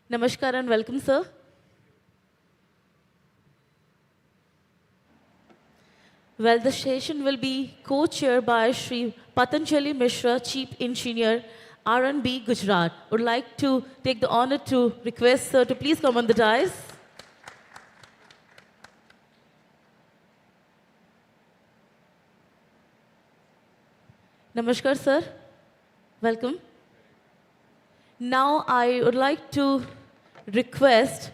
Namaskar and welcome, sir. Well, the session will be co-chaired by Sri Patanjali Mishra, Chief Engineer, R&B, Gujarat. Would like to take the honor to request sir to please come on the dais. Namaskar, sir. Welcome. Now I would like to request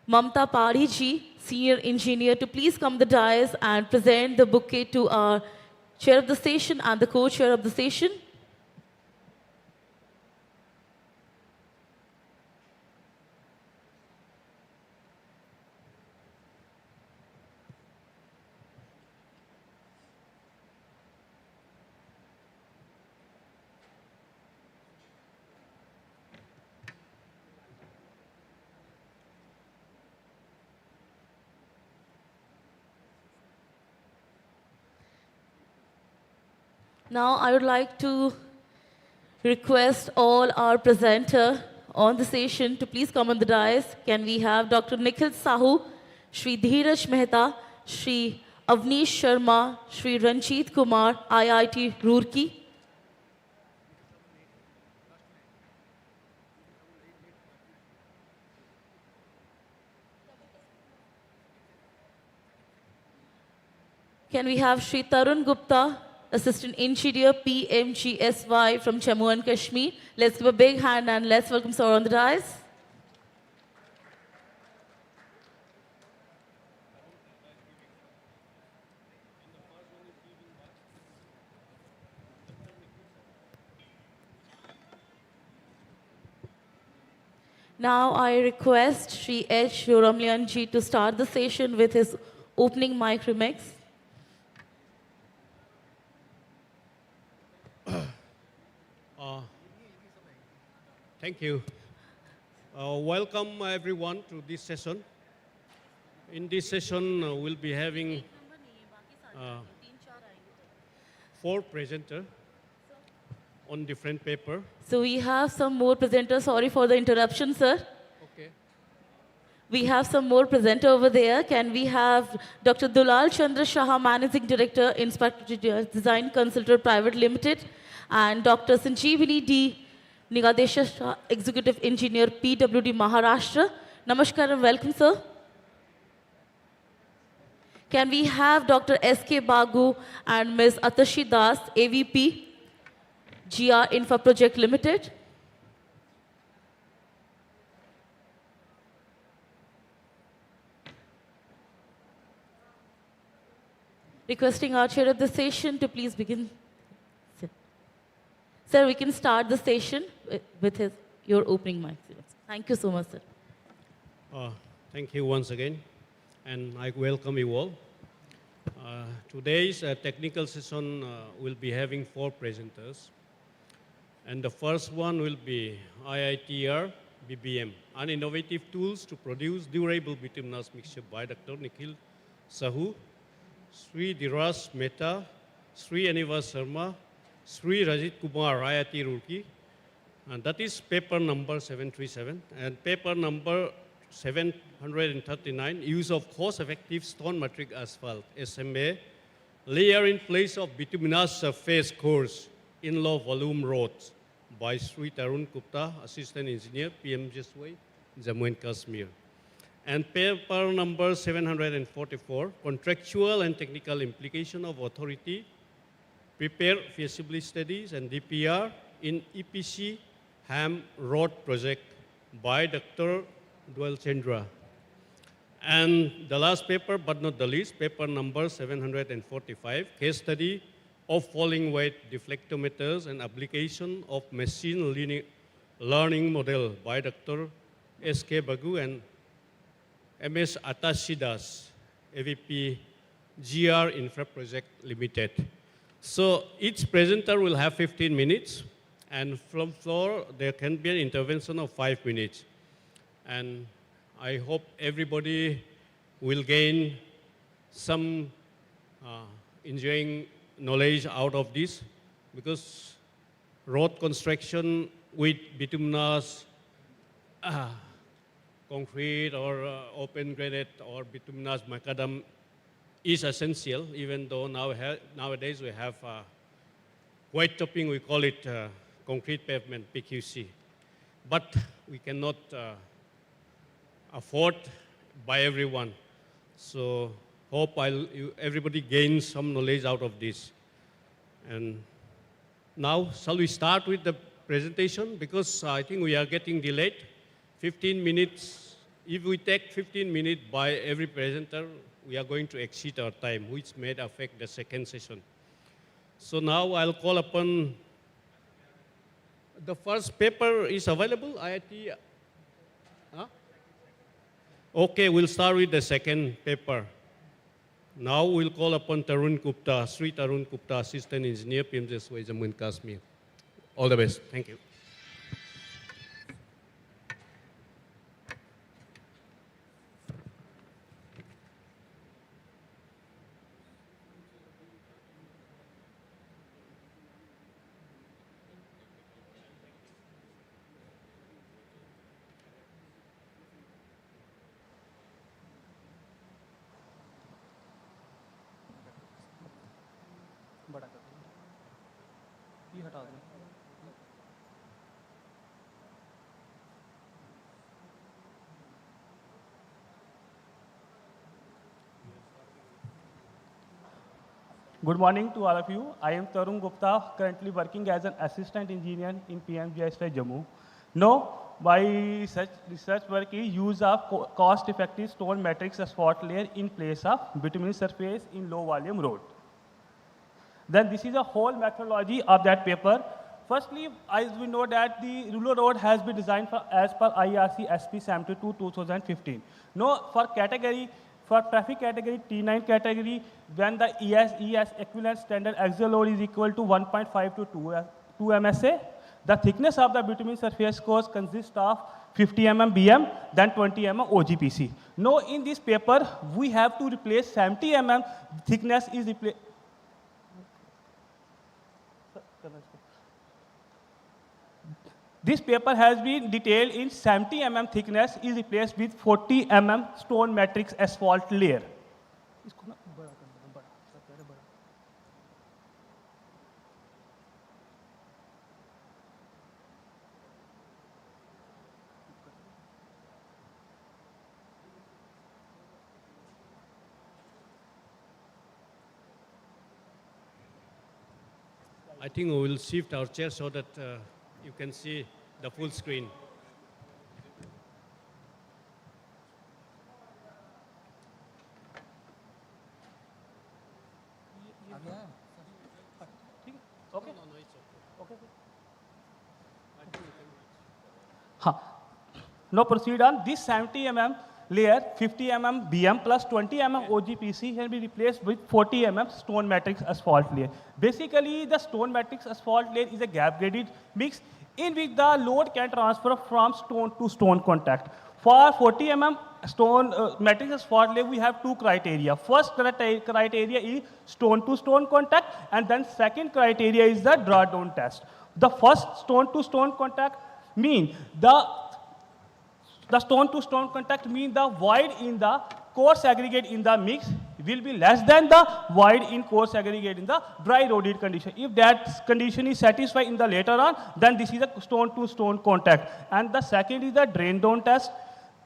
Mamta Pari ji, Senior Engineer, to please come the dais and present the bouquet to our chair of the station and the co-chair of the station. Now I would like to request all our presenter on the session to please come on the dais. Can we have Dr. Nikhil Sahu, Shri Dheeraj Mehta, Shri Avnish Sharma, Shri Ranjit Kumar, IIT Roorkee. Can we have Shri Tarun Gupta, Assistant Engineer, PMGSY from Jammu and Kashmir. Let's give a big hand and let's welcome sir on the dais. Now I request Shri H. Yoramlian ji to start the session with his opening mic remarks. Thank you. Welcome everyone to this session. In this session, we'll be having 4 presenters on different paper. So we have some more presenters. Sorry for the interruption, sir. Okay. We have some more presenter over there. Can we have Dr. Dulal Chandra Shah, Managing Director, Inspector Design Consultant Private Limited, and Dr. Sanjeevani D. Nigadesha Shah, Executive Engineer, PWD Maharashtra. Namaskar and welcome, sir. Can we have Dr. S.K. Bagu and Ms. Atashi Das, AVP, GR Infra Project Limited? Requesting our chair of the session to please begin. Sir, we can start the session with your opening mic. Thank you so much, sir. Thank you once again, and I welcome you all. Today's technical session will be having 4 presenters. And the first one will be IITR BBM, an innovative tools to produce durable bituminous mixture by Dr. Nikhil Sahu, Sri Dheeraj Mehta, Sri Aniva Sharma, Sri Ranjit Kumar, IIT Roorkee, and that is paper number 737. And paper number 739, use of cost-effective stone matrix asphalt, SMA, layer in place of bituminous surface course, in-law volume roads, by Sri Tarun Gupta, Assistant Engineer, PMGSY, Jammu and Kashmir. And paper number 744, contractual and technical implication of authority, prepare feasibility studies and DPR in EPC HAM road project by Dr. Dwal Chandra. And the last paper, but not the least, paper number 745, case study of falling weight deflectometers and application of machine learning model by Dr. S.K. Bagu and MS Atashidas, AVP GR Infra Project Limited. So each presenter will have 15 minutes, and from floor there can be an intervention of 5 minutes. And I hope everybody will gain some enjoying knowledge out of this, because road construction with bituminous concrete or open graded or bituminous macadam is essential, even though nowadays we have white topping, we call it concrete pavement, PQC. But we cannot afford by everyone. So hope everybody gains some knowledge out of this. And now, shall we start with the presentation? Because I think we are getting delayed. 15 minutes, if we take 15 minutes by every presenter, we are going to exceed our time, which may affect the second session. So now I'll call upon, the first paper is available, IIT? Huh? Okay, we'll start with the second paper. Now we'll call upon Tarun Gupta, Sri Tarun Gupta, Assistant Engineer, PMJSY, Jammu and Kashmir. All the best. Thank you. बड़ा कर दो, ये हटा दो। Good morning to all of you. I am Tarun Gupta, currently working as an assistant engineer in PMGSY Jammu. Now, my research work is use of cost-effective stone matrix asphalt layer in place of bituminous surface in low volume road. Then this is a whole methodology of that paper. Firstly, as we know that the rural road has been designed as per IRC SP 72 2015. Now, for traffic category T9 category, when the ES equivalent standard axial load is equal to 1.5 to 2 MSA, the thickness of the bitumen surface course consists of 50 mm BM, then 20 mm OGPC. Now, in this paper, we have to replace 70 mm thickness is replaced. This paper has been detailed in 70 mm thickness is replaced with 40 mm stone matrix asphalt layer. I think we will shift our chair so that you can see the full screen. Okay. No, it's okay. Okay. Now proceed on this 70 mm layer, 50 mm BM plus 20 mm OGPC can be replaced with 40 mm stone matrix asphalt layer. Basically, the stone matrix asphalt layer is a gap graded mix in which the load can transfer from stone to stone contact. For 40 mm stone matrix asphalt layer, we have two criteria. First criteria is stone to stone contact, and then second criteria is the drawdown test. The first stone to stone contact mean the stone to stone contact mean the void in the coarse aggregate in the mix will be less than the void in coarse aggregate in the dry roaded condition. If that condition is satisfied in the later on, then this is a stone to stone contact. And the second is the drain down test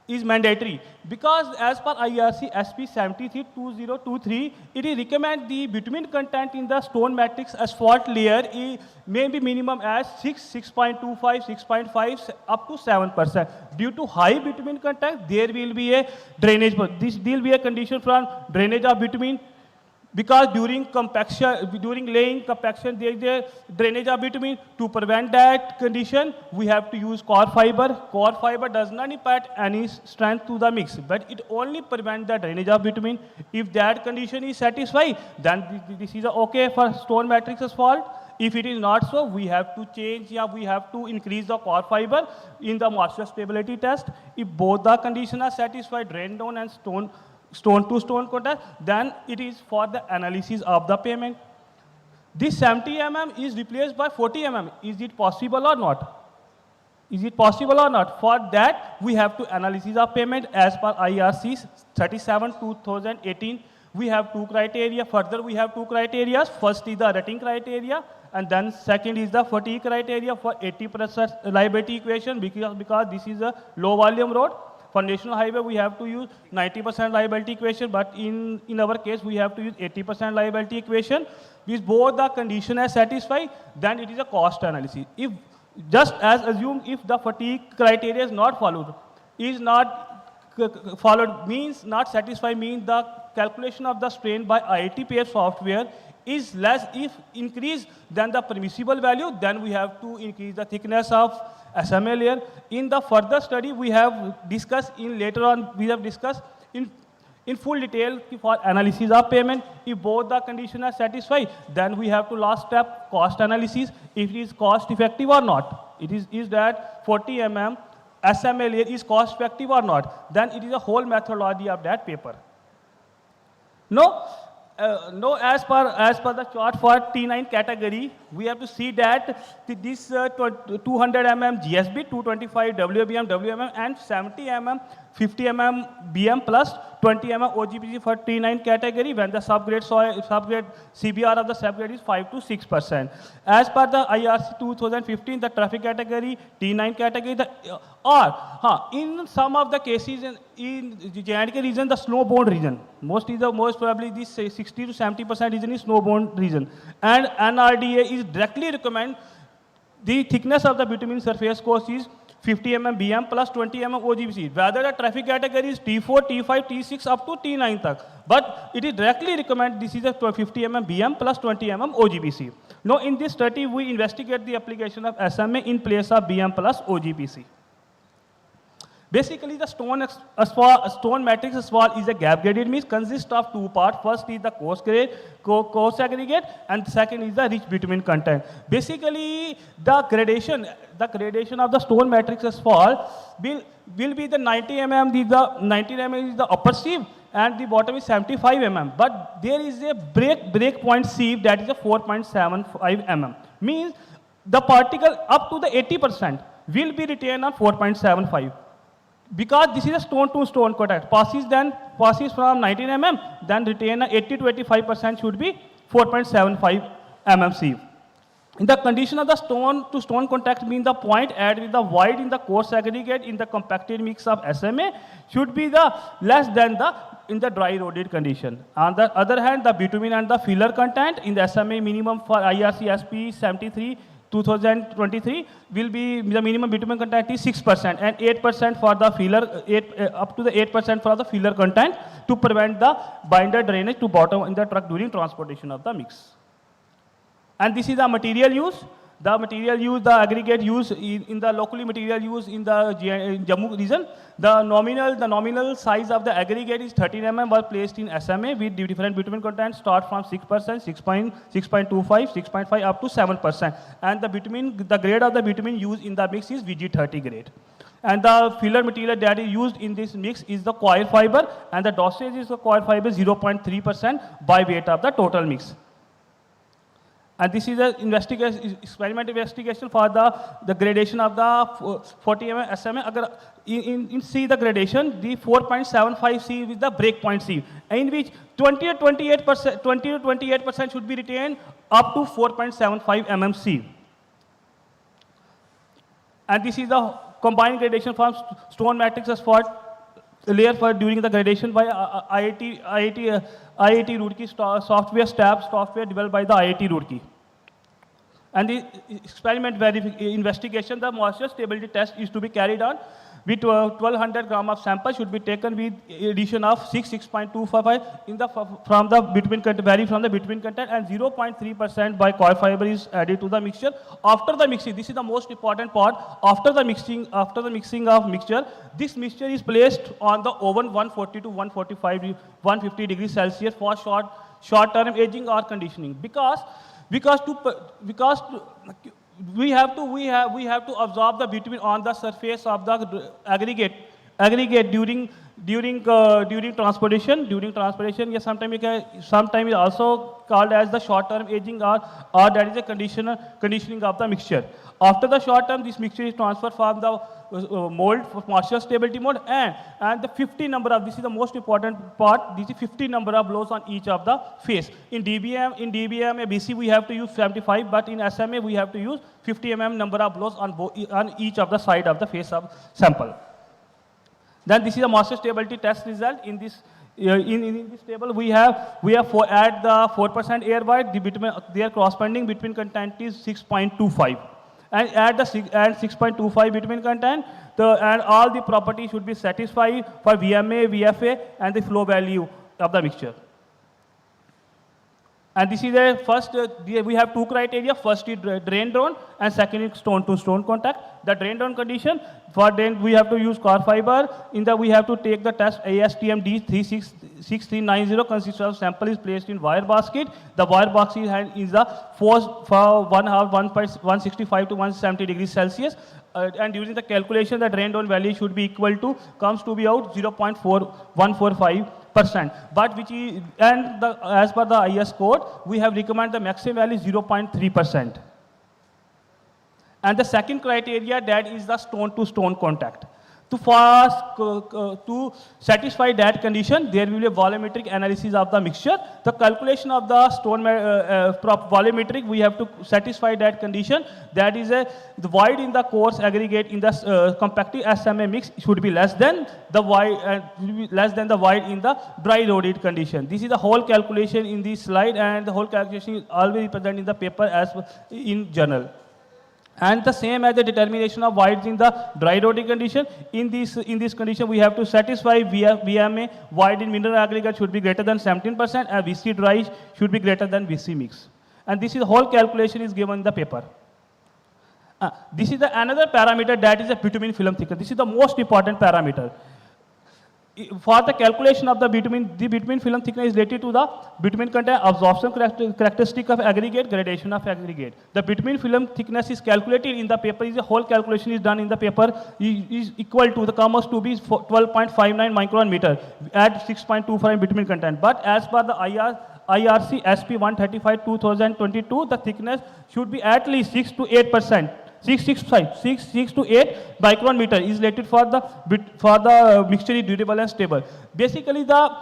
is mandatory because as per IRC SP 73-2023, it is recommend the bitumen content in the stone matrix asphalt layer may be minimum as 6.25, 6.5 up to 7%. Due to high bitumen content, there will be a drainage. This will be a condition from drainage of bitumen. Because during laying compaction, there is a drainage of bitumen. To prevent that condition, we have to use core fiber. Core fiber does not impart any strength to the mix, but it only prevents the drainage of bitumen. If that condition is satisfied, then this is okay for stone matrix asphalt. If it is not so, we have to change, we have to increase the core fiber in the moisture stability test. If both the conditions are satisfied, drain down and stone to stone contact, then it is for the analysis of the payment. This 70 mm is replaced by 40 mm. Is it possible or not? Is it possible or not? For that, we have to analysis of payment as per IRC 37/2018. We have two criteria. Further, we have two criteria. First is the rating criteria, and then second is the fatigue criteria for 80% liability equation, because this is a low volume road. For national highway, we have to use 90% liability equation, but in our case, we have to use 80% liability equation. If both the condition are satisfied, then it is a cost analysis. If just as assume if the fatigue criteria is not followed, means not satisfied, means the calculation of the strain by IIT-based software is less if increased than the permissible value, then we have to increase the thickness of SMA layer. In the further study, we have discussed in full detail for analysis of payment. If both the conditions are satisfied, then we have to last step cost analysis, if it is cost effective or not. Is that 40 mm SMA layer is cost effective or not? Then it is a whole methodology of that paper. No, as per the chart for T9 category, we have to see that this 200 mm GSB, 225 WBM, WMM, and 70 mm, 50 mm BM plus 20 mm OGPC for T9 category, when the subgrade CBR of the subgrade is 5 to 6%. As per the IRC 2015, the traffic category, T9 category, in some of the cases in J&K region, the snow-bound region, most probably this 60 to 70% region is snow-bound region, and NRDA is directly recommend the thickness of the bitumen surface course is 50 mm BM plus 20 mm OGPC. Whether the traffic category is T4, T5, T6 up to T9 tak. But it is directly recommend this is a 50 mm BM plus 20 mm OGPC. Now in this study, we investigate the application of SMA in place of BM plus OGPC. Basically, the stone matrix asphalt is a gap-graded mix, consists of two parts. First is the coarse aggregate, and second is the rich bitumen content. Basically, the gradation of the stone matrix asphalt will be the 90 mm. 90 mm is the upper sieve, and the bottom is 75 mm. But there is a break point sieve that is a 4.75 mm. Means the particle up to the 80% will be retained on 4.75. Because this is a stone-to-stone contact, passes from 19 mm, then retain 80 to 85% should be 4.75 mm sieve. In the condition of the stone-to-stone contact, means the point add with the void in the coarse aggregate in the compacted mix of SMA should be the less than in the dry eroded condition. On the other hand, the bitumen and the filler content in the SMA minimum for IRC SP 73 2023 will be the minimum bitumen content is 6% and 8% for the filler, up to the 8% for the filler content to prevent the binder drainage to bottom in the truck during transportation of the mix. And this is the material use. The aggregate use in the locally material use in the Jammu region. The nominal size of the aggregate is 13 mm was placed in SMA with different bitumen content start from 6%, 6.25, 6.5 up to 7%. And the grade of the bitumen used in the mix is VG30 grade. And the filler material that is used in this mix is the coir fiber, and the dosage is the coir fiber 0.3% by weight of the total mix. And this is an experimental investigation for the gradation of the 40 mm SMA. See the gradation, the 4.75 C is the breakpoint C, in which 20 to 28% should be retained up to 4.75 mm C. And this is the combined gradation from stone matrix asphalt layer for during the gradation by IIT Roorkee software developed by the IIT Roorkee. And the experiment investigation, the moisture stability test is to be carried on with 1200 gram of sample should be taken with addition of 6.255 from the bitumen content, from the bitumen content, and 0.3% by coir fiber is added to the mixture. After the mixing, this is the most important part. After the mixing of mixture, this mixture is placed on the oven 140 to 150 degrees Celsius for short-term aging or conditioning. Because we have to absorb the bitumen on the surface of the aggregate during transportation, yeah, sometimes it also called as the short-term aging, or that is a conditioning of the mixture. After the short term, this mixture is transferred from the mold for moisture stability mode, and the 50 number of, this is the most important part, this is 50 number of blows on each of the face. In DBM, BC we have to use 75, but in SMA we have to use 50 number of blows on each of the side of the face of sample. Then this is a moisture stability test result. In this in this table we have at the 4% air void, their corresponding between content is 6.25, and at the 6.25 between content, and all the properties should be satisfied for VMA, VFA, and the flow value of the mixture. And this is the first, we have two criteria. First is drain down, and second is stone to stone contact. The drain down condition, for then we have to use core fiber. In that we have to take the test ASTM D36390, consists of sample is placed in wire basket. The wire basket is the force for 165 to 170 degrees Celsius. And during the calculation, the drain down value should be equal to, comes to be out 0.4145%. But which is, and as per the IS code, we have recommended the maximum value 0.3%. And the second criteria, that is the stone to stone contact. To satisfy that condition, there will be a volumetric analysis of the mixture. The calculation of the stone volumetric, we have to satisfy that condition. That is the void in the coarse aggregate in the compactive SMA mix should be less than the void in the dry loaded condition. This is the whole calculation in this slide, and the whole calculation is always present in the paper as in journal. And the same as the determination of voids in the dry loading condition. In this condition, we have to satisfy VMA void in mineral aggregate should be greater than 17%, and VC dry should be greater than VC mix. And this is the whole calculation is given in the paper. This is another parameter, that is a bitumen film thickness. This is the most important parameter. For the calculation of the bitumen film thickness is related to the bitumen content absorption characteristic of aggregate, gradation of aggregate. The bitumen film thickness is calculated in the paper, the whole calculation is done in the paper, is equal to, the comes to be 12.59 micron meter at 6.25 bitumen content. But as per the IRC SP 135 2022, the thickness should be at least 6 to 8%. 6 to 8 micron meter is related for the mixture is durable and stable. Basically the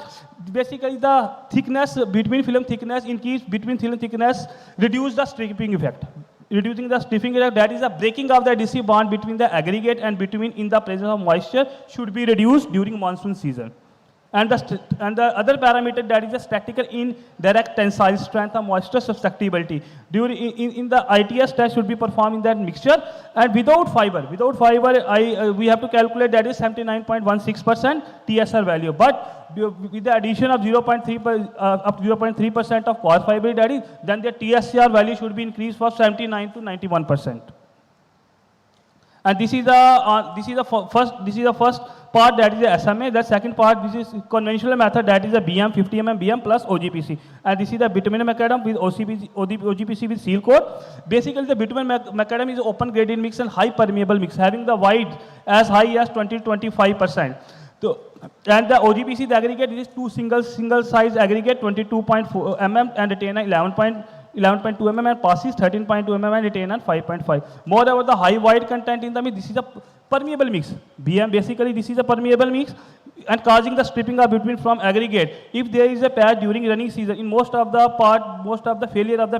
thickness, between film thickness, increase between film thickness, reduce the stripping effect. Reducing the stripping effect, that is the breaking of the adhesive bond between the aggregate and bitumen in the presence of moisture, should be reduced during monsoon season. And the other parameter, that is the statistical indirect tensile strength of moisture susceptibility. In the ITS test should be performed in that mixture, and without fiber, we have to calculate, that is 79.16% TSR value. But with the addition of 0.3% of core fiber, that is, then the TSR value should be increased from 79 to 91%. And this is the first part, that is the SMA. The second part, this is conventional method, that is the BM 50 BM plus OGPC. And this is the bitumen macadam with OGPC with seal coat. Basically, the bitumen macadam is open gradient mix and high permeable mix, having the void as high as 20 to 25%. So, and the OGPC, the aggregate is two single size aggregate, 22.4 and retain 11.2 and passes 13.2 and retain 5.5. Moreover, the high void content in the mix, this is a permeable mix. BM, basically this is a permeable mix and causing the stripping of bitumen from aggregate. If there is a patch during running season, in most of the failure of the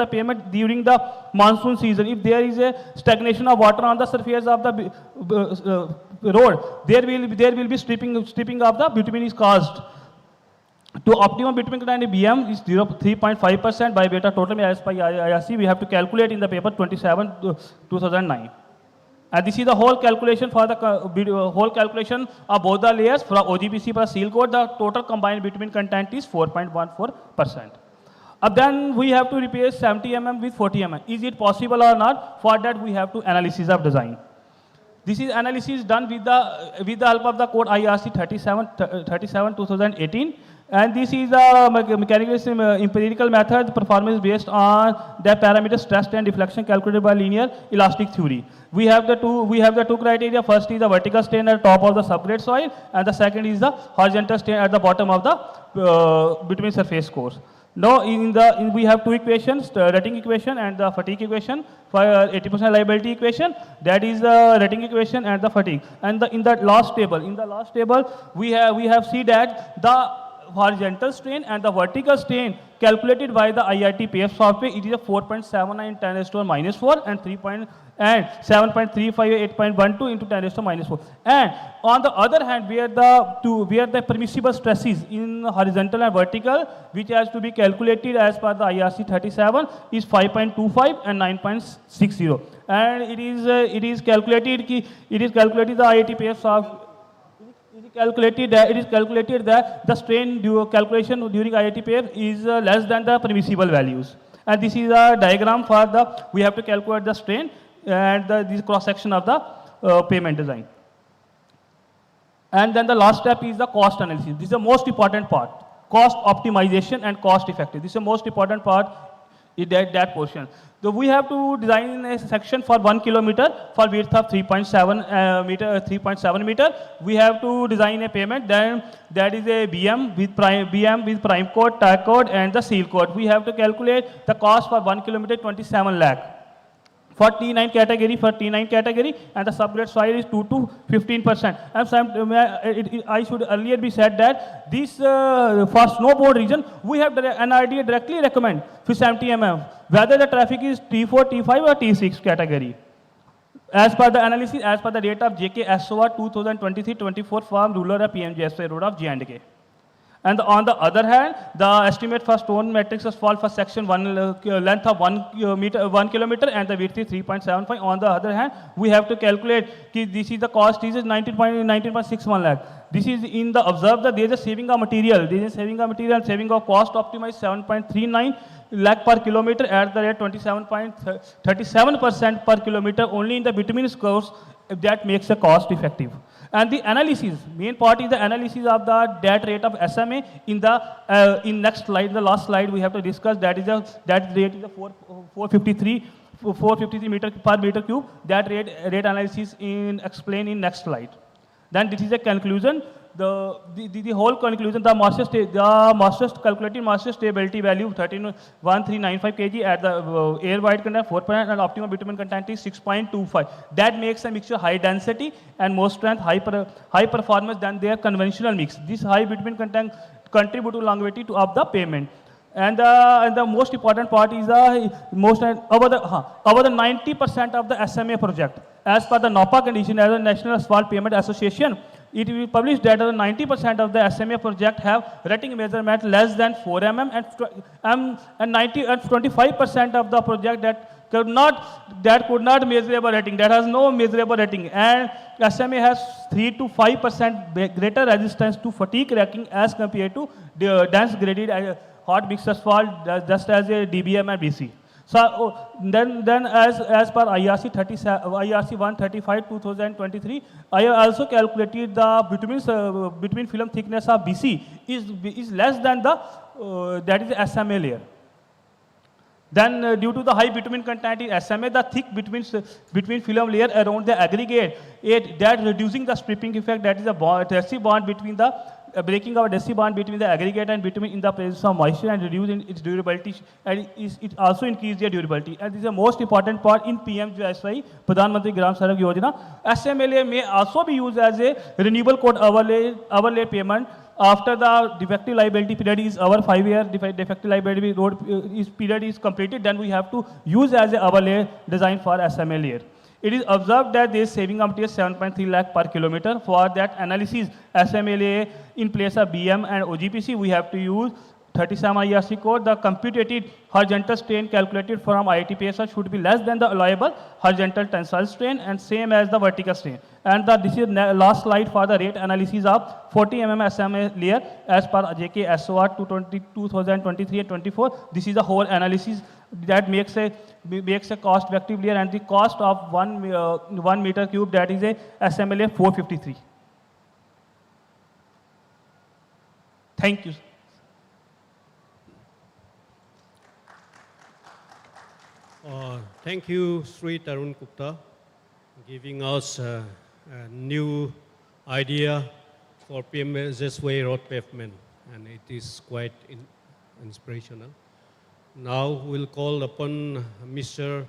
payment during the monsoon season, if there is a stagnation of water on the surface of the road, there will be stripping of the bitumen is caused. To optimum bitumen content in BM is 3.5% by beta total as per IRC. We have to calculate in the paper 27 2009. And this is the whole calculation for the whole calculation of both the layers for OGPC plus seal coat. The total combined bitumen content is 4.14%. Then we have to replace 70 with 40 Is it possible or not? For that we have to analysis of design. This is analysis done with the help of the code IRC 37 2018. And this is a mechanical empirical method performance based on the parameter stress and deflection calculated by linear elastic theory. We have the two criteria. First is the vertical strain at the top of the subgrade soil, and the second is the horizontal strain at the bottom of the between surface cores. Now, we have two equations, the rating equation and the fatigue equation. For 80% reliability equation, that is the rating equation and the fatigue. And in the last table, we have see that the horizontal strain and the vertical strain calculated by the IIT PF software, it is a 4.79 10 raised to minus 4 and 7.35 8.12 into 10 raised to minus 4. And on the other hand, where the permissible stresses in horizontal and vertical, which has to be calculated as per the IRC 37, is 5.25 and 9.60. And it is calculated the IIT PF software. It is calculated that the strain calculation during IITPF is less than the permissible values. And this is a diagram for we have to calculate the strain and this cross section of the payment design. And then the last step is the cost analysis. This is the most important part. Cost optimization and cost effective. This is the most important part in that portion. So we have to design a section for 1 kilometer for width of 3.7 meter. We have to design a payment. Then that is a BM with prime code, tag code, and the seal code. We have to calculate the cost for 1 kilometer 27 lakh. For T9 category, and the subgrade soil is 2 to 15%. And I should earlier be said that this for snowboard region, we have an idea directly recommend for 70 mm, whether the traffic is T4, T5 or T6 category. As per the analysis, as per the data of JK SOR 2023-24 from ruler PMGSY road of J&K. And on the other hand, the estimate for stone matrix asphalt for section length of 1 kilometer and the width is 3.75. On the other hand, we have to calculate this is the cost is 19.61 lakh. This is in the observe that there is a saving of material. There is a saving of material and saving of cost optimized 7.39 lakh per kilometer at the rate 27.37% per kilometer only in the bituminous curves. That makes the cost effective. And the analysis, main part is the analysis of the that rate of SMA in the next slide, the last slide we have to discuss. That rate is a 453 meter per meter cube. That rate analysis explained in next slide. Then this is a conclusion. The whole conclusion, the calculated master stability value 13,1395 kg at the air wide content 4% and optimum bitumen content is 6.25. That makes a mixture high density and more strength, high performance than their conventional mix. This high bitumen content contribute to longevity of the payment. And the most important part is over the 90% of the SMA project, as per the NOPA condition as a National Asphalt Payment Association, it will publish that 90% of the SMA project have rating measurement less than 4 mm and 25% of the project that could not measurable rating, that has no measurable rating, and SMA has 3 to 5% greater resistance to fatigue cracking as compared to the dense graded hot mixed asphalt just as a DBM and BC. So then as per IRC 135 2023, I also calculated the bitumen film thickness of BC is less than the that is the SMA layer. Then due to the high bitumen content in SMA, the thick between film layer around the aggregate, that reducing the stripping effect, that is a adhesive bond between the breaking of adhesive bond between the aggregate and bitumen in the presence of moisture and reducing its durability, and it also increases their durability. And this is the most important part in PMGSY, Pradhan Mantri Gram Sadak Yojana. SMA layer may also be used as a renewable code overlay payment. After the defective liability period is our 5-year defective liability period is completed, then we have to use as a overlay design for SMA layer. It is observed that there is saving of material 7.3 lakh per kilometer. For that analysis, SMA layer in place of BM and OGPC, we have to use 37 IRC code. The computed horizontal strain calculated from IIT PSR should be less than the allowable horizontal tensile strain and same as the vertical strain. And this is last slide for the rate analysis of 40 SMA layer as per JK SOR 2023 and 24. This is the whole analysis that makes a cost effective layer, and the cost of 1 meter cube, that is a SMA layer 453. Thank you. Thank you, Sri Tarun Gupta, giving us a new idea for PMSS way road pavement, and it is quite inspirational. Now we'll call upon Mr.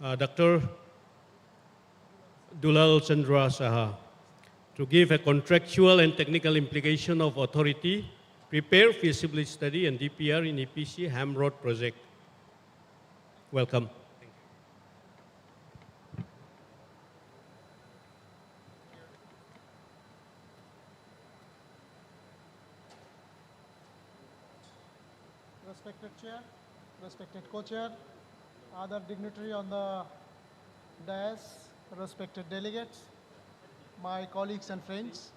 Dr. Dulal Chandra Saha to give a contractual and technical implication of authority, prepare feasibility study and DPR in EPC Ham Road project. Welcome. Respected Chair, respected Co-Chair, other dignitary on the dais, respected delegates, my colleagues and friends,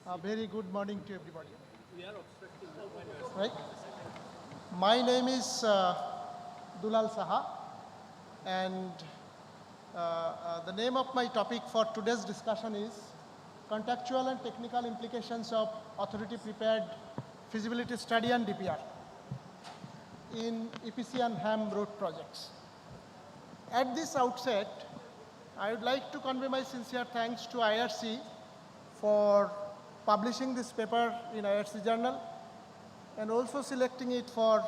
a very good morning to everybody. Right? My name is Dulal Saha, and the name of my topic for today's discussion is Contextual and Technical Implications of Authority Prepared Feasibility Study and DPR in EPC and HAM road projects. At this outset, I would like to convey my sincere thanks to IRC for publishing this paper in IRC journal and also selecting it for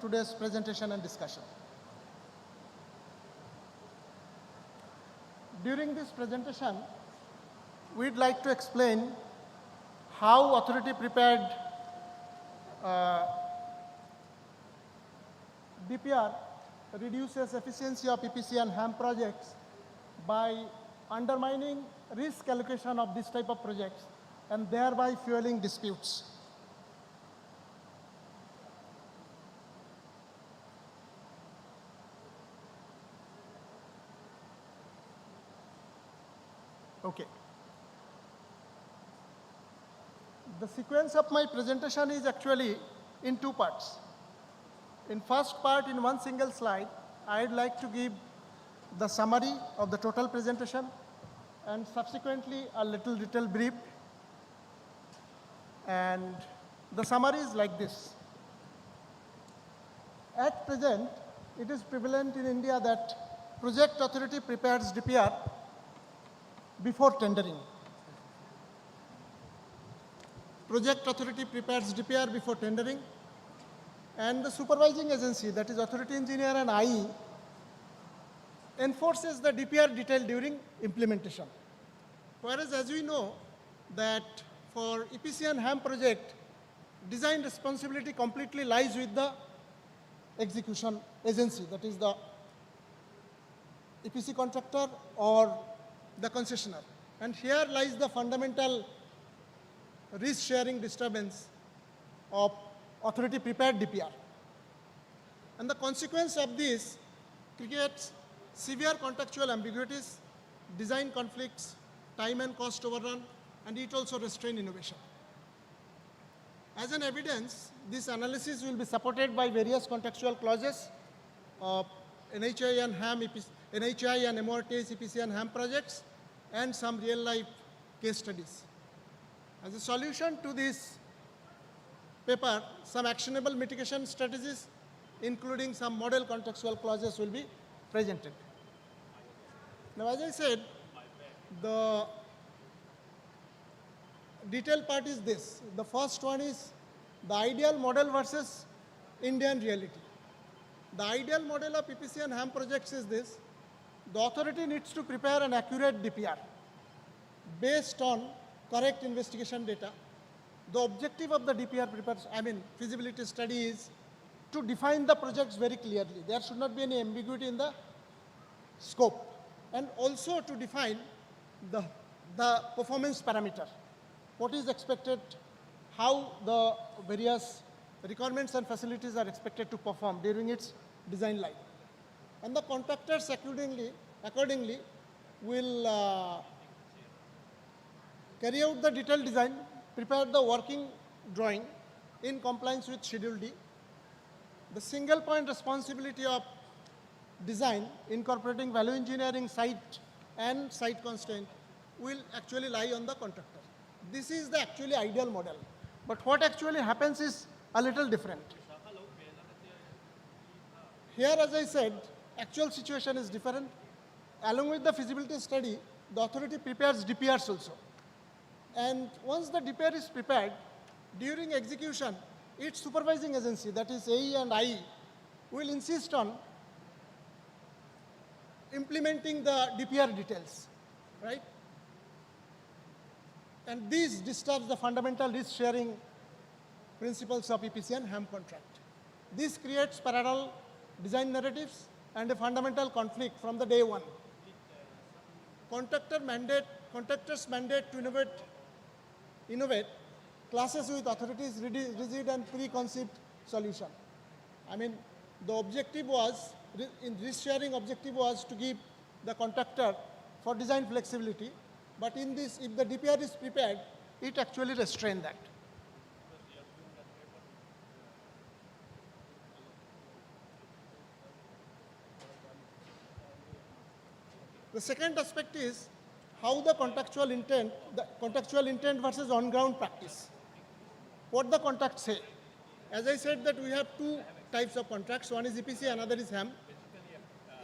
today's presentation and discussion. During this presentation, we'd like to explain how authority prepared DPR reduces efficiency of EPC and HAM projects by undermining risk allocation of this type of projects and thereby fueling disputes. Okay. The sequence of my presentation is actually in two parts. In first part, in one single slide, I'd like to give the summary of the total presentation and subsequently a little brief. And the summary is like this. At present, it is prevalent in India that project authority prepares DPR before tendering. Project authority prepares DPR before tendering, and the supervising agency, that is authority engineer and IE, enforces the DPR detail during implementation. Whereas as we know that for EPC and HAM project, design responsibility completely lies with the execution agency, that is the EPC contractor or the concessionaire. And here lies the fundamental risk-sharing disturbance of authority prepared DPR. And the consequence of this creates severe contractual ambiguities, design conflicts, time and cost overrun, and it also restrains innovation. As an evidence, this analysis will be supported by various contractual clauses of NHI and HAM, NHI and MORTS, EPC and HAM projects, and some real-life case studies. As a solution to this paper, some actionable mitigation strategies, including some model contractual clauses, will be presented. Now, as I said, the detailed part is this. The first one is the ideal model versus Indian reality. The ideal model of EPC and HAM projects is this. The authority needs to prepare an accurate DPR based on correct investigation data. The objective of the DPR feasibility study is to define the projects very clearly. There should not be any ambiguity in the scope. And also to define the performance parameter. What is expected, how the various requirements and facilities are expected to perform during its design life. And the contractors accordingly will carry out the detailed design, prepare the working drawing in compliance with Schedule D. The single point responsibility of design incorporating value engineering site and site constraint will actually lie on the contractor. This is the actually ideal model. But what actually happens is a little different. Here, as I said, actual situation is different. Along with the feasibility study, the authority prepares DPRs also. And once the DPR is prepared, during execution, its supervising agency, that is AE and IE, will insist on implementing the DPR details, right? And this disturbs the fundamental risk-sharing principles of EPC and HAM contract. This creates parallel design narratives and a fundamental conflict from the day one. Contractors' mandate to innovate clashes with authorities' rigid and preconceived solution. I mean, the objective was, in risk-sharing objective was to give the contractor for design flexibility, but in this, if the DPR is prepared, it actually restrains that. The second aspect is how the contractual intent versus on-ground practice. What the contracts say. As I said that we have two types of contracts, one is EPC, another is HAM.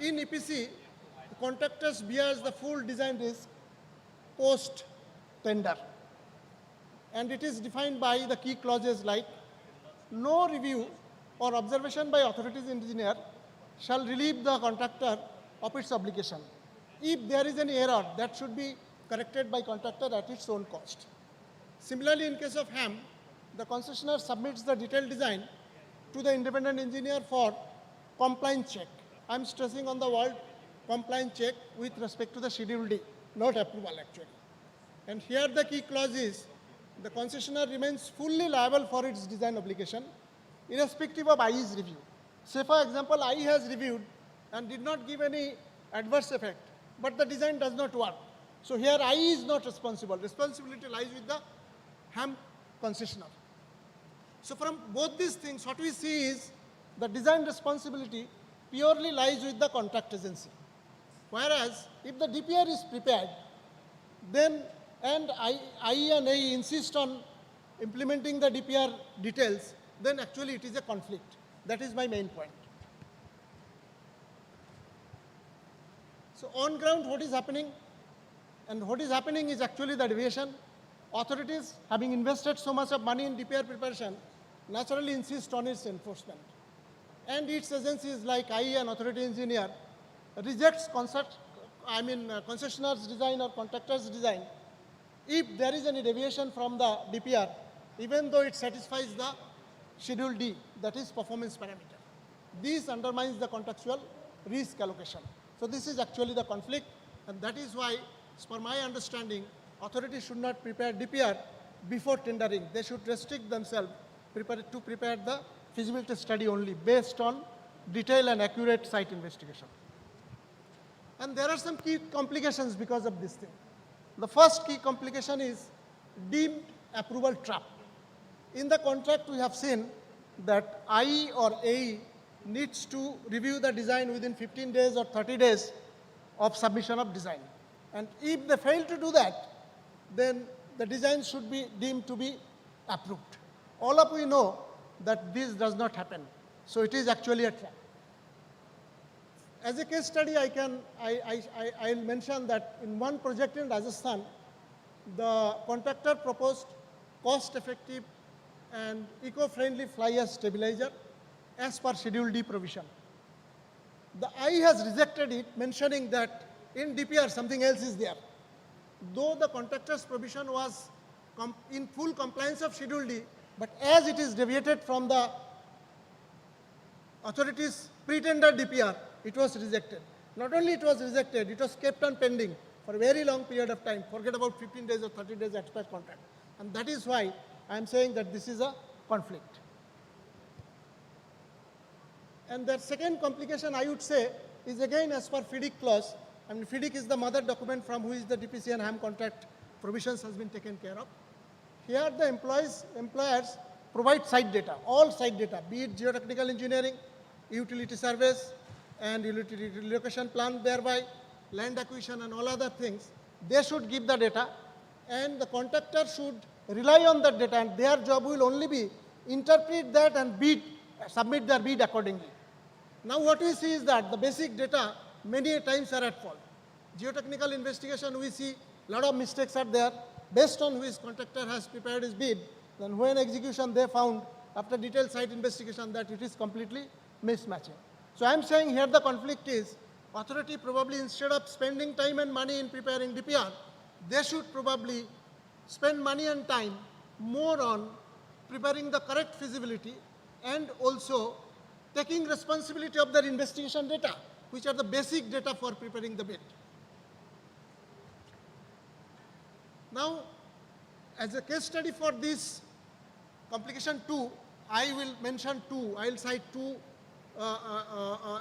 In EPC, the contractors bears the full design risk post-tender. And it is defined by the key clauses like, no review or observation by authorities engineer shall relieve the contractor of its obligation. If there is any error, that should be corrected by contractor at its own cost. Similarly, in case of HAM, the concessionaire submits the detailed design to the independent engineer for compliance check. I am stressing on the word compliance check with respect to the Schedule D, not approval actually. And here the key clause is, the concessionaire remains fully liable for its design obligation, irrespective of IE's review. Say for example, IE has reviewed and did not give any adverse effect, but the design does not work. So here IE is not responsible. Responsibility lies with the HAM concessionaire. So from both these things, what we see is the design responsibility purely lies with the contract agency. Whereas if the DPR is prepared, then and IE and AE insist on implementing the DPR details, then actually it is a conflict. That is my main point. So on ground, what is happening? And what is happening is actually the deviation. Authorities, having invested so much of money in DPR preparation, naturally insist on its enforcement. And its agencies like IE and authority engineer rejects concessionaire's design or contractor's design if there is any deviation from the DPR, even though it satisfies the Schedule D, that is performance parameter. This undermines the contractual risk allocation. So this is actually the conflict, and that is why, as per my understanding, authorities should not prepare DPR before tendering. They should restrict themselves to prepare the feasibility study only based on detailed and accurate site investigation. And there are some key complications because of this thing. The first key complication is deemed approval trap. In the contract, we have seen that IE or AE needs to review the design within 15 days or 30 days of submission of design. And if they fail to do that, then the design should be deemed to be approved. All of we know that this does not happen. So it is actually a trap. As a case study, I'll mention that in one project in Rajasthan, the contractor proposed cost-effective and eco-friendly fly ash stabilizer as per Schedule D provision. The IE has rejected it, mentioning that in DPR something else is there. Though the contractor's provision was in full compliance of Schedule D, but as it is deviated from the authority's pre-tender DPR, it was rejected. Not only it was rejected, it was kept on pending for a very long period of time. Forget about 15 days or 30 days express contract. And that is why I am saying that this is a conflict. And the second complication I would say is again as per FIDIC clause. I mean, FIDIC is the mother document from which the DPC and HAM contract provisions has been taken care of. Here the employers provide site data, all site data, be it geotechnical engineering, utility surveys, and utility relocation plan thereby, land acquisition and all other things. They should give the data, and the contractor should rely on that data, and their job will only be interpret that and submit their bid accordingly. Now what we see is that the basic data many times are at fault. Geotechnical investigation, we see a lot of mistakes are there based on which contractor has prepared his bid. Then when execution they found after detailed site investigation that it is completely mismatching. So I am saying here the conflict is authority probably instead of spending time and money in preparing DPR, they should probably spend money and time more on preparing the correct feasibility and also taking responsibility of their investigation data, which are the basic data for preparing the bid. Now, as a case study for this complication 2, I will mention two. I will cite two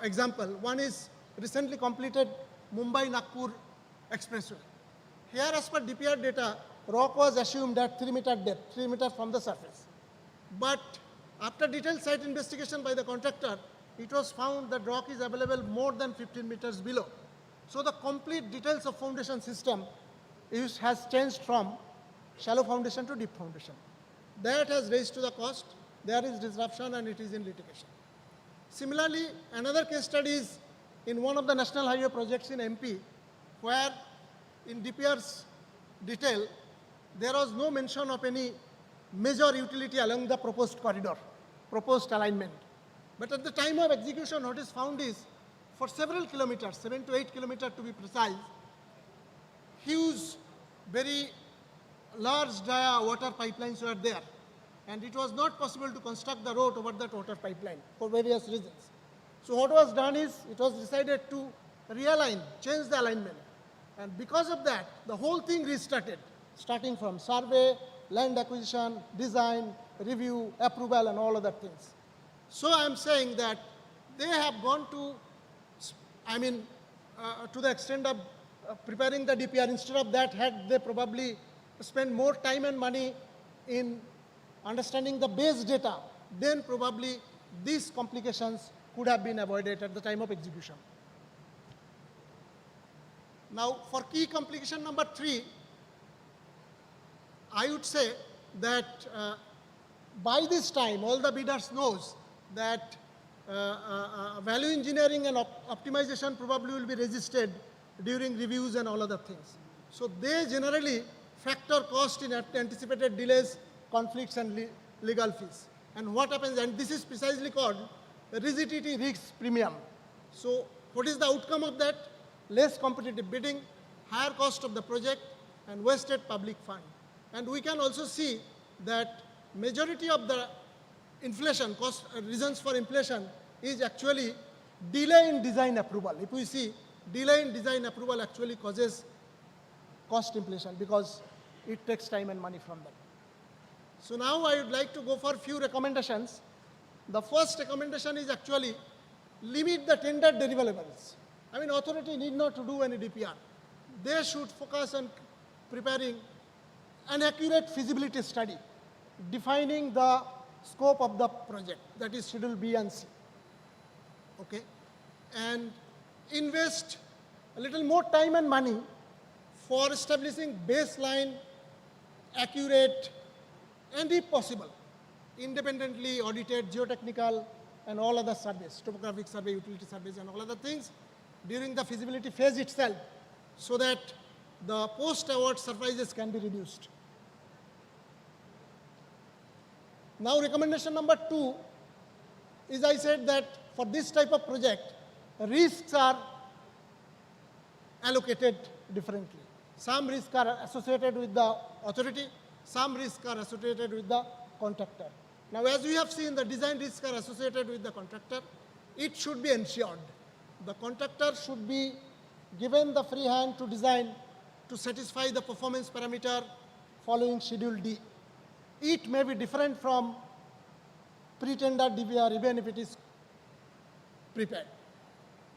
example. One is recently completed Mumbai-Nagpur expressway. Here, as per DPR data, rock was assumed at 3 meter depth, 3 meter from the surface. But after detailed site investigation by the contractor, it was found that rock is available more than 15 meters below. So the complete details of foundation system has changed from shallow foundation to deep foundation. That has raised to the cost. There is disruption and it is in litigation. Similarly, another case study is in one of the national highway projects in MP, where in DPR's detail, there was no mention of any major utility along the proposed corridor, proposed alignment. But at the time of execution, what is found is for several kilometers, 7 to 8 kilometers to be precise, huge, very large dia water pipelines were there. And it was not possible to construct the road over that water pipeline for various reasons. So what was done is, it was decided to realign, change the alignment. And because of that, the whole thing restarted, starting from survey, land acquisition, design, review, approval, and all other things. So I am saying that they have gone to, to the extent of preparing the DPR. Instead of that, had they probably spent more time and money in understanding the base data, then probably these complications could have been avoided at the time of execution. Now, for key complication number 3, I would say that by this time, all the bidders knows that value engineering and optimization probably will be resisted during reviews and all other things. So they generally factor cost in anticipated delays, conflicts, and legal fees. And what happens, and this is precisely called rigidity risk premium. So what is the outcome of that? Less competitive bidding, higher cost of the project, and wasted public fund. And we can also see that majority of the inflation, cost reasons for inflation is actually delay in design approval. If we see, delay in design approval actually causes cost inflation because it takes time and money from them. So now I would like to go for a few recommendations. The first recommendation is actually limit the tender deliverables. Authority need not to do any DPR. They should focus on preparing an accurate feasibility study, defining the scope of the project, that is Schedule B and C. Okay? And invest a little more time and money for establishing baseline, accurate, and if possible, independently audited geotechnical and all other surveys, topographic survey, utility surveys, and all other things during the feasibility phase itself, so that the post-award surprises can be reduced. Now, recommendation number 2 is, I said that for this type of project, risks are allocated differently. Some risks are associated with the authority, some risks are associated with the contractor. Now, as we have seen, the design risks are associated with the contractor. It should be ensured. The contractor should be given the free hand to design to satisfy the performance parameter following Schedule D. It may be different from pre-tender DPR even if it is prepared.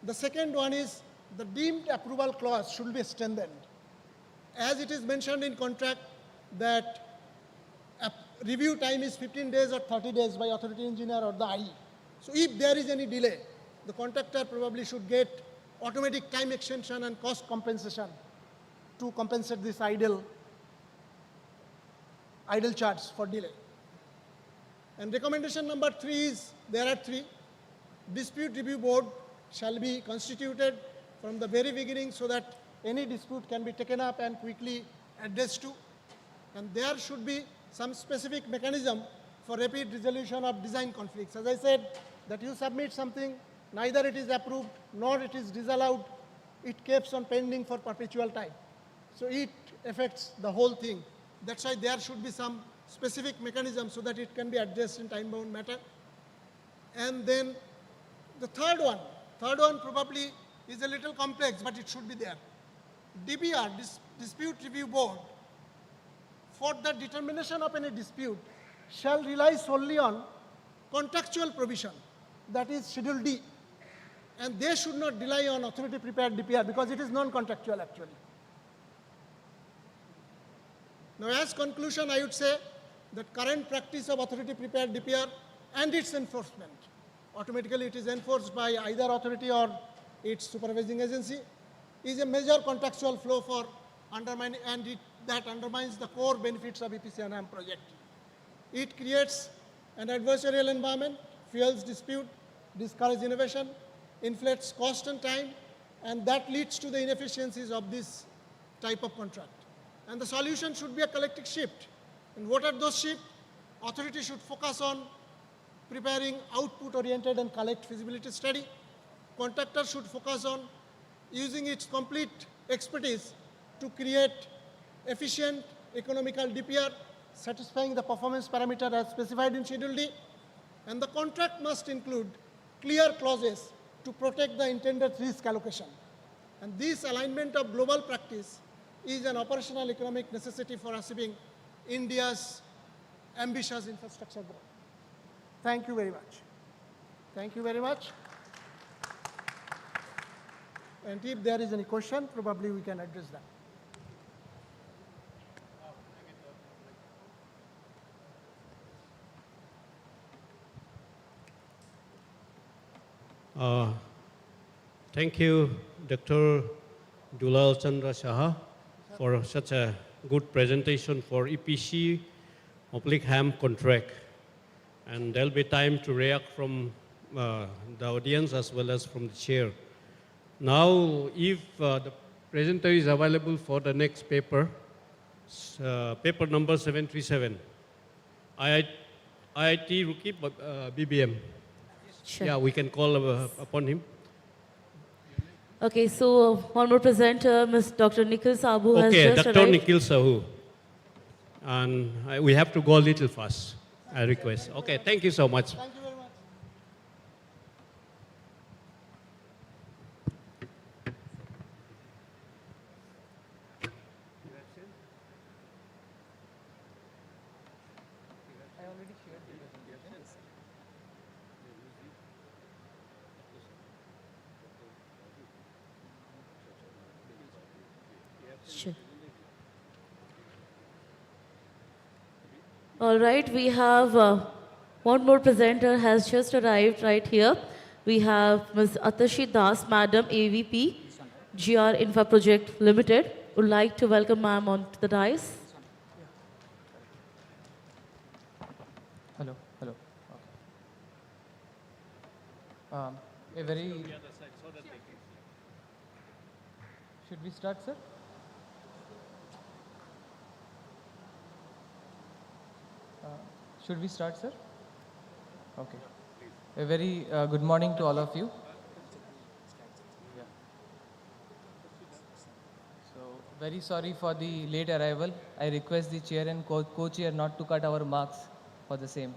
The second one is the deemed approval clause should be strengthened. as it is mentioned in contract that review time is 15 days or 30 days by authority engineer or the IE. So if there is any delay, the contractor probably should get automatic time extension and cost compensation to compensate this idle charge for delay. And recommendation number 3 is, there are 3. Dispute review board shall be constituted from the very beginning so that any dispute can be taken up and quickly addressed to. And there should be some specific mechanism for rapid resolution of design conflicts. As I said, that you submit something, neither it is approved nor it is disallowed, it keeps on pending for perpetual time. So it affects the whole thing. That's why there should be some specific mechanism so that it can be addressed in time-bound matter. And then the third one probably is a little complex, but it should be there. DBR, Dispute Review Board, for the determination of any dispute, shall rely solely on contractual provision, that is Schedule D. And they should not rely on authority-prepared DPR because it is non-contractual actually. Now, as conclusion, I would say that current practice of authority-prepared DPR and its enforcement, automatically it is enforced by either authority or its supervising agency, is a major contractual flow for undermining, and that undermines the core benefits of EPC&M project. It creates an adversarial environment, fuels dispute, discourages innovation, inflates cost and time, and that leads to the inefficiencies of this type of contract. And the solution should be a collective shift. And what are those shifts? Authority should focus on preparing output-oriented and collect feasibility study. Contractor should focus on using its complete expertise to create efficient, economical DPR, satisfying the performance parameter as specified in Schedule D. And the contract must include clear clauses to protect the intended risk allocation. And this alignment of global practice is an operational economic necessity for achieving India's ambitious infrastructure goal. Thank you very much. Thank you very much. And if there is any question, probably we can address that. Thank you, Dr. Dulal Chandra Saha, for such a good presentation for EPC oblique HAM contract. And there'll be time to react from the audience as well as from the chair. Now, if the presenter is available for the next paper, paper number 737, IIT Rookie BBM. Sure. Yeah, we can call upon him. Okay, so one more presenter, Ms. Dr. Nikhil Sabu has Okay, just Dr. arrived. Nikhil Sahu. And we have to go a little fast, I request. Okay, thank you so much. Thank you very much. Sure. All right, we have one more presenter has just arrived right here. We have Ms. Atashi Das, Madam AVP, GR Infra Project Limited. Would like to welcome ma'am onto the dais. Hello, hello. Okay. A very. Should we start, sir? Should we start, sir? Okay. A very good morning to all of you. Yeah. So, very sorry for the late arrival. I request the chair and co-chair not to cut our marks for the same.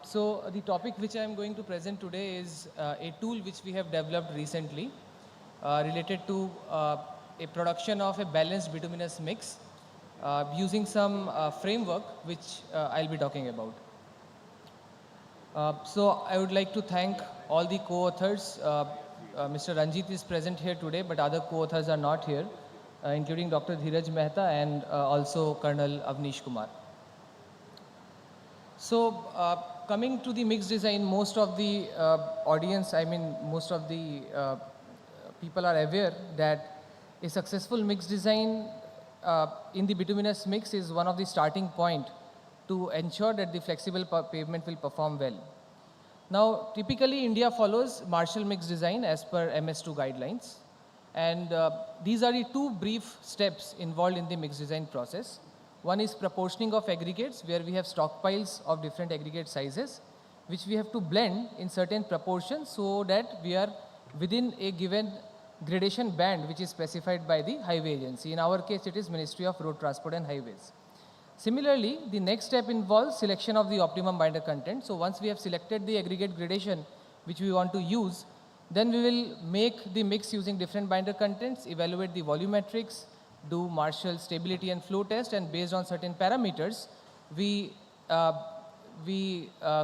So, the topic which I am going to present today is a tool which we have developed recently related to a production of a balanced bituminous mix using some framework which I'll be talking about. So I would like to thank all the co-authors. Mr. Ranjit is present here today, but other co-authors are not here. including Dr. Dheeraj Mehta and also Colonel Avnish Kumar. So, coming to the mixed design, most of the audience, I mean, most of the people are aware that a successful mixed design in the bituminous mix is one of the starting point to ensure that the flexible pavement will perform well. Now, typically India follows Marshall mixed design as per MS2 guidelines. And these are the two brief steps involved in the mixed design process. One is proportioning of aggregates, where we have stockpiles of different aggregate sizes, which we have to blend in certain proportions so that we are within a given gradation band which is specified by the highway agency. In our case, it is Ministry of Road Transport and Highways. Similarly, the next step involves selection of the optimum binder content. So once we have selected the aggregate gradation which we want to use, then we will make the mix using different binder contents, evaluate the volumetrics, do Marshall stability and flow test, and based on certain parameters, we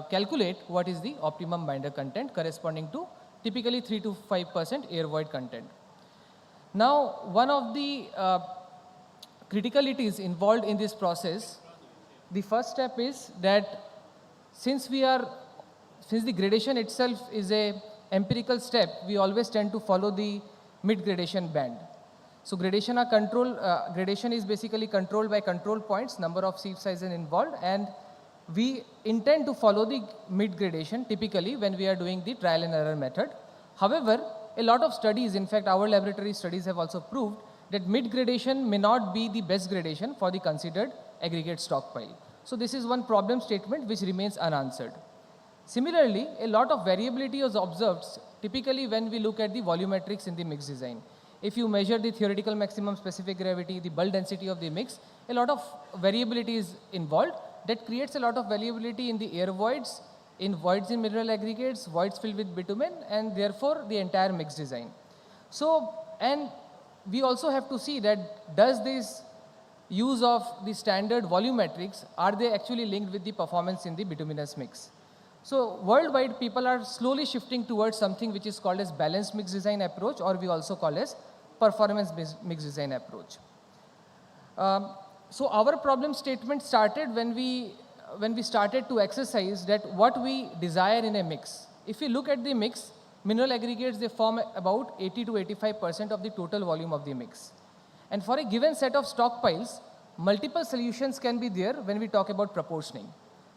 calculate what is the optimum binder content corresponding to typically 3 to 5% air void content. Now, one of the criticalities involved in this process, the first step is that since the gradation itself is a empirical step, we always tend to follow the mid gradation band. So gradation is basically controlled by control points, number of sieve sizes involved, and we intend to follow the mid gradation typically when we are doing the trial and error method. However, a lot of studies, in fact our laboratory studies have also proved that mid gradation may not be the best gradation for the considered aggregate stockpile. So this is one problem statement which remains unanswered. Similarly, a lot of variability is observed typically when we look at the volumetrics in the mix design. If you measure the theoretical maximum specific gravity, the bulk density of the mix, a lot of variability is involved. That creates a lot of variability in the air voids, in mineral aggregates, voids filled with bitumen, and therefore the entire mix design. So, and we also have to see that does this use of the standard volumetrics, are they actually linked with the performance in the bituminous mix? So worldwide, people are slowly shifting towards something which is called as balanced mix design approach, or we also call as performance mix design approach. So our problem statement started when we started to exercise that what we desire in a mix. If you look at the mix, mineral aggregates, they form about 80 to 85% of the total volume of the mix. And for a given set of stockpiles, multiple solutions can be there when we talk about proportioning.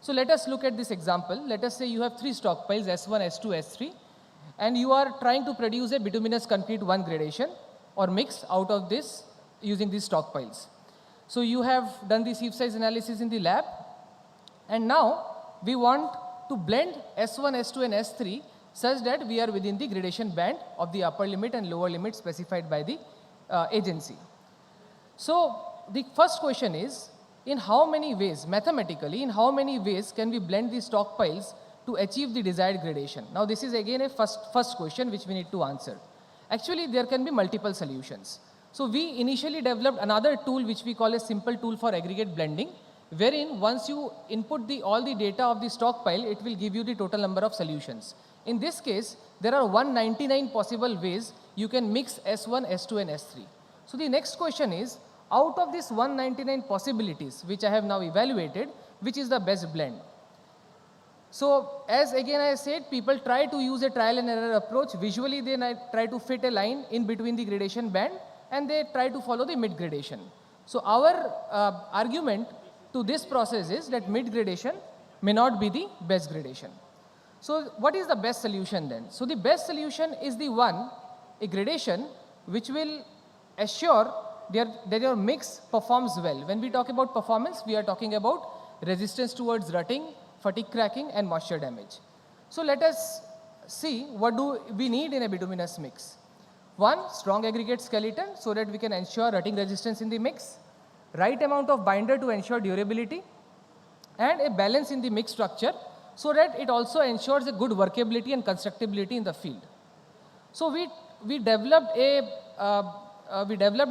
So let us look at this example. Let us say you have 3 stockpiles, S1, S2, S3, and you are trying to produce a bituminous concrete 1 gradation or mix out of this using these stockpiles. So you have done the sieve size analysis in the lab, and now we want to blend S1, S2 and S3 such that we are within the gradation band of the upper limit and lower limit specified by the agency. So the first question is, in how many ways, mathematically, in how many ways can we blend these stockpiles to achieve the desired gradation? Now this is again a first question which we need to answer. Actually, there can be multiple solutions. So we initially developed another tool which we call a simple tool for aggregate blending, wherein once you input all the data of the stockpile, it will give you the total number of solutions. In this case, there are 199 possible ways you can mix S1, S2 and S3. So the next question is, out of these 199 possibilities which I have now evaluated, which is the best blend? So as again I said, people try to use a trial and error approach. Visually they try to fit a line in between the gradation band and they try to follow the mid gradation. So our argument to this process is that mid gradation may not be the best gradation. So what is the best solution then? So the best solution is a gradation which will assure that your mix performs well. When we talk about performance, we are talking about resistance towards rutting, fatigue cracking and moisture damage. So let us see what do we need in a bituminous mix. One, strong aggregate skeleton so that we can ensure rutting resistance in the mix, right amount of binder to ensure durability, and a balance in the mix structure so that it also ensures a good workability and constructability in the field. So we developed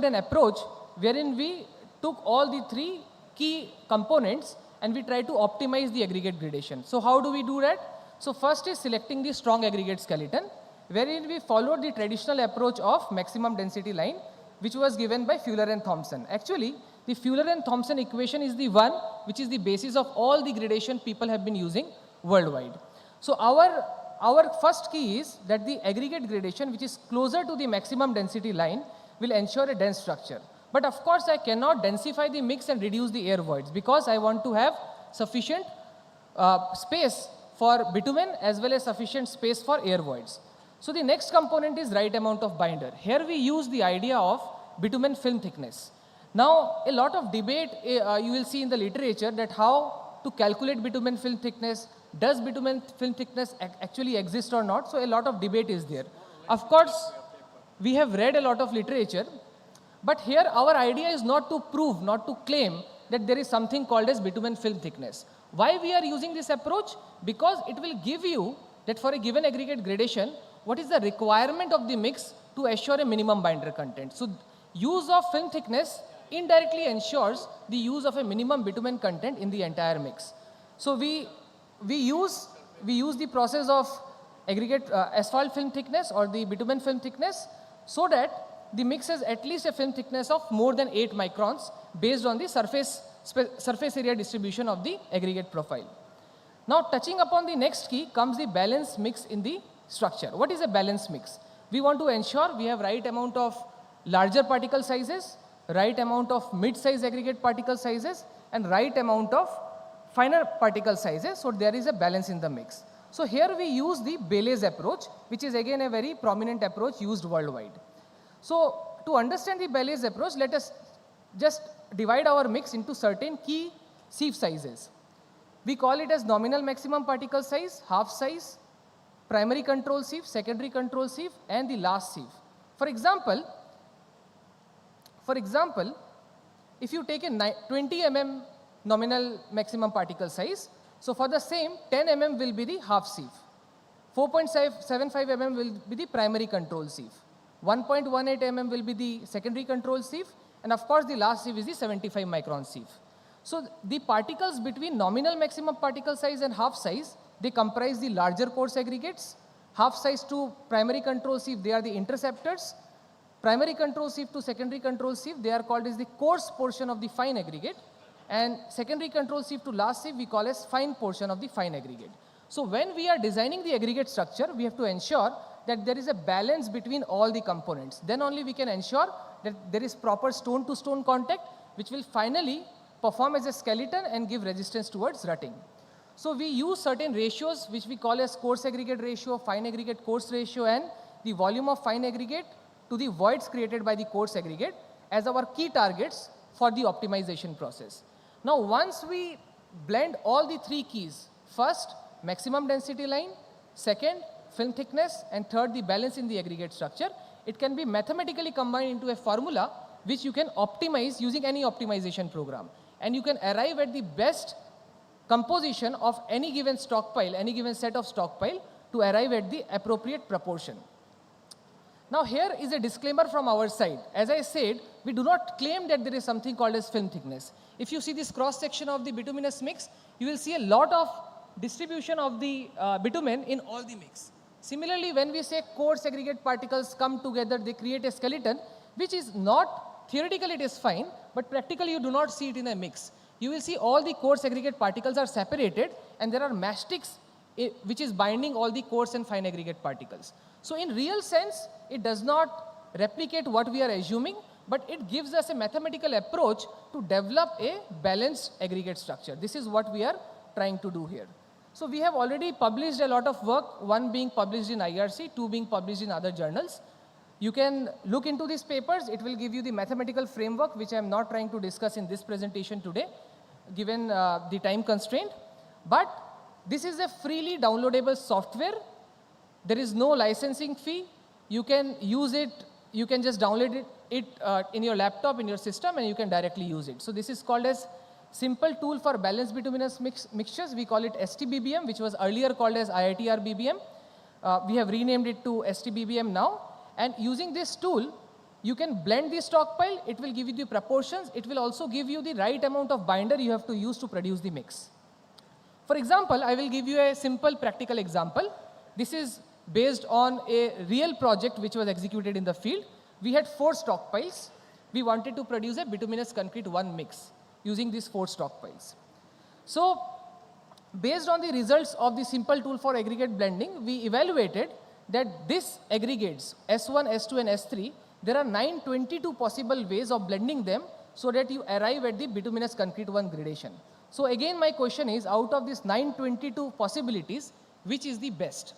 an approach wherein we took all the 3 key components and we try to optimize the aggregate gradation. So how do we do that? So first is selecting the strong aggregate skeleton, wherein we followed the traditional approach of maximum density line, which was given by Fuller and Thomson. Actually, the Fuller and Thomson equation is the one which is the basis of all the gradation people have been using worldwide. So our first key is that the aggregate gradation, which is closer to the maximum density line, will ensure a dense structure. But of course, I cannot densify the mix and reduce the air voids because I want to have sufficient space for bitumen as well as sufficient space for air voids. So the next component is right amount of binder. Here we use the idea of bitumen film thickness. Now, a lot of debate you will see in the literature that how to calculate bitumen film thickness, does bitumen film thickness actually exist or not? So a lot of debate is there. Of course, we have read a lot of literature, but here our idea is not to prove, not to claim that there is something called as bitumen film thickness. Why we are using this approach? Because it will give you that for a given aggregate gradation, what is the requirement of the mix to assure a minimum binder content. So use of film thickness indirectly ensures the use of a minimum bitumen content in the entire mix. So we use the process of aggregate asphalt film thickness or the bitumen film thickness so that the mix has at least a film thickness of more than 8 microns based on the surface area distribution of the aggregate profile. Now touching upon the next key comes the balanced mix in the structure. What is a balanced mix? We want to ensure we have right amount of larger particle sizes, right amount of mid-size aggregate particle sizes, and right amount of finer particle sizes, so there is a balance in the mix. So here we use the Bayes approach, which is again a very prominent approach used worldwide. So to understand the Bayes approach, let us just divide our mix into certain key sieve sizes. We call it as nominal maximum particle size, half size, primary control sieve, secondary control sieve, and the last sieve. For example, if you take a 20 mm nominal maximum particle size, so for the same 10 mm will be the half sieve, 4.75 mm will be the primary control sieve, 1.18 mm will be the secondary control sieve, and of course the last sieve is the 75 micron sieve. So the particles between nominal maximum particle size and half size, they comprise the larger coarse aggregates. Half size to primary control sieve, they are the interceptors. Primary control sieve to secondary control sieve, they are called as the coarse portion of the fine aggregate. And secondary control sieve to last sieve, we call as fine portion of the fine aggregate. So when we are designing the aggregate structure, we have to ensure that there is a balance between all the components. Then only we can ensure that there is proper stone to stone contact, which will finally perform as a skeleton and give resistance towards rutting. So we use certain ratios which we call as coarse aggregate ratio, fine aggregate coarse ratio, and the volume of fine aggregate to the voids created by the coarse aggregate as our key targets for the optimization process. Now once we blend all the three keys, first maximum density line, second film thickness, and third the balance in the aggregate structure, it can be mathematically combined into a formula which you can optimize using any optimization program. And you can arrive at the best composition of any given stockpile, any given set of stockpile to arrive at the appropriate proportion. Now here is a disclaimer from our side. As I said, we do not claim that there is something called as film thickness. If you see this cross section of the bituminous mix, you will see a lot of distribution of the bitumen in all the mix. Similarly, when we say coarse aggregate particles come together, they create a skeleton, which is not, theoretically it is fine, but practically you do not see it in a mix. You will see all the coarse aggregate particles are separated and there are mastics which is binding all the coarse and fine aggregate particles. So in real sense, it does not replicate what we are assuming, but it gives us a mathematical approach to develop a balanced aggregate structure. This is what we are trying to do here. So we have already published a lot of work, one being published in IRC, two being published in other journals. You can look into these papers. It will give you the mathematical framework, which I am not trying to discuss in this presentation today, given the time constraint. But this is a freely downloadable software. There is no licensing fee. You can use it, you can just download it in your laptop, in your system, and you can directly use it. So this is called as Simple Tool for Balanced Bituminous Mixtures. We call it STBBM, which was earlier called as IITR BBM. We have renamed it to STBBM now. And using this tool, you can blend the stockpile. It will give you the proportions. It will also give you the right amount of binder you have to use to produce the mix. For example, I will give you a simple practical example. This is based on a real project which was executed in the field. we had 4 stockpiles. We wanted to produce a bituminous concrete 1 mix using these 4 stockpiles. So based on the results of the simple tool for aggregate blending, we evaluated that these aggregates S1, S2 and S3, there are 922 possible ways of blending them so that you arrive at the bituminous concrete 1 gradation. So again my question is, out of these 922 possibilities, which is the best?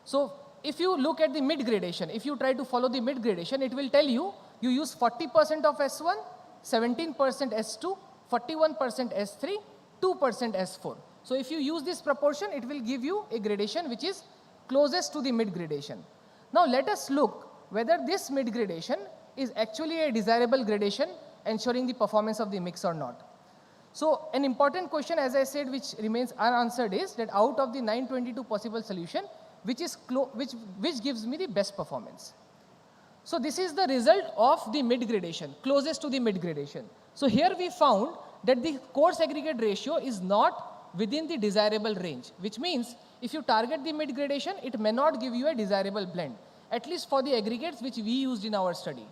So if you look at the mid gradation, if you try to follow the mid gradation, it will tell you, you use 40% of S1, 17% S2, 41% S3, 2% S4. So if you use this proportion, it will give you a gradation which is closest to the mid gradation. Now let us look whether this mid gradation is actually a desirable gradation ensuring the performance of the mix or not. So an important question, as I said, which remains unanswered is that out of the 922 possible solution, which gives me the best performance. So this is the result of the mid gradation, closest to the mid gradation. So here we found that the coarse aggregate ratio is not within the desirable range, which means if you target the mid gradation, it may not give you a desirable blend, at least for the aggregates which we used in our study.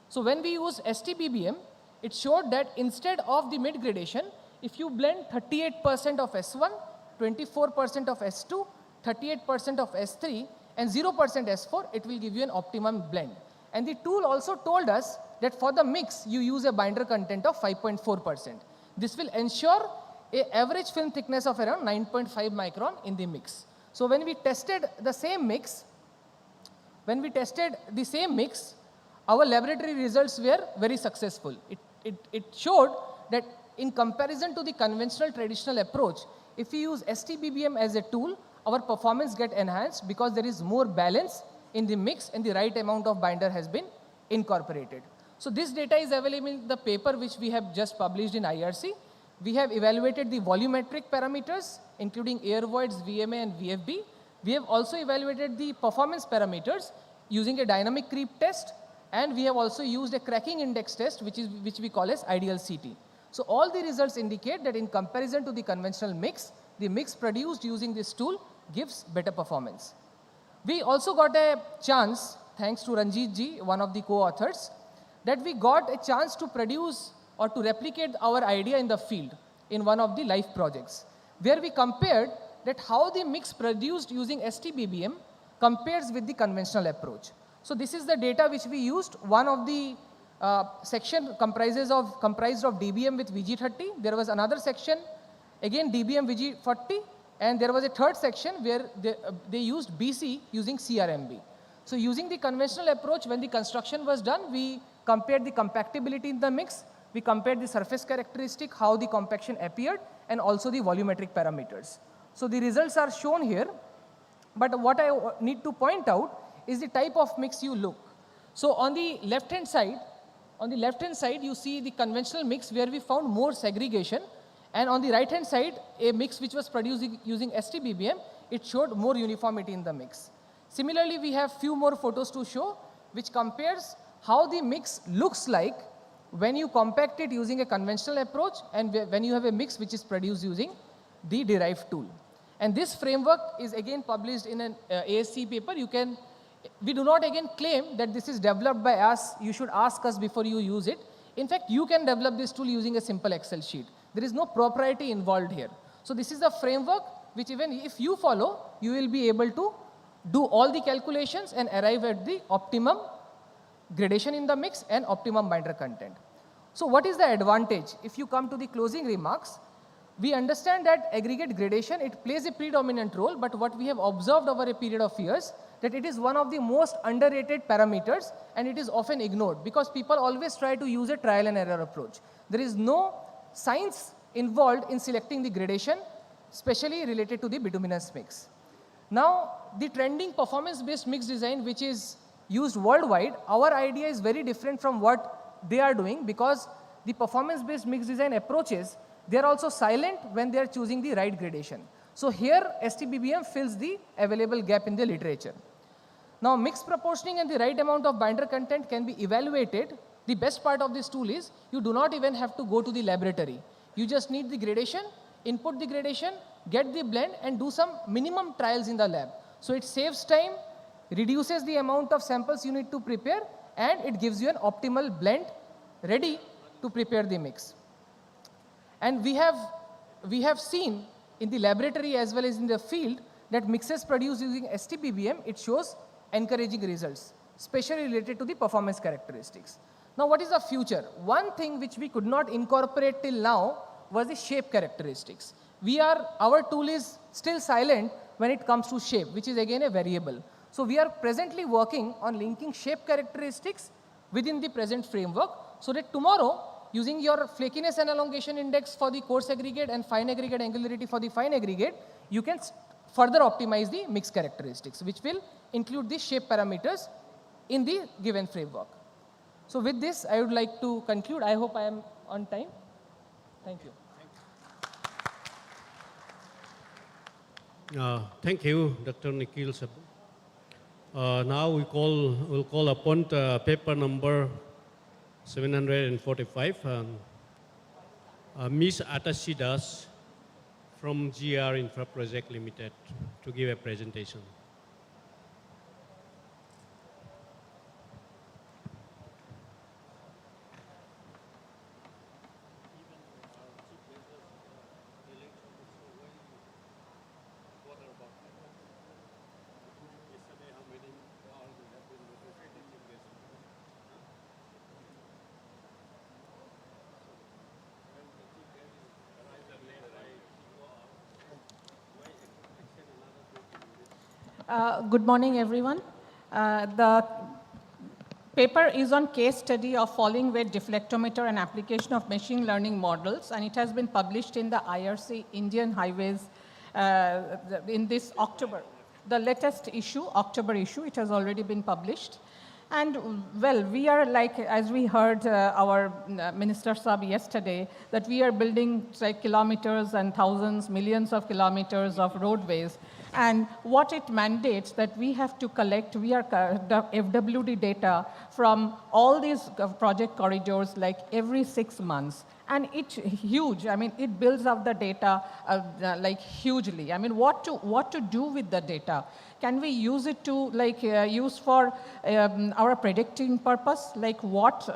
So when we use STBBM, it showed that instead of the mid gradation, if you blend 38% of S1, 24% of S2, 38% of S3 and 0% S4, it will give you an optimum blend. And the tool also told us that for the mix, you use a binder content of 5.4%. This will ensure an average film thickness of around 9.5 micron in the mix. So when we tested the same mix, our laboratory results were very successful. It showed that in comparison to the conventional traditional approach, if we use STBBM as a tool, our performance get enhanced because there is more balance in the mix and the right amount of binder has been incorporated. So this data is available in the paper which we have just published in IRC. We have evaluated the volumetric parameters, including air voids, VMA and VFB. We have also evaluated the performance parameters using a dynamic creep test, and we have also used a cracking index test, which we call as ideal CT. So all the results indicate that in comparison to the conventional mix, the mix produced using this tool gives better performance. We also got a chance, thanks to Ranjit ji, one of the co-authors, that we got a chance to produce or to replicate our idea in the field in one of the live projects, where we compared that how the mix produced using STBBM compares with the conventional approach. So this is the data which we used. One of the section comprised of DBM with VG30. There was another section, again DBM VG40, and there was a third section where they used BC using CRMB. So using the conventional approach, when the construction was done, we compared the compactability in the mix, we compared the surface characteristic, how the compaction appeared, and also the volumetric parameters. So the results are shown here, but what I need to point out is the type of mix you look. So on the left-hand side, you see the conventional mix where we found more segregation, and on the right-hand side, a mix which was produced using STBBM, it showed more uniformity in the mix. Similarly, we have few more photos to show, which compares how the mix looks like when you compact it using a conventional approach and when you have a mix which is produced using the derived tool. And this framework is again published in an ASC paper. We do not again claim that this is developed by us. You should ask us before you use it. In fact, you can develop this tool using a simple Excel sheet. There is no propriety involved here. So this is the framework which even if you follow, you will be able to do all the calculations and arrive at the optimum gradation in the mix and optimum binder content. So what is the advantage? If you come to the closing remarks, we understand that aggregate gradation, it plays a predominant role, but what we have observed over a period of years, that it is one of the most underrated parameters and it is often ignored because people always try to use a trial and error approach. There is no science involved in selecting the gradation, especially related to the bituminous mix. Now, the trending performance-based mix design which is used worldwide, our idea is very different from what they are doing because the performance-based mix design approaches, they are also silent when they are choosing the right gradation. So here, STBBM fills the available gap in the literature. Now, mix proportioning and the right amount of binder content can be evaluated. The best part of this tool is you do not even have to go to the laboratory. You just need the gradation, input the gradation, get the blend and do some minimum trials in the lab. So it saves time, reduces the amount of samples you need to prepare and it gives you an optimal blend ready to prepare the mix. And we have seen in the laboratory as well as in the field that mixes produced using STPBM, it shows encouraging results, especially related to the performance characteristics. Now, what is the future? One thing which we could not incorporate till now was the shape characteristics. Our tool is still silent when it comes to shape, which is again a variable. So we are presently working on linking shape characteristics within the present framework, so that tomorrow, using your flakiness and elongation index for the coarse aggregate and fine aggregate angularity for the fine aggregate, you can further optimize the mix characteristics, which will include the shape parameters in the given framework. So with this, I would like to conclude. I hope I am on time. Thank you. Thank you, Dr. Nikhil Sabu. Now we'll call upon paper number 745, Ms. Atashi Das from GR Infra Project Limited to give a presentation. Good morning, everyone. The paper is on case study of falling weight deflectometer and application of machine learning models, and it has been published in the IRC Indian Highways in this October. The latest issue, October issue, it has already been published. And well, we are like, as we heard our Minister Saab yesterday, that we are building like kilometers and thousands, millions of kilometers of roadways. And what it mandates that we have to collect, the FWD data from all these project corridors like every 6 months. And it's huge. I mean, it builds up the data like hugely. I mean, what to do with the data? Can we use it to like use for our predicting purpose? Like what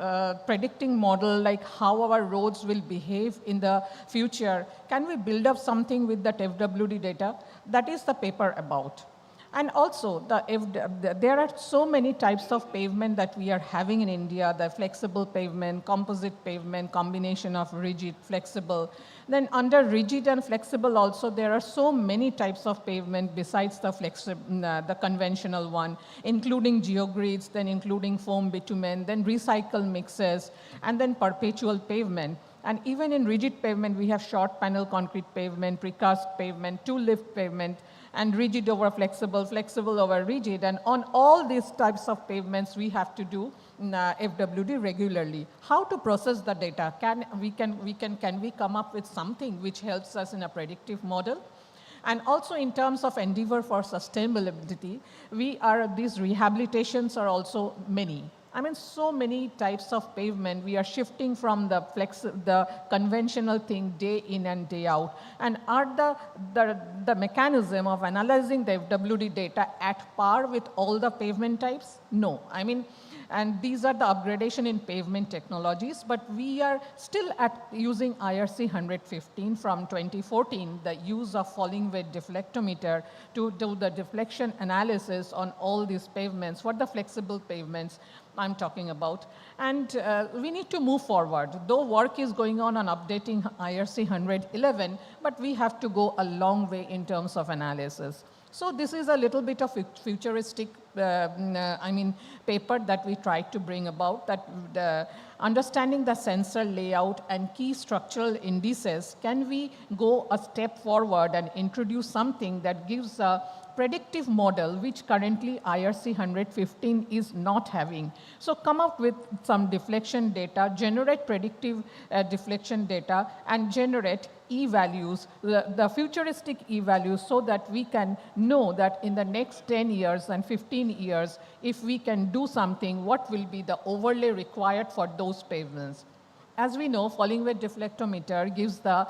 predicting model, like how our roads will behave in the future? Can we build up something with that FWD data? That is the paper about. And also, there are so many types of pavement that we are having in India, the flexible pavement, composite pavement, combination of rigid, flexible. Then under rigid and flexible also, there are so many types of pavement besides the conventional one, including geogrids, then including foam bitumen, then recycle mixes, and then perpetual pavement. And even in rigid pavement, we have short panel concrete pavement, precast pavement, two lift pavement, and rigid over flexible, flexible over rigid. And on all these types of pavements, we have to do FWD regularly. How to process the data? Can we come up with something which helps us in a predictive model? And also in terms of endeavor for sustainability, these rehabilitations are also many. I mean, so many types of pavement, we are shifting from the conventional thing day in and day out. And are the mechanism of analyzing the FWD data at par with all the pavement types? No. I mean, and these are the upgradation in pavement technologies, but we are still using IRC 115 from 2014, the use of falling weight deflectometer to do the deflection analysis on all these pavements, what the flexible pavements I'm talking about. And we need to move forward. Though work is going on updating IRC 111, but we have to go a long way in terms of analysis. So this is a little bit of futuristic paper that we tried to bring about, that understanding the sensor layout and key structural indices, can we go a step forward and introduce something that gives a predictive model, which currently IRC 115 is not having. So come up with some deflection data, generate predictive deflection data, and generate E-values, the futuristic E-values, so that we can know that in the next 10 years and 15 years, if we can do something, what will be the overlay required for those pavements. As we know, falling weight deflectometer gives the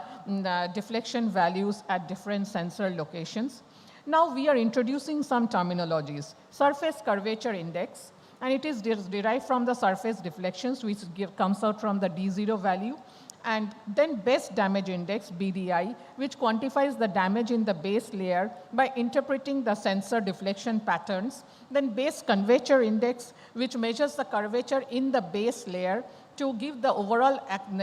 deflection values at different sensor locations. Now we are introducing some terminologies. Surface curvature index, And it is derived from the surface deflections, which comes out from the D0 value. And then base damage index, BDI, which quantifies the damage in the base layer by interpreting the sensor deflection patterns. Then base curvature index, which measures the curvature in the base layer to give the overall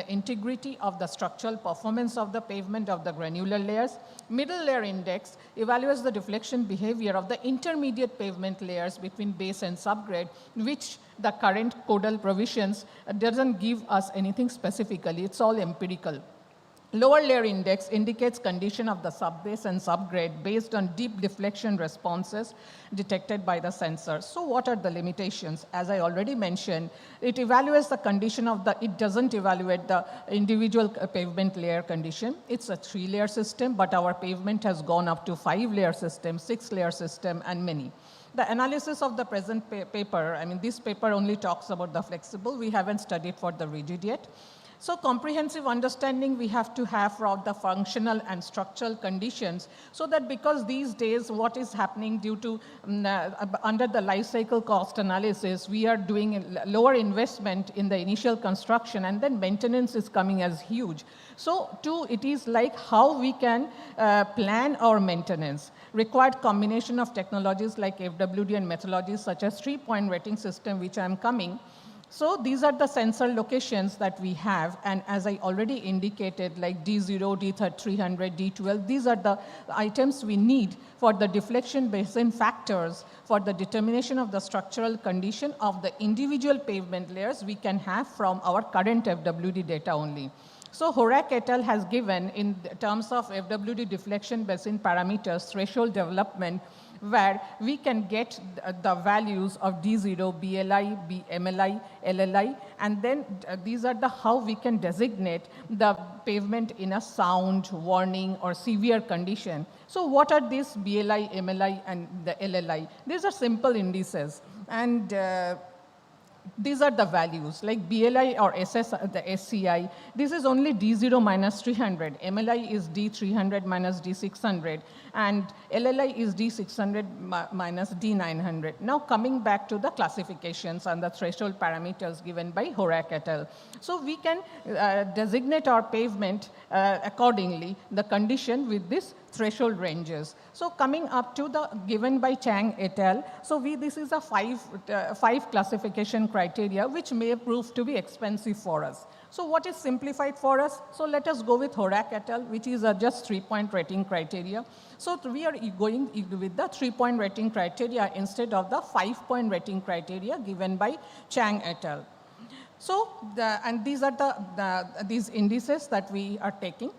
integrity of the structural performance of the pavement of the granular layers. Middle layer index evaluates the deflection behavior of the intermediate pavement layers between base and subgrade, which the current codal provisions doesn't give us anything specifically. It's all empirical. Lower layer index indicates condition of the subbase and subgrade based on deep deflection responses detected by the sensor. So what are the limitations? As I already mentioned, it evaluates the condition of the, it doesn't evaluate the individual pavement layer condition. It's a 3-layer system, but our pavement has gone up to 5-layer system, 6-layer system, and many. The analysis of the present paper, I mean, this paper only talks about the flexible. We haven't studied for the rigid yet. So comprehensive understanding we have to have for the functional and structural conditions, so that because these days what is happening due to under the life cycle cost analysis, we are doing lower investment in the initial construction, and then maintenance is coming as huge. So too, it is like how we can plan our maintenance. Required combination of technologies like FWD and methodologies such as 3-point rating system, which I am coming. So these are the sensor locations that we have, and as I already indicated, like D0, D300, D12, these are the items we need for the deflection basin factors for the determination of the structural condition of the individual pavement layers we can have from our current FWD data only. So Horak et al. Has given, in terms of FWD deflection basin parameters, threshold development, where we can get the values of D0, BLI, MLI, LLI, and then these are the how we can designate the pavement in a sound, warning, or severe condition. So what are these BLI, MLI, and the LLI? These are simple indices, and these are the values, like BLI or SS, the SCI. This is only D0 minus 300. MLI is D300 minus D600. And LLI is D600 minus D900. Now coming back to the classifications and the threshold parameters given by Horak et al. So we can designate our pavement accordingly, the condition with this threshold ranges. So coming up to the given by Chang et al. So this is a five classification criteria which may prove to be expensive for us. So what is simplified for us? So let us go with Horak et al., which is just 3-point rating criteria. So we are going with the 3-point rating criteria instead of the 5-point rating criteria given by Chang et al. So and these are these indices that we are taking.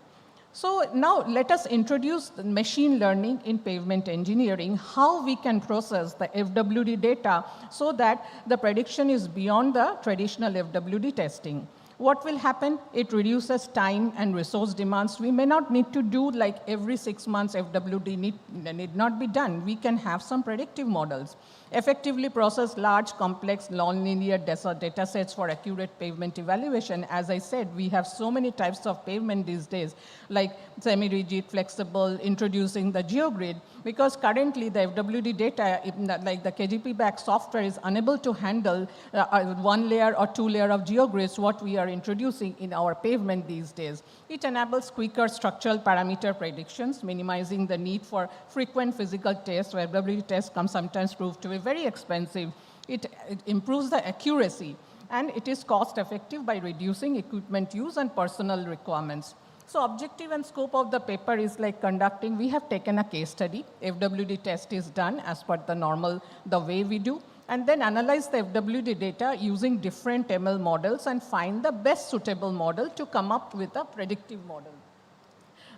So now let us introduce the machine learning in pavement engineering, how we can process the FWD data so that the prediction is beyond the traditional FWD testing. What will happen? It reduces time and resource demands. We may not need to do like every 6 months FWD need not be done. We can have some predictive models. Effectively process large, complex, non-linear data sets for accurate pavement evaluation. As I said, we have so many types of pavement these days, like semi-rigid, flexible, introducing the geogrid, because currently the FWD data, like the KGP-backed software, is unable to handle 1 layer or 2 layer of geogrids, what we are introducing in our pavement these days. It enables quicker structural parameter predictions, minimizing the need for frequent physical tests, where FWD tests can sometimes prove to be very expensive. It improves the accuracy, and it is cost effective by reducing equipment use and personal requirements. So objective and scope of the paper is like conducting, we have taken a case study. FWD test is done as per the way we do, and then analyze the FWD data using different ML models and find the best suitable model to come up with a predictive model.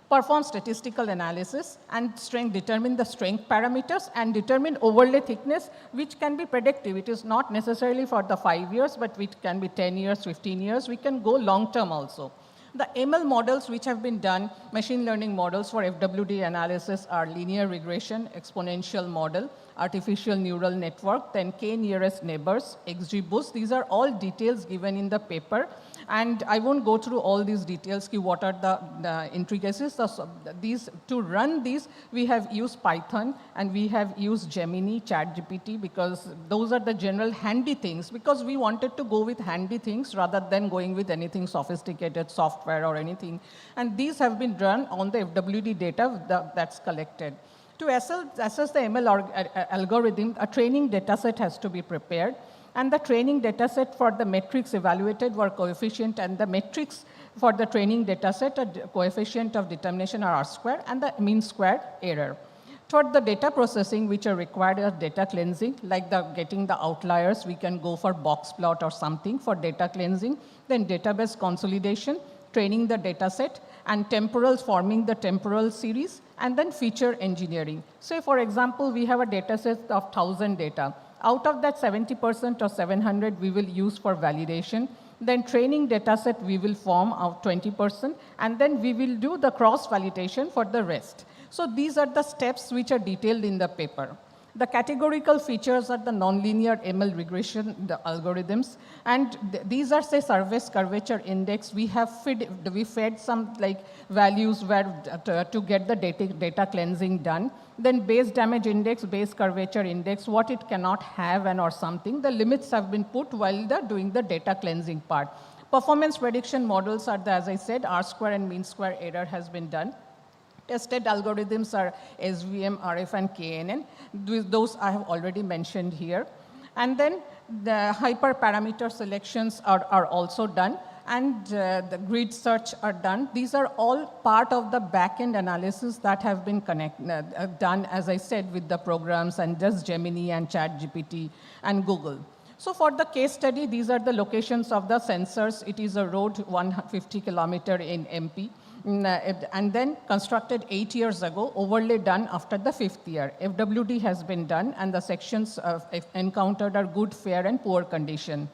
Perform statistical analysis and determine the strength parameters and determine overlay thickness, which can be predictive. It is not necessarily for the 5 years, but it can be 10 years, 15 years. We can go long term also. The ML models which have been done, machine learning models for FWD analysis, are linear regression, exponential model, artificial neural network, then k-nearest neighbors, XGBoost. These are all details given in the paper. And I won't go through all these details, what are the intricacies. To run these, we have used Python and we have used Gemini, ChatGPT, because those are the general handy things, because we wanted to go with handy things rather than going with anything sophisticated software or anything. And these have been run on the FWD data that's collected. To assess the ML algorithm, a training dataset has to be prepared. And the training dataset for the metrics evaluated were coefficient, and the metrics for the training dataset, a coefficient of determination are R-square, and the mean square error. For the data processing, which are required as data cleansing, like getting the outliers, we can go for box plot or something for data cleansing. Then database consolidation, training the dataset, and temporals, forming the temporal series, and then feature engineering. Say, for example, we have a dataset of 1,000 data. Out of that, 70% or 700 we will use for validation. Then training dataset we will form out 20%, and then we will do the cross-validation for the rest. So these are the steps which are detailed in the paper. The categorical features are the nonlinear ML regression, the algorithms, and these are, say, surface curvature index. We fed some like values to get the data cleansing done. Then base damage index, base curvature index, what it cannot have and or something. The limits have been put while doing the data cleansing part. Performance prediction models are, as I said, R-square and mean square error has been done. Tested algorithms are SVM, RF, and KNN. Those I have already mentioned here. And then the hyperparameter selections are also done, and the grid search are done. These are all part of the back-end analysis that have been done, as I said, with the programs and just Gemini and ChatGPT and Google. So for the case study, these are the locations of the sensors. It is a road 150 kilometer in MP. And then constructed 8 years ago, overlay done after the 5th year. FWD has been done, and the sections encountered are good, fair, and poor condition.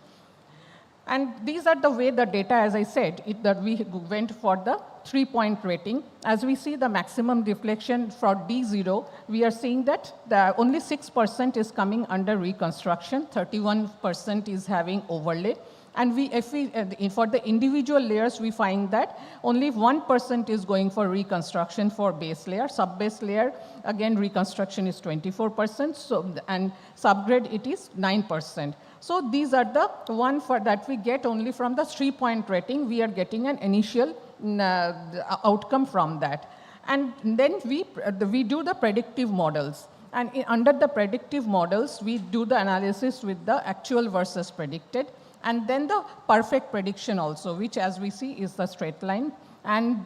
And these are the way the data, as I said, that we went for the 3-point rating. As we see the maximum deflection for D0, we are seeing that only 6% is coming under reconstruction, 31% is having overlay. And for the individual layers, we find that only 1% is going for reconstruction for base layer. Sub-base layer, again, reconstruction is 24%, and subgrade, it is 9%. So these are the one that we get only from the 3-point rating. We are getting an initial outcome from that. And then we do the predictive models. And under the predictive models, we do the analysis with the actual versus predicted. And then the perfect prediction also, which, as we see, is the straight line. And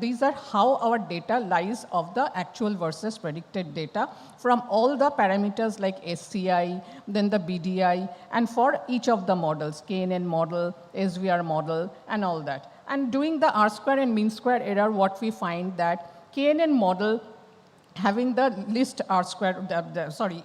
these are how our data lies of the actual versus predicted data from all the parameters like SCI, then the BDI, and for each of the models, KNN model, SVR model, and all that. And doing the R-square and mean square error, what we find that KNN model having the list R-square,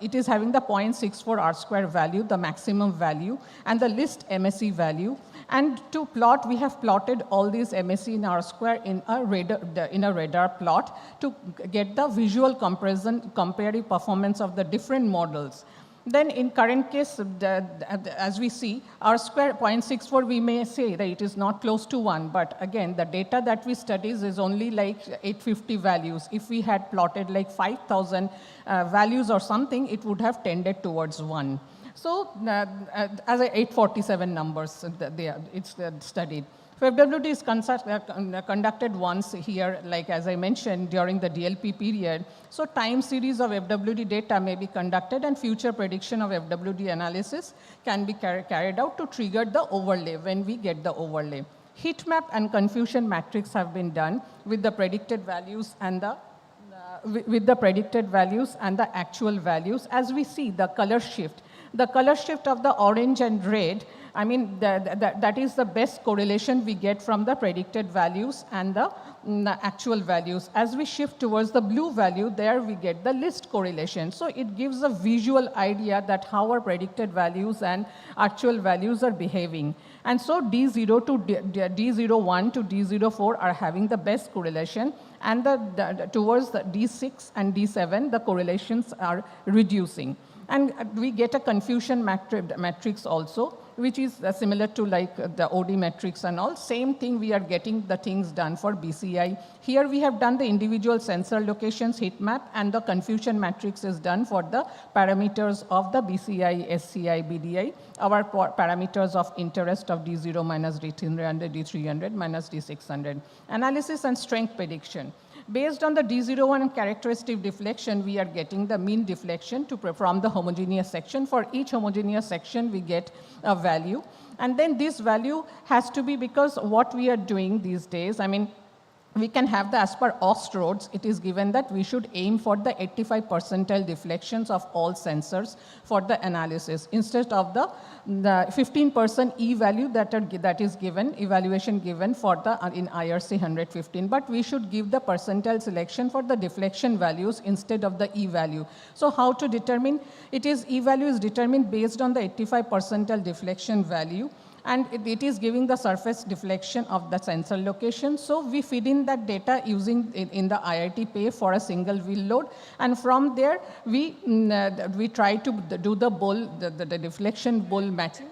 it is having the 0.64 R-square value, the maximum value, and the list MSE value. And to plot, we have plotted all these MSE in R-square in a radar plot to get the visual comparative performance of the different models. Then in current case, as we see, R-square 0.64, we may say that it is not close to 1, but again, the data that we studies is only like 850 values. If we had plotted like 5,000 values or something, it would have tended towards 1. So as 847 numbers, it's studied. FWD is conducted once here, like as I mentioned, during the DLP period. So time series of FWD data may be conducted, and future prediction of FWD analysis can be carried out to trigger the overlay when we get the overlay. Heat map and confusion matrix have been done with the predicted values and the actual values. As we see the color shift of the orange and red, I mean, that is the best correlation we get from the predicted values and the actual values. As we shift towards the blue value, there we get the list correlation. So it gives a visual idea that how our predicted values and actual values are behaving. And so D0 to D01 to D04 are having the best correlation, and towards the D6 and D7, the correlations are reducing. And we get a confusion matrix also, which is similar to like the OD metrics and all. Same thing, we are getting the things done for BCI. Here we have done the individual sensor locations heat map, and the confusion matrix is done for the parameters of the BCI, SCI, BDI, our parameters of interest of D0 minus D300, D300 minus D600. Analysis and strength prediction. Based on the D01 characteristic deflection, we are getting the mean deflection from the homogeneous section. For each homogeneous section, we get a value. And then this value has to be, because what we are doing these days, I mean, we can have the, as per Osterode, it is given that we should aim for the 85 percentile deflections of all sensors for the analysis, instead of the 15% E value that is given, evaluation given for the in IRC 115. But we should give the percentile selection for the deflection values instead of the E value. So how to determine? It is E value is determined based on the 85 percentile deflection value, and it is giving the surface deflection of the sensor location. So we feed in that data using in the IIT Pay for a single wheel load, and from there we try to do the deflection bowl matching.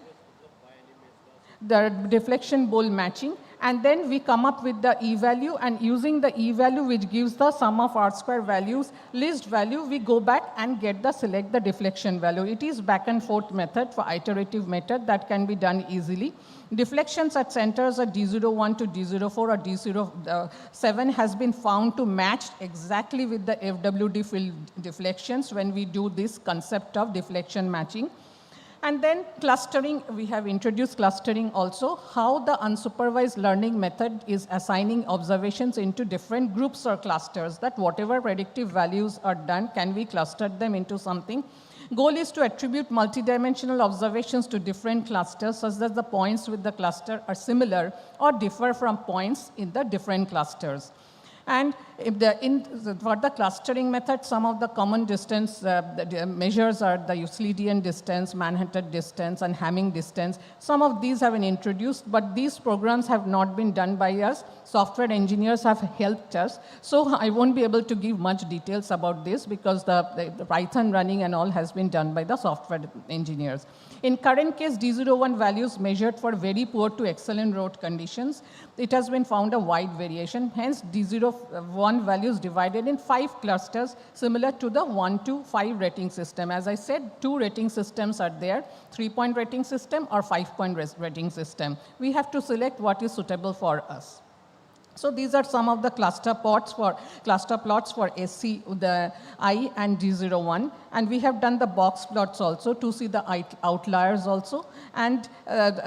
The deflection bowl matching, and then we come up with the E value, and using the E value, which gives the sum of R-square values, least value, we go back and select the deflection value. It is back and forth method for iterative method that can be done easily. Deflections at centers at D01 to D04 or D07 has been found to match exactly with the FWD field deflections when we do this concept of deflection matching. And then clustering, we have introduced clustering also, how the unsupervised learning method is assigning observations into different groups or clusters, that whatever predictive values are done, can we cluster them into something. Goal is to attribute multidimensional observations to different clusters such that the points with the cluster are similar or differ from points in the different clusters. And for the clustering method, some of the common distance measures are the Euclidean distance, Manhattan distance, and Hamming distance. Some of these have been introduced, but these programs have not been done by us. Software engineers have helped us. So I won't be able to give much details about this because the Python running and all has been done by the software engineers. In current case, D01 values measured for very poor to excellent road conditions. It has been found a wide variation. Hence, D01 values divided in 5 clusters, similar to the 1 to 5 rating system. As I said, 2 rating systems are there, 3-point rating system or 5-point rating system. We have to select what is suitable for us. So these are some of the cluster plots for SC, the I and D01, and we have done the box plots also to see the outliers also, and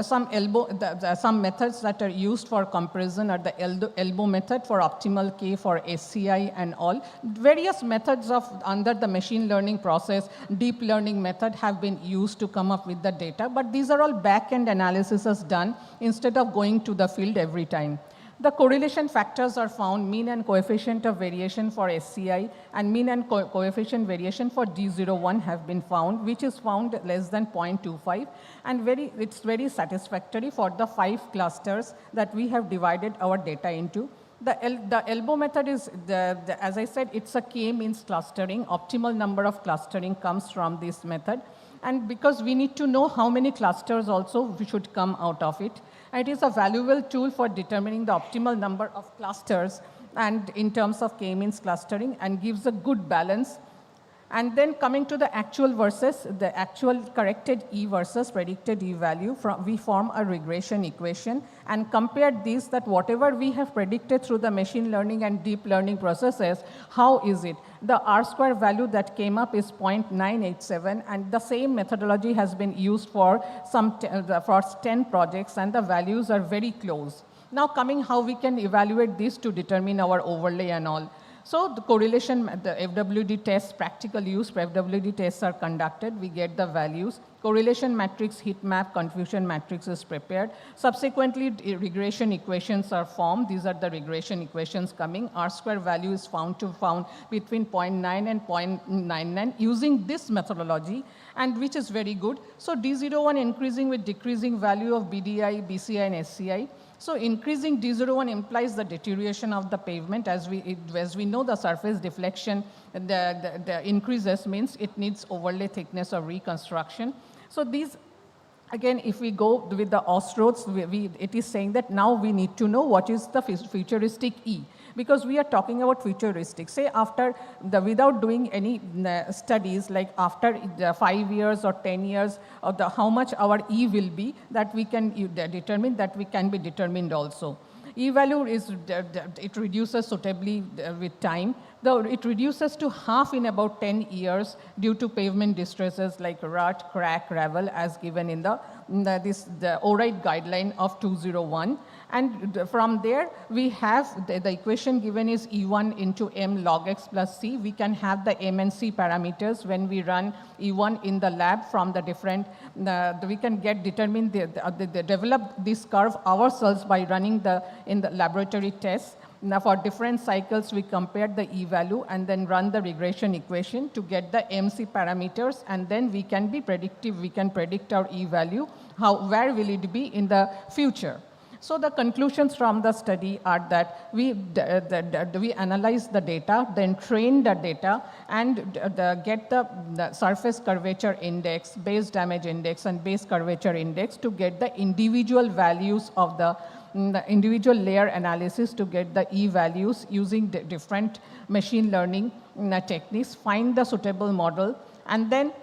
some methods that are used for comparison are the elbow method for optimal K for SCI and all. Various methods under the machine learning process, deep learning method have been used to come up with the data, but these are all back-end analyses done instead of going to the field every time. The correlation factors are found, mean and coefficient of variation for SCI and mean and coefficient variation for D01 have been found, which is found less than 0.25, and it's very satisfactory for the 5 clusters that we have divided our data into. The elbow method is, as I said, it's a K-means clustering. Optimal number of clustering comes from this method. And because we need to know how many clusters also we should come out of it. And it is a valuable tool for determining the optimal number of clusters and in terms of K-means clustering, and gives a good balance. And then coming to the actual versus the actual corrected E versus predicted E value, we form a regression equation and compare these, that whatever we have predicted through the machine learning and deep learning processes, how is it? The R-square value that came up is 0.987, and the same methodology has been used for for 10 projects, and the values are very close. Now coming how we can evaluate this to determine our overlay and all. So the correlation, the FWD tests, practical use FWD tests are conducted. We get the values. Correlation matrix, heat map, confusion matrix is prepared. Subsequently, regression equations are formed. These are the regression equations coming. R-square value is found between 0.9 and 0.99 using this methodology, and which is very good. So D01 increasing with decreasing value of BDI, BCI, and SCI. So increasing D01 implies the deterioration of the pavement. As we know, the surface deflection, the increases means it needs overlay thickness or reconstruction. So these Again, if we go with the OS roads, it is saying that now we need to know what is the futuristic E, because we are talking about futuristic. Say after without doing any studies, like after 5 years or 10 years, of how much our E will be, that we can determine, that we can be determined also. E-value is, it reduces suitably with time, though it reduces to half in about 10 years due to pavement distresses like rut, crack, gravel, as given in the ORIDE guideline of 201. And from there, we have the equation given is E1 into M log x plus C. We can have the M and C parameters when we run E1 in the lab from the different, we can determine develop this curve ourselves by running in the laboratory tests. Now for different cycles, we compared the E-value and then run the regression equation to get the MC parameters, and then we can be predictive, we can predict our E-value, where will it be in the future. So the conclusions from the study are that we analyze the data, then train the data, and get the surface curvature index, base damage index, and base curvature index to get the individual values of the individual layer analysis to get the E-values using different machine learning techniques, find the suitable model, and then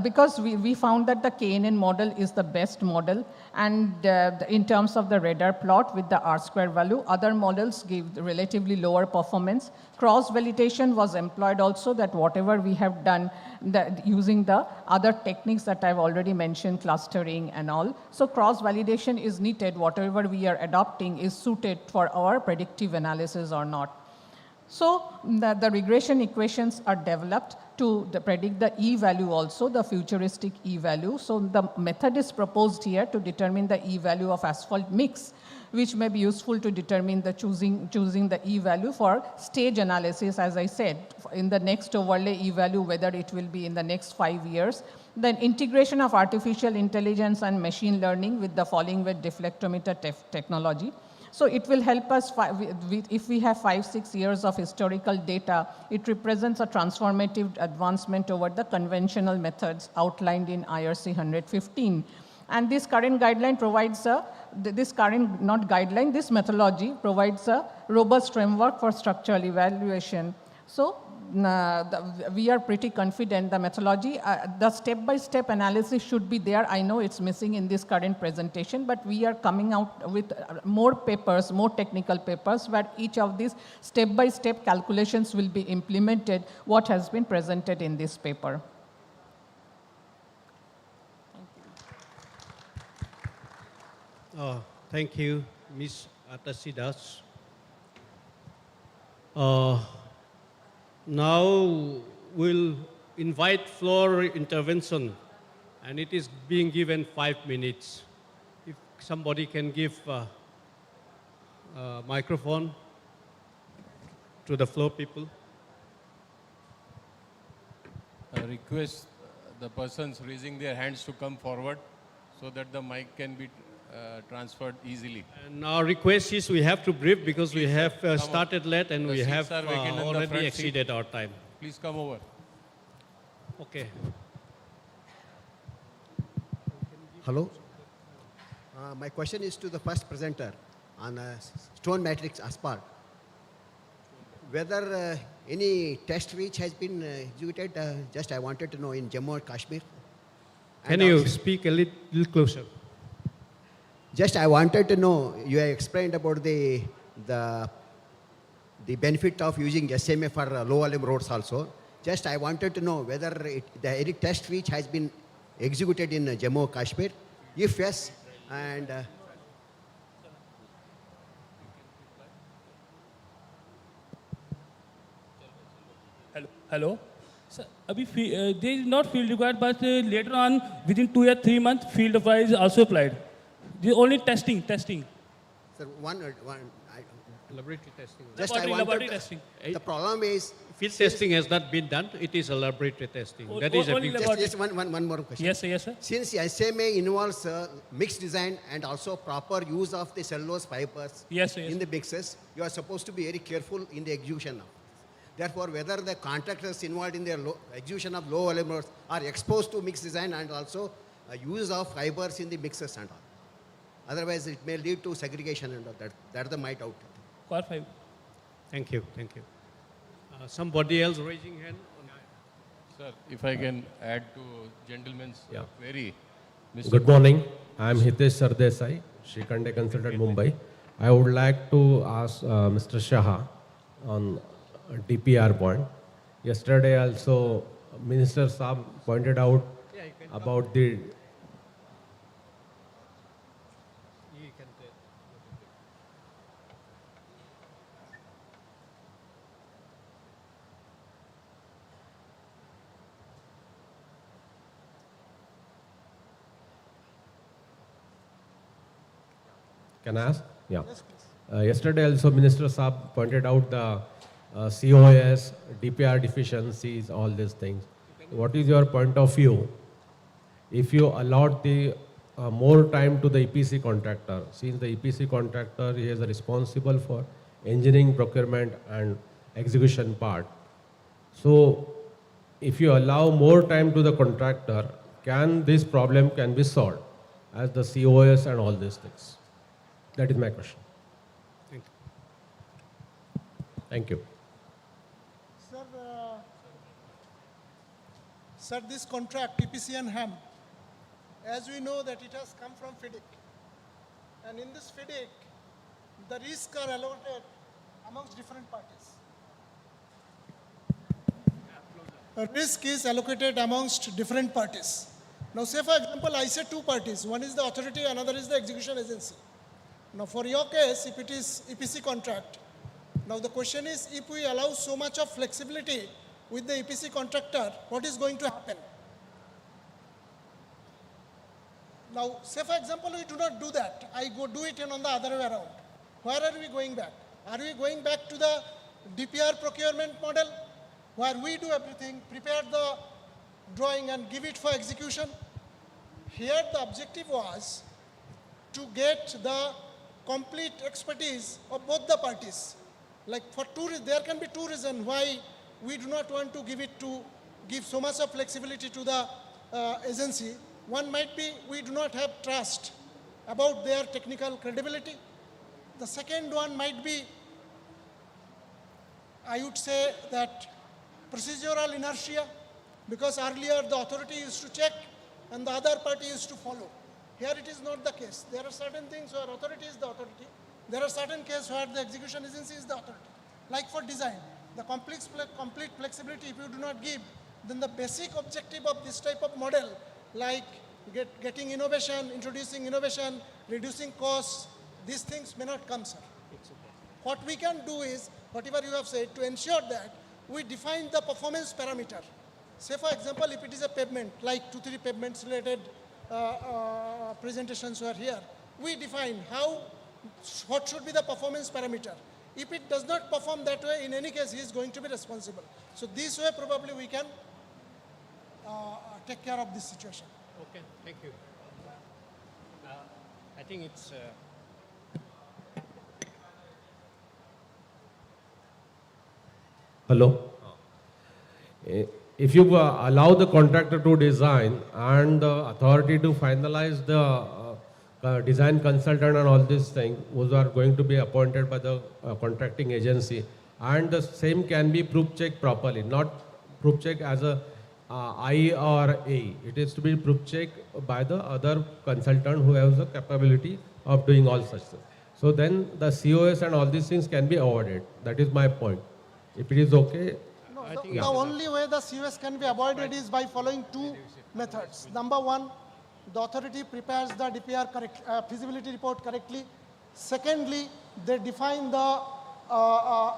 because we found that the KNN model is the best model, and in terms of the radar plot with the R-square value, other models give relatively lower performance. Cross-validation was employed also, that whatever we have done using the other techniques that I've already mentioned, clustering and all. So cross-validation is needed, whatever we are adopting is suited for our predictive analysis or not. So the regression equations are developed to predict the E-value also, the futuristic E-value. So the method is proposed here to determine the E-value of asphalt mix, which may be useful to determine the choosing the E-value for stage analysis, as I said, in the next overlay E-value, whether it will be in the next 5 years. Then integration of artificial intelligence and machine learning with the falling wedge deflectometer technology. So it will help us, if we have 5-6 years of historical data, it represents a transformative advancement over the conventional methods outlined in IRC 115. And this current guideline provides this methodology provides a robust framework for structural evaluation. So we are pretty confident the methodology, the step-by-step analysis should be there. I know it's missing in this current presentation, but we are coming out with more papers, more technical papers, where each of these step-by-step calculations will be implemented, what has been presented in this paper. Thank you, Ms. Atasidas. Now we'll invite floor intervention, and it is being given 5 minutes. If somebody can give a microphone to the floor people. I request the persons raising their hands to come forward so that the mic can be transferred easily. And our request is we have to brief because we have started late and The we have seats are vacant in the already front exceeded seat. our time. Please come over. Okay. Hello. My question is to the first presenter on stone matrix asphalt. Whether any test reach has been executed, just I wanted to know in Jammu and Kashmir. Can And you also- speak a little closer? Just I wanted to know, you have explained about the benefit of using SMA for low volume roads also. Just I wanted to know whether any test reach has been executed in Jammu and Kashmir. If yes, and Hello. So, there is not field required, but later on, within 2 or 3 months, field wise is also applied. The only testing. sir, Laboratory testing. just Laboratory testing. The problem is Field testing has not been done. It is a laboratory testing. That is a Only big laboratory. just one more question. Yes, sir, yes, sir. Since SMA involves mixed design and also proper use of the cellulose fibers Yes, sir, yes, in the mixes, you are supposed to be very careful in the execution of. Therefore, whether the contractors involved in the execution of low volume roads are exposed to mixed design and also use of fibers in the mixes and all. Otherwise, it may lead to segregation and all that. That's my doubt. Core 5. Thank you. Thank you. Somebody else raising hand? Sir, if I can add to gentleman's query. Mr. Good morning. I am Hitesh Sardesai, Shrikande Consultant, Mumbai. I would like to ask Mr. Shah on DPR point. Yesterday also, Minister Saab pointed out about the Can I ask? Yeah. Yes, please. Yesterday also Minister Saab pointed out the COS, DPR deficiencies, all these things. What is your point of view if you allot the more time to the EPC contractor, since the EPC contractor he is responsible for engineering, procurement and execution part. So if you allow more time to the contractor, can this problem can be solved as the COS and all these things? That is my question. Thank you. Thank you. Sir, this contract, EPC and HAM, as we know that it has come from FIDIC. And in this FIDIC, the risks are allotted amongst different parties. A risk is allocated amongst different parties. Now, say for example, I say two parties. One is the authority, another is the execution agency. Now, for your case, if it is EPC contract, now the question is, if we allow so much of flexibility with the EPC contractor, what is going to happen? Now, say for example, we do not do that. I go do it on the other way around. Where are we going back? Are we going back to the DPR procurement model, where we do everything, prepare the drawing and give it for execution? Here the objective was to get the complete expertise of both the parties. Like for there can be two reasons why we do not want to give so much of flexibility to the agency. One might be we do not have trust about their technical credibility. The second one might be, I would say that procedural inertia, because earlier the authority used to check and the other party used to follow. Here it is not the case. There are certain things where authority is the authority. There are certain cases where the execution agency is the authority. Like for design, the complete flexibility if you do not give, then the basic objective of this type of model, like getting innovation, introducing innovation, reducing costs, these things may not come, sir. What we can do is, whatever you have said, to ensure that we define the performance parameter. Say for example, if it is a pavement, like 2-3 pavements related presentations were here, we define what should be the performance parameter. If it does not perform that way, in any case, he is going to be responsible. So this way, probably we can take care of this situation. Okay, thank you. I think it's... Hello. If you allow the contractor to design and the authority to finalize the design consultant and all these things, those are going to be appointed by the contracting agency, and the same can be proof check properly, not proof check as a I or A. It is to be proof check by the other consultant who has the capability of doing all such things. So then the COS and all these things can be avoided. That is my point. If it is okay. No, the only way the COS can be avoided is by following two methods. Number one, the authority prepares the DPR feasibility report correctly. Secondly, they define the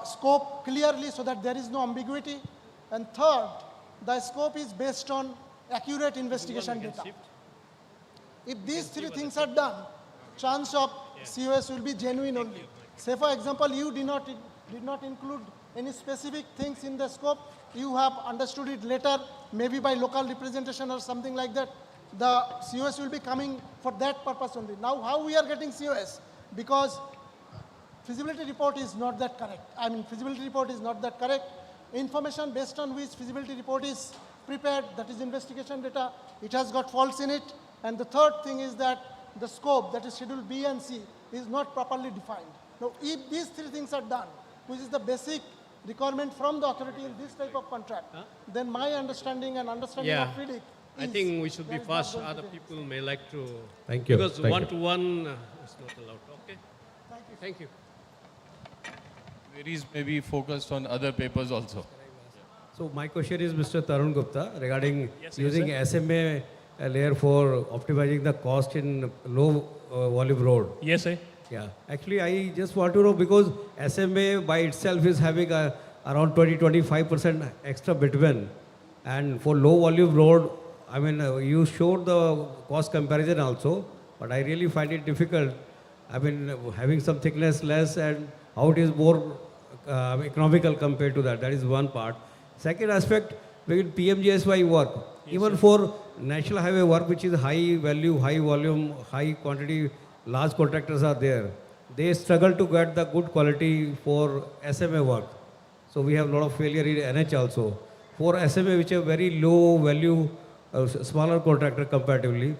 scope clearly so that there is no ambiguity. And third, the scope is based on accurate investigation data. If these three things are done, chance of COS will be genuine only. Say for example, you did not include any specific things in the scope, you have understood it later, maybe by local representation or something like that. The COS will be coming for that purpose only. Now, how we are getting COS? Because feasibility report is not that correct. I mean, feasibility report is not that correct. Information based on which feasibility report is prepared, that is investigation data, it has got faults in it. And the third thing is that the scope, that is Schedule B and C, is not properly defined. Now, if these three things are done, which is the basic requirement from the authority in this type of contract, then my understanding and understanding Yeah. of FIDIC I is think we should be there is not fast. going to Other be any people may like to. Thank you. Because Thank you. one-to-one is not allowed. Okay. Thank you. Queries may be focused on other papers also. So my question is Mr. Tarun Gupta regarding Yes, using sir. SMA layer for optimizing the cost in low volume road. Yes, sir. Yeah, actually I just want to know because SMA by itself is having around 20-25% extra bitumen, and for low volume road, I mean you showed the cost comparison also, but I really find it difficult. I mean having some thickness less and how it is more economical compared to that. That is one part. Second aspect, with PMGSY work, even for national highway work, which is high value, high volume, high quantity, large contractors are there. They struggle to get the good quality for SMA work. So we have a lot of failure in NH also. For SMA, which are very low value, smaller contractor comparatively,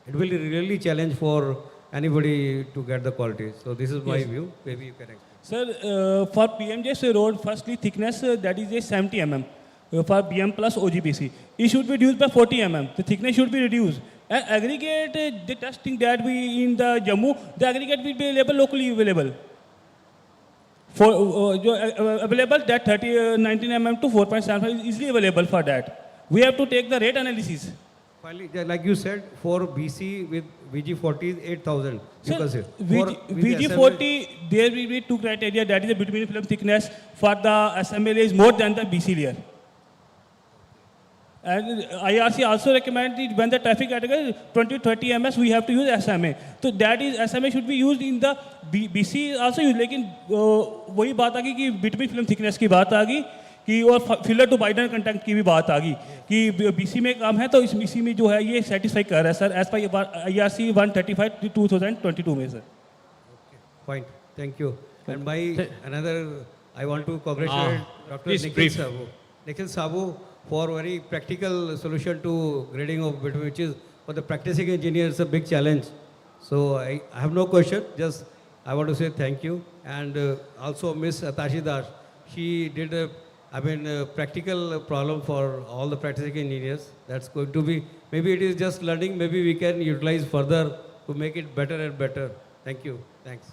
it will be really challenge for anybody to get the quality. So this is my view. Maybe you can explain. Sir, for PMJS road, firstly thickness that is a 70 mm for BM plus OGPC. It should be reduced by 40 mm. The thickness should be reduced. And aggregate, the testing that we in the Jammu, the aggregate will be available locally available. For available that 19 mm to 4.75 is easily available for that. We have to take the rate analysis. Finally, like you said, for BC with VG40 is 8,000. You Sir, can say. VG40, there will be two criteria. That is the bitumen film thickness for the SML is more than the BC layer. And IRC also recommended when the traffic category 20-30 ms, we have to use SMA. So that is SMA should be used in the BC also used. लेकिन वही बात आ गई कि bitumen film thickness की बात आ गई कि और फिलर टू बाइडर कंटेंट की भी बात आ गई कि बीसी में काम है तो इस बीसी में जो है ये सेटिस्फाई कर रहा है सर एज पर IRC 135 2022 में sir. Fine. Thank you. And my another, I want to congratulate Dr. please Nikhil brief. Sabu. Nikhil Sabu for very practical solution to grading of bitumen, which is for the practicing engineers a big challenge. So I have no question. Just I want to say thank you. And also Miss Atashi Das, she did a practical problem for all the practicing engineers. That's going to be, maybe it is just learning, maybe we can utilize further to make it better and better. Thank you. Thanks.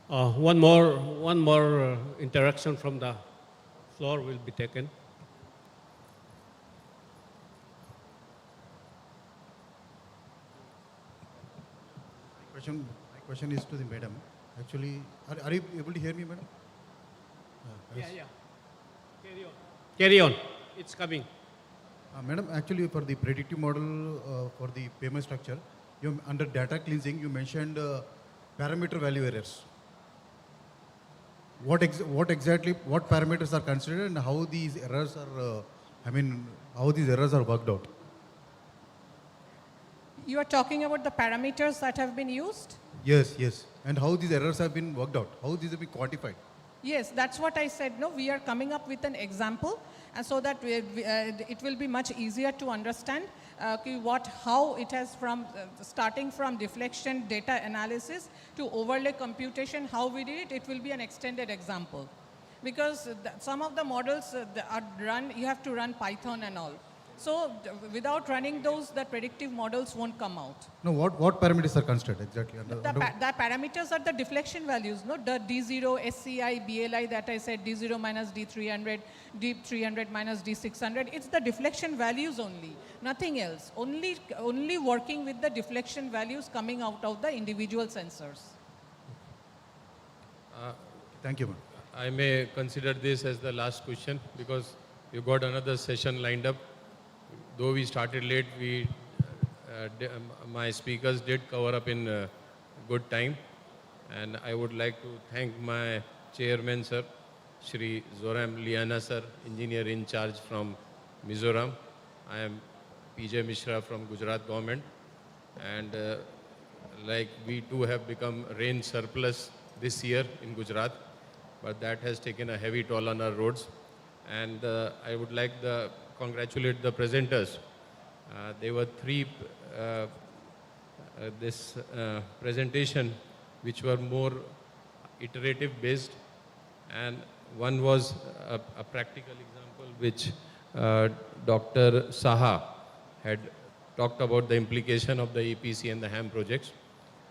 One more interaction from the floor will be taken. My question is to the madam. Actually, are you able to hear me, madam? Yes. Yeah. Carry on. It's coming. Madam, actually for the predictive model for the payment structure, you under data cleansing, you mentioned parameter value errors. What exactly, what parameters are considered and how these errors are, how these errors are worked out? You are talking about the parameters that have been used? Yes, yes. And how these errors have been worked out? How these have been quantified? Yes, that's what I said. No, we are coming up with an example, and so that it will be much easier to understand how it has from starting from deflection data analysis to overlay computation, how we did it. It will be an extended example, because some of the models are run. You have to run Python and all. So without running those, the predictive models won't come out. No, what parameters are considered exactly? The parameters are the deflection values, no? The D0, SCI, BLI that I said, D0 minus D300, D300 minus D600. It's the deflection values only, nothing else. Only working with the deflection values coming out of the individual sensors. Thank you, ma'am. I may consider this as the last question because you got another session lined up. Though we started late, my speakers did cover up in good time. And I would like to thank my chairman, sir, Shri Zoram Liana, sir, engineer in charge from Mizoram. I am PJ Mishra from Gujarat government. And like we too have become rain surplus this year in Gujarat, but that has taken a heavy toll on our roads. And I would like to congratulate the presenters There were three presentation which were more iterative based, and one was a practical example which Dr. Saha had talked about the implication of the EPC and the HAM projects.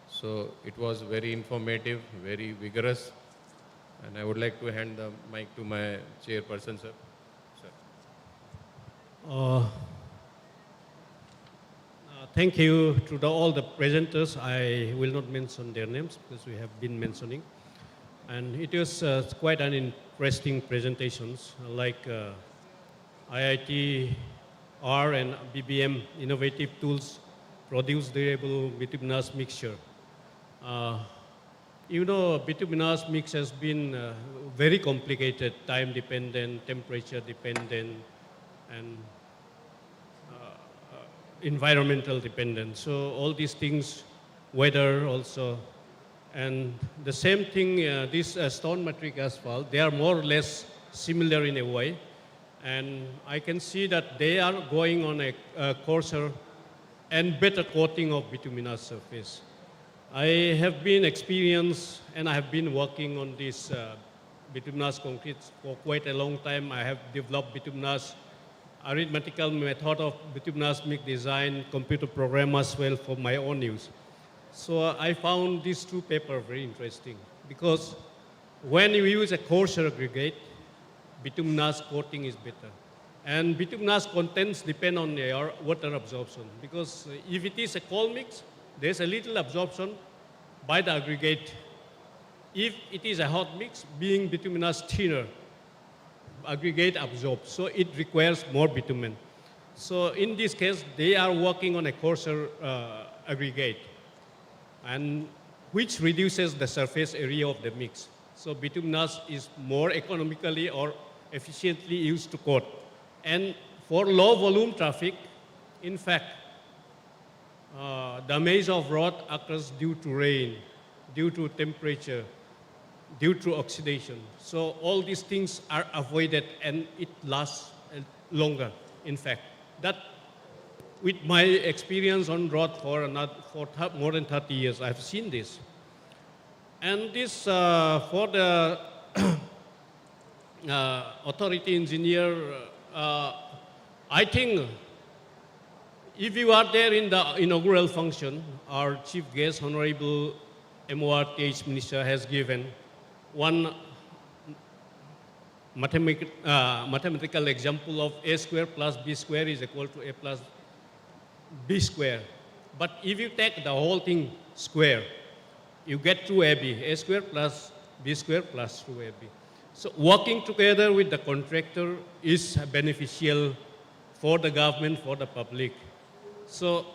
So it was very informative, very vigorous, and I would like to hand the mic to my chairperson, sir. Thank you to all the presenters. I will not mention their names because we have been mentioning. And it was quite an interesting presentations like IIT R and BBM innovative tools produce durable bituminous mixture. You know, bituminous mix has been very complicated, time dependent, temperature dependent, and environmental dependent. So all these things, weather also, and the same thing, this stone matrix asphalt, they are more or less similar in a way. And I can see that they are going on a coarser and better coating of bituminous surface. I have been experienced and I have been working on this bituminous concrete for quite a long time. I have developed bituminous arithmetical method of bituminous mix design, computer program as well for my own use. So I found these two papers very interesting because when you use a coarser aggregate, bituminous coating is better. And bituminous contents depend on your water absorption because if it is a coal mix, there's a little absorption by the aggregate. If it is a hot mix, being bituminous thinner, aggregate absorbs, so it requires more bitumen. So in this case, they are working on a coarser aggregate, and which reduces the surface area of the mix. So bituminous is more economically or efficiently used to coat. And for low volume traffic, in fact, damage of road occurs due to rain, due to temperature, due to oxidation. So all these things are avoided and it lasts longer, in fact. That, with my experience on road for more than 30 years, I've seen this. And this, for the authority engineer, I think if you are there in the inaugural function, our chief guest, Honorable MORTH Minister, has given one mathematical example of a square plus b square is equal to a plus b square. But if you take the whole thing square, you get 2ab, a square plus b square plus 2ab. So working together with the contractor is beneficial for the government, for the public. So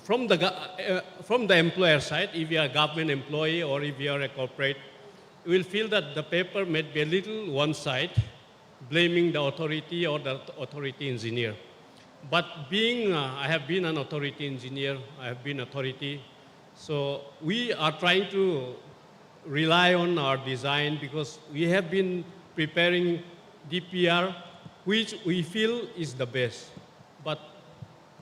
from the employer side, if you are a government employee or if you are a corporate, you will feel that the paper might be a little one side, blaming the authority or the authority engineer. But being, I have been an authority engineer, I have been authority, so we are trying to rely on our design because we have been preparing DPR, which we feel is the best. But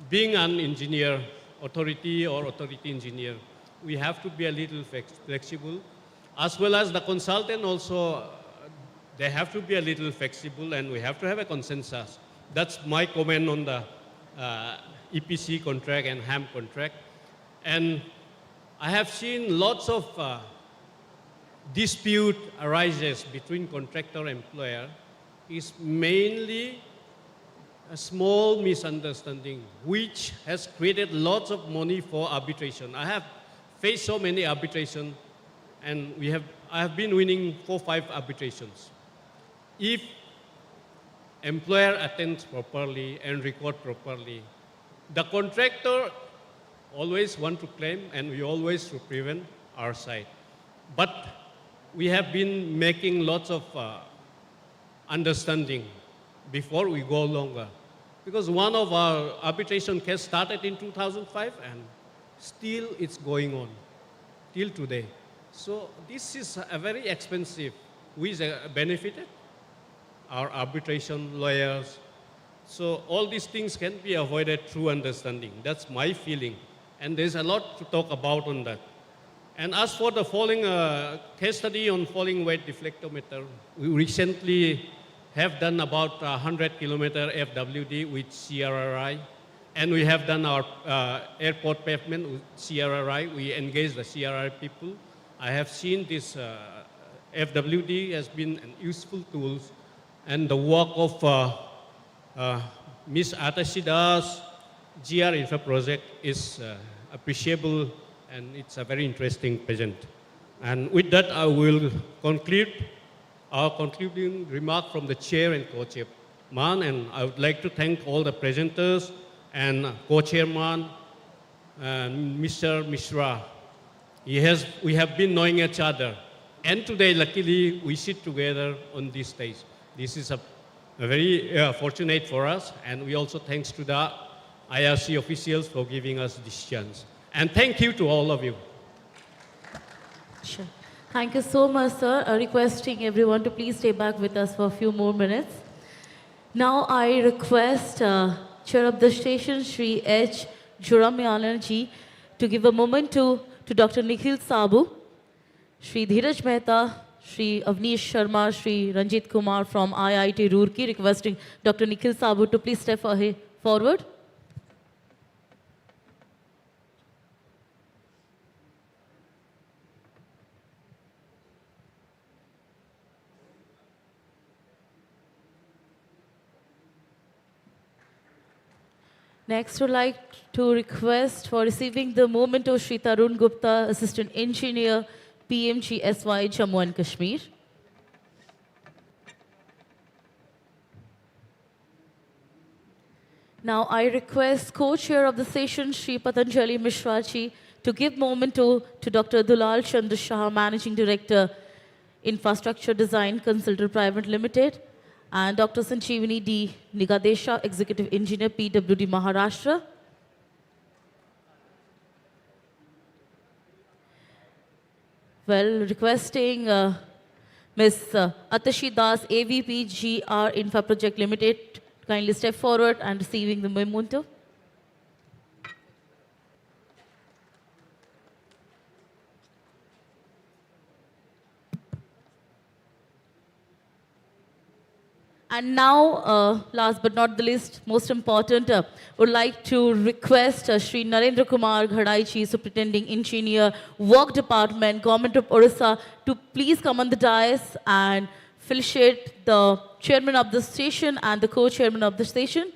being an engineer, authority or authority engineer, we have to be a little flexible, as well as the consultant also, they have to be a little flexible and we have to have a consensus. That's my comment on the EPC contract and HAM contract. And I have seen lots of dispute arises between contractor and employer is mainly a small misunderstanding which has created lots of money for arbitration. I have faced so many arbitration and I have been winning 4 or 5 arbitrations. If employer attends properly and record properly, the contractor always want to claim and we always represent our side. But we have been making lots of understanding before we go longer. Because one of our arbitration case started in 2005 and still it's going on till today. So this is a very expensive. Who is benefited? Our arbitration lawyers. So all these things can be avoided through understanding. That's my feeling. And there's a lot to talk about on that. And as for the falling case study on falling weight deflectometer, we recently have done about 100 kilometer FWD with CRRI. And we have done our airport pavement with CRRI. We engaged the CRRI people. I have seen this FWD has been a useful tool, and the work of Ms. Atashida's GR Infra project is appreciable, and it's a very interesting present. And with that, I will conclude our concluding remark from the chair and co-chairman, and I would like to thank all the presenters and co-chairman, Mr. Mishra. We have been knowing each other. And today, luckily, we sit together on this stage. This is a very fortunate for us, and we also thanks to the IRC officials for giving us this chance. And thank you to all of you. Sure. Thank you so much, sir. Requesting everyone to please stay back with us for a few more minutes. Now I request Chair of the Station, Shri H. Juramyalan ji, to give a moment to Dr. Nikhil Sabu, Shri Dheeraj Mehta, Shri Avnish Sharma, Shri Ranjit Kumar from IIT Roorkee, requesting Dr. Nikhil Sabu to please step forward. Next, would like to request for receiving the memento Shri Tarun Gupta, Assistant Engineer, PMG SY, Jammu and Kashmir. Now, I request co-chair of the session, Shri Patanjali Mishra ji, to give memento to Dr. Dulal Chandra Shah, Managing Director, Infrastructure Design Consultant Private Limited, and Dr. Sanjeevani D. Nigadesha, Executive Engineer, PWD Maharashtra. Well, requesting Ms. Atashi Das, AVP GR Infra Project Limited, kindly step forward and receiving the memento. And now, last but not the least, most important, would like to request Shri Narendra Kumar Ghadaichi, Superintending Engineer, Work Department, Government of Odisha, to please come on the dais and felicitate the chairman of the station and the co-chairman of the station.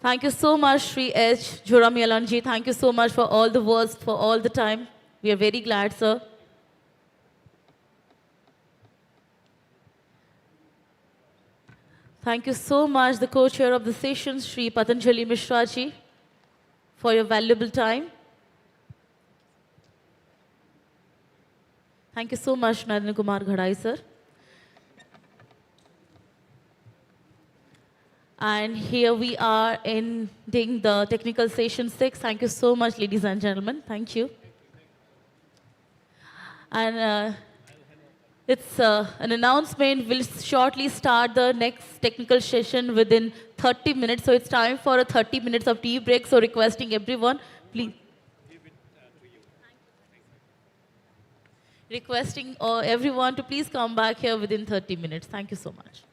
Thank you so much, Shri H. Joramyalanji. Thank you so much for all the words, for all the time. We are very glad, sir. Thank you so much, the co-chair of the session, Shri Patanjali Mishra ji, for your valuable time. Thank you so much, Narendra Kumar Ghadai, sir. And here we are ending the technical session 6. Thank you so much, ladies and gentlemen. Thank you. And it's an announcement. We'll shortly start the next technical session within 30 minutes. So it's time for a 30 minutes of tea break. So requesting everyone, please. Requesting everyone to please come back here within 30 minutes. Thank you so much.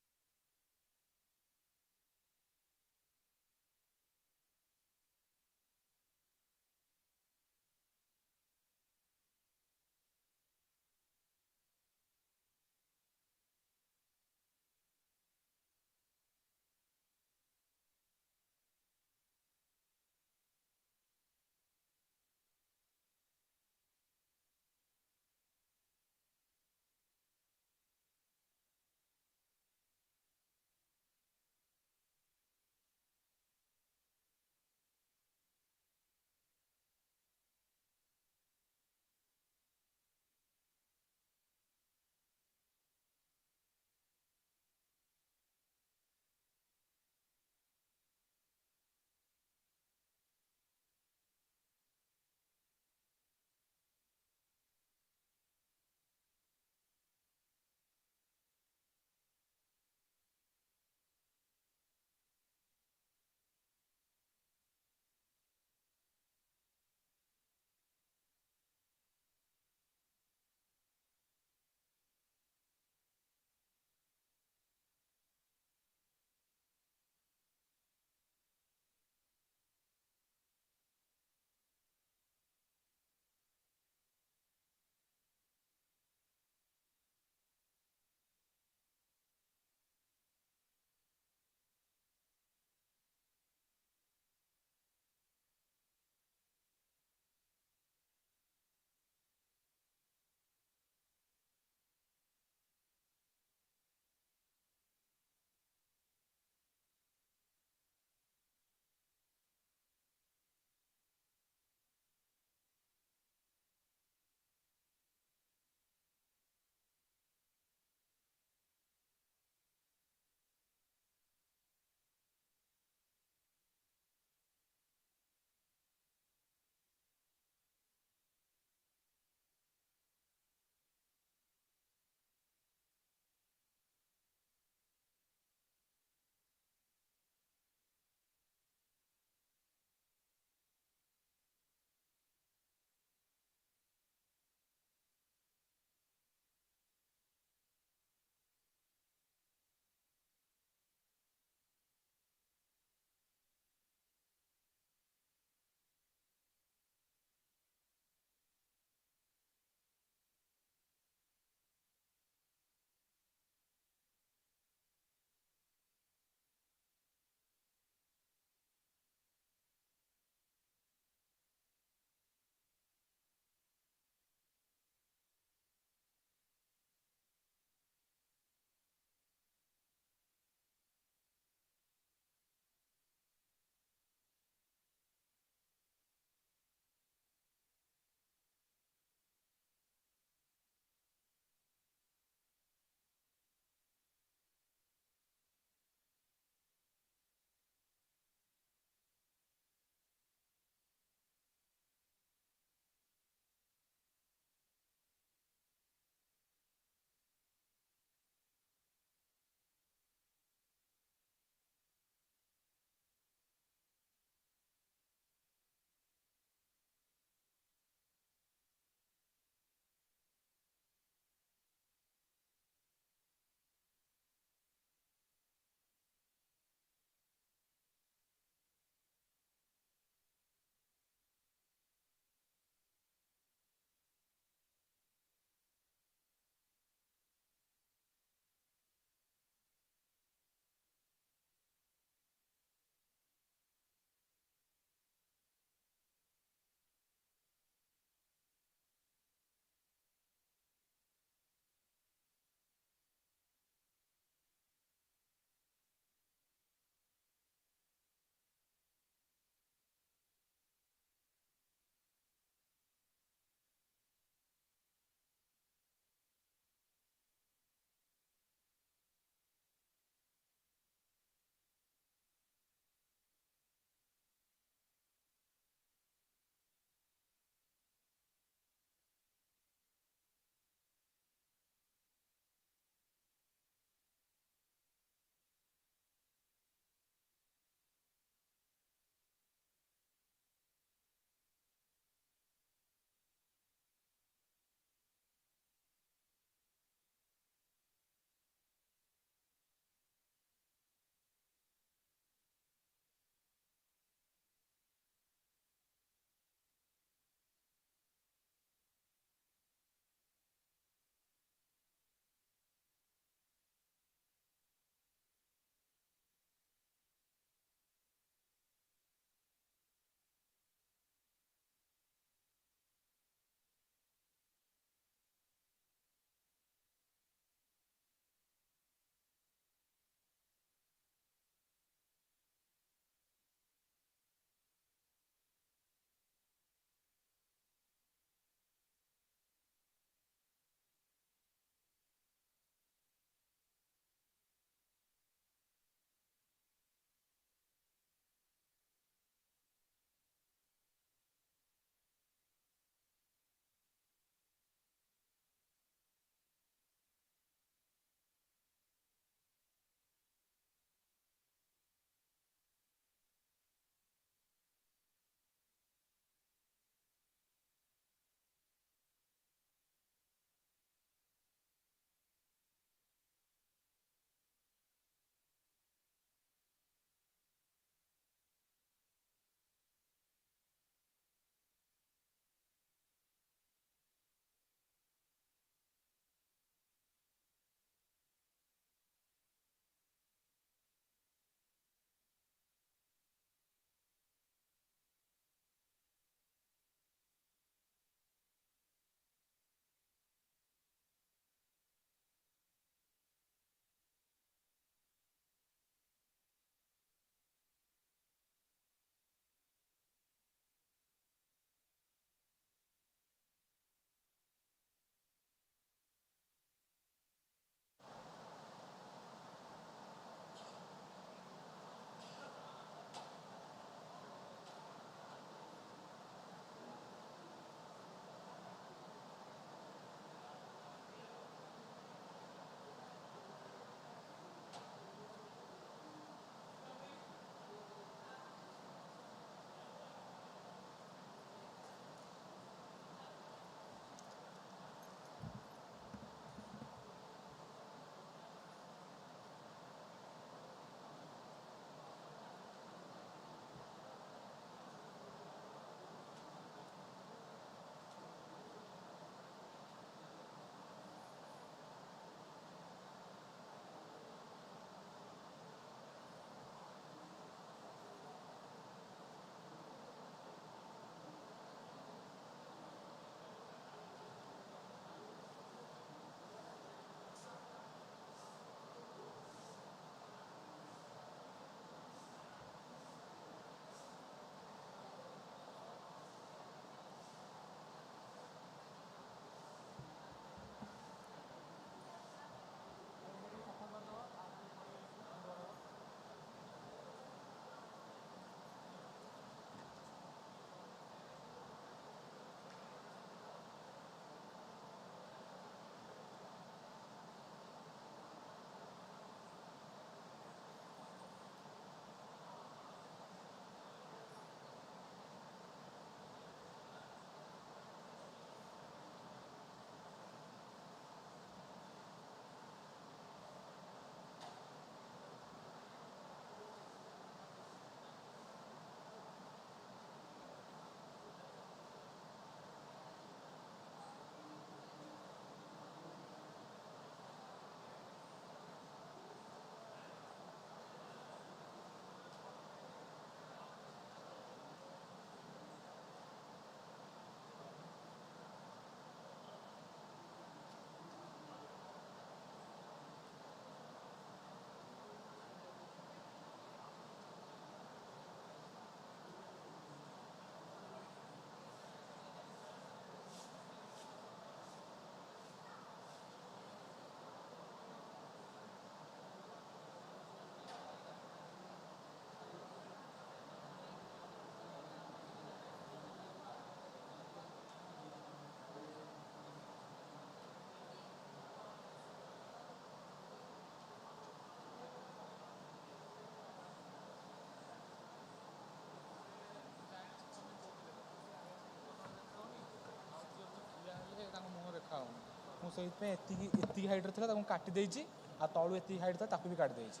ସେଇଥିପାଇଁ ଏତିକି ହାଇଟ୍ର ଥିଲା ତାକୁ କାଟି ଦେଇଛି ଆଉ ତଳୁ ଏତିକି height ଥିଲା ତାକୁ ବି କାଟି ଦେଇଛି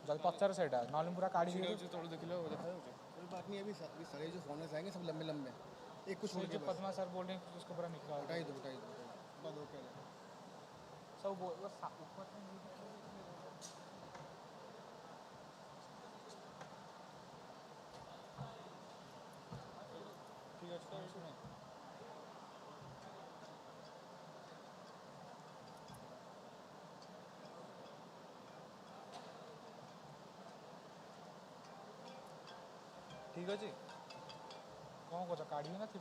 ଯଦି ପଚାର ସେଇଟା ନହେଲେ ମୁଁ ପୁରା କାଢ଼ି ଦେଇଛି ତଳୁ ଦେଖିଲେ ଦେଖାଯାଉଛି बात नहीं है अभी सारे जो फॉर्नर्स आएंगे सब लंबे लंबे एक कुछ छोड़ के बस पद्मा सर बोल रहे हैं उसको पूरा निकाल हटाई दो बाद ओके सब ऊपर ठीक है सुनो ठीक अच्छे कौन कौच काढ़ी ना थी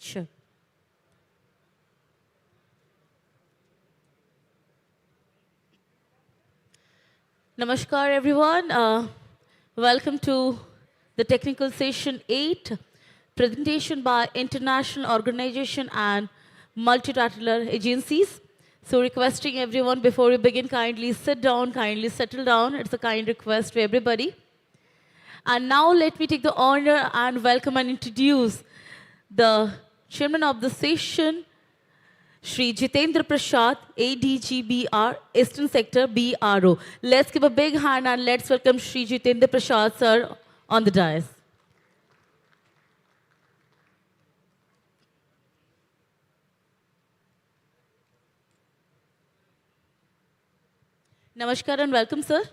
Sure. Namaskar, everyone. Welcome to the technical session 8, presentation by international organization and multilateral agencies. So requesting everyone before we begin, kindly sit down, kindly settle down. It's a kind request to everybody. And now let me take the honor and welcome and introduce the chairman of the session, Shri Jitendra Prasad, ADGBR, Eastern Sector BRO. Let's give a big hand and let's welcome Shri Jitendra Prasad, sir, on the dais. Namaskar and welcome, sir.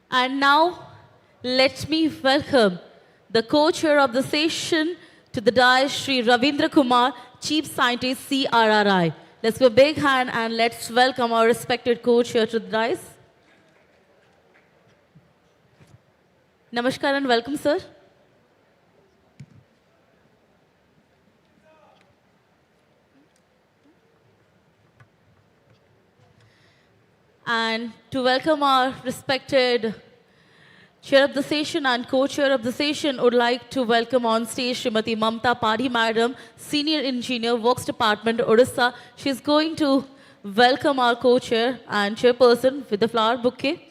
And now, let me welcome the co-chair of the session to the dais, Sri Ravindra Kumar, Chief Scientist, CRRI. Let's give a big hand and let's welcome our respected co-chair to the dais. Namaskar and welcome, sir. And to welcome our respected chair of the session and co-chair of the session, would like to welcome on stage Srimati Mamta Padhi Madam, Senior Engineer, Works Department, Odisha. She's going to welcome our co-chair and chairperson with the flower bouquet.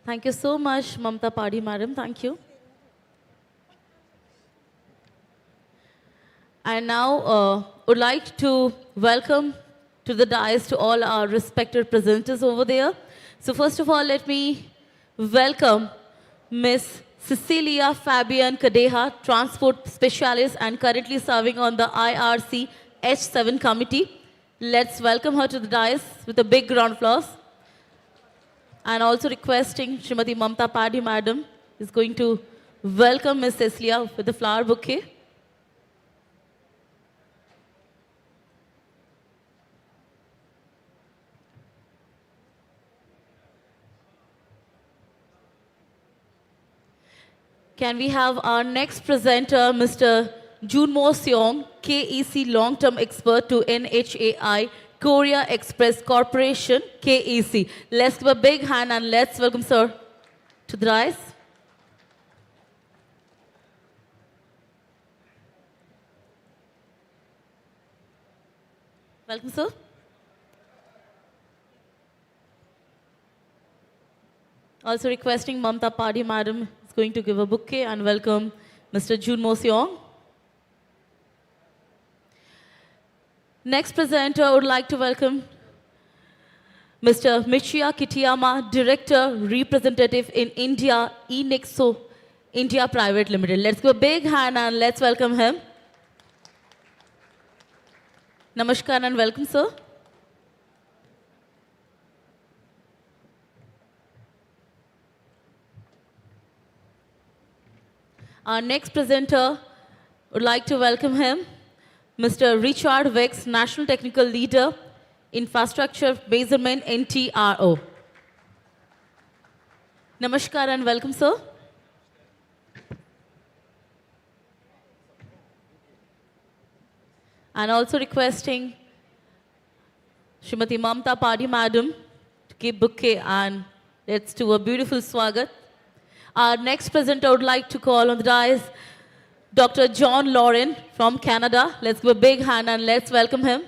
Thank you so much, Mamta Padhi Madam. Thank you. And now, would like to welcome to the dais to all our respected presenters over there. So first of all, let me welcome Miss Cecilia Fabian Cadeja, Transport Specialist and currently serving on the IRC H7 committee. Let's welcome her to the dais with a big round of applause. And also requesting Srimati Mamta Padhi Madam is going to welcome Miss Cecilia with the flower bouquet. Can we have our next presenter, Mr. Junmo Seong, KEC long-term expert to NHAI, Korea Express Corporation, KEC. Let's give a big hand and let's welcome sir to the dais. Welcome, sir. Also requesting Mamta Padhi Madam is going to give a bouquet and welcome Mr. Junmo Seong. Next presenter, I would like to welcome Mr. Michiya Kitayama, Director Representative in India, Enexo India Private Limited. Let's give a big hand and let's welcome him. Namaskar and welcome, sir. Our next presenter, would like to welcome him, Mr. Richard Wex, National Technical Leader, Infrastructure Measurement, NTRO. Namaskar and welcome, sir. And also requesting Srimati Mamta Padhi Madam to give bouquet and let's do a beautiful swagat. Our next presenter I would like to call on the dais Dr. John Lauren from Canada. Let's give a big hand and let's welcome him.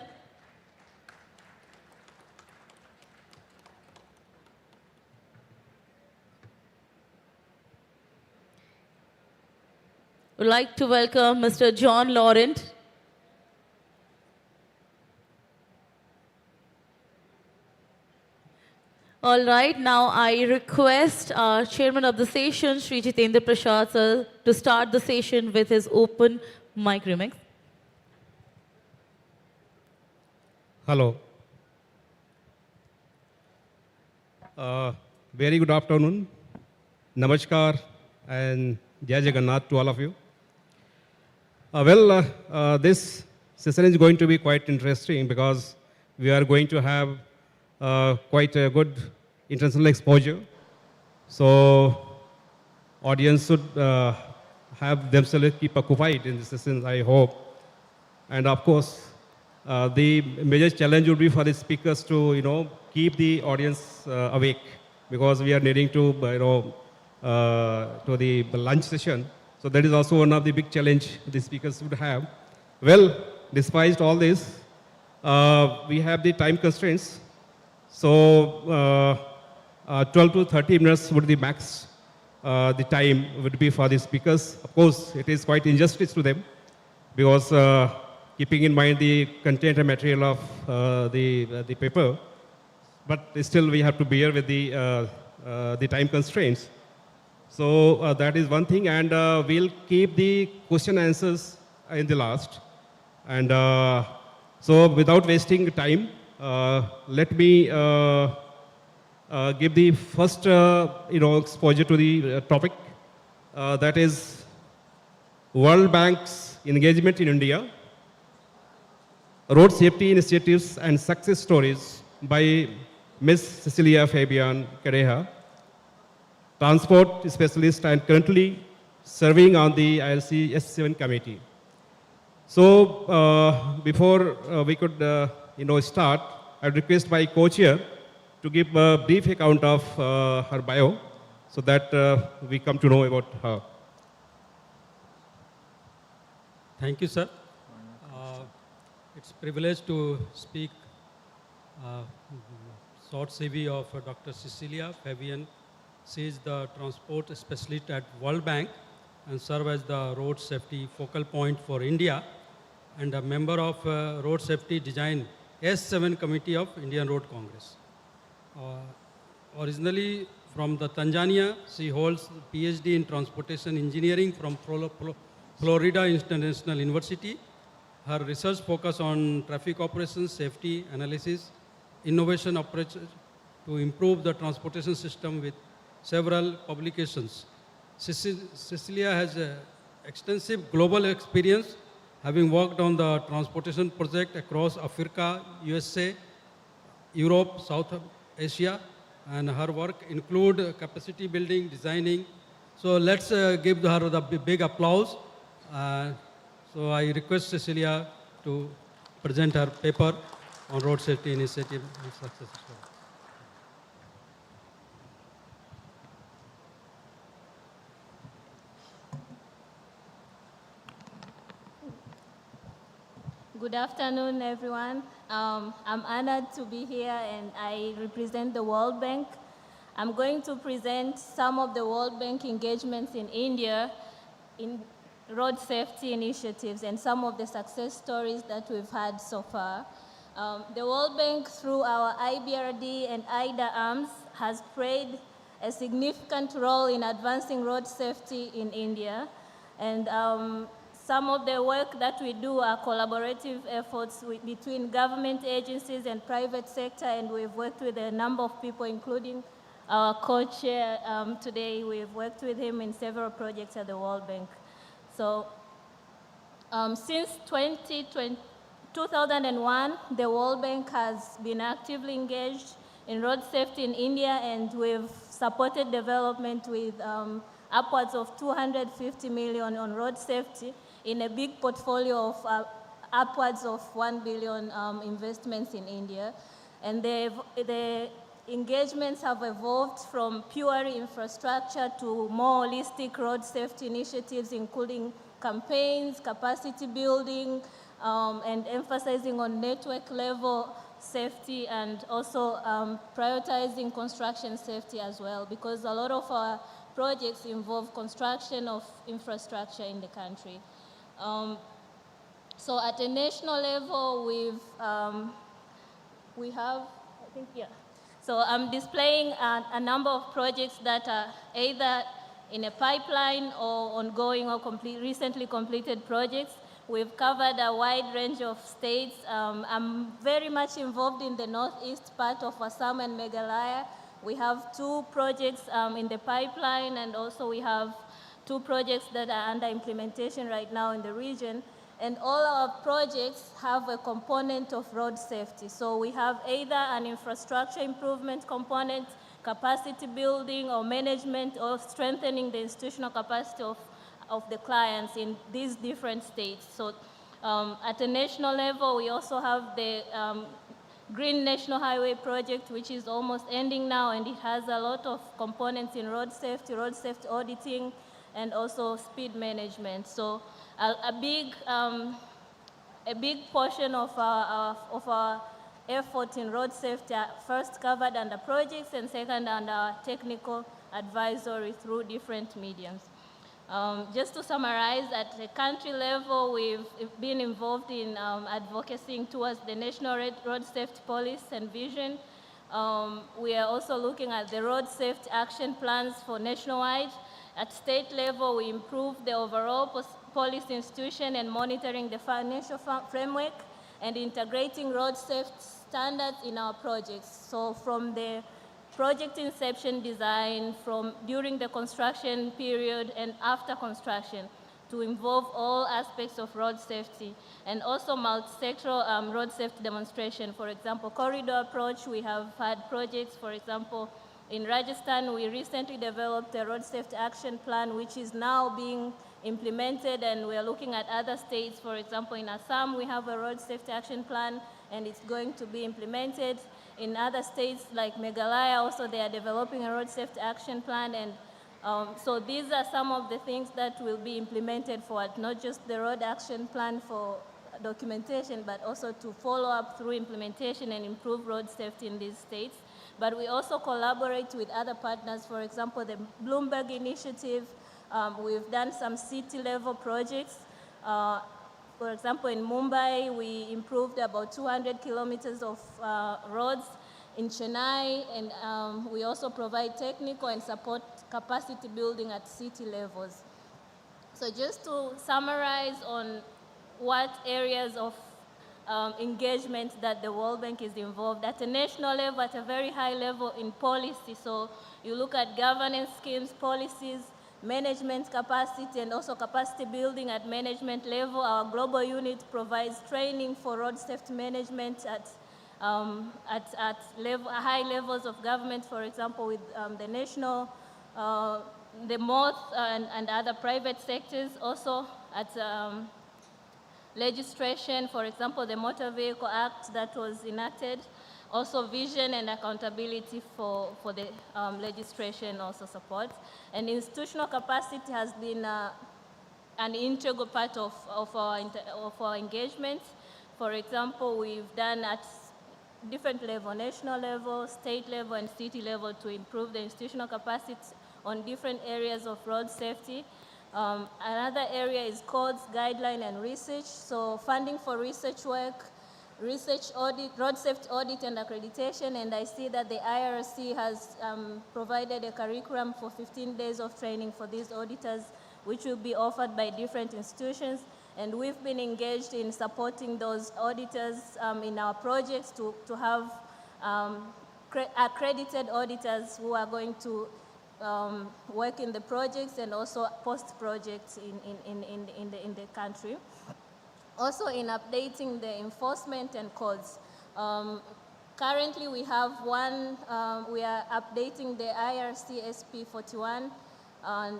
Would like to welcome Mr. John Laurent. All right, now I request our chairman of the session, Sri Jitendra Prasad sir, to start the session with his open mic remix. Hello. Very good afternoon. Namaskar and Jai Jagannath to all of you. This session is going to be quite interesting because we are going to have quite a good international exposure. So audience should have themselves keep occupied in this session, I hope. And of course, the major challenge would be for the speakers to, keep the audience awake because we are needing to, to the lunch session. So that is also one of the big challenge the speakers would have. Well, despite all this, we have the time constraints. So 12 to 30 minutes would be max. The time would be for the speakers. Of course, it is quite injustice to them because keeping in mind the content and material of the paper, but still we have to bear with the time constraints. So that is one thing, and we'll keep the question answers in the last. And so without wasting time, let me give the first exposure to the topic, that is World Bank's engagement in India, road safety initiatives and success stories by Ms. Cecilia Fabian Careja, transport specialist and currently serving on the IRC S7 committee. So before we could start, I would request my co-chair to give a brief account of her bio so that we come to know about her. Thank you, sir. It's a privilege to speak short CV of Dr. Cecilia Fabian. She is the transport specialist at World Bank and serves as the road safety focal point for India and a member of Road Safety Design S7 Committee of Indian Road Congress. Originally from the Tanzania, she holds PhD in transportation engineering from Florida International University. Her research focus on traffic operations, safety analysis, innovation operations to improve the transportation system with several publications. Cecilia has extensive global experience, having worked on the transportation project across Africa, USA, Europe, South Asia, and her work include capacity building, designing. So let's give her the big applause. So I request Cecilia to present her paper on road safety initiative and success story. Good afternoon, everyone. I'm honored to be here and I represent the World Bank. I'm going to present some of the World Bank engagements in India in road safety initiatives and some of the success stories that we've had so far. The World Bank, through our IBRD and IDA arms, has played a significant role in advancing road safety in India. And some of the work that we do are collaborative efforts between government agencies and private sector, and we've worked with a number of people, including our co-chair today. We've worked with him in several projects at the World Bank. So since 2001, the World Bank has been actively engaged in road safety in India, and we've supported development with upwards of 250 million on road safety in a big portfolio of upwards of 1 billion investments in India. And the engagements have evolved from pure infrastructure to more holistic road safety initiatives, including campaigns, capacity building, and emphasizing on network level safety, and also prioritizing construction safety as well, because a lot of our projects involve construction of infrastructure in the country. So at a national level, we have, I think, yeah. So I'm displaying a number of projects that are either in a pipeline or ongoing or recently completed projects. We've covered a wide range of states. I'm very much involved in the northeast part of Assam and Meghalaya. We have 2 projects in the pipeline, and also we have 2 projects that are under implementation right now in the region. And all our projects have a component of road safety. So we have either an infrastructure improvement component, capacity building or management, or strengthening the institutional capacity of the clients in these different states. So at a national level, we also have the Green National Highway Project, which is almost ending now, and it has a lot of components in road safety auditing, and also speed management. So a big portion of our effort in road safety are first covered under projects, and second under technical advisory through different mediums. Just to summarize, at the country level, we've been involved in advocating towards the National Road Safety Policy and Vision. We are also looking at the road safety action plans for nationwide. At state level, we improved the overall policy institution and monitoring the financial framework and integrating road safety standards in our projects. So from the project inception design, from during the construction period and after construction, to involve all aspects of road safety, and also multi-sectoral road safety demonstration. For example, corridor approach, we have had projects, for example, in Rajasthan, we recently developed a road safety action plan, which is now being implemented, and we are looking at other states. For example, in Assam, we have a road safety action plan, and it's going to be implemented. In other states like Meghalaya, also they are developing a road safety action plan, and so these are some of the things that will be implemented for it, not just the road action plan for documentation, but also to follow up through implementation and improve road safety in these states. But we also collaborate with other partners. For example, the Bloomberg Initiative, we've done some city-level projects. For example, in Mumbai, we improved about 200 kilometers of roads. In Chennai, and we also provide technical and support capacity building at city levels. So just to summarize on what areas of engagement that the World Bank is involved at a national level, at a very high level in policy. So you look at governance schemes, policies, management capacity, and also capacity building at management level. Our global unit provides training for road safety management at high levels of government, for example, with the national, the MOTH, and other private sectors. Also at legislation, for example, the Motor Vehicle Act that was enacted. Also vision and accountability for the legislation also supports. And institutional capacity has been an integral part of our engagement. For example, we've done at different level, national level, state level, and city level to improve the institutional capacity on different areas of road safety. Another area is codes, guideline, and research. So funding for research work, research audit, road safety audit and accreditation, and I see that the IRC has provided a curriculum for 15 days of training for these auditors, which will be offered by different institutions. And we've been engaged in supporting those auditors in our projects to have accredited auditors who are going to work in the projects and also post-projects in the country. Also in updating the enforcement and codes. Currently we have one, we are updating the IRC SP 41.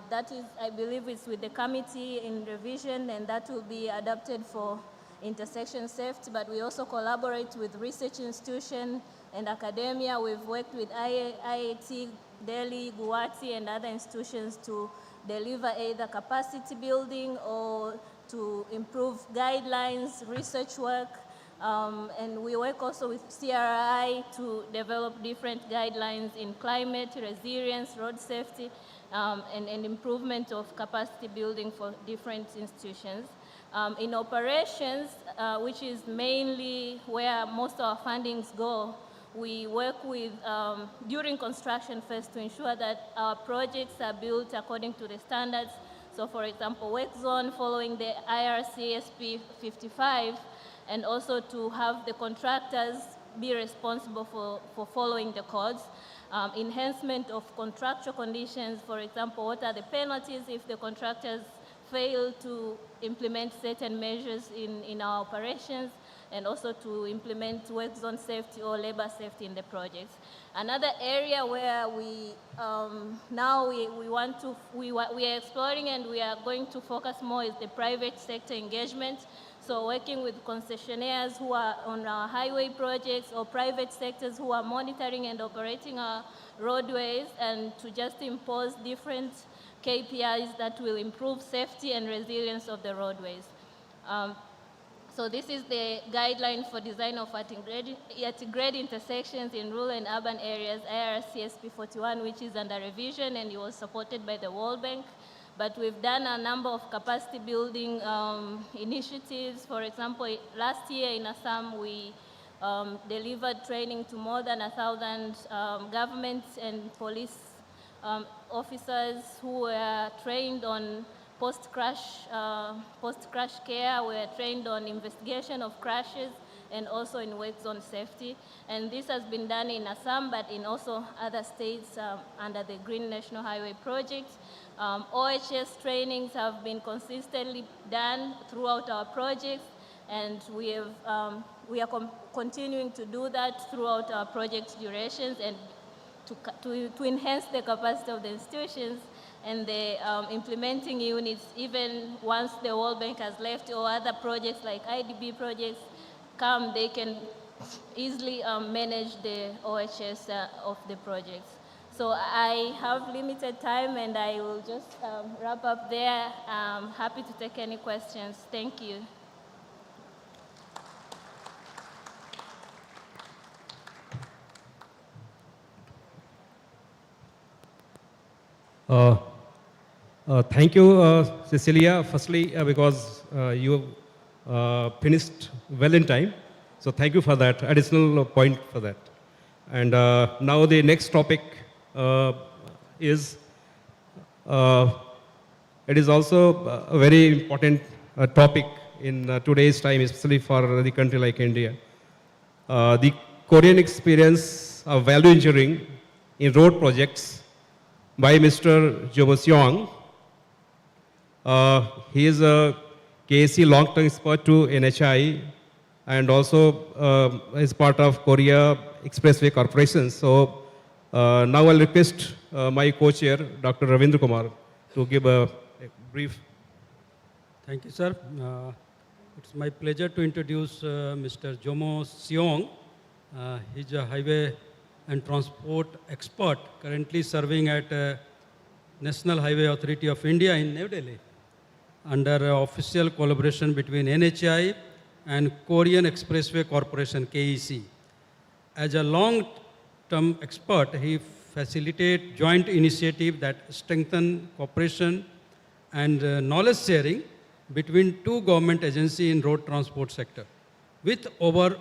That is, I believe it's with the committee in revision, and that will be adopted for intersection safety, but we also collaborate with research institutions and academia. We've worked with IIT, Delhi, Guwahati, and other institutions to deliver either capacity building or to improve guidelines, research work, and we work also with CRI to develop different guidelines in climate, resilience, road safety, and improvement of capacity building for different institutions. In operations, which is mainly where most of our fundings go, we work with, during construction phase, to ensure that our projects are built according to the standards. So for example, work zone following the IRC SP 55, and also to have the contractors be responsible for following the codes. Enhancement of contractual conditions, for example, what are the penalties if the contractors fail to implement certain measures in our operations, and also to implement work zone safety or labor safety in the projects. Another area where we we are exploring and we are going to focus more is the private sector engagement. So working with concessionaires who are on our highway projects, or private sectors who are monitoring and operating our roadways, and to just impose different KPIs that will improve safety and resilience of the roadways. So this is the guideline for design of at-grade intersections in rural and urban areas, IRC SP 41, which is under revision, and it was supported by the World Bank. But we've done a number of capacity building initiatives. For example, last year in Assam, we delivered training to more than 1,000 government and police officers who were trained on post-crash care. We were trained on investigation of crashes, and also in work zone safety. And this has been done in Assam, but in also other states under the Green National Highway Project. OHS trainings have been consistently done throughout our projects, and we are continuing to do that throughout our project durations, and to enhance the capacity of the institutions and the implementing units, even once the World Bank has left, or other projects like IDB projects come, they can easily manage the OHS of the projects. So I have limited time, and I will just wrap up there. I'm happy to take any questions. Thank you. Thank you, Cecilia, firstly, because you finished well in time. So thank you for that, additional point for that. And now the next topic is, it is also a very important topic in today's time, especially for the country like India. The Korean experience of value engineering in road projects by Mr. Jomo Seong. He is a KAC long-term expert to NHI, and also is part of Korea Expressway Corporation. So now I'll request my co-chair, Dr. Ravindra Kumar, to give a brief. Thank you, sir. It's my pleasure to introduce Mr. Jomo Seong. He's a highway and transport expert, currently serving at National Highway Authority of India in New Delhi, under official collaboration between NHI and Korean Expressway Corporation, KEC. As a long-term expert, he facilitates joint initiatives that strengthen cooperation and knowledge sharing between two government agencies in road transport sector. With over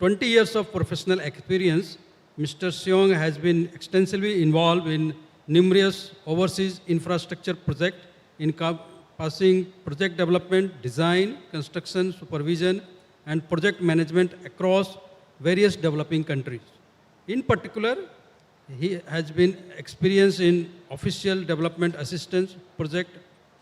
20 years of professional experience, Mr. Seong has been extensively involved in numerous overseas infrastructure projects encompassing project development, design, construction, supervision, and project management across various developing countries. In particular, he has been experienced in official development assistance project,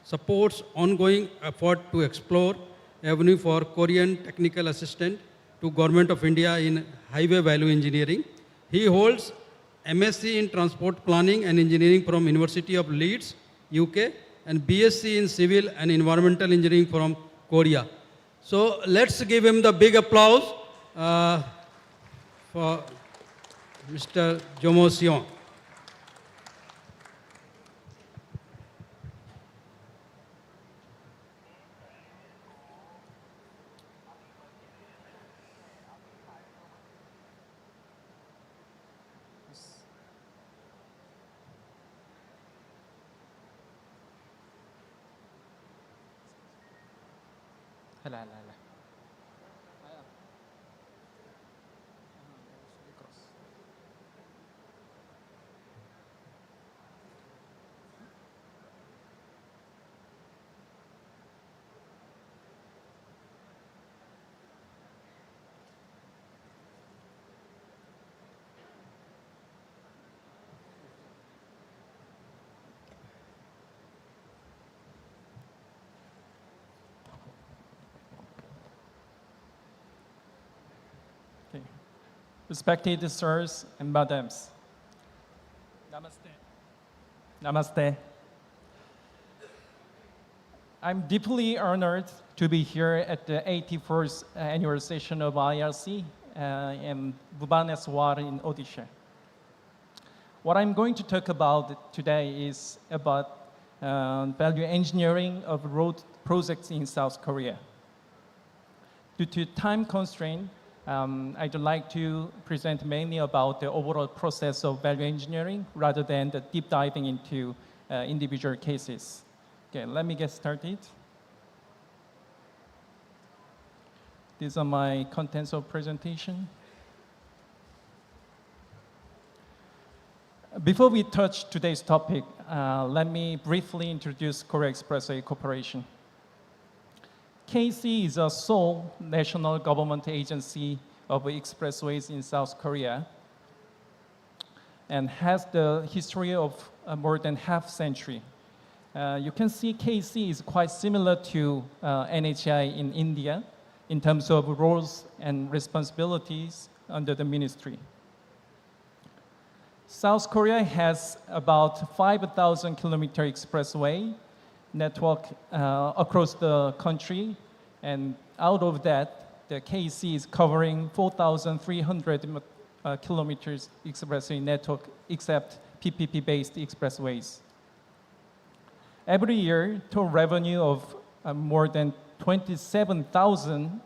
supports ongoing effort to explore avenue for Korean technical assistance to Government of India in highway value engineering. He holds MSc in Transport Planning and Engineering from University of Leeds, UK, and BSc in Civil and Environmental Engineering from Korea. So let's give him the big applause for Mr. Jomo Seong. Hala. respected sirs and madams. Namaste. Namaste. I'm deeply honored to be here at the 81st annual session of IRC in Bhubaneswar in Odisha. What I'm going to talk about today is about value engineering of road projects in South Korea. Due to time constraint, I'd like to present mainly about the overall process of value engineering rather than the deep diving into individual cases. Okay, let me get started. These are my contents of presentation. Before we touch today's topic, let me briefly introduce Korea Expressway Corporation. KC is a sole national government agency of expressways in South Korea and has the history of more than half century. You can see KC is quite similar to NHAI in India in terms of roles and responsibilities under the ministry. South Korea has about 5,000 kilometer expressway network across the country, and out of that, the KC is covering 4,300 kilometers expressway network except PPP-based expressways. Every year, total revenue of more than 27,000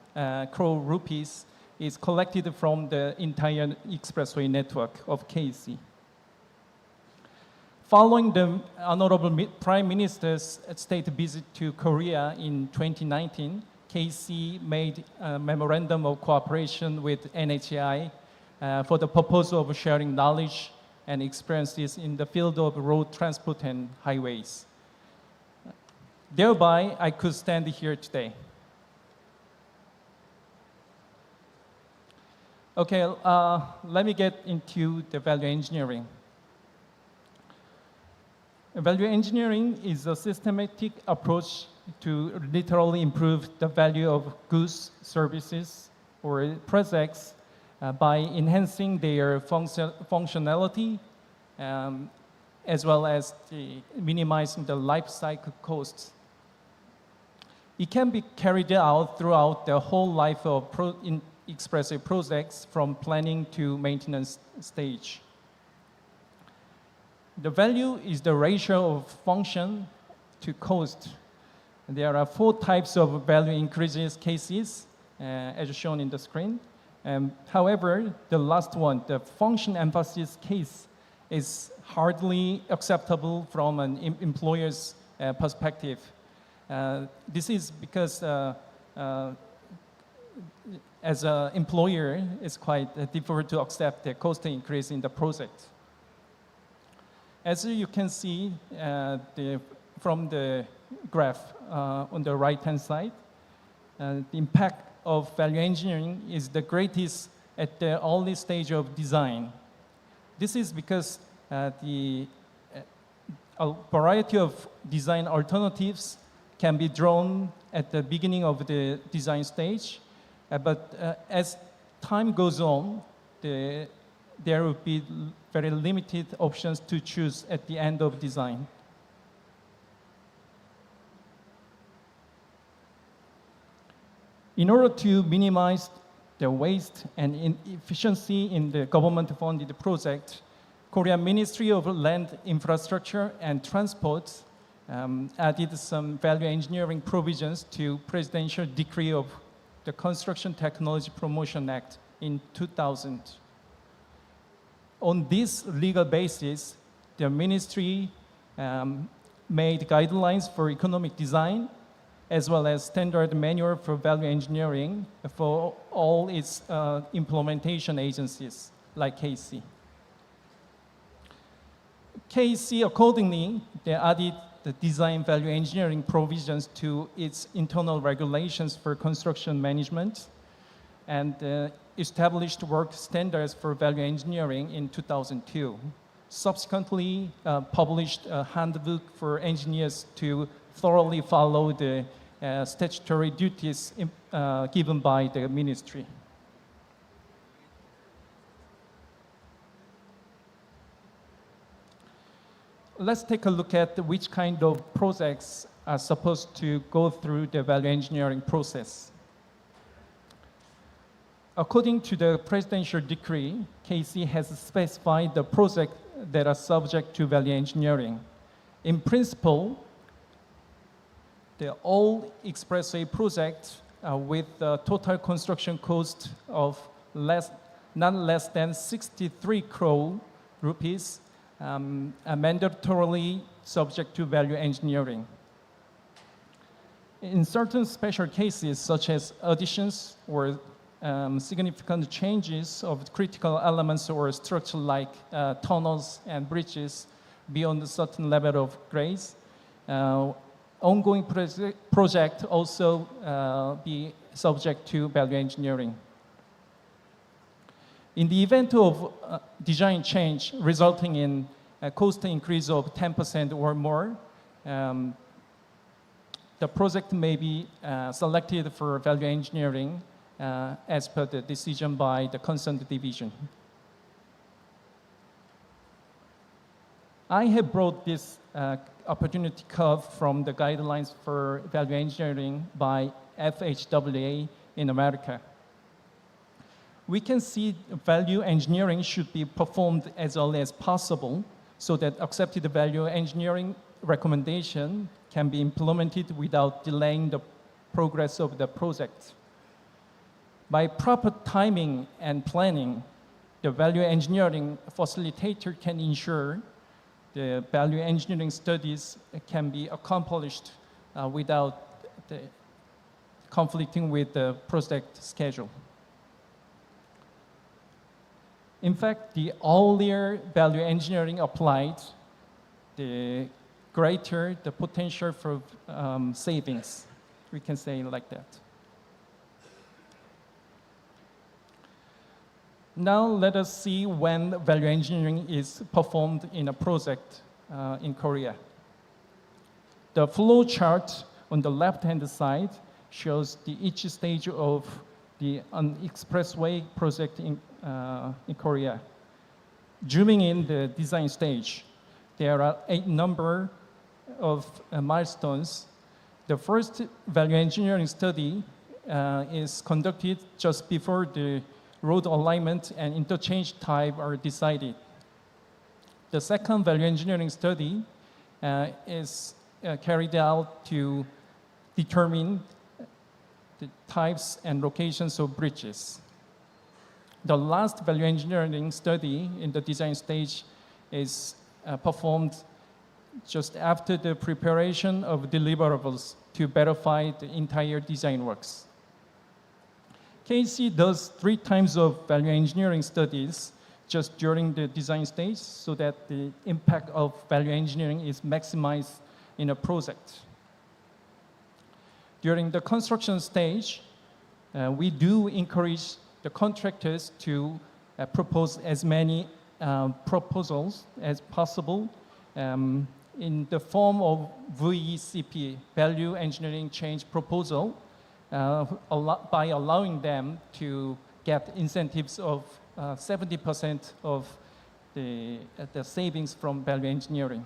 crore rupees is collected from the entire expressway network of KC. Following the Honorable Prime Minister's state visit to Korea in 2019, KC made a memorandum of cooperation with NHAI for the purpose of sharing knowledge and experiences in the field of road transport and highways. Thereby, I could stand here today. Okay, let me get into the value engineering. Value engineering is a systematic approach to literally improve the value of goods, services, or projects by enhancing their functionality as well as minimizing the life cycle costs. It can be carried out throughout the whole life of expressway projects from planning to maintenance stage. The value is the ratio of function to cost. There are 4 types of value increases cases, as shown in the screen. However, the last one, the function emphasis case, is hardly acceptable from an employer's perspective. This is because as an employer, it's quite difficult to accept the cost increase in the project. As you can see from the graph on the right-hand side, the impact of value engineering is the greatest at the early stage of design. This is because a variety of design alternatives can be drawn at the beginning of the design stage, but as time goes on, there will be very limited options to choose at the end of design. In order to minimize the waste and inefficiency in the government-funded project, Korea Ministry of Land, Infrastructure and Transport added some value engineering provisions to Presidential Decree of the Construction Technology Promotion Act in 2000. On this legal basis, the ministry made guidelines for economic design as well as standard manual for value engineering for all its implementation agencies like KC. KC accordingly, they added the design value engineering provisions to its internal regulations for construction management and established work standards for value engineering in 2002. Subsequently published a handbook for engineers to thoroughly follow the statutory duties given by the ministry. let's take a look at which kind of projects are supposed to go through the value engineering process. According to the presidential decree, KC has specified the projects that are subject to value engineering. In principle, all expressway projects with the total construction cost of none less than 63 crore rupees are mandatorily subject to value engineering. In certain special cases, such as additions or significant changes of critical elements or structure like tunnels and bridges beyond a certain level of grades, ongoing project also be subject to value engineering. In the event of design change resulting in a cost increase of 10% or more, the project may be selected for value engineering as per the decision by the concerned division. I have brought this opportunity curve from the guidelines for value engineering by FHWA in America. We can see value engineering should be performed as early as possible so that accepted value engineering recommendation can be implemented without delaying the progress of the project. By proper timing and planning, the value engineering facilitator can ensure the value engineering studies can be accomplished without conflicting with the project schedule. In fact, the earlier value engineering applied, the greater the potential for savings. We can say it like that. Now let us see when value engineering is performed in a project in Korea. The flow chart on the left-hand side shows each stage of the expressway project in Korea. Zooming in the design stage, there are 8 number of milestones. The first value engineering study is conducted just before the road alignment and interchange type are decided. The second value engineering study is carried out to determine the types and locations of bridges. The last value engineering study in the design stage is performed just after the preparation of deliverables to verify the entire design works. KC does 3 times of value engineering studies just during the design stage so that the impact of value engineering is maximized in a project. During the construction stage, we do encourage the contractors to propose as many proposals as possible in the form of VECP, Value Engineering Change Proposal, by allowing them to get incentives of 70% of the savings from value engineering.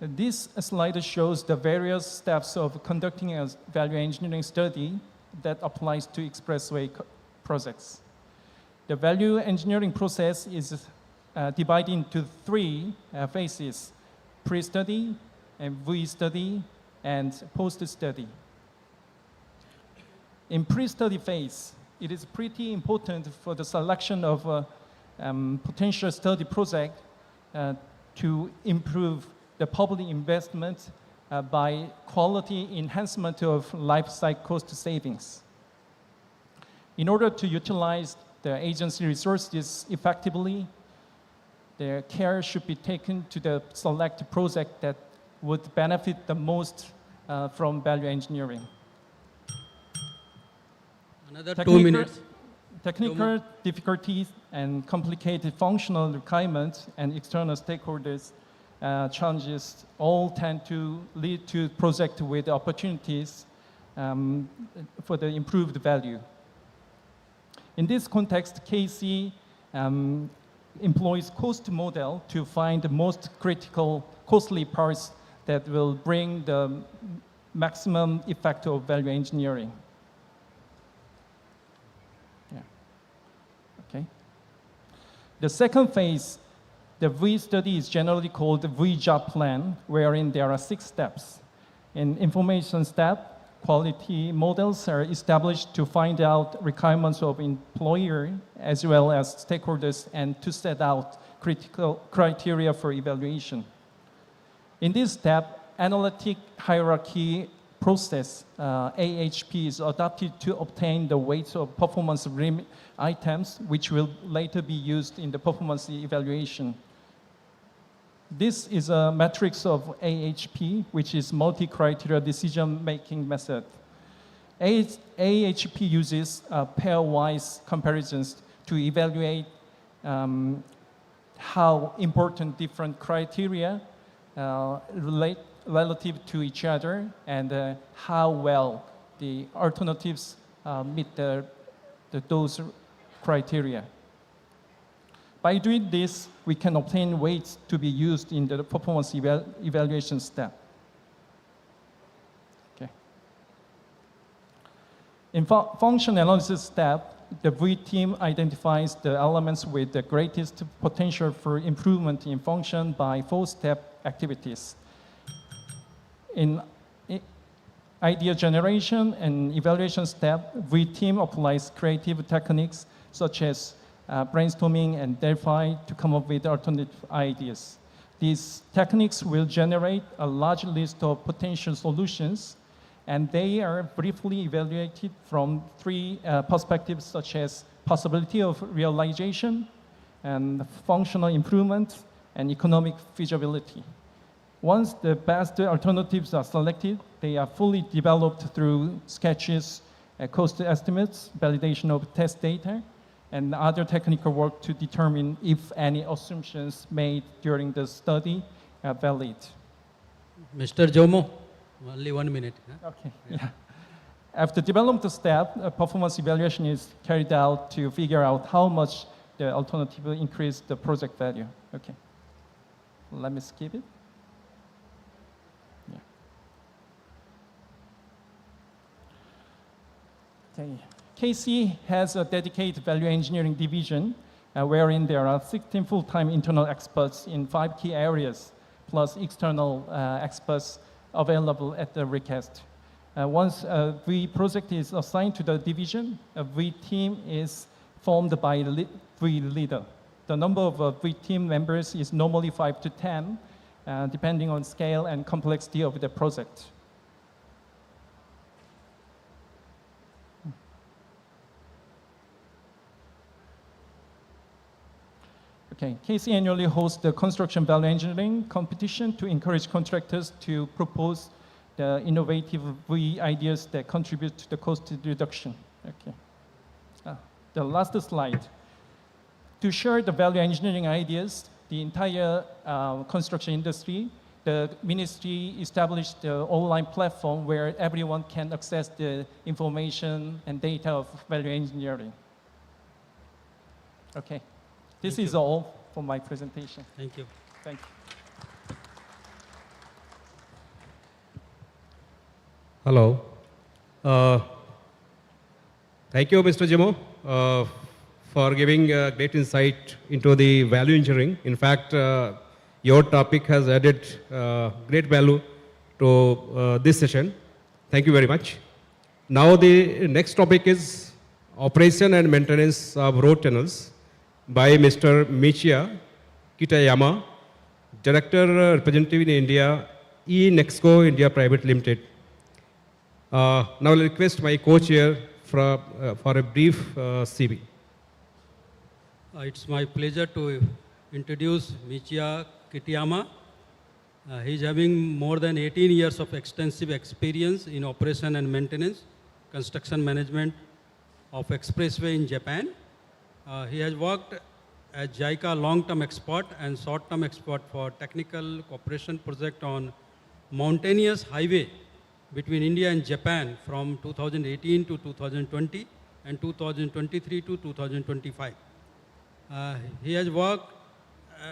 This slide shows the various steps of conducting a value engineering study that applies to expressway projects. The value engineering process is divided into 3 phases: pre-study, V-study, and post-study. In pre-study phase, it is pretty important for the selection of a potential study project to improve the public investment by quality enhancement of life cycle cost savings. In order to utilize the agency resources effectively, the care should be taken to the select project that would benefit the most from value engineering. Another 2 minutes. Technical difficulties and complicated functional requirements and external stakeholders challenges all tend to lead to projects with opportunities for the improved value. In this context, KC employs cost model to find the most critical costly parts that will bring the maximum effect of value engineering. Yeah. Okay. The second phase, the V study, is generally called the V job plan, wherein there are 6 steps. In information step, quality models are established to find out requirements of employer as well as stakeholders and to set out critical criteria for evaluation. In this step, analytic hierarchy process, AHP, is adopted to obtain the weights of performance items, which will later be used in the performance evaluation. This is a matrix of AHP, which is multi-criteria decision-making method. AHP uses pairwise comparisons to evaluate how important different criteria relate relative to each other and how well the alternatives meet those criteria. By doing this, we can obtain weights to be used in the performance evaluation step. Okay. In function analysis step, the V team identifies the elements with the greatest potential for improvement in function by 4-step activities. In idea generation and evaluation step, V team applies creative techniques such as brainstorming and Delphi to come up with alternative ideas. These techniques will generate a large list of potential solutions, and they are briefly evaluated from 3 perspectives such as possibility of realization and functional improvement and economic feasibility. Once the best alternatives are selected, they are fully developed through sketches, cost estimates, validation of test data, and other technical work to determine if any assumptions made during the study are valid. Mr. Jomo, only 1 minute. Huh? Okay, yeah. After development step, a performance evaluation is carried out to figure out how much the alternative will increase the project value. Okay, let me skip it. Yeah. Okay. KC has a dedicated value engineering division wherein there are 16 full-time internal experts in 5 key areas, plus external experts available at the request. Once a V project is assigned to the division, a V team is formed by the V leader. The number of V team members is normally 5 to 10, depending on scale and complexity of the project. Okay, KC annually hosts the construction value engineering competition to encourage contractors to propose the innovative V ideas that contribute to the cost reduction. Okay. The last slide. To share the value engineering ideas, the entire construction industry, the ministry established the online platform where everyone can access the information and data of value engineering. Okay. This is all for my presentation. Thank you. Thank you. Hello. Thank you, Mr. Jimo, for giving great insight into the value engineering. In fact, your topic has added great value to this session. Thank you very much. Now the next topic is operation and maintenance of road tunnels by Mr. Michiya Kitayama, Director Representative in India, E-Nexco India Private Limited. Now I'll request my co-chair for a brief CV. It's my pleasure to introduce Michiya Kitayama. He's having more than 18 years of extensive experience in operation and maintenance, construction management of expressway in Japan. He has worked as JICA long-term expert and short-term expert for technical cooperation project on mountainous highway between India and Japan from 2018 to 2020 and 2023 to 2025. He has worked,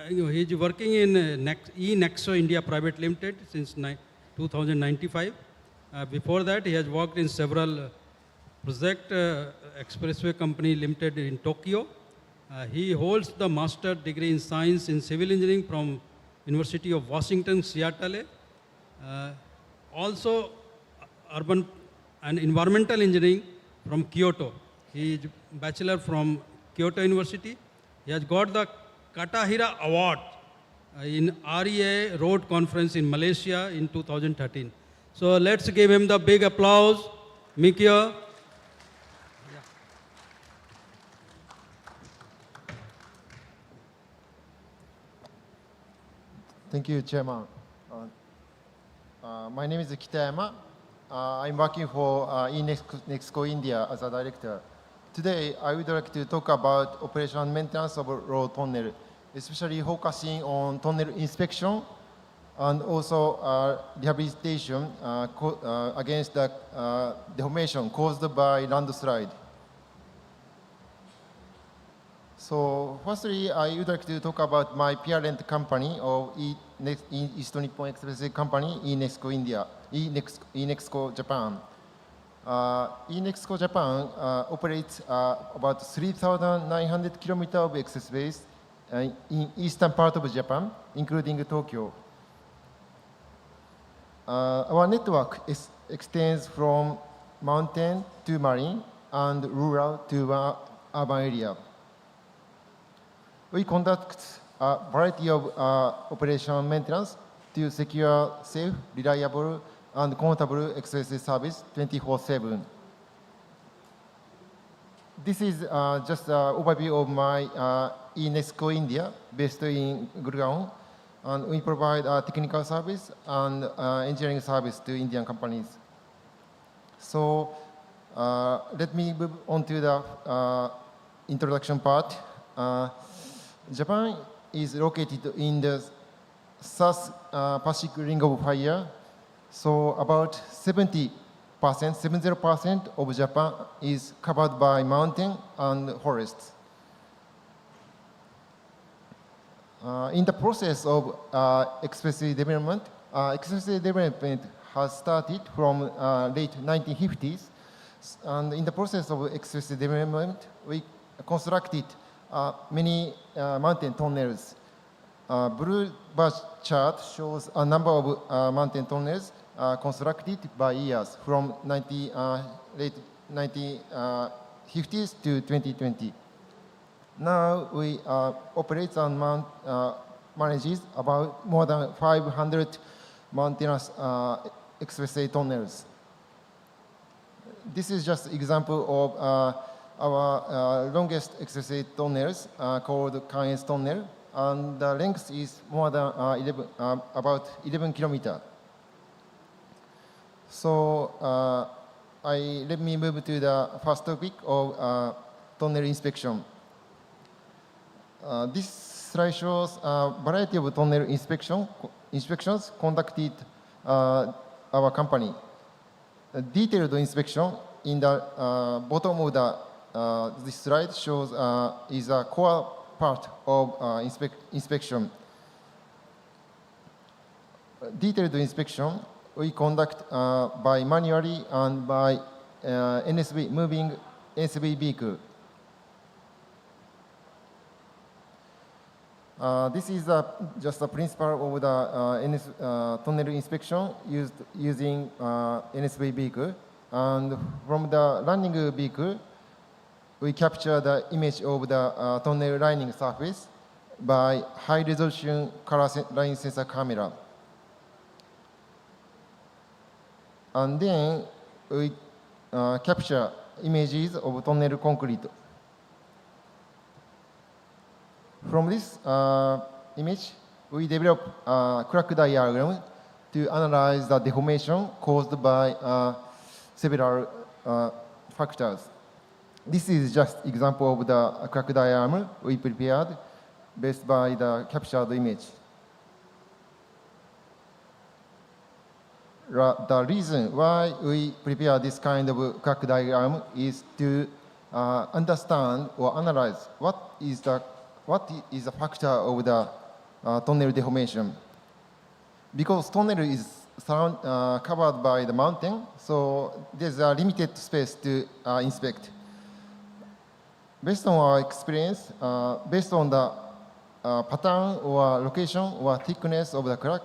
he is working in eNexo India Private Limited since 2095. Before that, he has worked in several project Expressway Company Limited in Tokyo. He holds the master degree in science in civil engineering from University of Washington, Seattle. Also, urban and environmental engineering from Kyoto. He is bachelor from Kyoto University. He has got the Katahira Award in REA Road Conference in Malaysia in 2013. So let's give him the big applause. Mikio. Thank you, Chairman. My name is Kitayama. I'm working for eNexco India as a director. Today, I would like to talk about operation and maintenance of road tunnel, especially focusing on tunnel inspection and also rehabilitation against the deformation caused by landslide. So firstly, I would like to talk about my parent company of East Nippon Expressway Company, eNexco India, eNexco Japan. eNexco Japan operates about 3,900 kilometers of expressways in eastern part of Japan, including Tokyo. Our network extends from mountain to marine and rural to urban area. We conduct a variety of operation maintenance to secure safe, reliable, and comfortable expressway service 24/7. This is just an overview of my eNexco India based in Gurgaon, and we provide technical service and engineering service to Indian companies. So let me move on to the introduction part. Japan is located in the South Pacific Ring of Fire, so about 70% of Japan is covered by mountain and forests. In the process of expressway development has started from late 1950s, and in the process of expressway development, we constructed many mountain tunnels. Blue bar chart shows a number of mountain tunnels constructed by years from late 1950s to 2020. Now we operate and manages about more than 500 mountainous expressway tunnels. This is just example of our longest expressway tunnels called Kanes Tunnel, and the length is more than about 11 kilometers. So let me move to the first topic of tunnel inspection. This slide shows a variety of tunnel inspections conducted our company. A detailed inspection in the bottom of this slide shows is a core part of inspection. Detailed inspection we conduct by manually and by moving NSV vehicle. This is just a principle of the tunnel inspection using NSV vehicle. And from the running vehicle, we capture the image of the tunnel lining surface by high-resolution color line sensor camera. And then we capture images of tunnel concrete. From this image, we develop a crack diagram to analyze the deformation caused by several factors. This is just example of the crack diagram we prepared based by the captured image. The reason why we prepare this kind of crack diagram is to understand or analyze what is the what is the factor of the tunnel deformation? Because tunnel is covered by the mountain, so there's a limited space to inspect. Based on our experience, based on the pattern or location or thickness of the crack,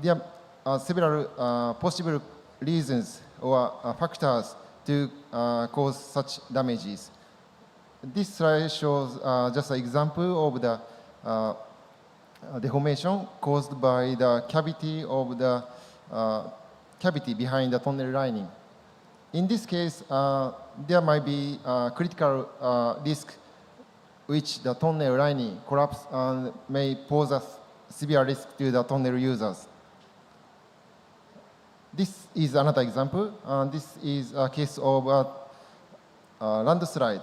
there are several possible reasons or factors to cause such damages. This slide shows just an example of the deformation caused by the cavity of the cavity behind the tunnel lining. In this case, there might be critical risk which the tunnel lining collapse and may pose a severe risk to the tunnel users. This is another example. This is a case of landslide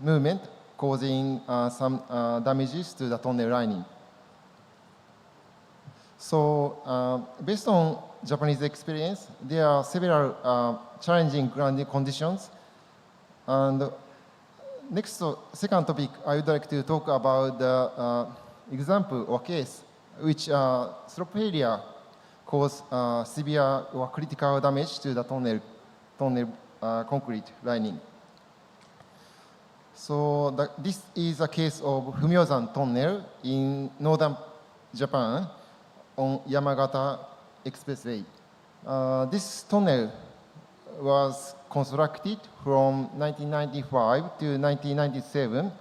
movement causing some damages to the tunnel lining. So based on Japanese experience, there are several challenging ground conditions. And second topic, I would like to talk about the example or case which slope failure cause severe or critical damage to the tunnel concrete lining. So this is a case of Fumiozan Tunnel in northern Japan on Yamagata Expressway. This tunnel was constructed from 1995 to 1997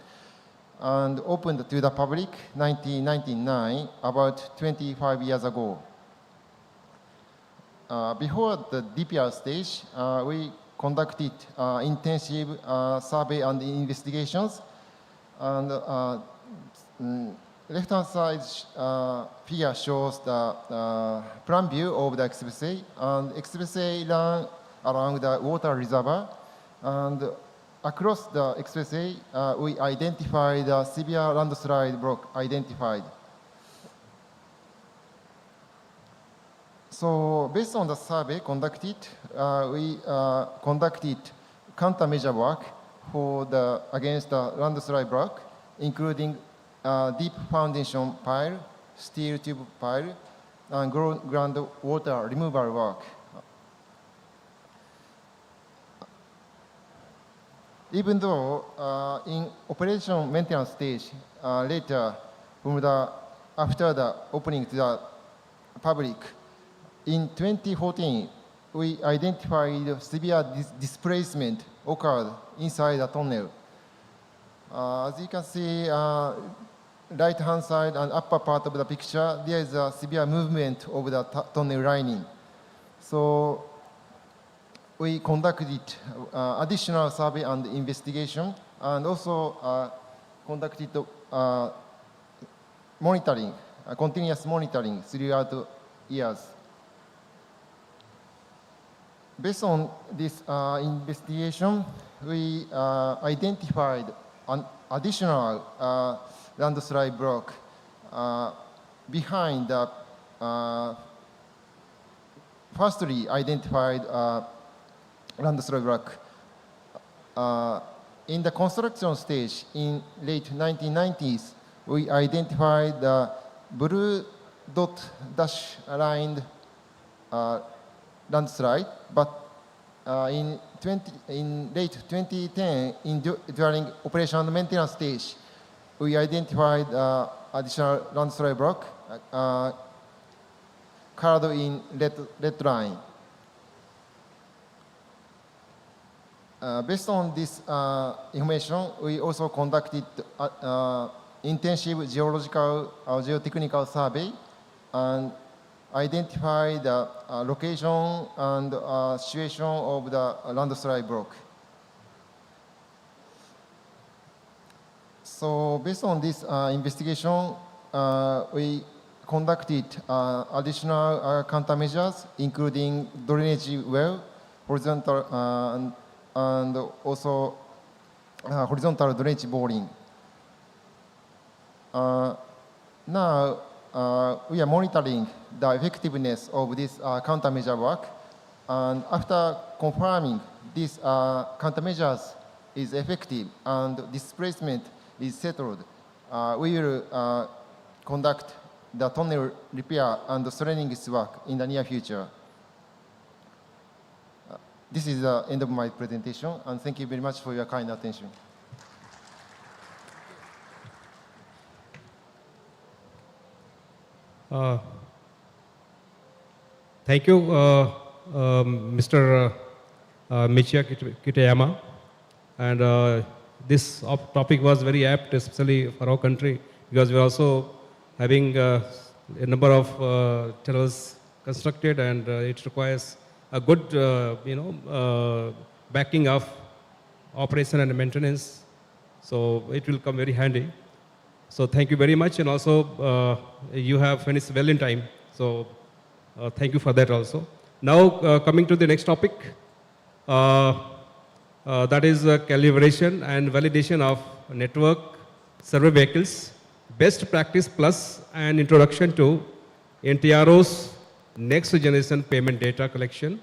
and opened to the public 1999, about 25 years ago. Before the DPR stage, we conducted intensive survey and investigations. And left-hand side figure shows the plan view of the expressway. And expressway ran along the water reservoir. And across the expressway, we identified the severe landslide block identified. So based on the survey conducted, we conducted countermeasure work against the landslide block, including deep foundation pile, steel tube pile, and groundwater removal work. Even though in operation maintenance stage, later after the opening to the public, in 2014, we identified severe displacement occurred inside the tunnel. As you can see, right-hand side and upper part of the picture, there is a severe movement of the tunnel lining. So we conducted additional survey and investigation, and also conducted monitoring, continuous monitoring throughout the years. Based on this investigation, we identified an additional landslide block behind the firstly identified landslide block. In the construction stage in late 1990s, we identified the blue dot dash lined landslide, but in late 2010, during operation and maintenance stage, we identified additional landslide block colored in red line. Based on this information, we also conducted intensive geological geotechnical survey and identify the location and situation of the landslide block. So based on this investigation, we conducted additional countermeasures, including drainage well, horizontal and also horizontal drainage boring. Now, we are monitoring the effectiveness of this countermeasure work, and after confirming these countermeasures is effective and displacement is settled, we will conduct the tunnel repair and strengthening work in the near future. This is the end of my presentation, and thank you very much for your kind attention. Thank you, Mr. Michiya Kitayama. And this topic was very apt, especially for our country, because we're also having a number of tunnels constructed, and it requires a good, backing of operation and maintenance. So it will come very handy. So thank you very much, and also you have finished well in time. So thank you for that also. Now coming to the next topic, that is calibration and validation of network survey vehicles, best practice plus an introduction to NTRO's next generation payment data collection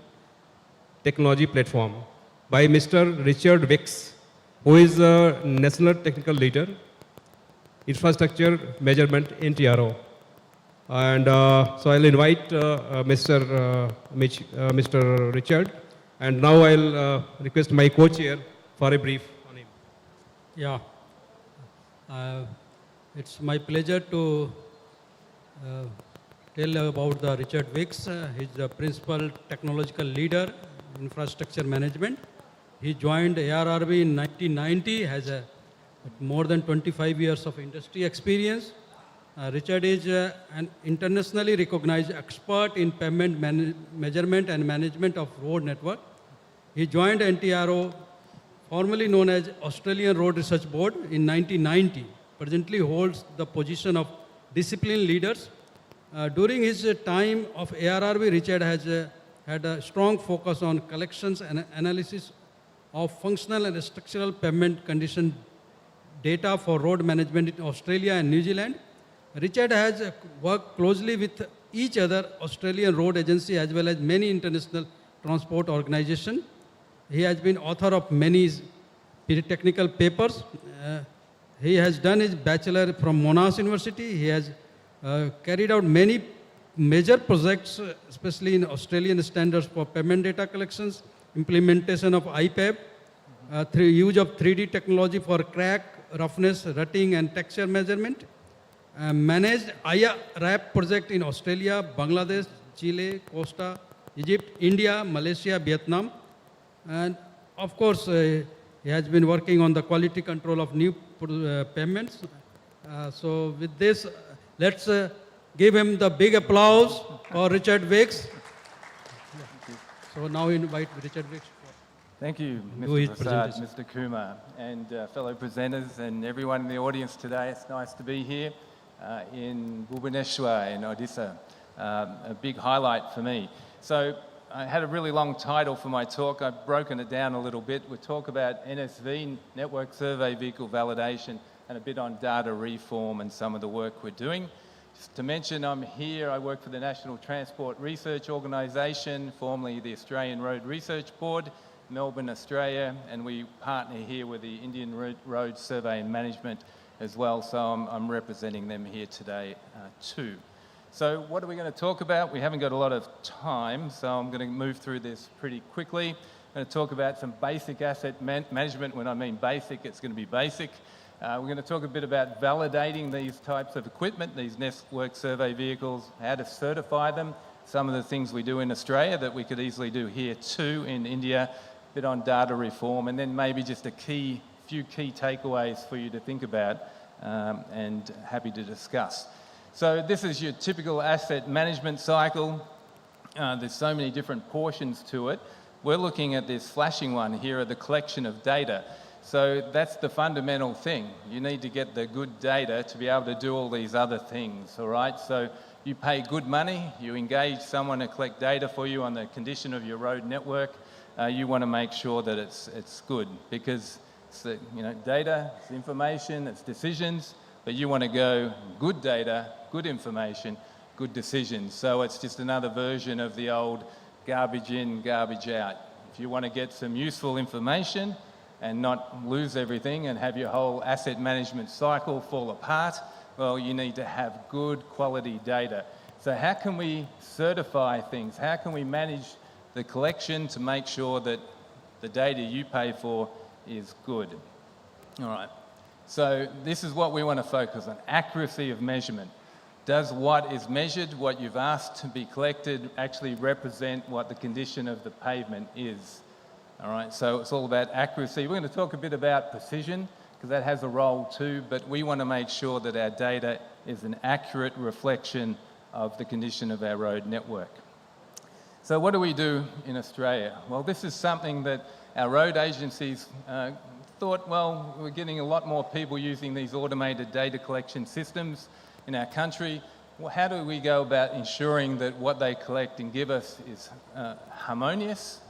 technology platform by Mr. Richard Wicks, who is a National Technical Leader, Infrastructure Measurement NTRO. And so I'll invite Mr. Richard, and now I'll request my co-chair for a brief on him. Yeah, it's my pleasure to tell about the Richard Wicks. He's the Principal Technological Leader, Infrastructure Management. He joined ARRB in 1990, has more than 25 years of industry experience. Richard is an internationally recognized expert in payment measurement and management of road network. He joined NTRO, formerly known as Australian Road Research Board, in 1990. Presently holds the position of discipline leaders. During his time of ARRB, Richard has had a strong focus on collections and analysis of functional and structural payment condition data for road management in Australia and New Zealand. Richard has worked closely with each other Australian road agency as well as many international transport organizations. He has been author of many technical papers. He has done his bachelor from Monash University. He has carried out many major projects, especially in Australian standards for payment data collections, implementation of IPAB, use of 3D technology for crack, roughness, rutting, and texture measurement. Managed IRAP project in Australia, Bangladesh, Chile, Costa, Egypt, India, Malaysia, Vietnam. And of course, he has been working on the quality control of new payments. So with this, let's give him the big applause for Richard Wicks. So now we invite Richard Wicks. Thank you, Mr. Prasad, Mr. Kumar, and fellow presenters and everyone in the audience today. It's nice to be here in Bhubaneswar in Odisha. A big highlight for me. So I had a really long title for my talk. I've broken it down a little bit. We'll talk about NSV, Network Survey Vehicle Validation, and a bit on data reform and some of the work we're doing. Just to mention, I'm here, I work for the National Transport Research Organisation, formerly the Australian Road Research Board, Melbourne, Australia, and we partner here with the Indian Road Survey and Management as well, so I'm representing them here today too. So what are we going to talk about? We haven't got a lot of time, so I'm going to move through this pretty quickly. I'm going to talk about some basic asset management. When I mean basic, it's going to be basic. We're going to talk a bit about validating these types of equipment, these network survey vehicles, how to certify them, some of the things we do in Australia that we could easily do here too in India, a bit on data reform, and then maybe just few key takeaways for you to think about and happy to discuss. So this is your typical asset management cycle. There's so many different portions to it. We're looking at this flashing one here, the collection of data. So that's the fundamental thing. You need to get the good data to be able to do all these other things, all right? So you pay good money, you engage someone to collect data for you on the condition of your road network. You want to make sure that it's good, because it's data, it's information, it's decisions, but you want to go good data, good information, good decisions. So it's just another version of the old garbage in, garbage out. If you want to get some useful information, and not lose everything and have your whole asset management cycle fall apart, well, you need to have good quality data. So how can we certify things? How can we manage the collection to make sure that the data you pay for is good? All right. So this is what we want to focus on, accuracy of measurement. Does what is measured, what you've asked to be collected, actually represent what the condition of the pavement is? All right, so it's all about accuracy. We're going to talk a bit about precision, because that has a role too, but we want to make sure that our data is an accurate reflection of the condition of our road network. So what do we do in Australia? Well, this is something that our road agencies thought, well, we're getting a lot more people using these automated data collection systems in our country. Well, how do we go about ensuring that what they collect and give us is harmonious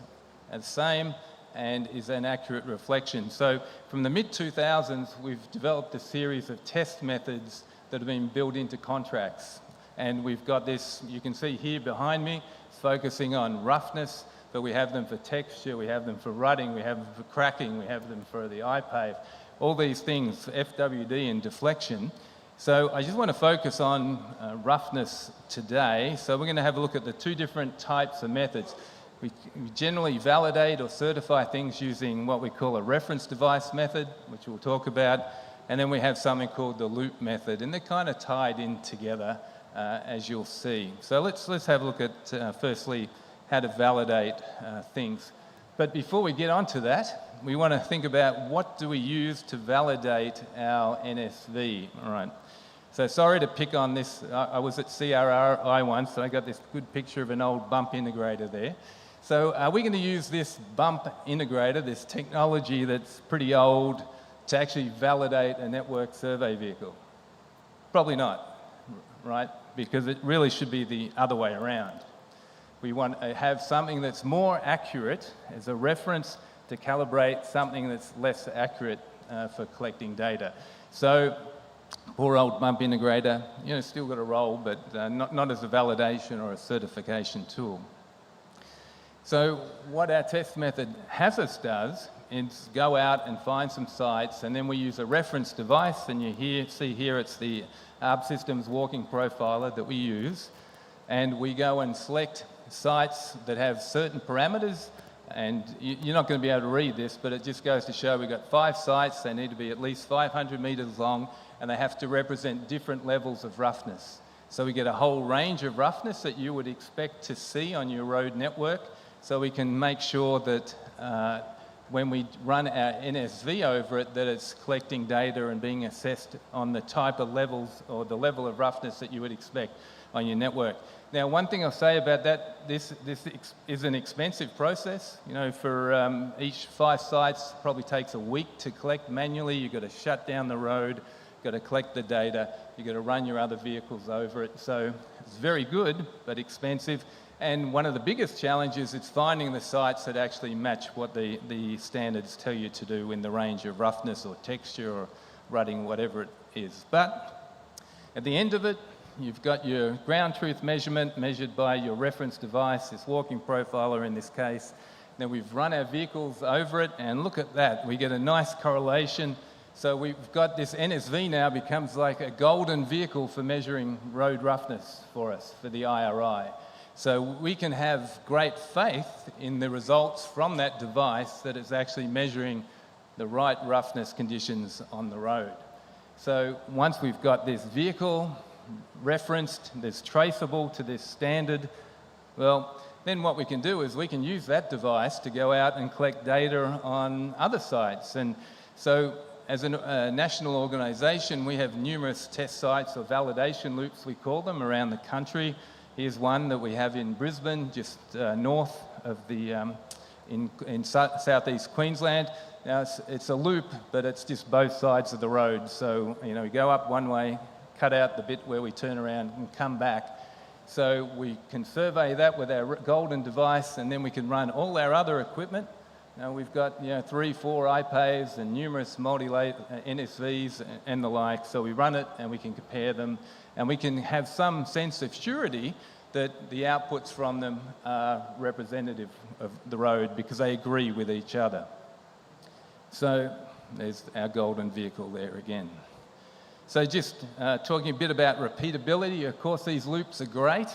and the same and is an accurate reflection? So from the mid-2000s, we've developed a series of test methods that have been built into contracts. And we've got this, you can see here behind me, focusing on roughness, but we have them for texture, we have them for rutting, we have them for cracking, we have them for the iPave, all these things, FWD and deflection. So I just want to focus on roughness today. So we're going to have a look at the two different types of methods. We generally validate or certify things using what we call a reference device method, which we'll talk about, and then we have something called the loop method, and they're kind of tied in together, as you'll see. So let's have a look at, firstly, how to validate things. But before we get onto that, we want to think about what do we use to validate our NSV, all right? So sorry to pick on this. I was at CRRI once, so I got this good picture of an old bump integrator there. So are we going to use this bump integrator, this technology that's pretty old, to actually validate a network survey vehicle? Probably not, right? Because it really should be the other way around. We want to have something that's more accurate as a reference to calibrate something that's less accurate for collecting data. So poor old bump integrator, you know, still got a role, but not as a validation or a certification tool. So what our test method HAZUS does is go out and find some sites, and then we use a reference device, and you see here it's the ARB Systems walking profiler that we use, and we go and select sites that have certain parameters, and you're not going to be able to read this, but it just goes to show we've got 5 sites. They need to be at least 500 metres long, and they have to represent different levels of roughness. So we get a whole range of roughness that you would expect to see on your road network, so we can make sure that when we run our NSV over it, that it's collecting data and being assessed on the type of levels or the level of roughness that you would expect on your network. Now, one thing I'll say about that, this is an expensive process. You know, for each 5 sites, probably takes a week to collect manually. You've got to shut down the road, you've got to collect the data, you've got to run your other vehicles over it. So it's very good, but expensive. And one of the biggest challenges is finding the sites that actually match what the standards tell you to do in the range of roughness or texture or rutting, whatever it is. But at the end of it, you've got your ground truth measurement measured by your reference device, this walking profiler in this case. Then we've run our vehicles over it, and look at that. We get a nice correlation. So we've got this NSV now becomes like a golden vehicle for measuring road roughness for us, for the IRI. So we can have great faith in the results from that device that it's actually measuring the right roughness conditions on the road. So once we've got this vehicle referenced, that's traceable to this standard, well, then what we can do is we can use that device to go out and collect data on other sites. And so as a national organisation, we have numerous test sites or validation loops, we call them, around the country. Here's one that we have in Brisbane, just north of the, in southeast Queensland. Now it's a loop, but it's just both sides of the road. So, you know, we go up one way, cut out the bit where we turn around and come back. So we can survey that with our golden device, and then we can run all our other equipment. Now we've got, you know, 3, 4 iPaves and numerous multi-layer NSVs and the like. So we run it and we can compare them, and we can have some sense of surety that the outputs from them are representative of the road because they agree with each other. So there's our golden vehicle there again. So just talking a bit about repeatability, of course these loops are great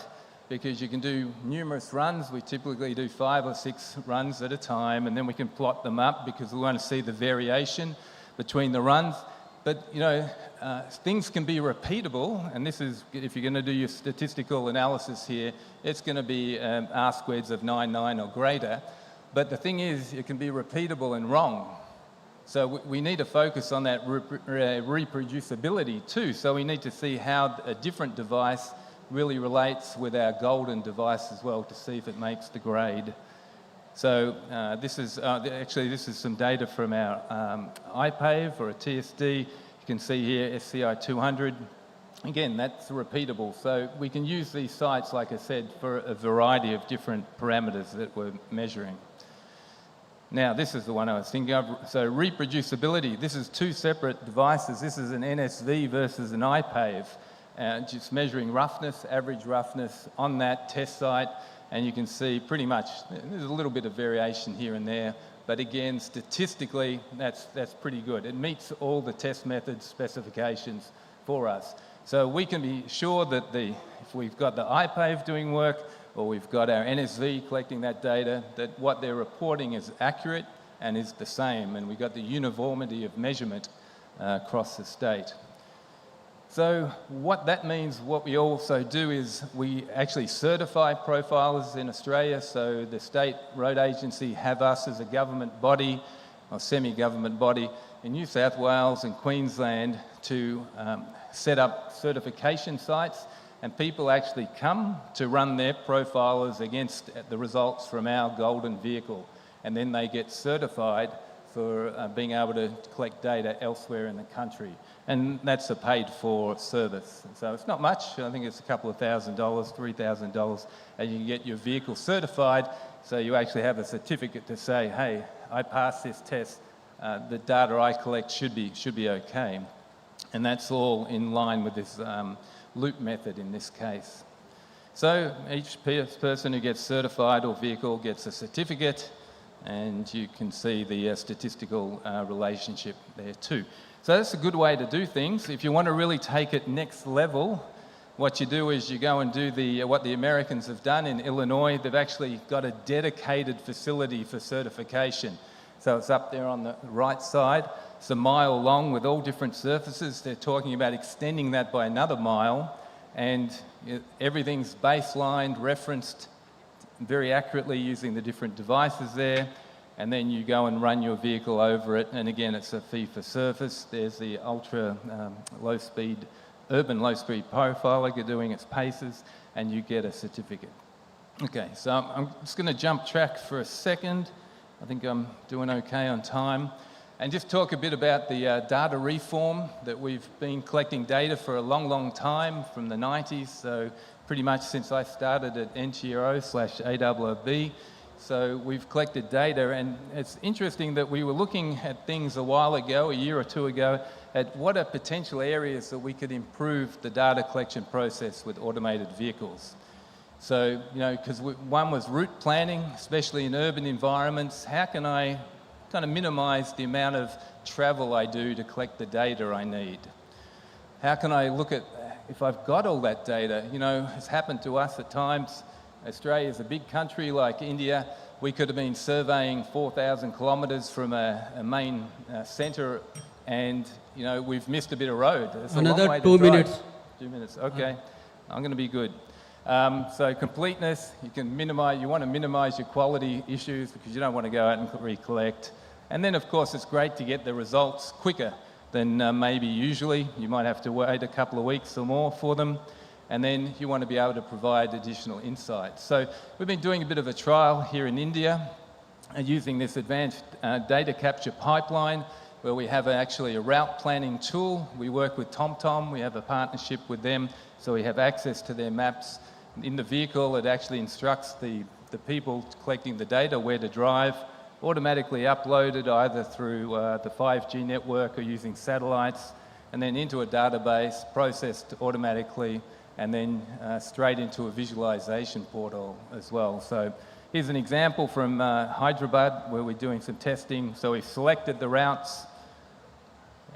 because you can do numerous runs. We typically do 5 or 6 runs at a time, and then we can plot them up because we want to see the variation between the runs. But, you know, things can be repeatable, and this is, if you're going to do your statistical analysis here, it's going to be R-squareds of 9 or greater. But the thing is, it can be repeatable and wrong. So we need to focus on that reproducibility too. So we need to see how a different device really relates with our golden device as well to see if it makes the grade. So this is some data from our IPAVE or a TSD. You can see here SCI 200. Again, that's repeatable. So we can use these sites, like I said, for a variety of different parameters that we're measuring. Now, this is the one I was thinking of. So reproducibility, this is 2 separate devices. This is an NSV versus an IPAVE. Just measuring roughness, average roughness on that test site. And you can see pretty much, there's a little bit of variation here and there. But again, statistically, that's pretty good. It meets all the test method specifications for us. So we can be sure that if we've got the IPAVE doing work, or we've got our NSV collecting that data, that what they're reporting is accurate and is the same, and we've got the uniformity of measurement across the state. So what that means, what we also do is we actually certify profilers in Australia, so the state road agency have us as a government body, or semi-government body, in New South Wales and Queensland to set up certification sites, and people actually come to run their profilers against the results from our golden vehicle, and then they get certified for being able to collect data elsewhere in the country. And that's a paid-for service. So it's not much. I think it's a couple of $1,000, $3,000, and you can get your vehicle certified, so you actually have a certificate to say, hey, I passed this test. The data I collect should be okay. And that's all in line with this loop method in this case. So each person who gets certified or vehicle gets a certificate, and you can see the statistical relationship there too. So that's a good way to do things. If you want to really take it next level, what you do is you go and do what the Americans have done in Illinois. They've actually got a dedicated facility for certification. So it's up there on the right side. It's a mile long with all different surfaces. They're talking about extending that by another mile, and everything's baselined, referenced very accurately using the different devices there, and then you go and run your vehicle over it, and again it's a fee for service. There's the ultra urban low-speed profiler, you're doing its paces, and you get a certificate. Okay, so I'm just going to jump track for a second. I think I'm doing okay on time. And just talk a bit about the data reform that we've been collecting data for a long, long time, from the 90s, so pretty much since I started at NGO/ARRB. So we've collected data, and it's interesting that we were looking at things a while ago, a year or two ago, at what are potential areas that we could improve the data collection process with automated vehicles. So, you know, because one was route planning, especially in urban environments. How can I kind of minimise the amount of travel I do to collect the data I need? How can I look at, if I've got all that data, you know, it's happened to us at times. Australia is a big country like India. We could have been surveying 4,000 kilometres from a main centre, and, you know, we've missed a bit of road. It's Another a long way 2 to drive. minutes. 2 minutes, okay. I'm going to be good. So completeness, you want to minimise your quality issues because you don't want to go out and recollect. And then, of course, it's great to get the results quicker than maybe usually. You might have to wait a couple of weeks or more for them. And then you want to be able to provide additional insights. So we've been doing a bit of a trial here in India using this advanced data capture pipeline, where we have actually a route planning tool. We work with TomTom. We have a partnership with them, so we have access to their maps. In the vehicle, it actually instructs the people collecting the data where to drive, automatically uploaded either through the 5G network or using satellites, and then into a database, processed automatically, and then straight into a visualization portal as well. So Here's an example from Hyderabad where we're doing some testing. So we've selected the routes,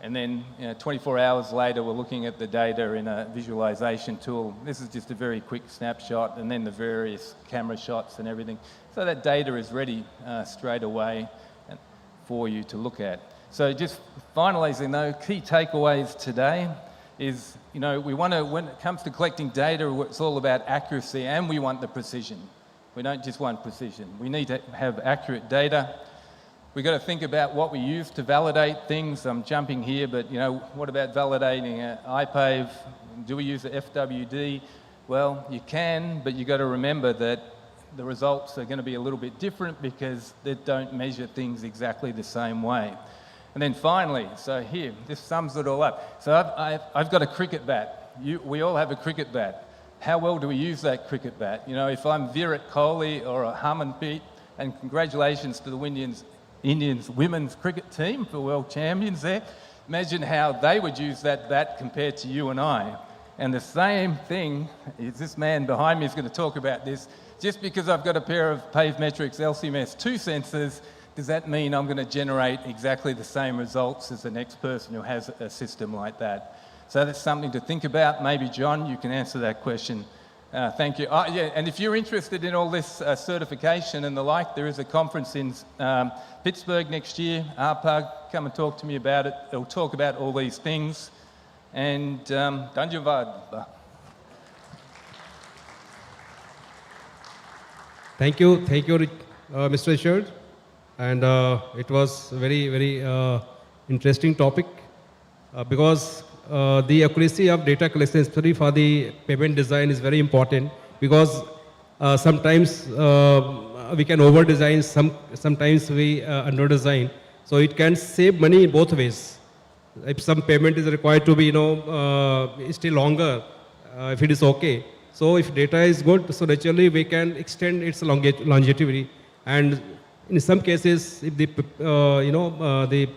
and then 24 hours later, we're looking at the data in a visualization tool. This is just a very quick snapshot, and then the various camera shots and everything. So that data is ready straight away for you to look at. So just finalizing though, key takeaways today is, we want to, when it comes to collecting data, it's all about accuracy, and we want the precision. We don't just want precision. We need to have accurate data. We've got to think about what we use to validate things. I'm jumping here, but what about validating an IPAVE? Do we use the FWD? Well, you can, but you've got to remember that the results are going to be a little bit different because they don't measure things exactly the same way. And then finally, so here, this sums it all up. So I've got a cricket bat. We all have a cricket bat. How well do we use that cricket bat? If I'm Virat Kohli or a Harmanpreet, and congratulations to the Indians women's cricket team for world champions there, imagine how they would use that bat compared to you and I. And the same thing is this man behind me is going to talk about this. Just because I've got a pair of PaveMetrics LCMS 2 sensors, does that mean I'm going to generate exactly the same results as the next person who has a system like that? So that's something to think about. Maybe, John, you can answer that question. Thank you. Yeah, and if you're interested in all this certification and the like, there is a conference in Pittsburgh next year. ARPAG, come and talk to me about it. It'll talk about all these things. And Danjavad. Thank you, Mr. Richard. And it was a very, very interesting topic because the accuracy of data collection, especially for the payment design, is very important because sometimes we can over-design, sometimes we under-design. So it can save money in both ways. If some payment is required to be, still longer, if it is okay. So if data is good, so naturally we can extend its longevity. And in some cases, if the, the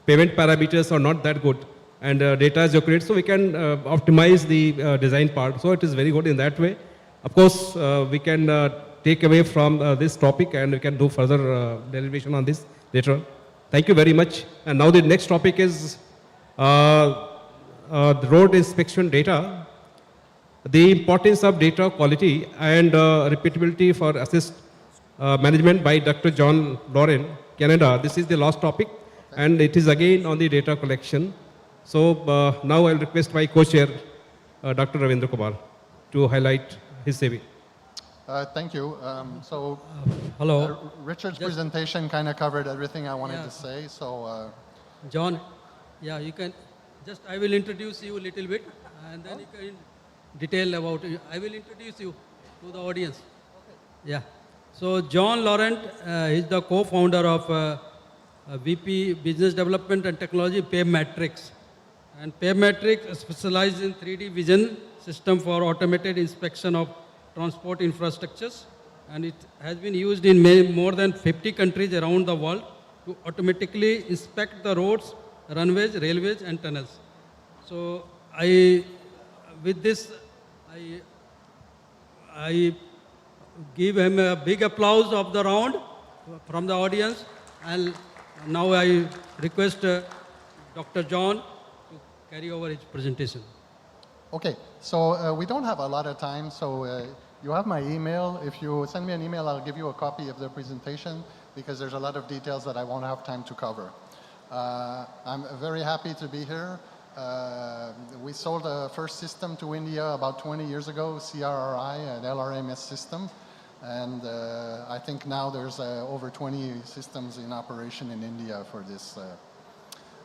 payment parameters are not that good, and data is accurate, so we can optimize the design part. So it is very good in that way. Of course, we can take away from this topic and we can do further derivation on this later. Thank you very much. And now the next topic is the road inspection data. The importance of data quality and repeatability for assist management by Dr. John Lauren, Canada. This is the last topic, and it is again on the data collection. So now I'll request my co-chair, Dr. Ravindra Kumar, to highlight his CV. Thank you. Hello. Richard's presentation kind of covered everything I wanted to say. So, John, yeah, you can I will introduce you a little bit, and then you can detail about it. I will introduce you to the audience. Okay. Yeah. So John Laurent is the co-founder of VP Business Development and Technology, PaveMetrics. And PaveMetrics specializes in 3D vision system for automated inspection of transport infrastructures. And it has been used in more than 50 countries around the world to automatically inspect the roads, runways, railways, and tunnels. So with this, I give him a big applause of the round from the audience. And now I request Dr. John to carry over his presentation. okay, so we don't have a lot of time, so you have my email. If you send me an email, I'll give you a copy of the presentation because there's a lot of details that I won't have time to cover. I'm very happy to be here. We sold the first system to India about 20 years ago, CRRI, an LRMS system. And I think now there's over 20 systems in operation in India for this.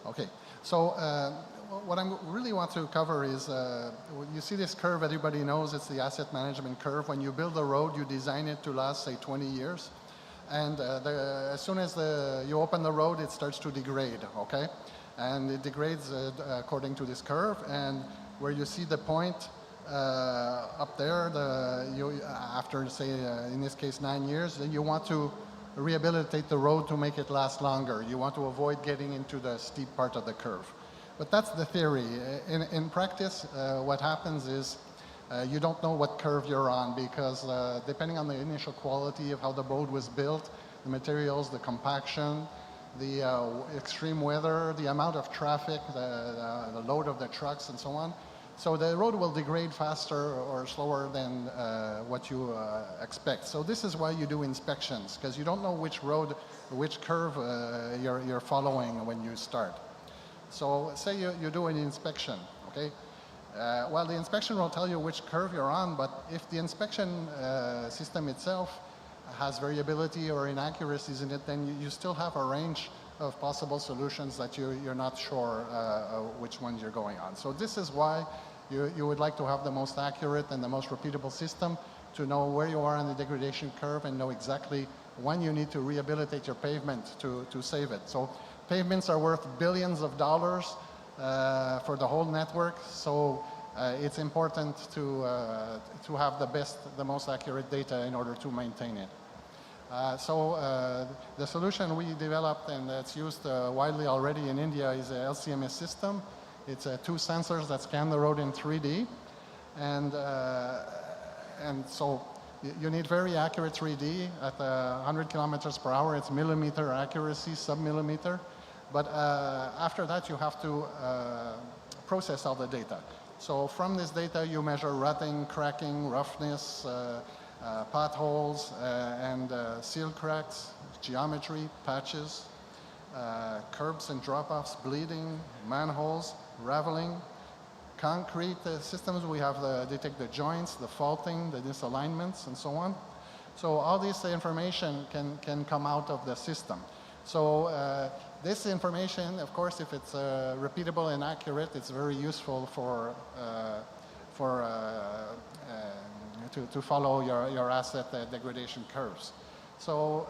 Okay, so what I really want to cover is, you see this curve, everybody knows it's the asset management curve. When you build a road, you design it to last, say, 20 years. And as soon as you open the road, it starts to degrade, okay? And it degrades according to this curve. And where you see the point up there, after, say, in this case, 9 years, then you want to rehabilitate the road to make it last longer. You want to avoid getting into the steep part of the curve. But that's the theory. In practice, what happens is You don't know what curve you're on because depending on the initial quality of how the road was built, the materials, the compaction, the extreme weather, the amount of traffic, the load of the trucks and so on. So the road will degrade faster or slower than what you expect. So this is why you do inspections, because you don't know which road, which curve you're following when you start. So say you do an inspection, okay? Well, the inspection will tell you which curve you're on, but if the inspection system itself has variability or inaccuracies in it, then you still have a range of possible solutions that you're not sure which ones you're going on. So this is why you would like to have the most accurate and the most repeatable system to know where you are on the degradation curve and know exactly when you need to rehabilitate your pavement to save it. So pavements are worth billions of dollars for the whole network, so it's important to have the most accurate data in order to maintain it. The solution we developed and that's used widely already in India is a LCMS system. It's two sensors that scan the road in 3D, and so you need very accurate 3D at 100 kilometers per hour. It's millimeter accuracy, sub-millimeter. But after that, you have to process all the data. So from this data, you measure rutting, cracking, roughness, potholes, and seal cracks, geometry, patches, curbs and drop-offs, bleeding, manholes, raveling. Concrete systems, we have detect the joints, the faulting, the misalignments, and so on. So all this information can come out of the system. So this information, of course, if it's repeatable and accurate, it's very useful to follow your asset degradation curves. So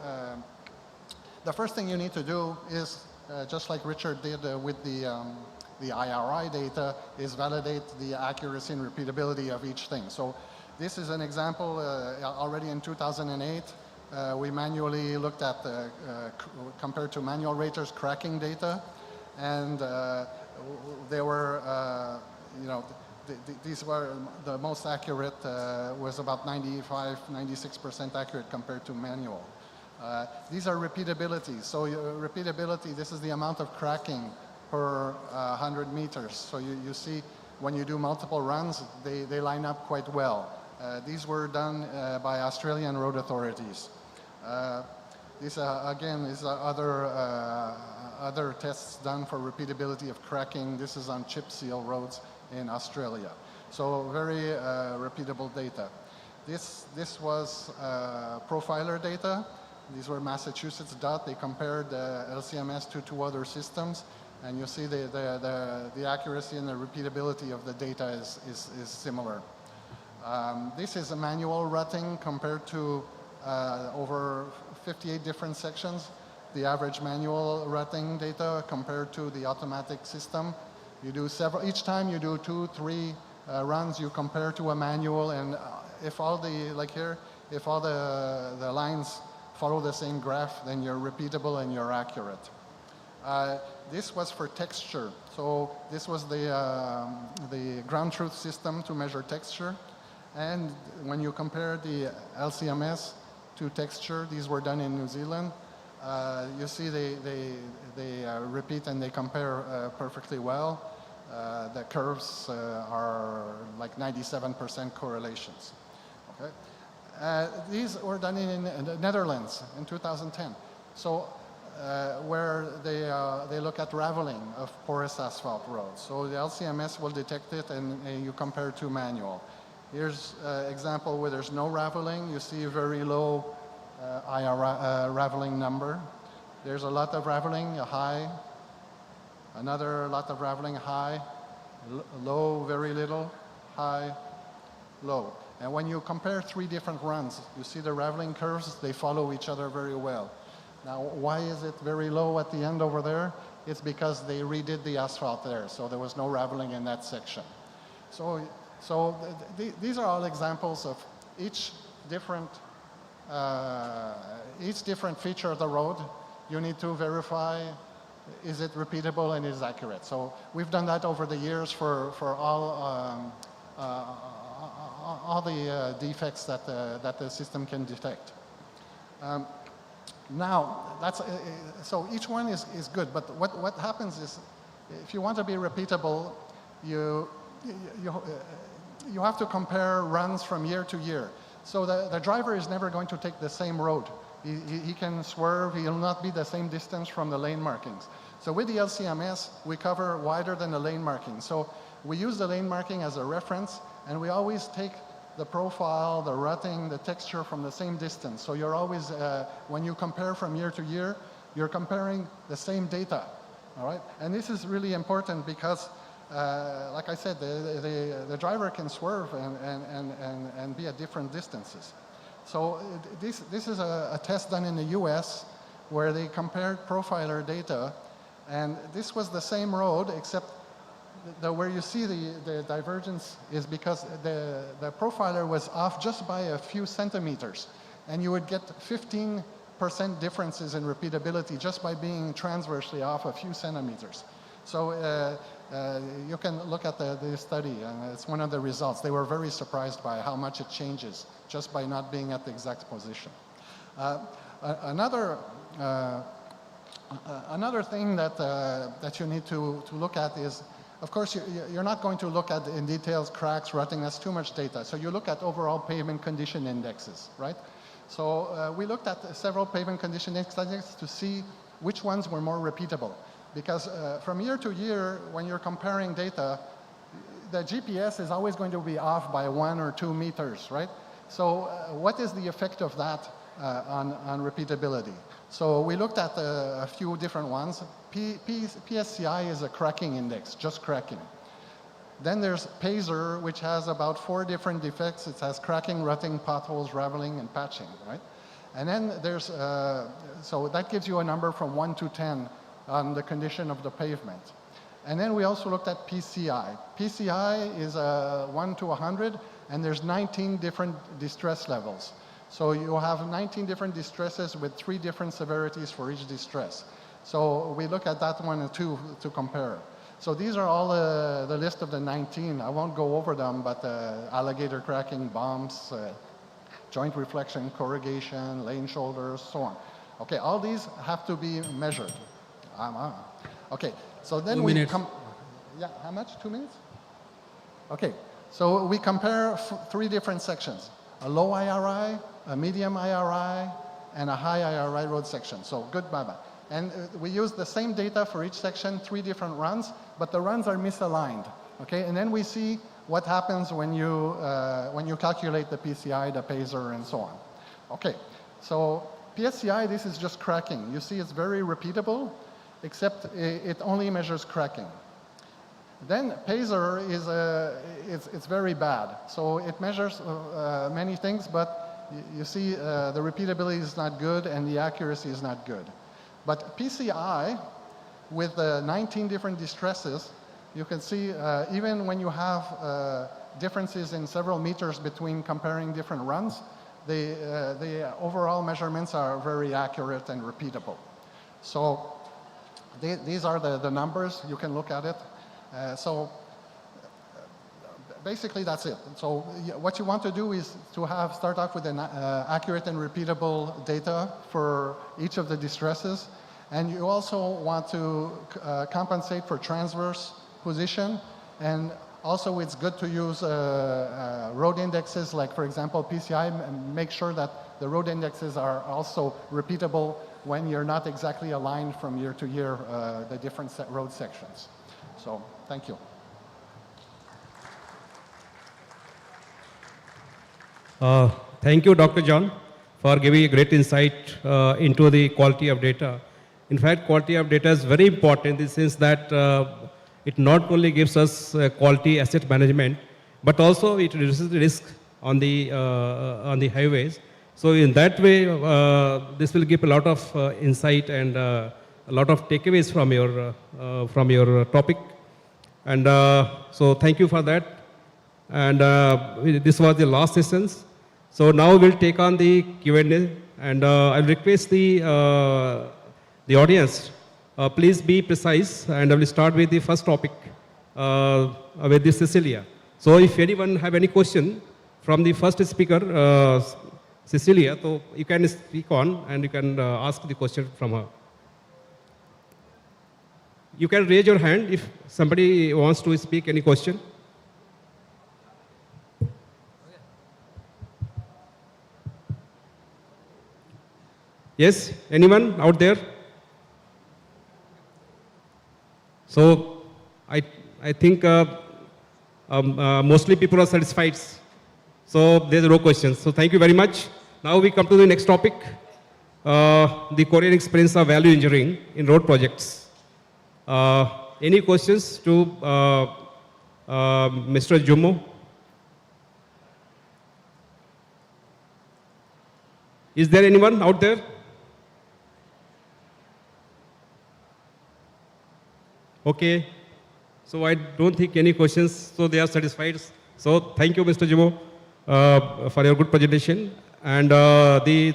the first thing you need to do is, just like Richard did with the IRI data, is validate the accuracy and repeatability of each thing. So this is an example already in 2008. We manually looked at compared to manual raters cracking data, and they were, these were the most accurate, was about 96% accurate compared to manual. These are repeatability. So repeatability, this is the amount of cracking per 100 meters. So you see when you do multiple runs, they line up quite well. These were done by Australian road authorities. These again is other tests done for repeatability of cracking. This is on chip seal roads in Australia. So very repeatable data. This was profiler data. These were Massachusetts DOT. They compared LCMS to two other systems, and you see the accuracy and the repeatability of the data is similar. This is a manual rutting compared to over 58 different sections. The average manual rutting data compared to the automatic system. You do several, each time you do 2-3 runs, you compare to a manual, and if all the, like here, if all the lines follow the same graph, then you're repeatable and you're accurate. This was for texture. So this was the ground truth system to measure texture. And when you compare the LCMS to texture, these were done in New Zealand. You see they repeat and they compare perfectly well. The curves are like 97% correlations. Okay. These were done in the Netherlands in 2010. So where they look at raveling of porous asphalt roads. So the LCMS will detect it and you compare to manual. Here's an example where there's no raveling. You see a very low raveling number. There's a lot of raveling, a high. Another lot of raveling, high. Low, very little. High, low. And when you compare three different runs, you see the raveling curves, they follow each other very well. Now, why is it very low at the end over there? It's because they redid the asphalt there, so there was no raveling in that section. So these are all examples of each different feature of the road. You need to verify, is it repeatable and is all the defects that, that the system can detect. Now, that's, so each one is good, but what happens is, if you want to be repeatable, you have to compare runs from year to year. So the driver is never going to take the same road. He can swerve, he'll not be the same distance from the lane markings. So with the LCMS, we cover wider than the lane marking. So we use the lane marking as a reference, and we always take the profile, the rutting, the texture from the same distance. So you're always, when you compare from year to year, you're comparing the same data, all right? And this is really important because, like I said, the driver can swerve and be at different distances. So this is a test done in the US where they compared profiler data, and this was the same road, except where you see the divergence is because the profiler was off just by a few centimeters, and you would get 15% differences in repeatability just by being transversely off a few centimeters. So you can look at the study, and it's one of the results. They were very surprised by how much it changes just by not being at the exact position. Another thing that you need to look at is, of course, you're not going to look at in details cracks, rutting, that's too much data. So you look at overall pavement condition indexes, right? So we looked at several pavement condition indexes to see which ones were more repeatable. Because from year to year, when you're comparing data, the GPS is always going to be off by 1 or 2 meters, right? So what is the effect of that on repeatability? So we looked at a few different ones. PSCI is a cracking index, just cracking. Then there's PASER, which has about 4 different defects. It has cracking, rutting, potholes, raveling, and patching, right? And then there's, so that gives you a number from 1 to 10 on the condition of the pavement. And then we also looked at PCI. PCI is 1 to 100, and there's 19 different distress levels. So you have 19 different distresses with 3 different severities for each distress. So we look at that one too to compare. So these are all the list of the 19. I won't go over them, but alligator cracking, bumps, joint reflection, corrugation, lane shoulders, so on. Okay, all these have to be measured. Okay, so then 2 we minutes. yeah, how much? 2 minutes? Okay, so we compare 3 different sections: a low IRI, a medium IRI, and a high IRI road section. So good, bye-bye. And we use the same data for each section, 3 different runs, but the runs are misaligned. Okay, and then we see what happens when you calculate the PCI, the PASER, and so on. Okay, so PSCI, this is just cracking. You see it's very repeatable, except it only measures cracking. Then PASER is it's very bad. So it measures many things, but you see the repeatability is not good and the accuracy is not good. But PCI, with 19 different distresses, you can see even when you have differences in several meters between comparing different runs, the overall measurements are very accurate and repeatable. So these are the numbers. You can look at it. So basically that's it. So what you want to do is to start off with an accurate and repeatable data for each of the distresses. And you also want to compensate for transverse position. And also it's good to use road indexes like, for example, PCI, and make sure that the road indexes are also repeatable when you're not exactly aligned from year to year, the different road sections. So thank you. Thank you, Dr. John, for giving a great insight into the quality of data. In fact, quality of data is very important in the sense that it not only gives us quality asset management, but also it reduces the risk on the highways. So in that way, this will give a lot of insight and a lot of takeaways from your topic. And so thank you for that. And this was the last sessions. So now we'll take on the Q&A, and I'll request the audience, please be precise, and I will start with the first topic with the Cecilia. So if anyone have any question, from the first speaker, Cecilia. So you can speak on and you can ask the question from her. You can raise your hand if somebody wants to speak any question. Yes, anyone out there? So I think mostly people are satisfied. So there's no questions. So thank you very much. Now we come to the next topic, the Korean experience of value engineering in road projects. Any questions to Mr. Jumo? Is there anyone out there? Okay. So I don't think any questions, so they are satisfied. So thank you, Mr. Jumo, for your good presentation. And the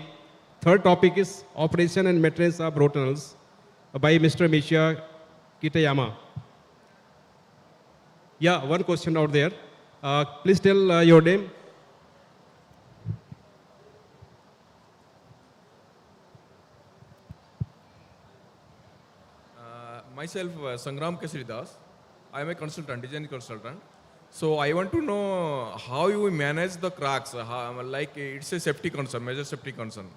third topic is operation and maintenance of road tunnels by Mr. Misha Kitayama. Yeah, one question out there. Please tell your name. Myself, Sangram Kesari Das. I am a consultant, design consultant. So I want to know how you manage the cracks. Like it's a safety concern, major safety concern.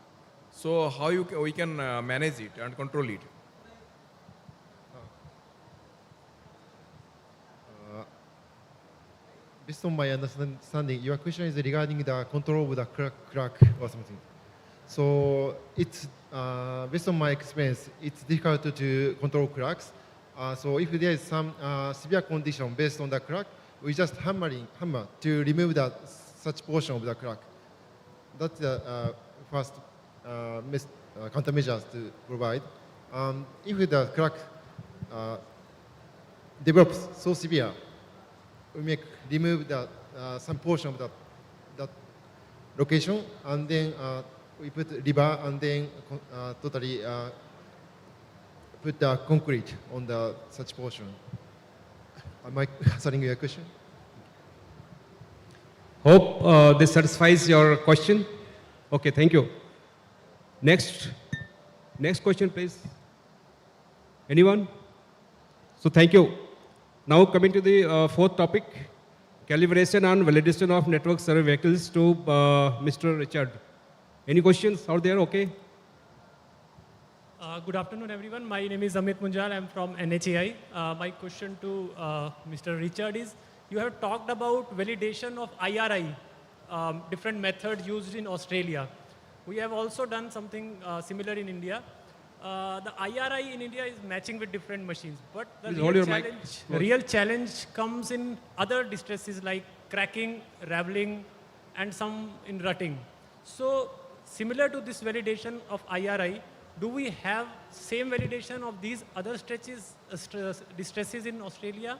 So how we can manage it and control it? Based on my understanding, your question is regarding the control of the crack or something. So it's based on my experience, it's difficult to control cracks. So if there is some severe condition based on the crack, we just hammer to remove such portion of the crack. That's the first countermeasures to provide. If the crack develops so severe, we remove some portion of that location, and then we put rebar, and then totally put the concrete on such portion. Am I answering your question? Hope this satisfies your question. Okay, thank you. Next question, please. Anyone? So thank you. Now coming to the fourth topic, calibration and validation of network survey vehicles to Mr. Richard. Any questions out there? Okay. Good afternoon, everyone. My name is Amit Munjal. I'm from NHAI. My question to Mr. Richard is, you have talked about validation of IRI, different methods used in Australia. We have also done something similar in India. The IRI in India is matching with different machines, but the real challenge comes in other distresses like cracking, raveling, and some in rutting. So similar to this validation of IRI, do we have same validation of these other distresses in Australia?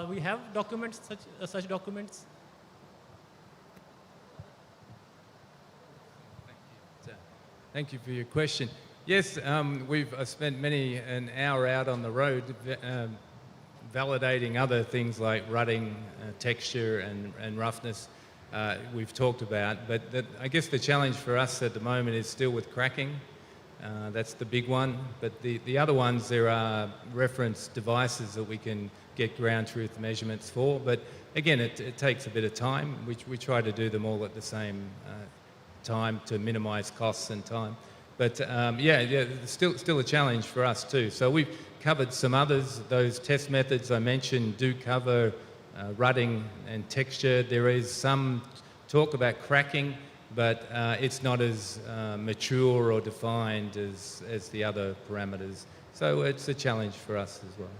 We have documents, such documents? Thank you for your question. Yes, we've spent an hour out on the road validating other things like rutting, texture, and roughness we've talked about. But I guess the challenge for us at the moment is still with cracking. That's the big one. But the other ones, there are reference devices that we can get ground truth measurements for. But again, it takes a bit of time. We try to do them all at the same time to minimize costs and time. But yeah, still a challenge for us too. So we've covered some others. Those test methods I mentioned do cover rutting and texture. There is some talk about cracking, but it's not as mature or defined as the other parameters. So it's a challenge for us as well.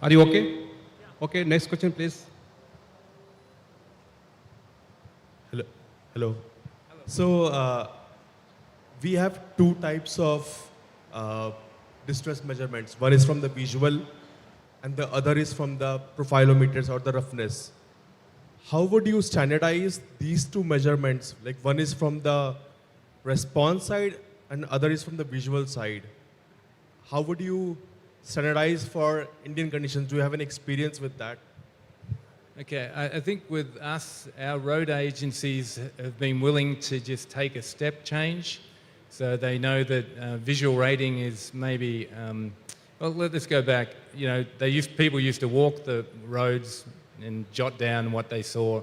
Are you okay? Yeah. Okay, next question, please. Hello. So we have two types of distress measurements. One is from the visual and the other is from the profilometers or the roughness. How would you standardize these two measurements? Like one is from the response side and other is from the visual side. How would you standardize for Indian conditions? Do you have any experience with that? Okay, I think with us, our road agencies have been willing to just take a step change. So they know that visual rating is maybe, well, let's go back. You know, people used to walk the roads and jot down what they saw,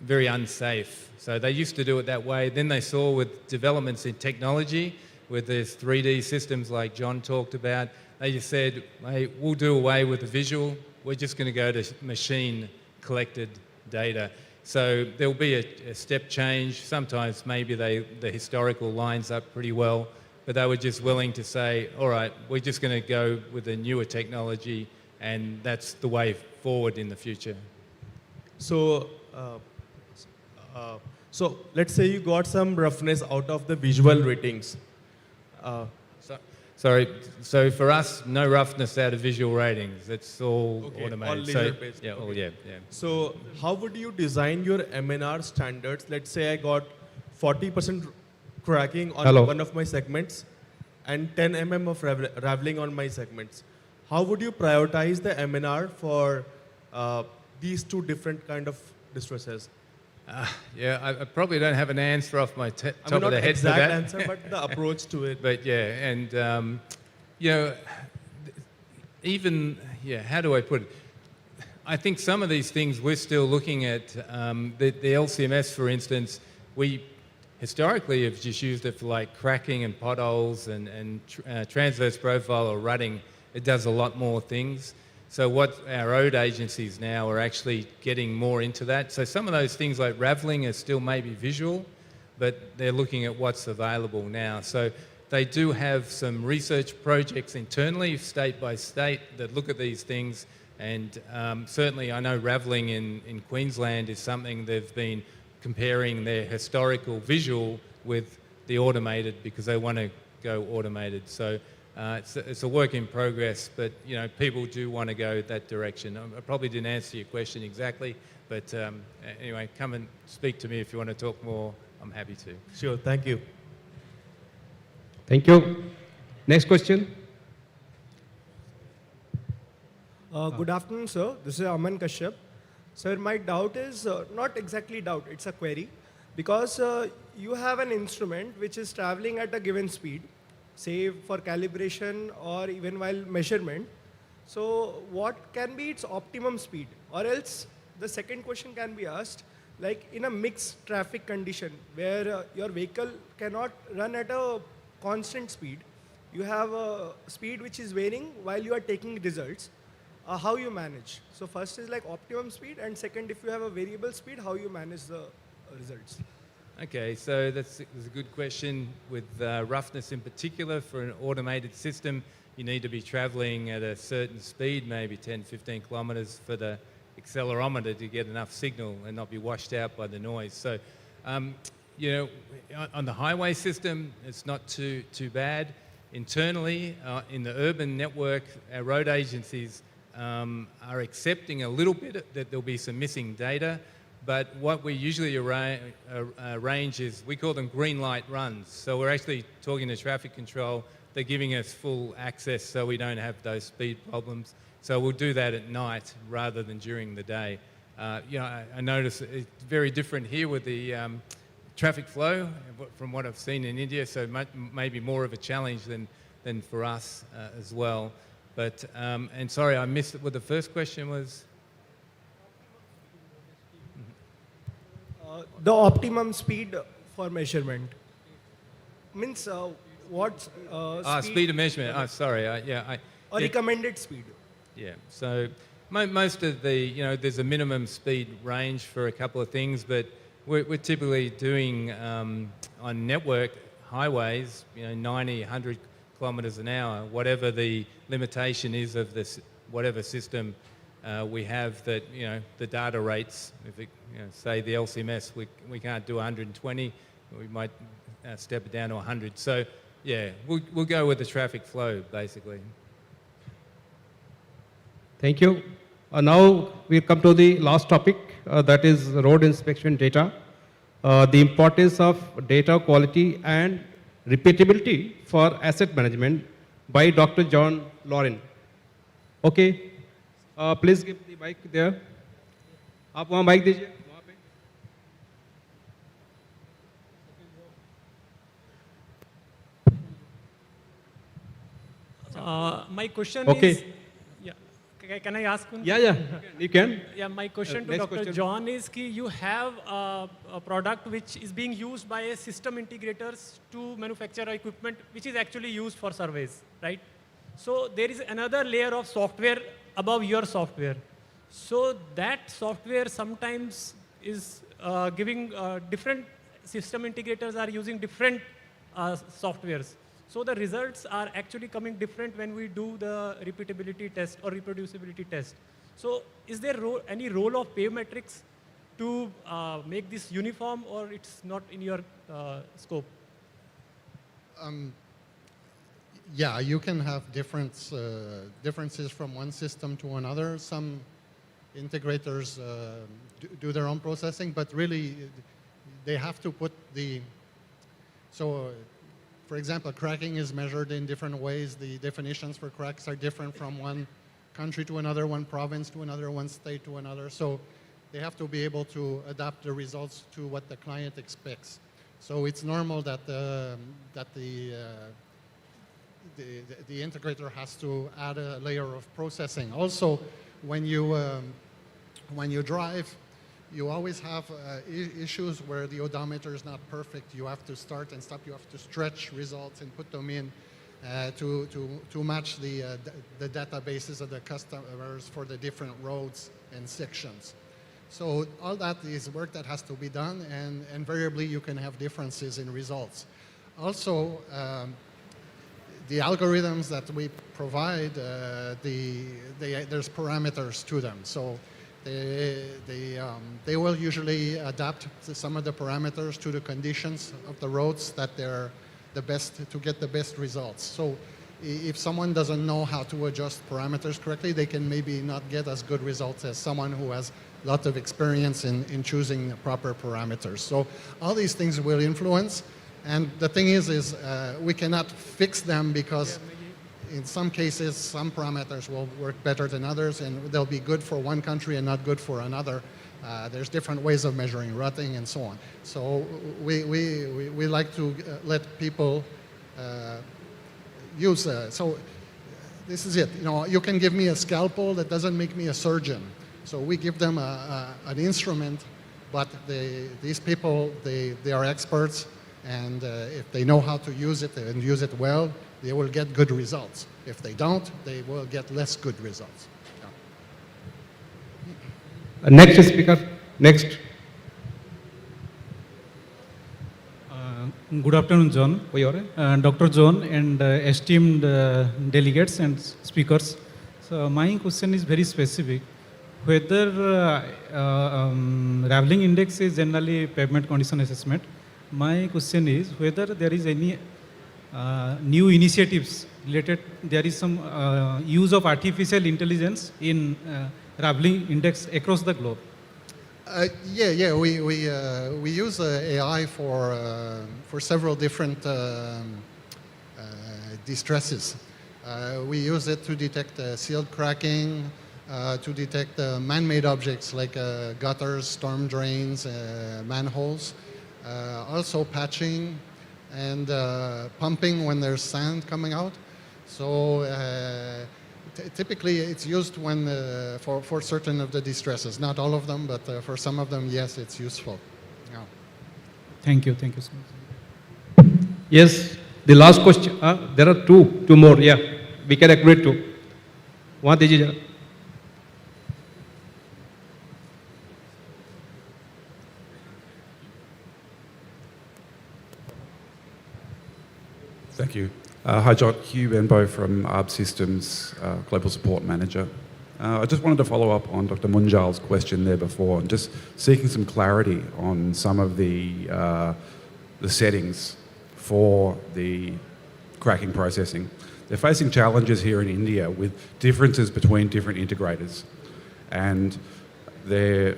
very unsafe. So they used to do it that way. Then they saw with developments in technology, with these 3D systems like John talked about, they just said, hey, we'll do away with the visual. We're just going to go to machine collected data. So there'll be a step change. Sometimes maybe the historical lines up pretty well, but they were just willing to say, all right, we're just going to go with a newer technology, and that's the way forward in the future. So, so let's say you got some roughness out of the visual ratings. Sorry, so for us, no roughness out of visual ratings. It's all automated. All laser-based. Yeah, Okay. yeah. So how would you design your MNR standards? Let's say I got 40% cracking on one of my segments and 10 mm of raveling on my segments. How would you prioritize the MNR for these two different kind of distresses? Yeah, I probably don't have an answer off my top I mean, of the head for that. not exact answer, but the approach to it. But yeah, and you know, even how do I put it? I think some of these things we're still looking at. The LCMS, for instance, we historically have just used it for like cracking and potholes and transverse profile or rutting. It does a lot more things. So what our road agencies now are actually getting more into that. So some of those things like raveling are still maybe visual, but they're looking at what's available now. So they do have some research projects internally, state by state, that look at these things. And certainly I know raveling in Queensland is something they've been comparing their historical visual with the automated because they want to go automated. So it's a work in progress, but you know, people do want to go that direction. I probably didn't answer your question exactly, but anyway, come and speak to me if you want to talk more. I'm happy to. Sure, thank you. Thank you. Next question. Good afternoon, sir. This is Aman Kashyap. Sir, my doubt is not exactly doubt, it's a query. Because you have an instrument which is traveling at a given speed, say for calibration or even while measurement. So what can be its optimum speed? Or else the second question can be asked, like in a mixed traffic condition where your vehicle cannot run at a constant speed, you have a speed which is varying while you are taking results, how you manage? So first is like optimum speed, and second, if you have a variable speed, how you manage the results? Okay, so that's a good question. With roughness in particular, for an automated system, you need to be traveling at a certain speed, maybe 10, 15 kilometers for the accelerometer to get enough signal and not be washed out by the noise. So, you know, on the highway system, it's not too bad. Internally, in the urban network, our road agencies are accepting a little bit that there'll be some missing data. But what we usually arrange is, we call them green light runs. So we're actually talking to traffic control. They're giving us full access so we don't have those speed problems. So we'll do that at night rather than during the day. You know, I notice it's very different here with the traffic flow from what I've seen in India. So maybe more of a challenge than for us as well. But, and sorry, I missed it. What the first question was? The optimum speed for measurement means what speed of measurement. Oh, sorry. Or recommended speed. Yeah. So most of the, you know, there's a minimum speed range for a couple of things, but we're typically doing on network highways, you know, 90, 100 kilometres an hour, whatever the limitation is of this, whatever system we have, that, you know, the data rates, if it, you know, say the LCMS, we can't do 120, we might step it down to 100. So yeah, we'll go with the traffic flow basically. Thank you. Now we come to the last topic, that is road inspection data. The importance of data quality and repeatability for asset management by Dr. John Lauren. Okay, please give the mic there. आप वहाँ mic दीजिए वहाँ पे। My question Okay. is, yeah, can I ask one? Yeah, you can. Yeah, my question to Next Dr. question. John is ki you have a product which is being used by a system integrators to manufacture equipment which is actually used for surveys, right? So there is another layer of software above your software. So that software sometimes is giving different system integrators are using different softwares. So the results are actually coming different when we do the repeatability test or reproducibility test. So is there any role of metrics to make this uniform, or it's not in your scope? Yeah, you can have differences from one system to another. Some integrators do their own processing, but really they have to put for example, cracking is measured in different ways. The definitions for cracks are different from one country to another, one province to another, one state to another. So they have to be able to adapt the results to what the client expects. So it's normal that the integrator has to add a layer of processing. Also, when you drive, you always have issues where the odometer is not perfect. You have to start and stop. You have to stretch results and put them in to match the databases of the customers for the different roads and sections. So all that is work that has to be done, and invariably you can have differences in results. Also, the algorithms that we provide, there's parameters to them. So they will usually adapt some of the parameters to the conditions of the roads that they're the best to get the best results. So if someone doesn't know how to adjust parameters correctly, they can maybe not get as good results as someone who has a lot of experience in choosing proper parameters. So all these things will influence. And the thing is we cannot fix them because in some cases, some parameters will work better than others, and they'll be good for one country and not good for another. There's different ways of measuring rutting and so on. So we like to let people use. So this is it. You know, you can give me a scalpel, that doesn't make me a surgeon. So we give them an instrument, but these people, they are experts, and if they know how to use it and use it well, they will get good results. If they don't, they will get less good results. Yeah. Next speaker. Next. Good afternoon, John. Dr. John and esteemed delegates and speakers. So my question is very specific. Whether raveling index is generally pavement condition assessment, my question is whether there is any new initiatives related, there is some use of artificial intelligence in raveling index across the globe. Yeah. We use AI for several different distresses. We use it to detect sealed cracking, to detect man-made objects like gutters, storm drains, manholes, also patching and pumping when there's sand coming out. So typically it's used when for certain of the distresses, not all of them, but for some of them, yes, it's useful. Yeah. Thank you so much. Yes, the last question. There are two more. Yeah, we can agree to. One, Diji. Thank you. Hi, John. Hugh Benbow from ARB Systems, Global Support Manager. I just wanted to follow up on Dr. Munjal's question there before, and just seeking some clarity on some of the settings for the cracking processing. They're facing challenges here in India with differences between different integrators, and they're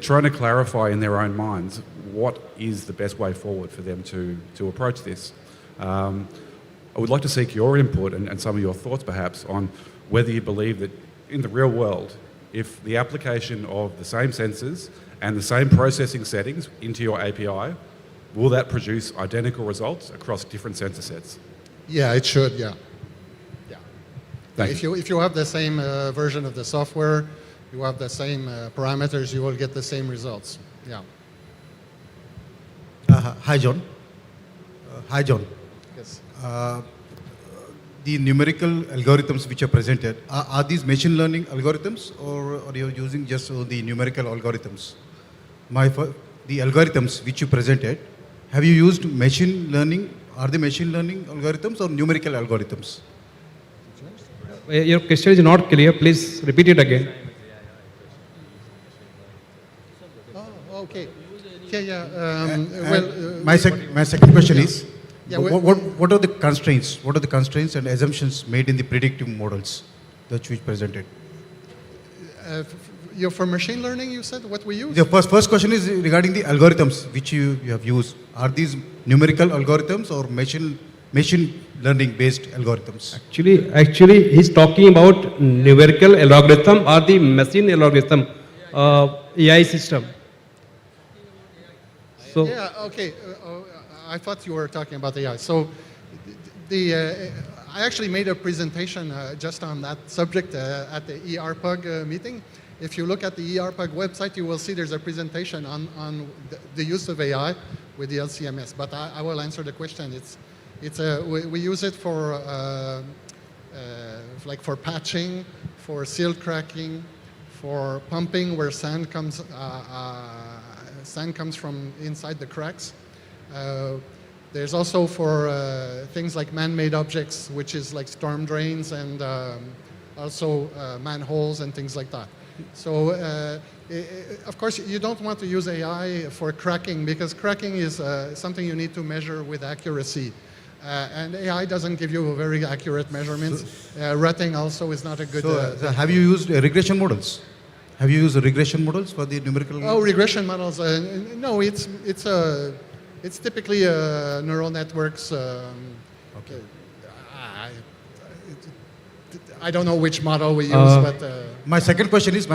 trying to clarify in their own minds what is the best way forward for them to approach this. I would like to seek your input and some of your thoughts perhaps on whether you believe that in the real world if the application of the same sensors and the same processing settings into your API, will that produce identical results across different sensor sets? Yeah, it should, yeah. Thank If you have the same version of the software, you have the same parameters, you will get the same results. Yeah. Hi, John. Hi, John. Yes. The numerical algorithms which are presented, are these machine learning algorithms, or are you using just the numerical algorithms? The algorithms which you presented, have you used machine learning? Are they machine learning algorithms or numerical algorithms? Your question is not clear. Please repeat it again. Oh, okay. Yeah. My second question is, Yeah, what are the constraints? What are the constraints and assumptions made in the predictive models that we presented? For machine learning, you said what we use? The first question is regarding the algorithms which you have used. Are these numerical algorithms or machine learning based algorithms? Actually, he's talking about numerical algorithm or the machine algorithm, AI system. So yeah, okay. I thought you were talking about AI. So I actually made a presentation just on that subject at the ERPUG meeting. If you look at the ERPUG website, you will see there's a presentation on the use of AI with the LCMS. But I will answer the question. We use it for like for patching, for seal cracking, for pumping where sand comes from inside the cracks. There's also for things like man-made objects, which is like storm drains and also manholes and things like that. So, of course, you don't want to use AI for cracking because cracking is something you need to measure with accuracy. And AI doesn't give you very accurate measurements. Rutting also is not a good... So have you used regression models? Have you used regression models for the numerical? Oh, regression models. No, it's typically neural networks. Okay. I don't know which model we use, but my second question is.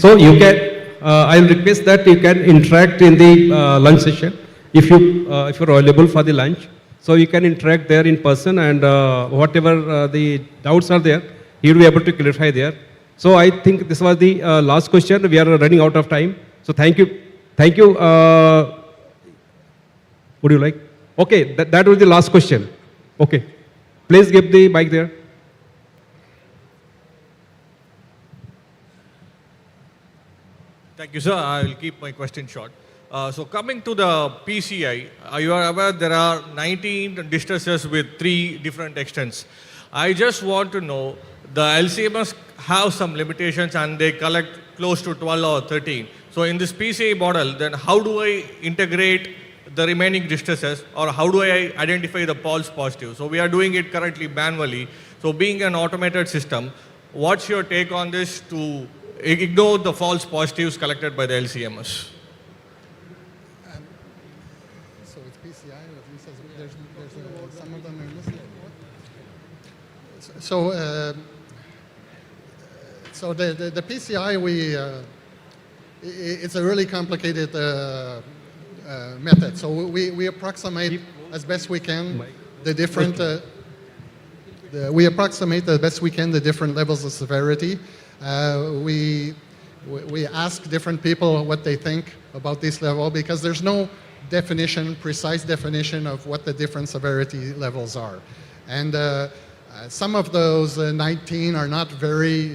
So you can. I'll request that you can interact in the lunch session if you're available for the lunch. So you can interact there in person, and whatever the doubts are there, he'll be able to clarify there. So I think this was the last question. We are running out of time. So thank you. Thank you. Would you like? Okay, that was the last question. Okay. Please give the mic there. Thank you, sir. I will keep my question short. So coming to the PCI, you are aware there are 19 distresses with 3 different extents. I just want to know, the LCMS have some limitations and they collect close to 12 or 13. So in this PCI model, then how do I integrate the remaining distresses, or how do I identify the false positive? So we are doing it currently manually. So being an automated system, what's your take on this to ignore the false positives collected by the LCMS? So it's PCI, there's some of them are missing. So the PCI, it's a really complicated method. So we approximate as best we can the different. We approximate as best we can the different levels of severity. We ask different people what they think about this level because there's no precise definition of what the different severity levels are. And some of those 19 are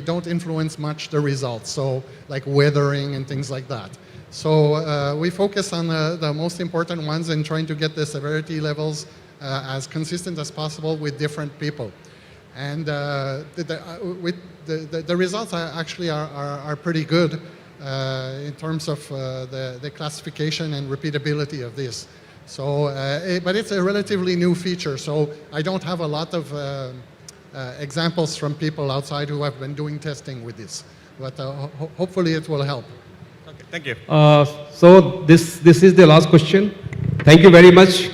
don't influence much the results. So like weathering and things like that. So we focus on the most important ones and trying to get the severity levels as consistent as possible with different people. And the results actually are pretty good in terms of the classification and repeatability of this. So, but it's a relatively new feature, so I don't have a lot of examples from people outside who have been doing testing with this. But hopefully it will help. Okay, thank you. So this is the last question. Thank you very much.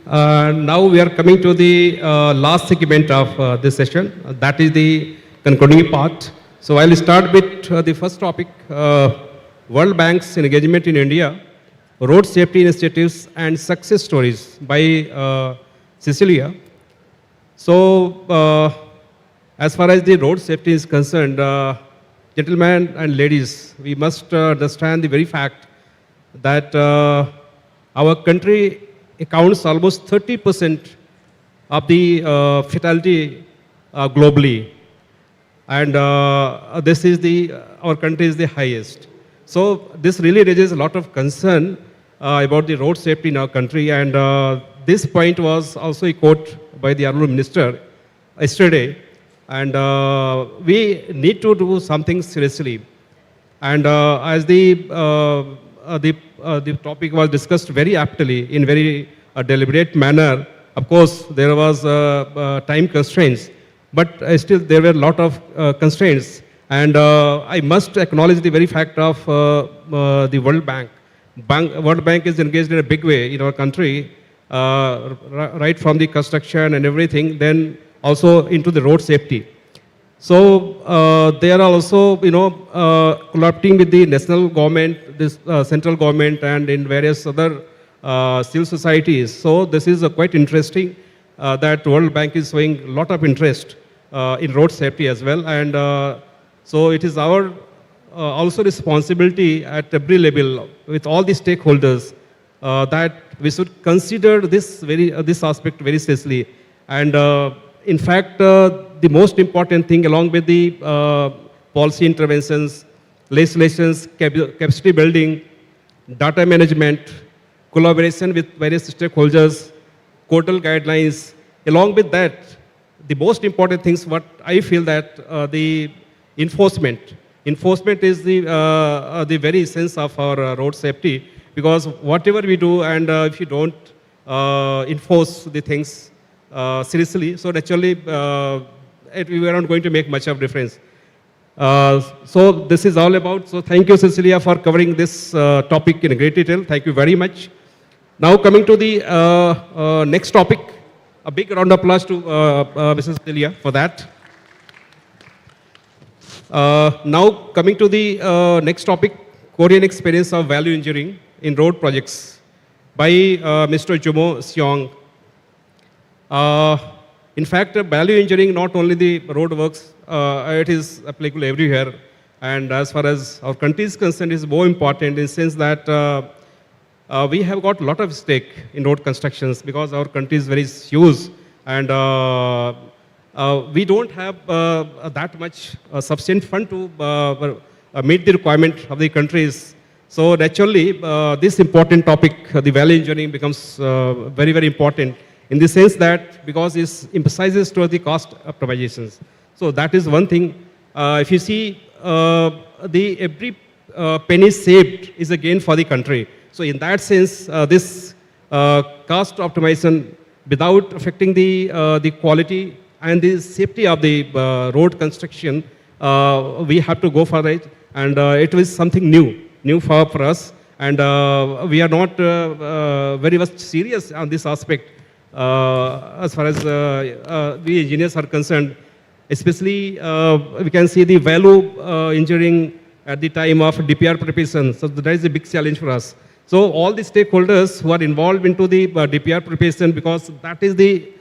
Now we are coming to the last segment of this session. That is the concluding part. So I'll start with the first topic, World Bank's engagement in India, road safety initiatives and success stories by Cecilia. So as far as the road safety is concerned, gentlemen and ladies, we must understand the very fact that our country accounts almost 30% of the fatality globally. And this is our country is the highest. So this really raises a lot of concern about the road safety in our country. And this point was also echoed by the Honourable Minister yesterday. And we need to do something seriously. And as the topic was discussed very aptly in very deliberate manner, of course, there was time constraints. But still, there were a lot of constraints. And I must acknowledge the very fact of the World Bank. World Bank is engaged in a big way in our country, right from the construction and everything, then also into the road safety. So they are also, collaborating with the national government, this central government, and in various other civil societies. So this is quite interesting. That World Bank is showing a lot of interest in road safety as well. And so it is our also responsibility at every level with all the stakeholders that we should consider this aspect very seriously. And in fact, the most important thing along with the policy interventions, legislations, capacity building, data management, collaboration with various stakeholders, codal guidelines. Along with that, the most important things, what I feel that the enforcement is the very essence of our road safety, because whatever we do, and if you don't enforce the things seriously, so naturally we are not going to make much of difference. So this is all about. So thank you, Cecilia, for covering this topic in great detail. Thank you very much. Now coming to the next topic, a big round of applause to Mrs. Cecilia for that. Now coming to the next topic, Korean experience of value engineering in road projects by Mr. Jumo Seong. In fact, value engineering, not only the road works, it is applicable everywhere. And as far as our country is concerned, it is more important in the sense that we have got a lot of stake in road constructions because our country is very huge, and we don't have that much sufficient fund to meet the requirement of the countries. So naturally, this important topic, the value engineering, becomes very, very important in the sense that because it emphasizes towards the cost optimizations. So that is one thing. If you see, every penny saved is a gain for the country. So in that sense, this cost optimization without affecting the quality and the safety of the road construction, we have to go for it. And it was something new for us. And we are not very much serious on this aspect as far as we engineers are concerned. Especially, we can see the value engineering at the time of DPR preparation. So that is a big challenge for us. So all the stakeholders who are involved into the DPR preparation, because that is the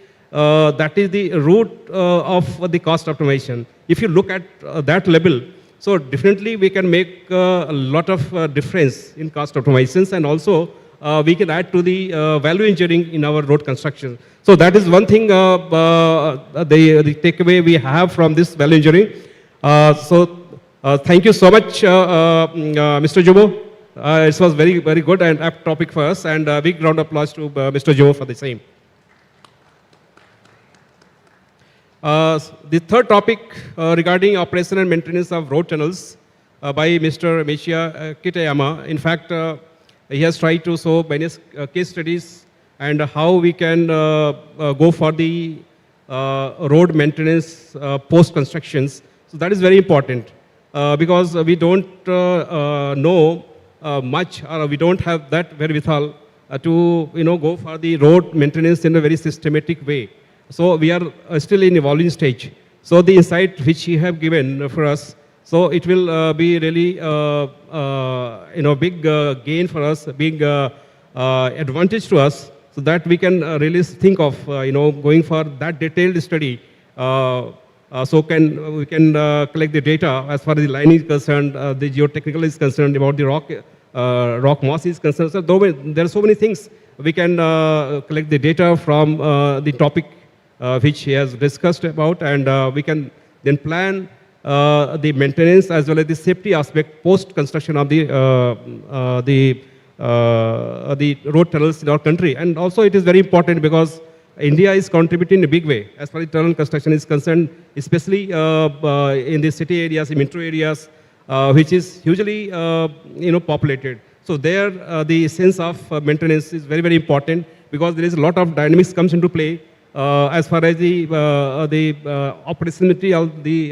root of the cost optimization. If you look at that level, so definitely we can make a lot of difference in cost optimizations, and also we can add to the value engineering in our road construction. So that is one thing, the takeaway we have from this value engineering. Thank you so much, Mr. Jumo. It was very, very good and apt topic for us, and a big round of applause to Mr. Jumo for the same. The third topic regarding operation and maintenance of road tunnels by Mr. Meishia Kitayama. In fact, he has tried to show many case studies and how we can go for the road maintenance post-constructions. So that is very important because we don't know much, or we don't have that wherewithal to go for the road maintenance in a very systematic way. So we are still in evolving stage. So the insight which you have given for us So it will be really, big gain for us, a big advantage to us, so that we can really think of, going for that detailed study. We can collect the data as far as the line is concerned, the geotechnical is concerned, about the rock mass is concerned. So there are so many things we can collect the data from the topic which he has discussed about, and we can then plan the maintenance as well as the safety aspect post construction of the road tunnels in our country. And also it is very important because India is contributing in a big way as far as tunnel construction is concerned, especially in the city areas, in metro areas, which is hugely populated. So there the sense of maintenance is very, very important, because there is a lot of dynamics comes into play as far as the operationality of the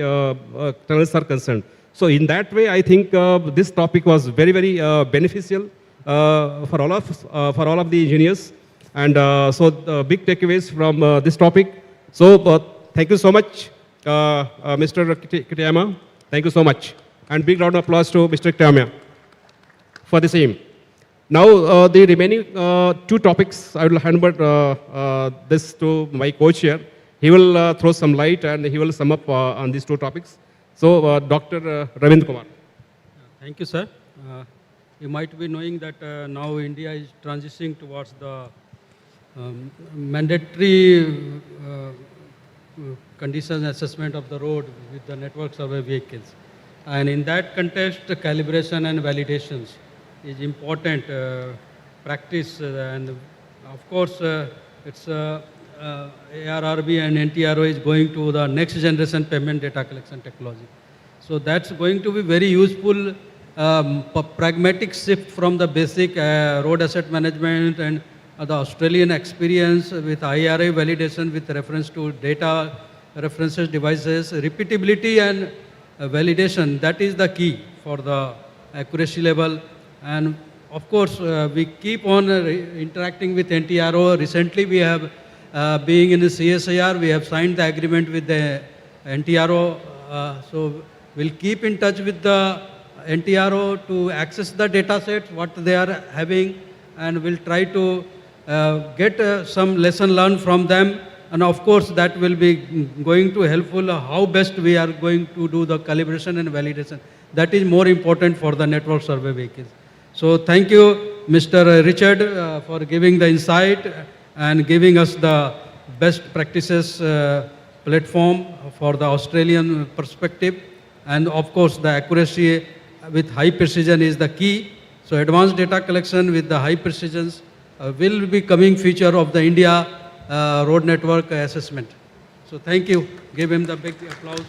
tunnels are concerned. So in that way, I think this topic was very, very beneficial for all of the engineers. And so the big takeaways from this topic. So thank you so much, Mr. Kitayama. Thank you so much. And big round of applause to Mr. Kitayama for the same. Now the remaining two topics, I will hand over this to my co-chair. He will throw some light and he will sum up on these two topics. So Dr. Ravindra Kumar. Thank you, sir. You might be knowing that now India is transitioning towards the mandatory condition assessment of the road with the network survey vehicles. And in that context, calibration and validations is important practice. And of course, it's ARRB and NTRO is going to the next generation payment data collection technology. So that's going to be very useful, pragmatic shift from the basic road asset management and the Australian experience with IRA validation with reference to data, references, devices, repeatability and validation. That is the key for the accuracy level. And of course, we keep on interacting with NTRO. Recently, we have, being in the CSIR, we have signed the agreement with the NTRO. So we'll keep in touch with the NTRO to access the data sets, what they are having, and we'll try to get some lesson learned from them. And of course, that will be going to helpful how best we are going to do the calibration and validation. That is more important for the network survey vehicles. So thank you, Mr. Richard, for giving the insight and giving us the best practices platform for the Australian perspective. And of course, the accuracy with high precision is the key. So advanced data collection with the high precisions will be coming feature of the India road network assessment. So thank you. Give him the big applause.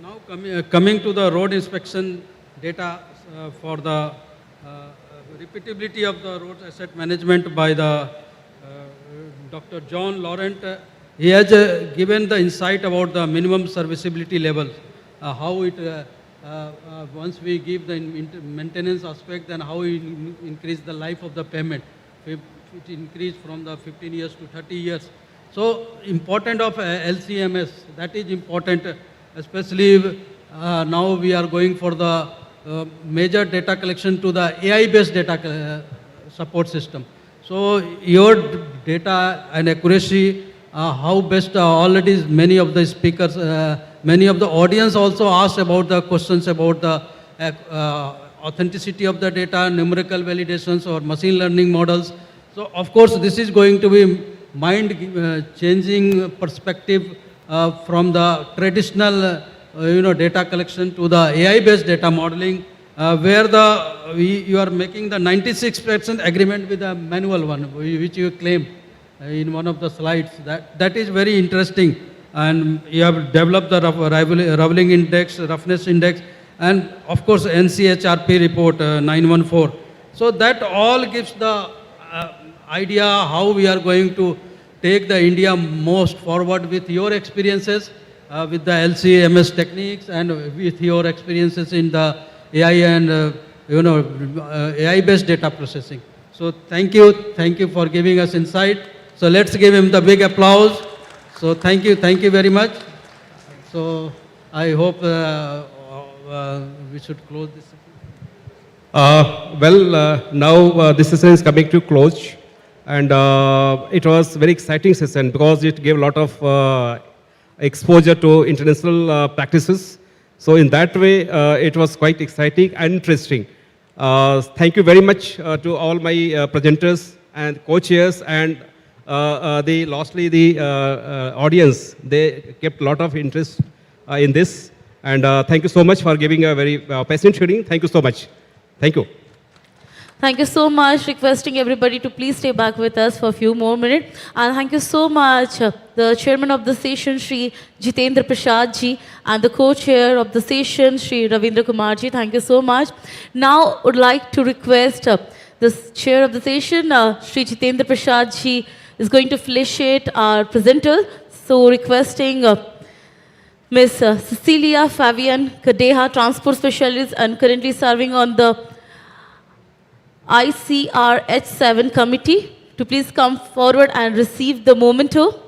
Now coming to the road inspection data for the repeatability of the road asset management by the Dr. John Laurent. He has given the insight about the minimum serviceability levels, how it, once we give the maintenance aspect, then how we increase the life of the payment. It increased from the 15 years to 30 years. So important of LCMS, that is important, especially now we are going for the major data collection to the AI-based data support system. So your data and accuracy, how best already many of the speakers, many of the audience also asked about the questions about the authenticity of the data, numerical validations or machine learning models. So of course this is going to be mind-changing perspective from the traditional data collection to the AI-based data modeling, where you are making the 96% agreement with the manual one, which you claim in one of the slides. That is very interesting. And you have developed the raveling index, roughness index, and of course NCHRP report 914. So that all gives the idea how we are going to take the India most forward with your experiences with the LCMS techniques and with your experiences in the AI and AI-based data processing. So thank you for giving us insight. So let's give him the big applause. So thank you very much. So I hope we should close this. Now this session is coming to close, and it was very exciting session because it gave a lot of exposure to international practices. So in that way, it was quite exciting and interesting. Thank you very much to all my presenters and co-chairs and lastly the audience. They kept a lot of interest in this, and thank you so much for giving a very patient hearing. Thank you so much. Thank you. Thank you so much. Requesting everybody to please stay back with us for a few more minutes. And thank you so much, the chairman of the session, Shri Jitendra Prasad ji, and the co-chair of the session, Shri Ravindra Kumar ji. Thank you so much. Now, would like to request the chair of the session, Shri Jitendra Prasad ji, is going to felicitate our presenter. So, requesting Ms. Cecilia Fabian Kadeha, transport specialist and currently serving on the ICRH7 committee, to please come forward and receive the memento.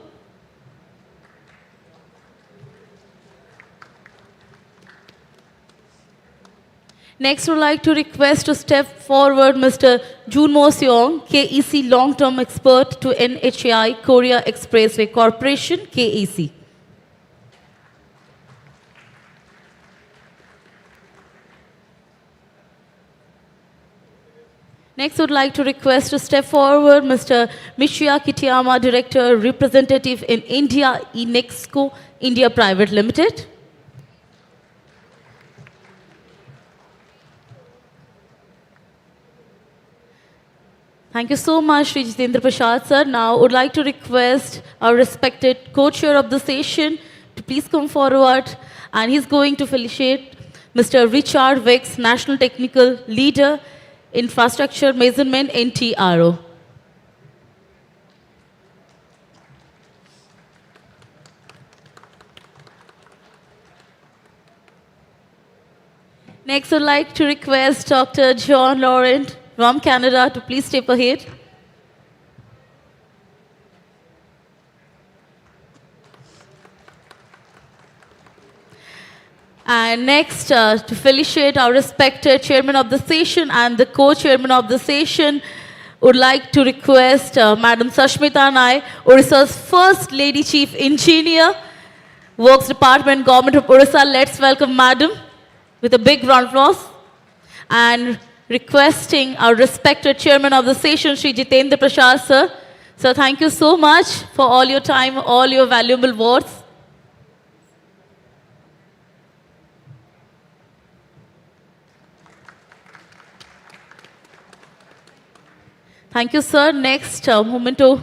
Next, would like to request to step forward Mr. Jun Mo Seong, KEC long-term expert to NHAI Korea Expressway Corporation, KEC. Next, would like to request to step forward Mr. Michiya Kitayama, Director Representative in India, Inexco India Private Limited. Thank you so much, Shri Jitendra Prasad, sir. Now, would like to request our respected co-chair of the session to please come forward, and he's going to felicitate Mr. Richard Wex, National Technical Leader, Infrastructure Measurement, NTRO. Next, I'd like to request Dr. John Laurent from Canada to please step ahead. And next, to felicitate our respected chairman of the session and the co-chairman of the session, would like to request Madam Sashmita Nai, Odisha's first lady chief engineer, Works Department, Government of Odisha. Let's welcome Madam with a big round of applause. And requesting our respected chairman of the session, Shri Jitendra Prasad, sir. Sir, thank you so much for all your time, all your valuable words. Thank you, sir. Next memento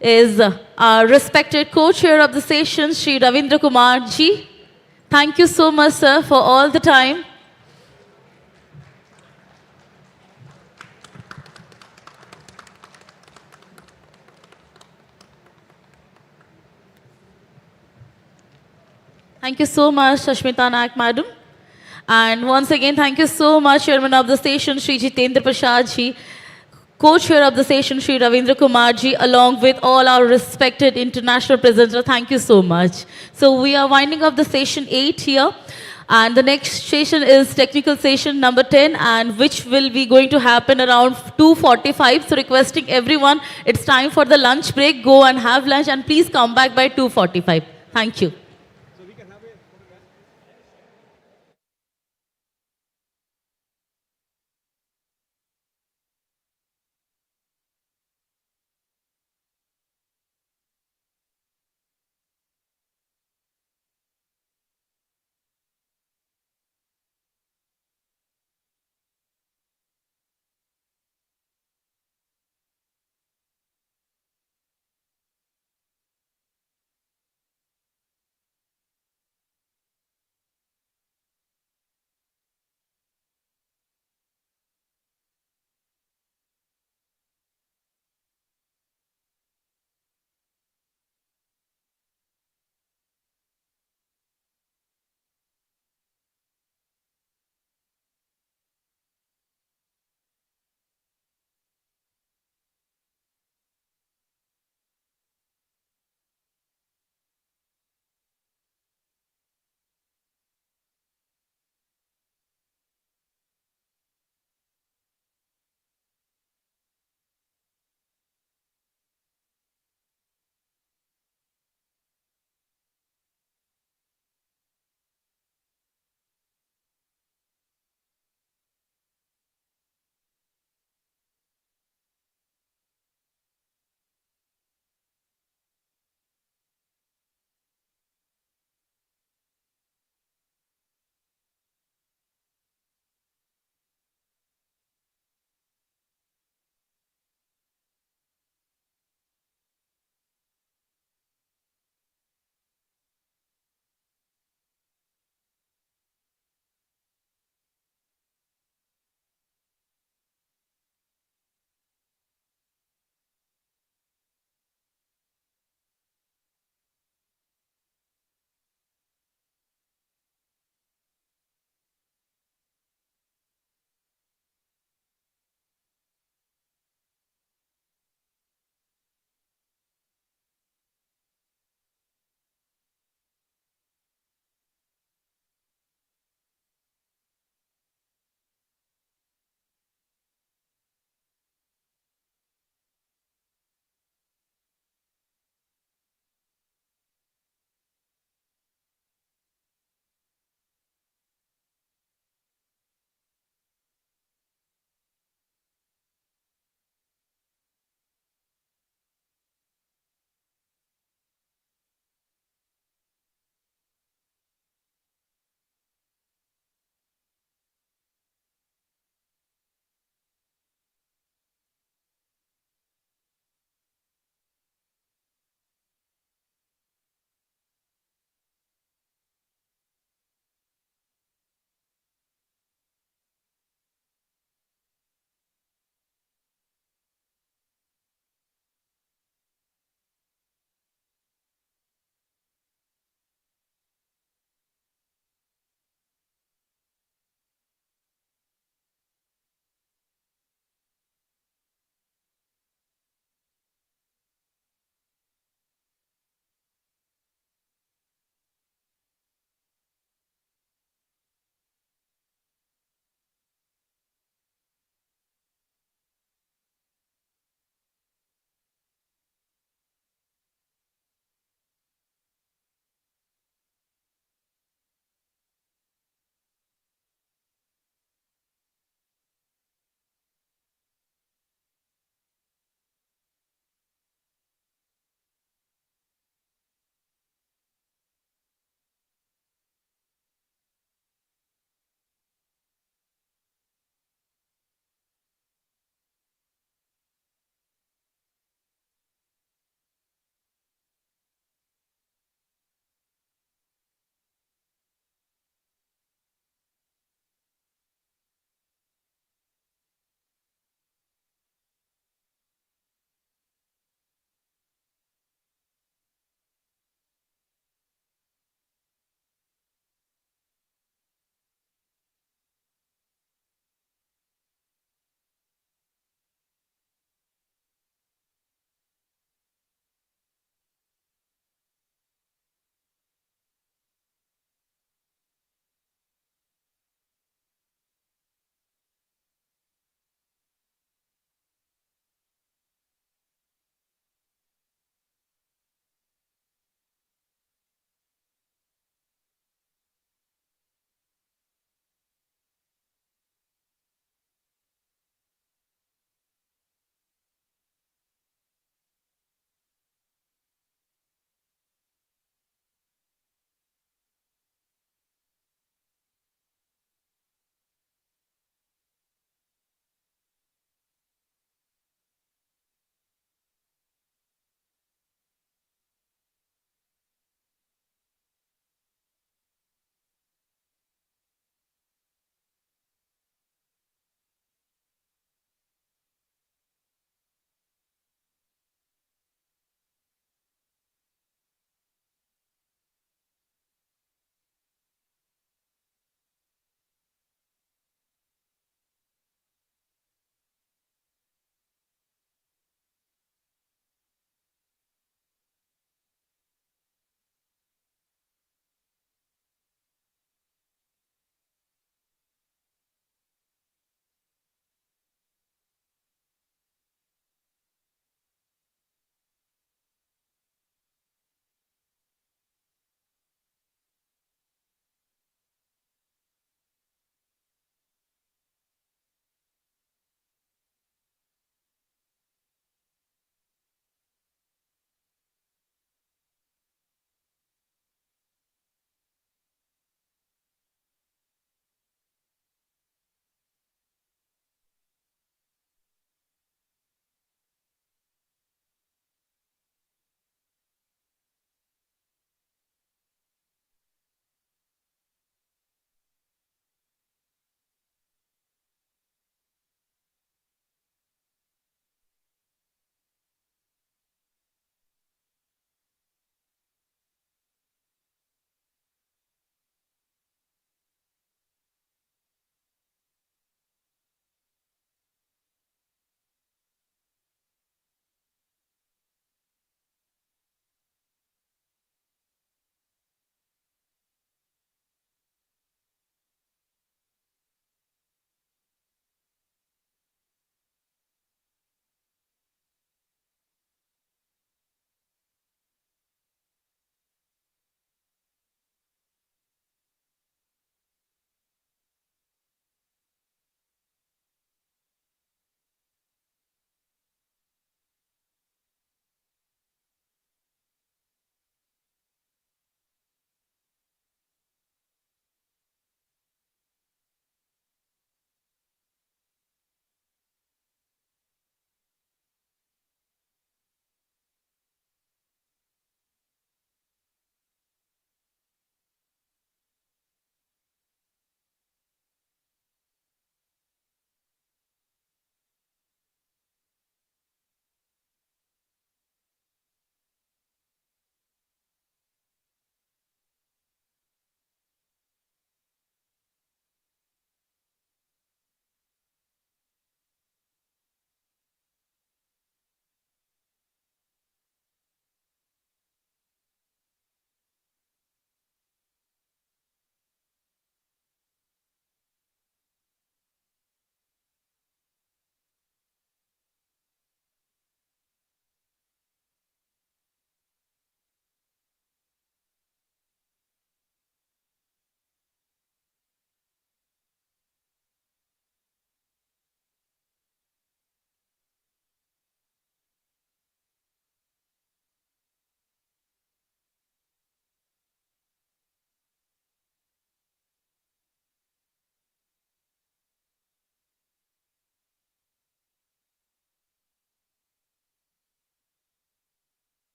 is our respected co-chair of the session, Shri Ravindra Kumar ji. Thank you so much, sir, for all the time. Thank you so much, Sashmita Naik, madam. And once again, thank you so much, Chairman of the session, Shri Jitendra Prasad ji, co-chair of the session, Shri Ravindra Kumar ji, along with all our respected international presenters. Thank you so much. So we are winding up the session 8 here. And the next session is technical session number 10, and which will be going to happen around 2:45. So requesting everyone, it's time for the lunch break. Go and have lunch, and please come back by 2:45. Thank you.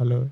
Hello.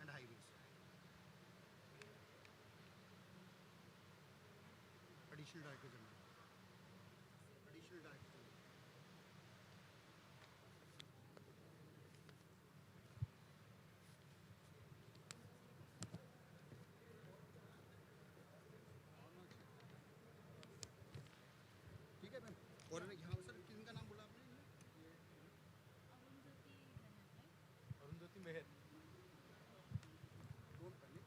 and highways. Additional Director General. Additional Director General. ठीक है ma'am और यहाँ sir किनका नाम बोला आपने अरुंधति मेहर कौन पहले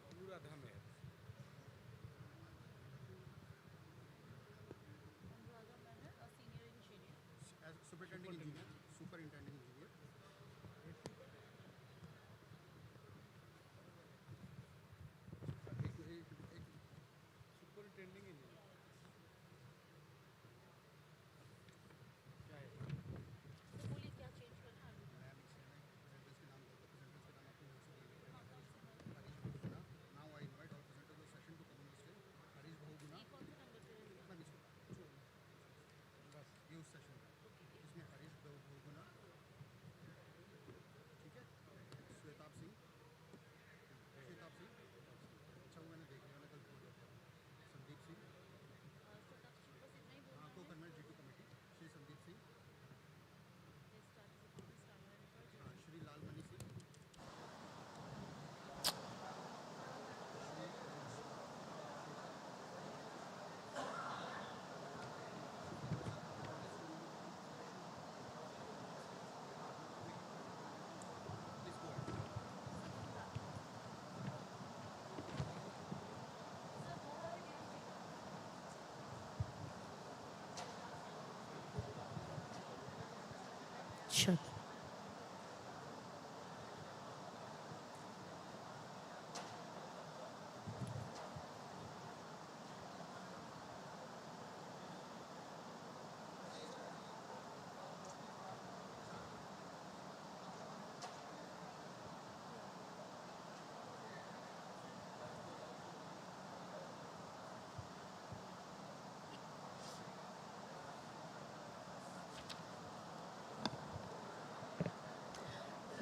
अनुराधा मेहर as superintendent engineer superintending engineer क्या है बोलिए क्या चेंज करना है मैम इसे ना प्रेजेंटर्स के नाम आपको यहाँ से दिए गए Harish Bahuguna now I invite all presenters of session to come on the stage Harish Bahuguna ma'am इसको बस ये उस सेशन इसमें हरीश बहुगुणा ठीक है श्वेताब सिंह अच्छा वो मैंने देख लिया मैंने कल बोल दिया था संदीप सिंह हाँ को कन्वेंट जी कमेटी श्री संदीप सिंह हाँ Shri Lalmani Singh Sure.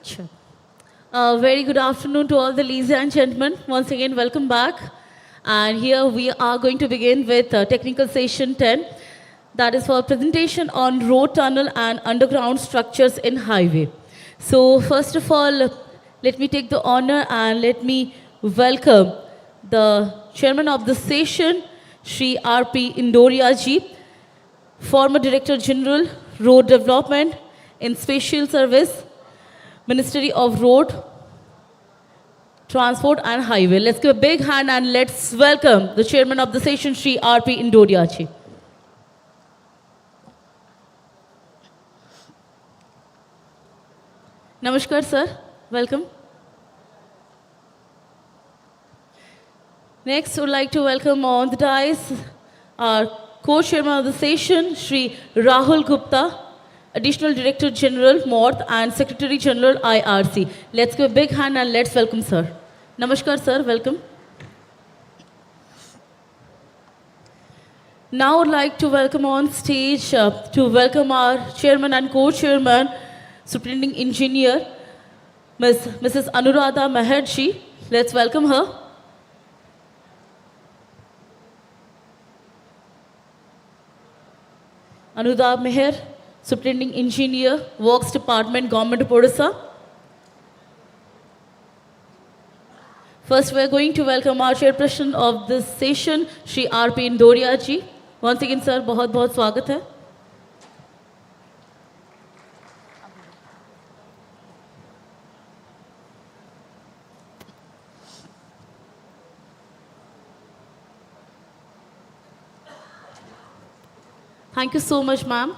Sure. Very good afternoon to all the ladies and gentlemen. Once again, welcome back. And here we are going to begin with technical session 10. That is for presentation on road, tunnel and underground structures in highway. So first of all, let me take the honor and let me welcome the chairman of the session, Shri R.P. Indoria ji, former Director General, Road Development in Special Service, Ministry of Road, Transport and Highway. Let's give a big hand and let's welcome the chairman of the session, Shri R.P. Indoria ji. Namaskar, sir. Welcome. Next, would like to welcome on the dais our co-chairman of the session, Shri Rahul Gupta, Additional Director General, North and Secretary General, IRC. Let's give a big hand and let's welcome sir. Namaskar, sir. Welcome. Now, I'd like to welcome on stage to welcome our chairman and co-chairman, Superintending Engineer, Mrs. Anuradha Meherji. Let's welcome her. Anuradha Meher, Superintending Engineer, Works Department, Government of Odisha. First, we are going to welcome our chairperson of this session, Shri R.P. Indoria ji. Once again, sir, बहुत-बहुत स्वागत है. Thank you so much, ma'am.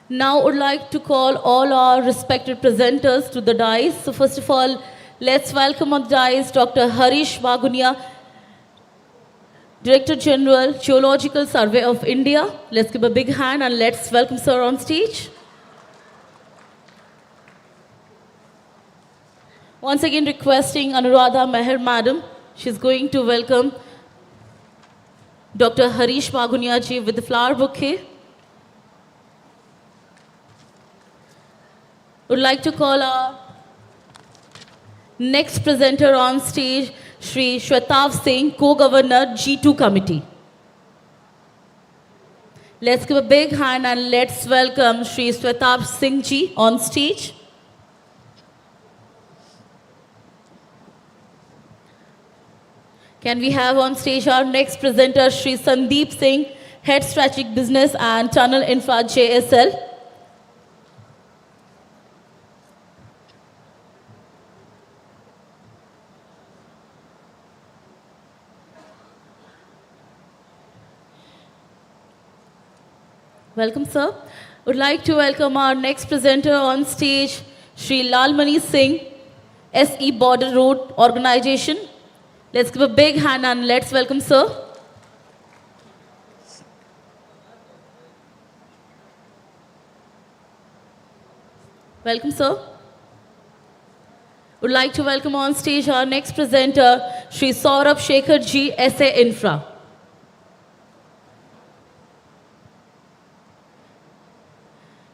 Now, I would like to call all our respected presenters to the dais. So, first of all, let's welcome on the dais Dr. Harish Wagunia, Director General, Geological Survey of India. Let's give a big hand and let's welcome sir on stage. Once again, requesting Anuradha Meher, madam. She's going to welcome Dr. Harish Wagunia ji with the flower bouquet. Would like to call our next presenter on stage, Shri Shwetav Singh, Co-Governor, G2 Committee. Let's give a big hand and let's welcome Shri Shwetav Singh ji on stage. Can we have on stage our next presenter, Shri Sandeep Singh, Head Strategic Business and Tunnel Infra, JSL. Welcome, sir. Would like to welcome our next presenter on stage, Shri Lalmani Singh, SE Border Road Organization. Let's give a big hand and let's welcome sir. Welcome, sir. Would like to welcome on stage our next presenter, Shri Saurabh Shekhar ji, SA Infra.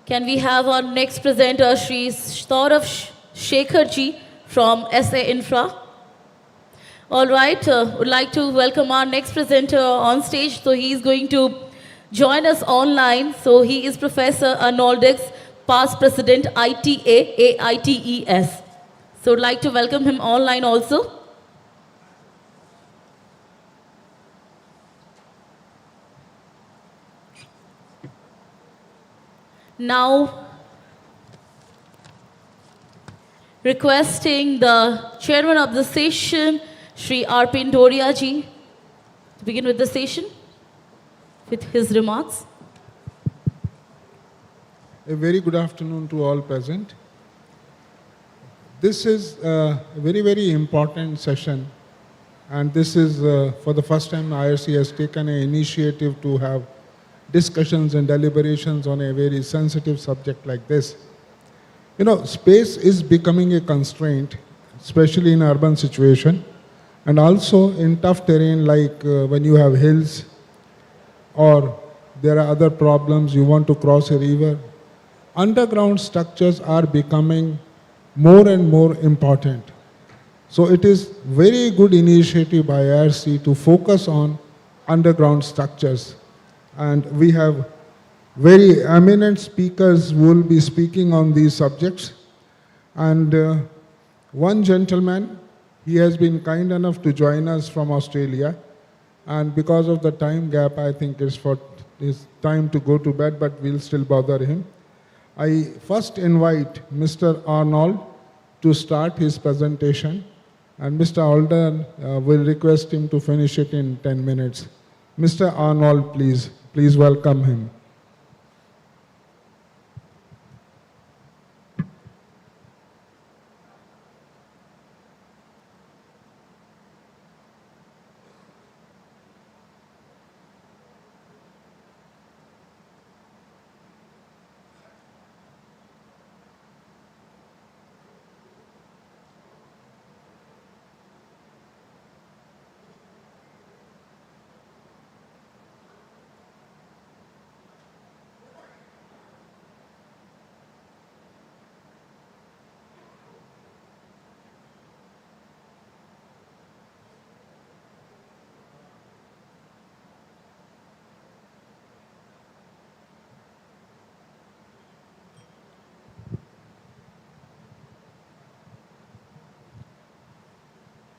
Can we have our next presenter, Shri Saurabh Shekhar ji from SA Infra? All right, would like to welcome our next presenter on stage. So he is going to join us online. So he is Professor Arnoldix, past President ITA, AITES. So would like to welcome him online also. Now, requesting the chairman of the session, Shri R.P. Indoria ji, to begin with the session with his remarks. A very good afternoon to all present. This is a very, very important session, and this is for the first time IRC has taken an initiative to have discussions and deliberations on a very sensitive subject like this. You know, space is becoming a constraint, especially in urban situation, and also in tough terrain like when you have hills or there are other problems, you want to cross a river. Underground structures are becoming more and more important. So it is very good initiative by IRC to focus on underground structures. And we have very eminent speakers who will be speaking on these subjects. And one gentleman, he has been kind enough to join us from Australia. And because of the time gap, I think it's time to go to bed, but we'll still bother him. I first invite Mr. Arnold to start his presentation. And Mr. Alden will request him to finish it in 10 minutes. Mr. Arnold, please welcome him.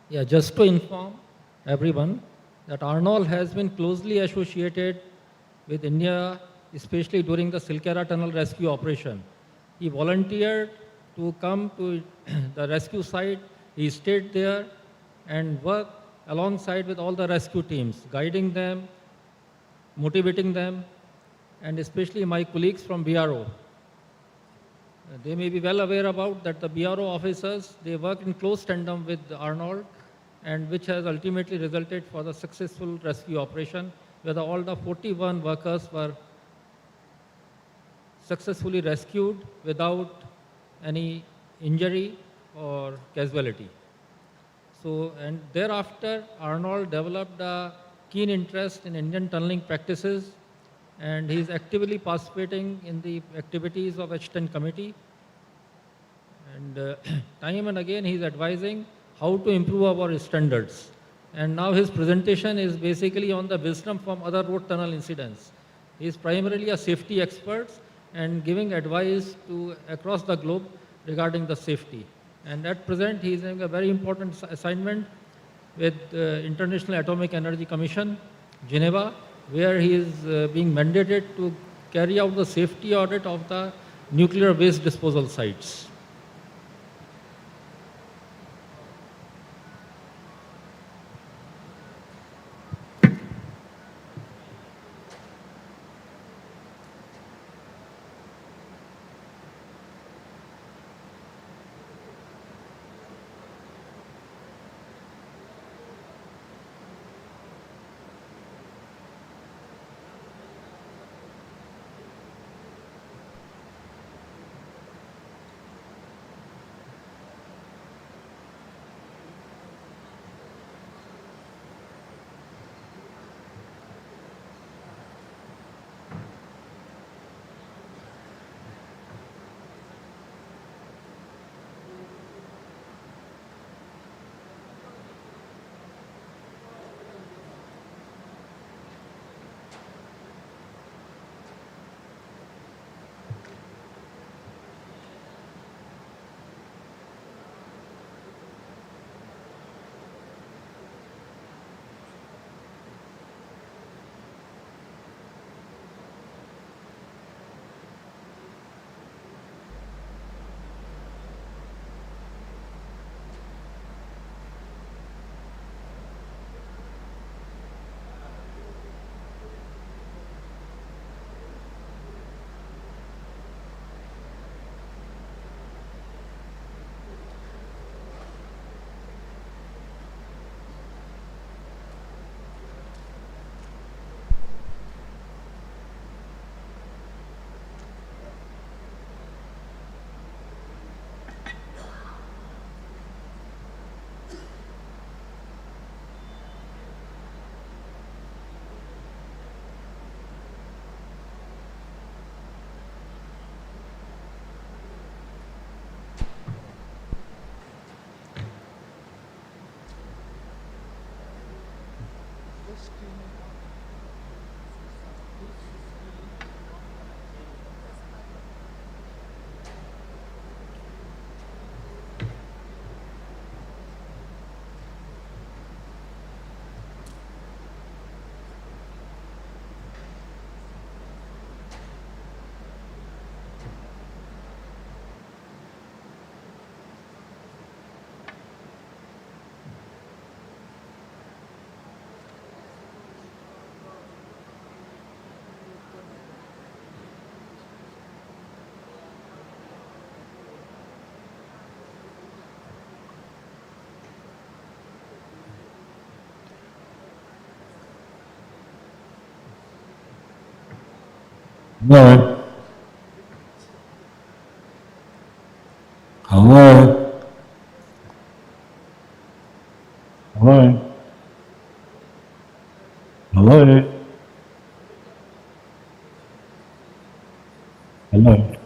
Yeah, just to inform everyone that Arnold has been closely associated with India, especially during the Silkara Tunnel rescue operation. He volunteered to come to the rescue site. He stayed there and worked alongside with all the rescue teams, guiding them, motivating them, and especially my colleagues from BRO. They may be well aware about that the BRO officers, they work in close tandem with Arnold, and which has ultimately resulted for the successful rescue operation, where all the 41 workers were successfully rescued without any injury or casualty. So, and thereafter, Arnold developed a keen interest in Indian tunneling practices, and he is actively participating in the activities of H10 committee. And time and again, he is advising how to improve our standards. And now his presentation is basically on the wisdom from other road tunnel incidents. He is primarily a safety expert and giving advice to across the globe regarding the safety. And at present, he is having a very important assignment with the International Atomic Energy Commission, Geneva, where he is being mandated to carry out the safety audit of the nuclear waste disposal sites. Hello. Hello. Hello. Hello. Hello.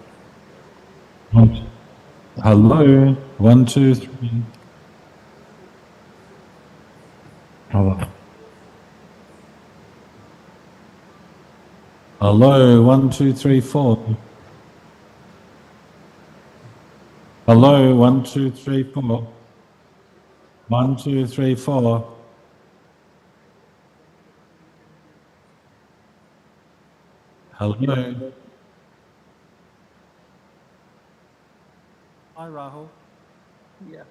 Hello. 1, 2, 3. Hello. Hello. 1, 2, 3, 4. Hello. 1, 2, 3, 4. 1, 2, 3, 4. Hello. Hi, Rahul. Yeah.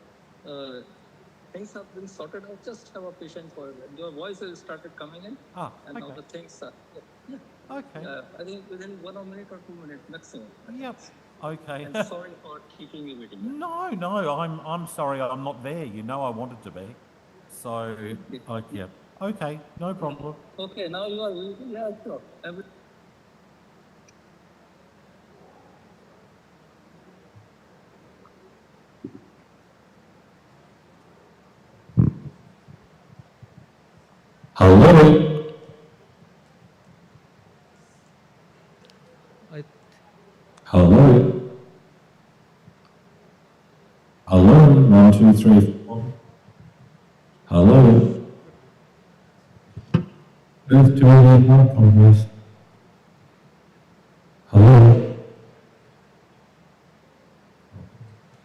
Things have been sorted out. Just have a patient for it. Your voice has started coming in. And now the things are. Yeah. Okay. I think within 1 minute or 2 minutes maximum. Yep. Okay. And sorry for keeping you waiting. No, I'm sorry I'm not there. You know I wanted to be. So, yeah. Okay, no problem. Okay, now you are. Yeah, sure. Hello. Hello. Hello. 1, 2, 3, 4. Hello. Who's doing the podcast? Hello.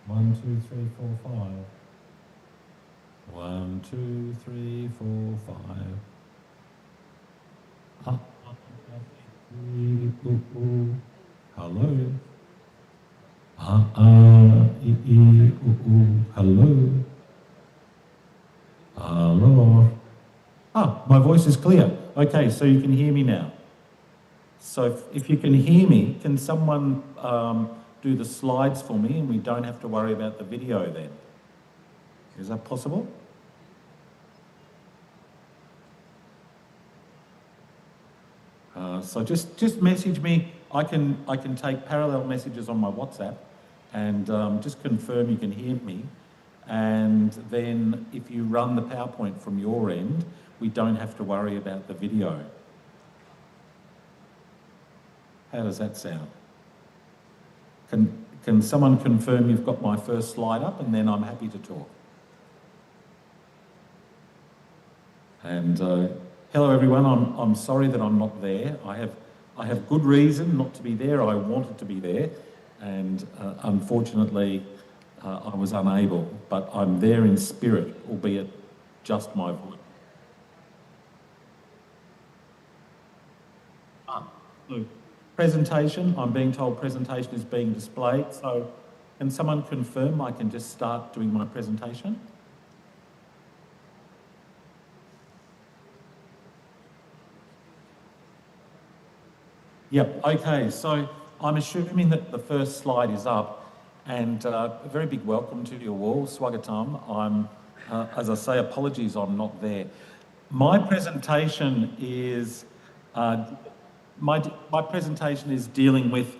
1, 2, 3, 4, 5. 1, 2, 3, 4, 5. Hello. Hello. Hello. My voice is clear. Okay, so you can hear me now. So if you can hear me, can someone do the slides for me and we don't have to worry about the video then? Is that possible? So just message me. I can take parallel messages on my WhatsApp and just confirm you can hear me. And then if you run the PowerPoint from your end, we don't have to worry about the video. How does that sound? Can someone confirm you've got my first slide up, and then I'm happy to talk. And hello everyone, I'm sorry that I'm not there. I have good reason not to be there. I wanted to be there, and unfortunately I was unable, but I'm there in spirit, albeit just my voice. Look, presentation, I'm being told presentation is being displayed, so can someone confirm I can just start doing my presentation? Yep, okay, so I'm assuming that the first slide is up, and a very big welcome to you all, Swagatam. I'm, as I say, apologies I'm not there. My presentation is, my presentation is dealing with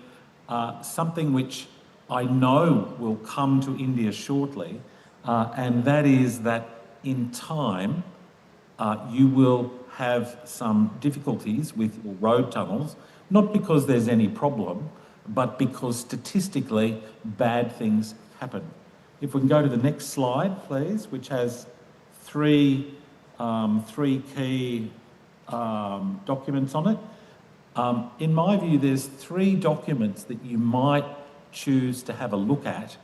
something which I know will come to India shortly, and that is that in time you will have some difficulties with your road tunnels, not because there's any problem, but because statistically bad things happen. If we can go to the next slide, please, which has three key documents on it. In my view, there's 3 documents that you might choose to have a look at,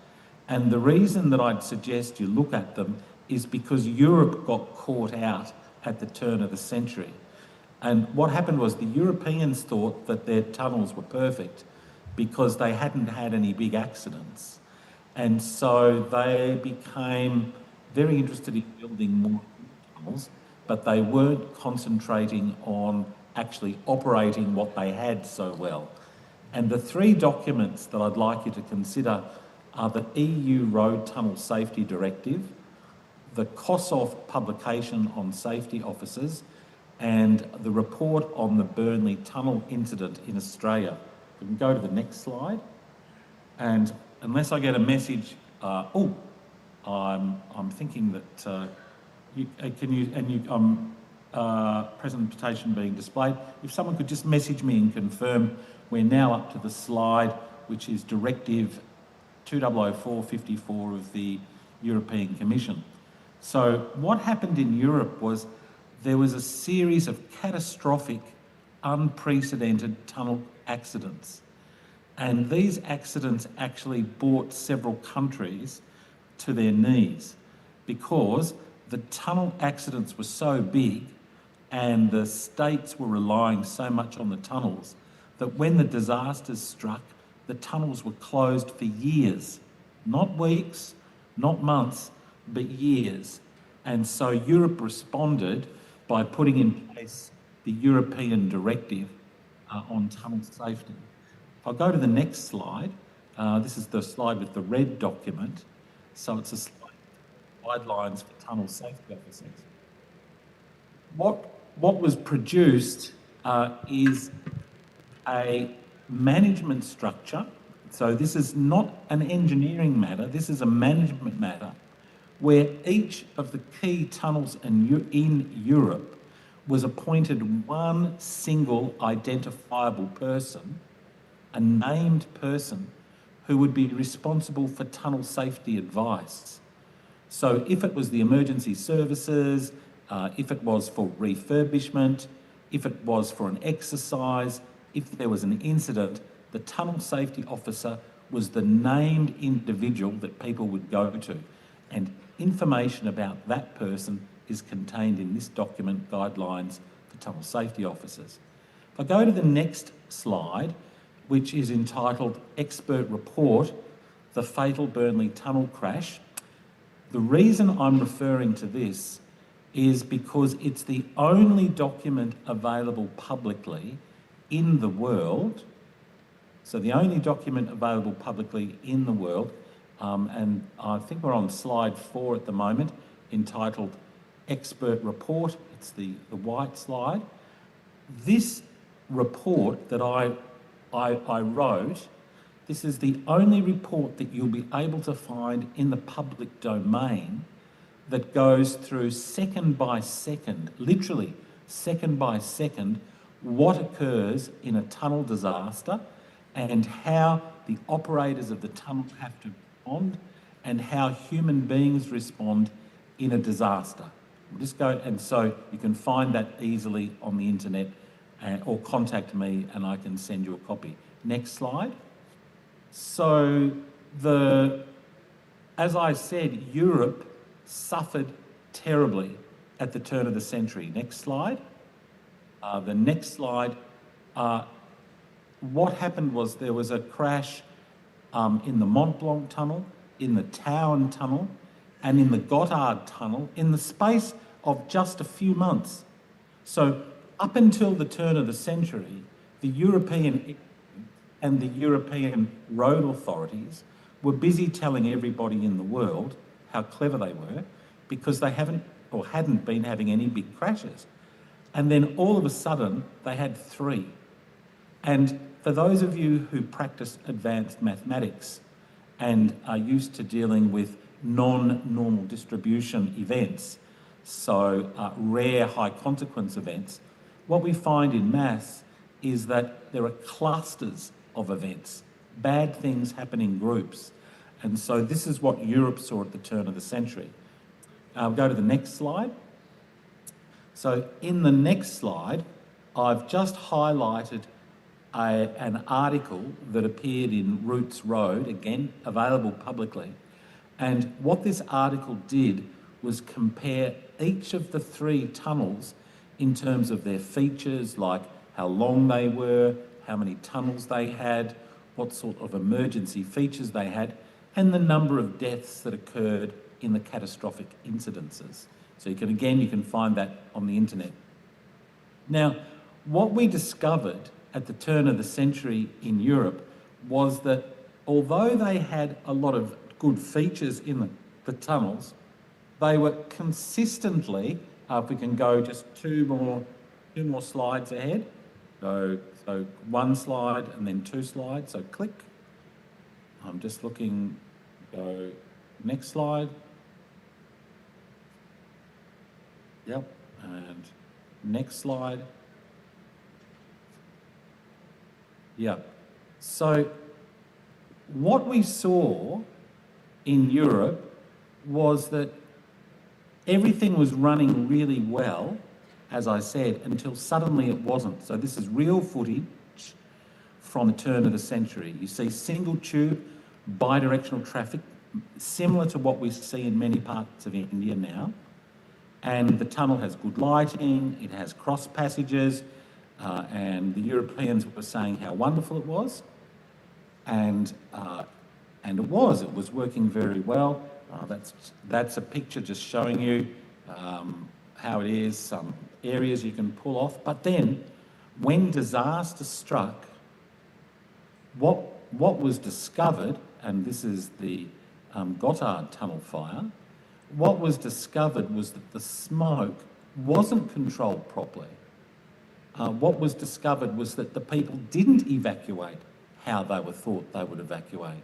and the reason that I'd suggest you look at them is because Europe got caught out at the turn of the century. And what happened was the Europeans thought that their tunnels were perfect because they hadn't had any big accidents. And so they became very interested in building more tunnels, but they weren't concentrating on actually operating what they had so well. And the 3 documents that I'd like you to consider are the EU Road Tunnel Safety Directive, the COSOF publication on safety officers, and the report on the Burnley Tunnel incident in Australia. We can go to the next slide. And unless I get a message, I'm thinking that presentation being displayed. If someone could just message me and confirm we're now up to the slide, which is Directive 2004/54 of the European Commission. So what happened in Europe was there was a series of catastrophic, unprecedented tunnel accidents. And these accidents actually brought several countries to their knees. because the tunnel accidents were so big and the states were relying so much on the tunnels that when the disasters struck, the tunnels were closed for years, not weeks, not months, but years. And so Europe responded by putting in place the European Directive on tunnel safety. I'll go to the next slide. This is the slide with the red document. So it's a slide with guidelines for tunnel safety officers. What was produced is a management structure. So this is not an engineering matter, this is a management matter where each of the key tunnels in Europe was appointed one single identifiable person, a named person, who would be responsible for tunnel safety advice. So if it was the emergency services, if it was for refurbishment, if it was for an exercise, if there was an incident, the tunnel safety officer was the named individual that people would go to. And information about that person is contained in this document, Guidelines for Tunnel Safety Officers. If I go to the next slide, which is entitled Expert Report, the Fatal Burnley Tunnel Crash, the reason I'm referring to this is because it's the only document available publicly in the world. So the only document available publicly in the world, and I think we're on slide 4 at the moment, entitled Expert Report. It's the white slide. This report that I wrote, this is the only report that you'll be able to find in the public domain that goes through second by second, literally second by second, what occurs in a tunnel disaster and how the operators of the tunnel have to respond and how human beings respond in a disaster. We'll just go, and so you can find that easily on the internet or contact me and I can send you a copy. Next slide. So as I said, Europe suffered terribly at the turn of the century. Next slide. The next slide. What happened was there was a crash in the Mont Blanc Tunnel, in the Town Tunnel, and in the Gotthard Tunnel in the space of just a few months. So up until the turn of the century, the European and the European road authorities were busy telling everybody in the world how clever they were because they hadn't been having any big crashes. And then all of a sudden, they had 3. And for those of you who practice advanced mathematics and are used to dealing with non-normal distribution events, so rare high consequence events, what we find in maths is that there are clusters of events. Bad things happen in groups. And so this is what Europe saw at the turn of the century. I'll go to the next slide. So in the next slide, I've just highlighted an article that appeared in Roots Road, again, available publicly. And what this article did was compare each of the 3 tunnels in terms of their features, like how long they were, how many tunnels they had, what sort of emergency features they had, and the number of deaths that occurred in the catastrophic incidences. So you can find that on the internet. Now, what we discovered at the turn of the century in Europe was that although they had a lot of good features in the tunnels, they were consistently, if we can go just two more slides ahead. So 1 slide and then 2 slides, so click. I'm just looking, go next slide. Yep, and next slide. Yeah. So what we saw in Europe was that everything was running really well, as I said, until suddenly it wasn't. So this is real footage from the turn of the century. You see single tube, bidirectional traffic similar to what we see in many parts of India now. And the tunnel has good lighting, it has cross passages, and the Europeans were saying how wonderful it was. And it was working very well. That's a picture just showing you how it is, some areas you can pull off. But then, when disaster struck, what was discovered, and this is the Gotthard tunnel fire, what was discovered was that the smoke wasn't controlled properly. What was discovered was that the people didn't evacuate how they were thought they would evacuate.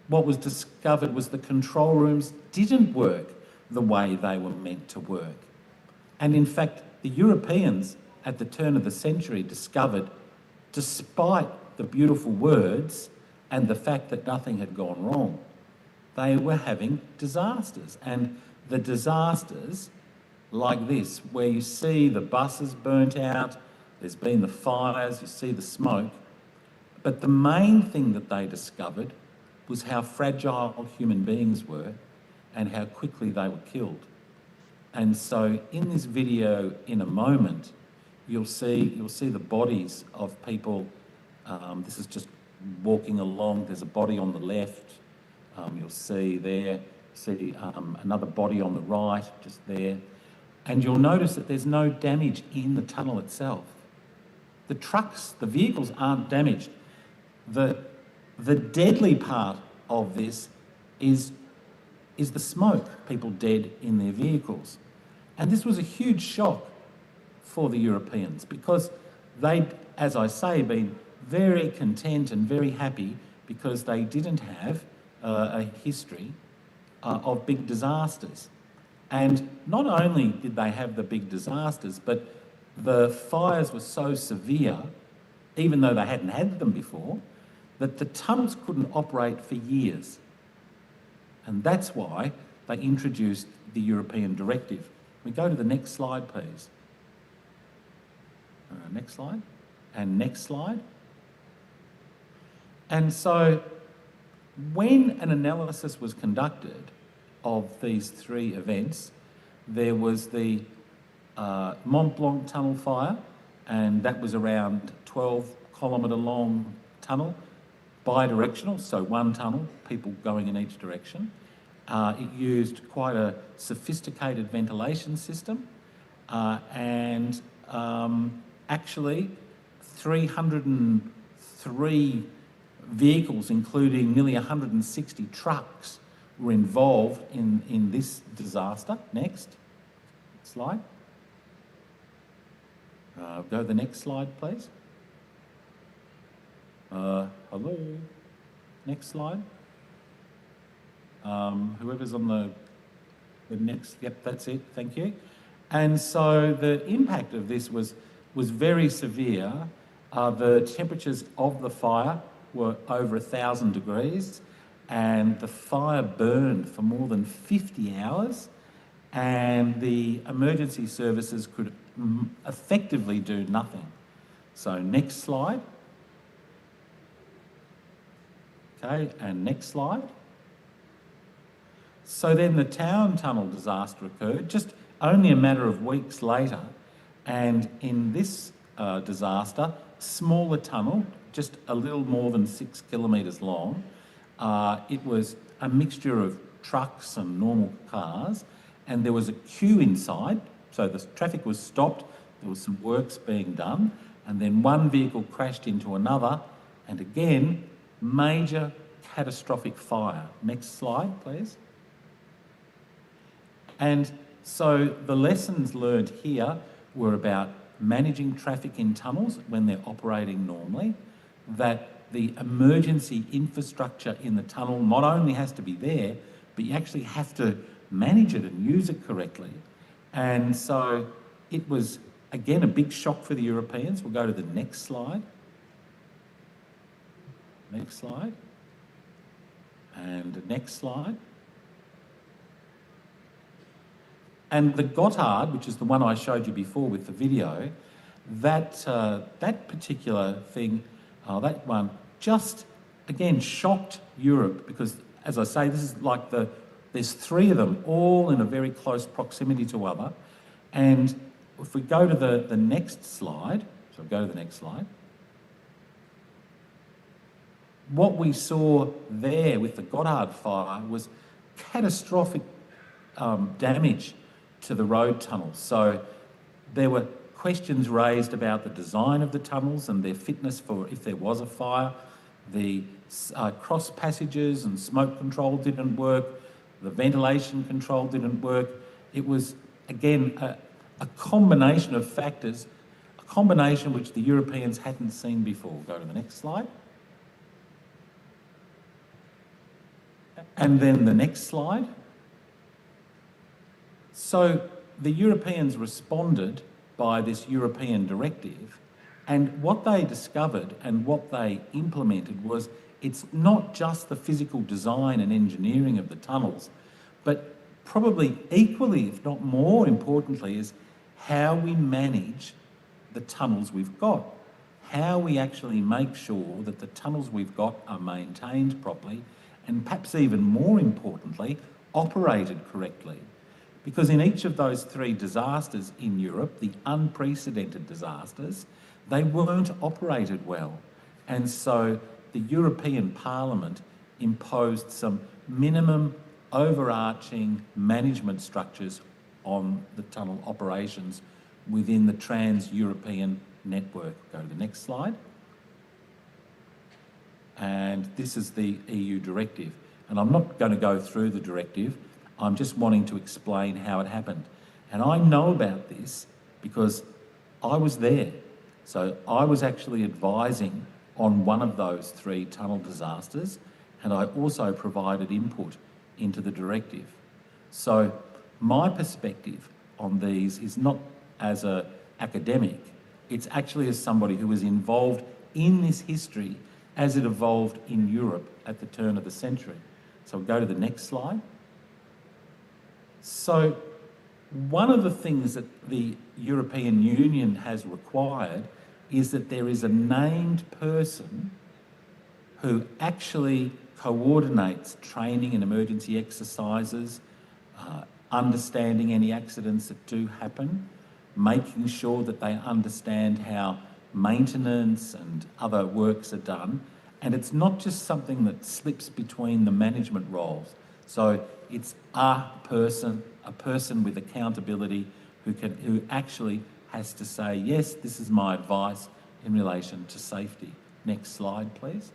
What was discovered was the control rooms didn't work the way they were meant to work. And in fact, the Europeans at the turn of the century discovered, despite the beautiful words and the fact that nothing had gone wrong, they were having disasters. And the disasters like this, where you see the buses burnt out, there's been the fires, you see the smoke, but the main thing that they discovered was how fragile human beings were and how quickly they were killed. And so in this video, in a moment, you'll see the bodies of people. This is just walking along. There's a body on the left. You'll see there, another body on the right, just there. And you'll notice that there's no damage in the tunnel itself. The trucks, the vehicles aren't damaged. The deadly part of this is the smoke, people dead in their vehicles. And this was a huge shock for the Europeans because they'd, as I say, been very content and very happy because they didn't have a history of big disasters. And not only did they have the big disasters, but the fires were so severe, even though they hadn't had them before, that the tunnels couldn't operate for years. And that's why they introduced the European directive. We go to the next slide, please. Next slide. And next slide. And so when an analysis was conducted of these three events, there was the Mont Blanc tunnel fire, and that was around 12-kilometre long tunnel, bi-directional, so one tunnel, people going in each direction. It used quite a sophisticated ventilation system, and actually 303 vehicles, including nearly 160 trucks, were involved in this disaster. Next slide. Go to the next slide, please. Hello. Next slide. Whoever's on the next, yep, that's it, thank you. And so the impact of this was very severe. The temperatures of the fire were over 1,000 degrees, and the fire burned for more than 50 hours, and the emergency services could effectively do nothing. So next slide. Okay, and next slide. So then the town tunnel disaster occurred just only a matter of weeks later, and in this disaster, smaller tunnel, just a little more than 6 kilometres long. It was a mixture of trucks and normal cars, and there was a queue inside, so the traffic was stopped, there was some works being done, and then one vehicle crashed into another, and again, major catastrophic fire. Next slide, please. And so the lessons learned here were about managing traffic in tunnels when they're operating normally, that the emergency infrastructure in the tunnel not only has to be there, but you actually have to manage it and use it correctly. And so it was, again, a big shock for the Europeans. We'll go to the next slide. Next slide. And the next slide. And the Gotthard, which is the one I showed you before with the video, that particular thing, that one just, again, shocked Europe because as I say, this is like there's three of them all in a very close proximity to other. And if we go to the next slide, so go to the next slide, what we saw there with the Goddard fire was catastrophic damage to the road tunnels. So there were questions raised about the design of the tunnels and their fitness for if there was a fire. The cross passages and smoke control didn't work. The ventilation control didn't work. It was, again, a combination of factors, a combination which the Europeans hadn't seen before. Go to the next slide. And then the next slide. So the Europeans responded by this European directive, and what they discovered and what they implemented was it's not just the physical design and engineering of the tunnels, but probably equally, if not more importantly, is how we manage the tunnels we've got, how we actually make sure that the tunnels we've got are maintained properly, and perhaps even more importantly, operated correctly. Because in each of those three disasters in Europe, the unprecedented disasters, they weren't operated well. And so the European Parliament imposed some minimum overarching management structures on the tunnel operations within the trans-European network. Go to the next slide. And this is the EU directive. And I'm not going to go through the directive. I'm just wanting to explain how it happened. And I know about this because I was there. So I was actually advising on one of those three tunnel disasters, and I also provided input into the directive. So my perspective on these is not as an academic, it's actually as somebody who was involved in this history as it evolved in Europe at the turn of the century. So we'll go to the next slide. So one of the things that the European Union has required is that there is a named person who actually coordinates training and emergency exercises, understanding any accidents that do happen, making sure that they understand how maintenance and other works are done. And it's not just something that slips between the management roles. So it's a person with accountability who actually has to say, yes, this is my advice in relation to safety. Next slide, please.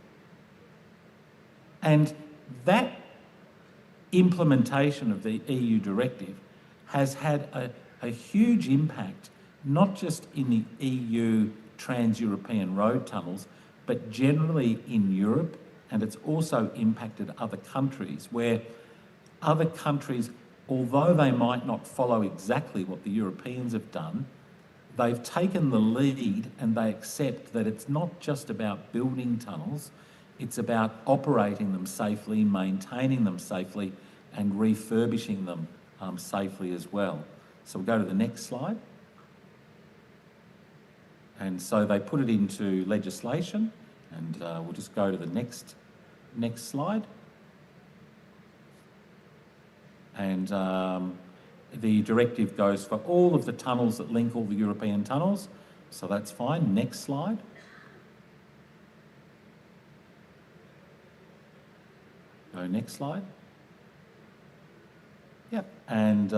And that implementation of the EU directive has had a huge impact, not just in the EU trans-European road tunnels, but generally in Europe, and it's also impacted other countries where other countries, although they might not follow exactly what the Europeans have done, they've taken the lead and they accept that it's not just about building tunnels, it's about operating them safely, maintaining them safely, and refurbishing them safely as well. So we'll go to the next slide. And so they put it into legislation, and we'll just go to the next slide. And the directive goes for all of the tunnels that link all the European tunnels, so that's fine. Next slide. Go next slide. Yep. And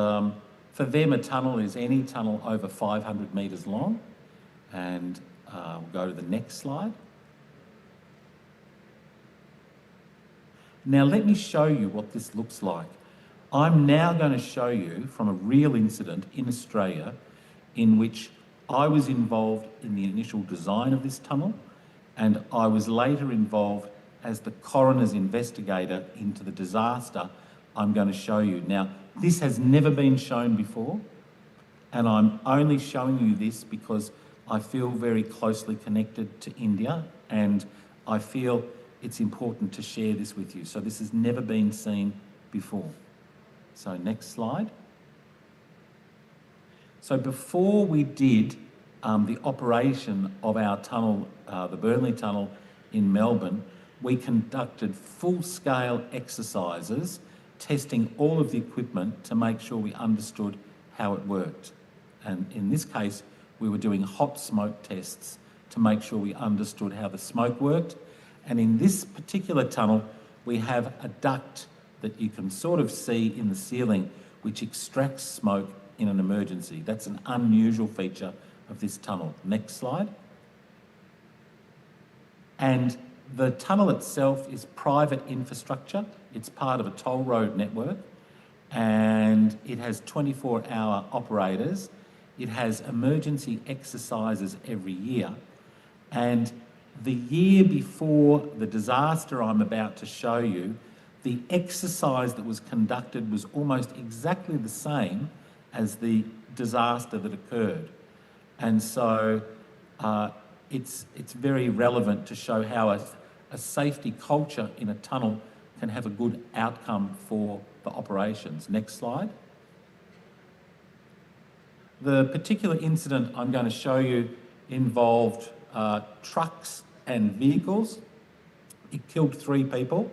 for them, a tunnel is any tunnel over 500 metres long. And we'll go to the next slide. Now let me show you what this looks like. I'm now going to show you from a real incident in Australia in which I was involved in the initial design of this tunnel, and I was later involved as the coroner's investigator into the disaster I'm going to show you. Now, this has never been shown before, and I'm only showing you this because I feel very closely connected to India, and I feel it's important to share this with you. So this has never been seen before. So next slide. So before we did the operation of our tunnel, the Burnley Tunnel in Melbourne, we conducted full-scale exercises, testing all of the equipment to make sure we understood how it worked. And in this case, we were doing hot smoke tests to make sure we understood how the smoke worked. And in this particular tunnel, we have a duct that you can sort of see in the ceiling, which extracts smoke in an emergency. That's an unusual feature of this tunnel. Next slide. And the tunnel itself is private infrastructure. It's part of a toll road network, and it has 24-hour operators. It has emergency exercises every year. And the year before the disaster I'm about to show you, the exercise that was conducted was almost exactly the same as the disaster that occurred. And so it's very relevant to show how a safety culture in a tunnel can have a good outcome for the operations. Next slide. The particular incident I'm going to show you involved trucks and vehicles. It killed 3 people.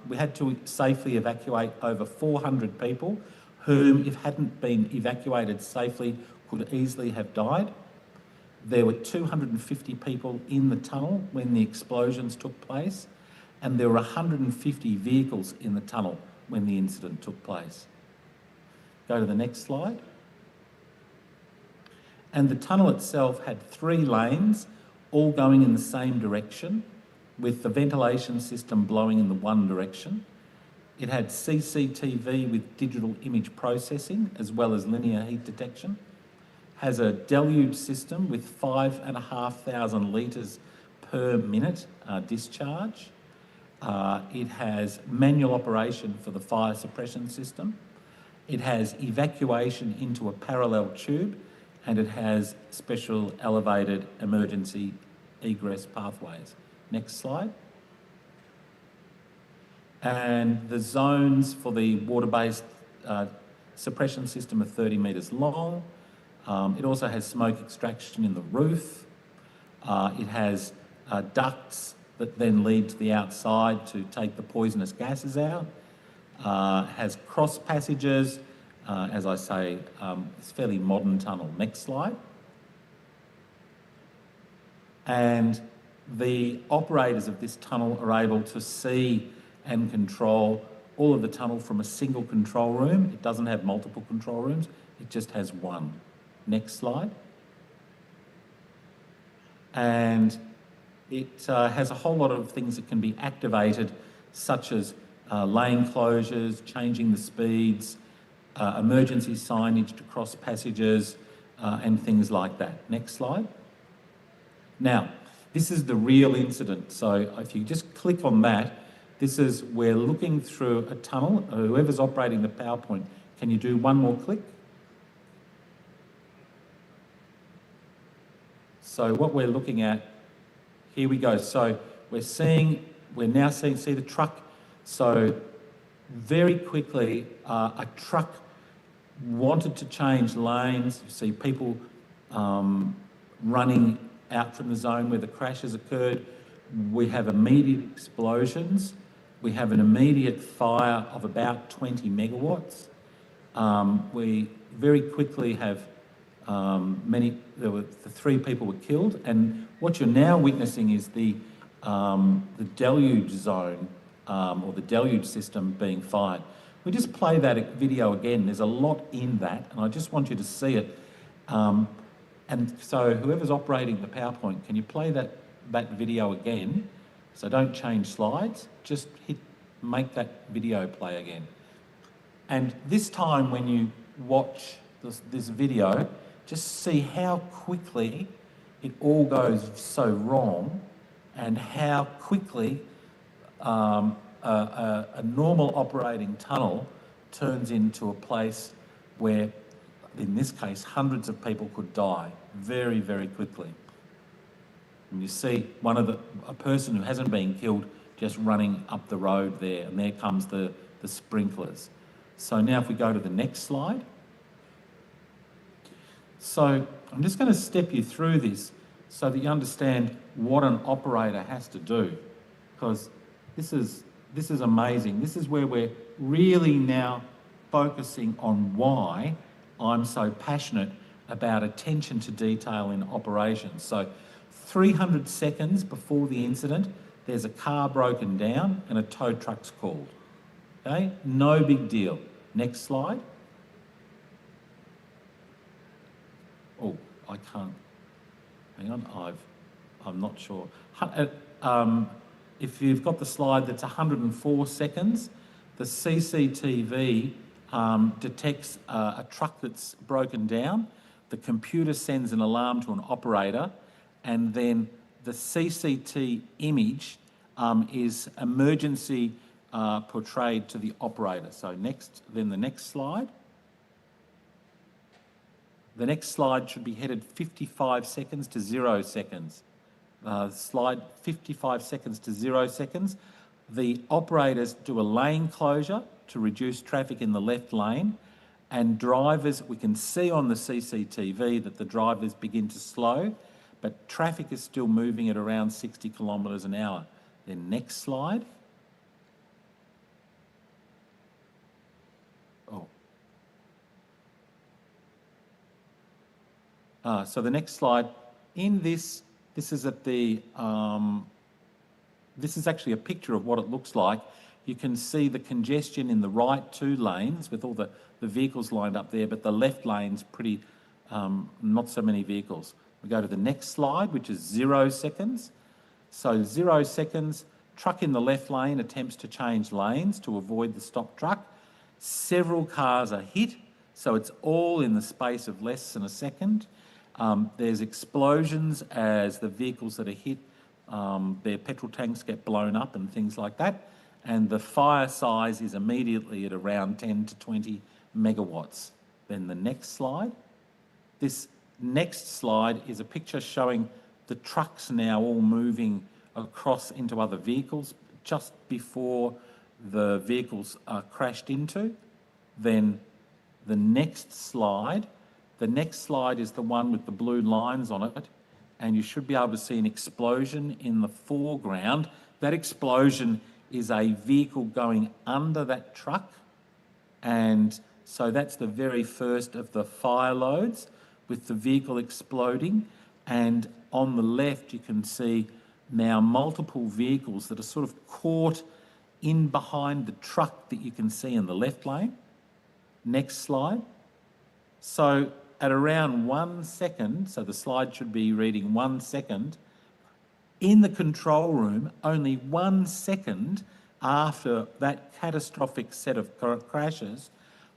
We had to safely evacuate over 400 people whom, if hadn't been evacuated safely, could easily have died. There were 250 people in the tunnel when the explosions took place, and there were 150 vehicles in the tunnel when the incident took place. Go to the next slide. And the tunnel itself had 3 lanes, all going in the same direction, with the ventilation system blowing in the one direction. It had CCTV with digital image processing, as well as linear heat detection. Has a deluge system with 5,500 litres per minute discharge. It has manual operation for the fire suppression system. It has evacuation into a parallel tube, and it has special elevated emergency egress pathways. Next slide. And the zones for the water-based suppression system are 30 metres long. It also has smoke extraction in the roof. It has ducts that then lead to the outside to take the poisonous gases out. Has cross passages. As I say, it's a fairly modern tunnel. Next slide. And the operators of this tunnel are able to see and control all of the tunnel from a single control room. It doesn't have multiple control rooms, it just has one. Next slide. And it has a whole lot of things that can be activated, such as lane closures, changing the speeds, emergency signage to cross passages, and things like that. Next slide. Now, this is the real incident. So if you just click on that, this is, we're looking through a tunnel. Whoever's operating the PowerPoint, can you do one more click? So what we're looking at, here we go. So we're now seeing, see the truck. So very quickly, a truck wanted to change lanes. You see people running out from the zone where the crash has occurred. We have immediate explosions. We have an immediate fire of about 20 megawatts. We very quickly have the 3 people were killed, and what you're now witnessing is the deluge zone or the deluge system being fired. We just play that video again. There's a lot in that, and I just want you to see it. And so whoever's operating the PowerPoint, can you play that video again? So don't change slides, just make that video play again. And this time when you watch this video, just see how quickly it all goes so wrong, and how quickly a normal operating tunnel turns into a place where, in this case, hundreds of people could die very, very quickly. And you see a person who hasn't been killed just running up the road there, and there comes the sprinklers. So now if we go to the next slide. So I'm just going to step you through this so that you understand what an operator has to do. because this is amazing. This is where we're really now focusing on why I'm so passionate about attention to detail in operations. So 300 seconds before the incident, there's a car broken down and a tow truck's called. Okay, no big deal. Next slide. Oh, I can't. Hang on, I'm not sure. If you've got the slide that's 104 seconds, the CCTV detects a truck that's broken down. The computer sends an alarm to an operator, and then the CCT image is emergency portrayed to the operator. So then the next slide. The next slide should be headed 55 seconds to 0 seconds. Slide 55 seconds to 0 seconds. The operators do a lane closure to reduce traffic in the left lane, and drivers, we can see on the CCTV that the drivers begin to slow, but traffic is still moving at around 60 kilometres an hour. Then next slide. So the next slide, in this is at the, this is actually a picture of what it looks like. You can see the congestion in the right two lanes with all the vehicles lined up there, but the left lane's pretty, not so many vehicles. We go to the next slide, which is 0 seconds. So 0 seconds, truck in the left lane attempts to change lanes to avoid the stopped truck. Several cars are hit, so it's all in the space of less than a second. There's explosions as the vehicles that are hit, their petrol tanks get blown up and things like that. And the fire size is immediately at around 10 to 20 megawatts. Then the next slide. This next slide is a picture showing the trucks now all moving across into other vehicles just before the vehicles are crashed into. Then the next slide. The next slide is the one with the blue lines on it, and you should be able to see an explosion in the foreground. That explosion is a vehicle going under that truck, and so that's the very first of the fire loads with the vehicle exploding. And on the left you can see now multiple vehicles that are sort of caught in behind the truck that you can see in the left lane. Next slide. So at around 1 second, so the slide should be reading 1 second, in the control room, only 1 second after that catastrophic set of crashes,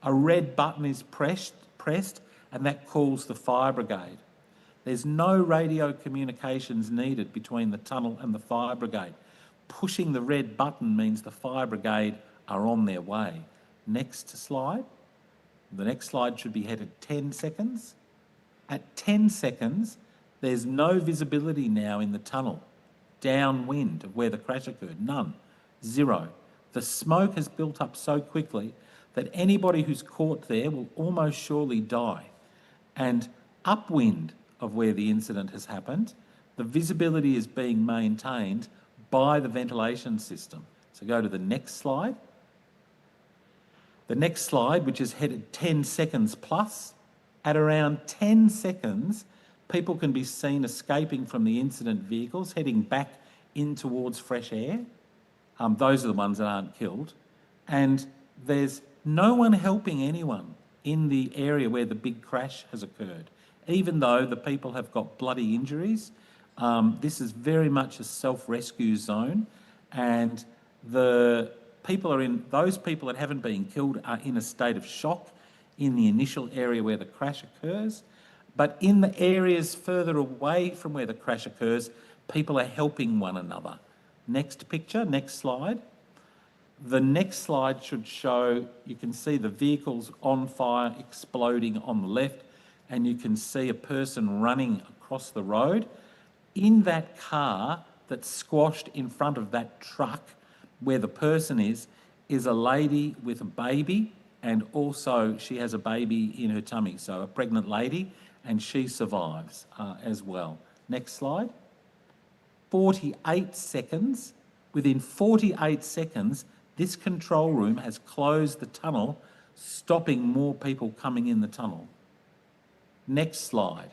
a red button is pressed and that calls the fire brigade. There's no radio communications needed between the tunnel and the fire brigade. Pushing the red button means the fire brigade are on their way. Next slide. The next slide should be headed 10 seconds. At 10 seconds, there's no visibility now in the tunnel, downwind of where the crash occurred, none, 0. The smoke has built up so quickly that anybody who's caught there will almost surely die. And upwind of where the incident has happened, the visibility is being maintained by the ventilation system. So go to the next slide. The next slide, which is headed 10 seconds plus, at around 10 seconds, people can be seen escaping from the incident vehicles, heading back in towards fresh air. Those are the ones that aren't killed. And there's no one helping anyone in the area where the big crash has occurred. Even though the people have got bloody injuries, this is very much a self-rescue zone, and the people are in, those people that haven't been killed are in a state of shock in the initial area where the crash occurs. But in the areas further away from where the crash occurs, people are helping one another. Next picture, next slide. The next slide should show, you can see the vehicles on fire exploding on the left, and you can see a person running across the road. In that car that's squashed in front of that truck, where the person is a lady with a baby, and also she has a baby in her tummy, so a pregnant lady, and she survives as well. Next slide. 48 seconds, Within 48 seconds, this control room has closed the tunnel, stopping more people coming in the tunnel. Next slide.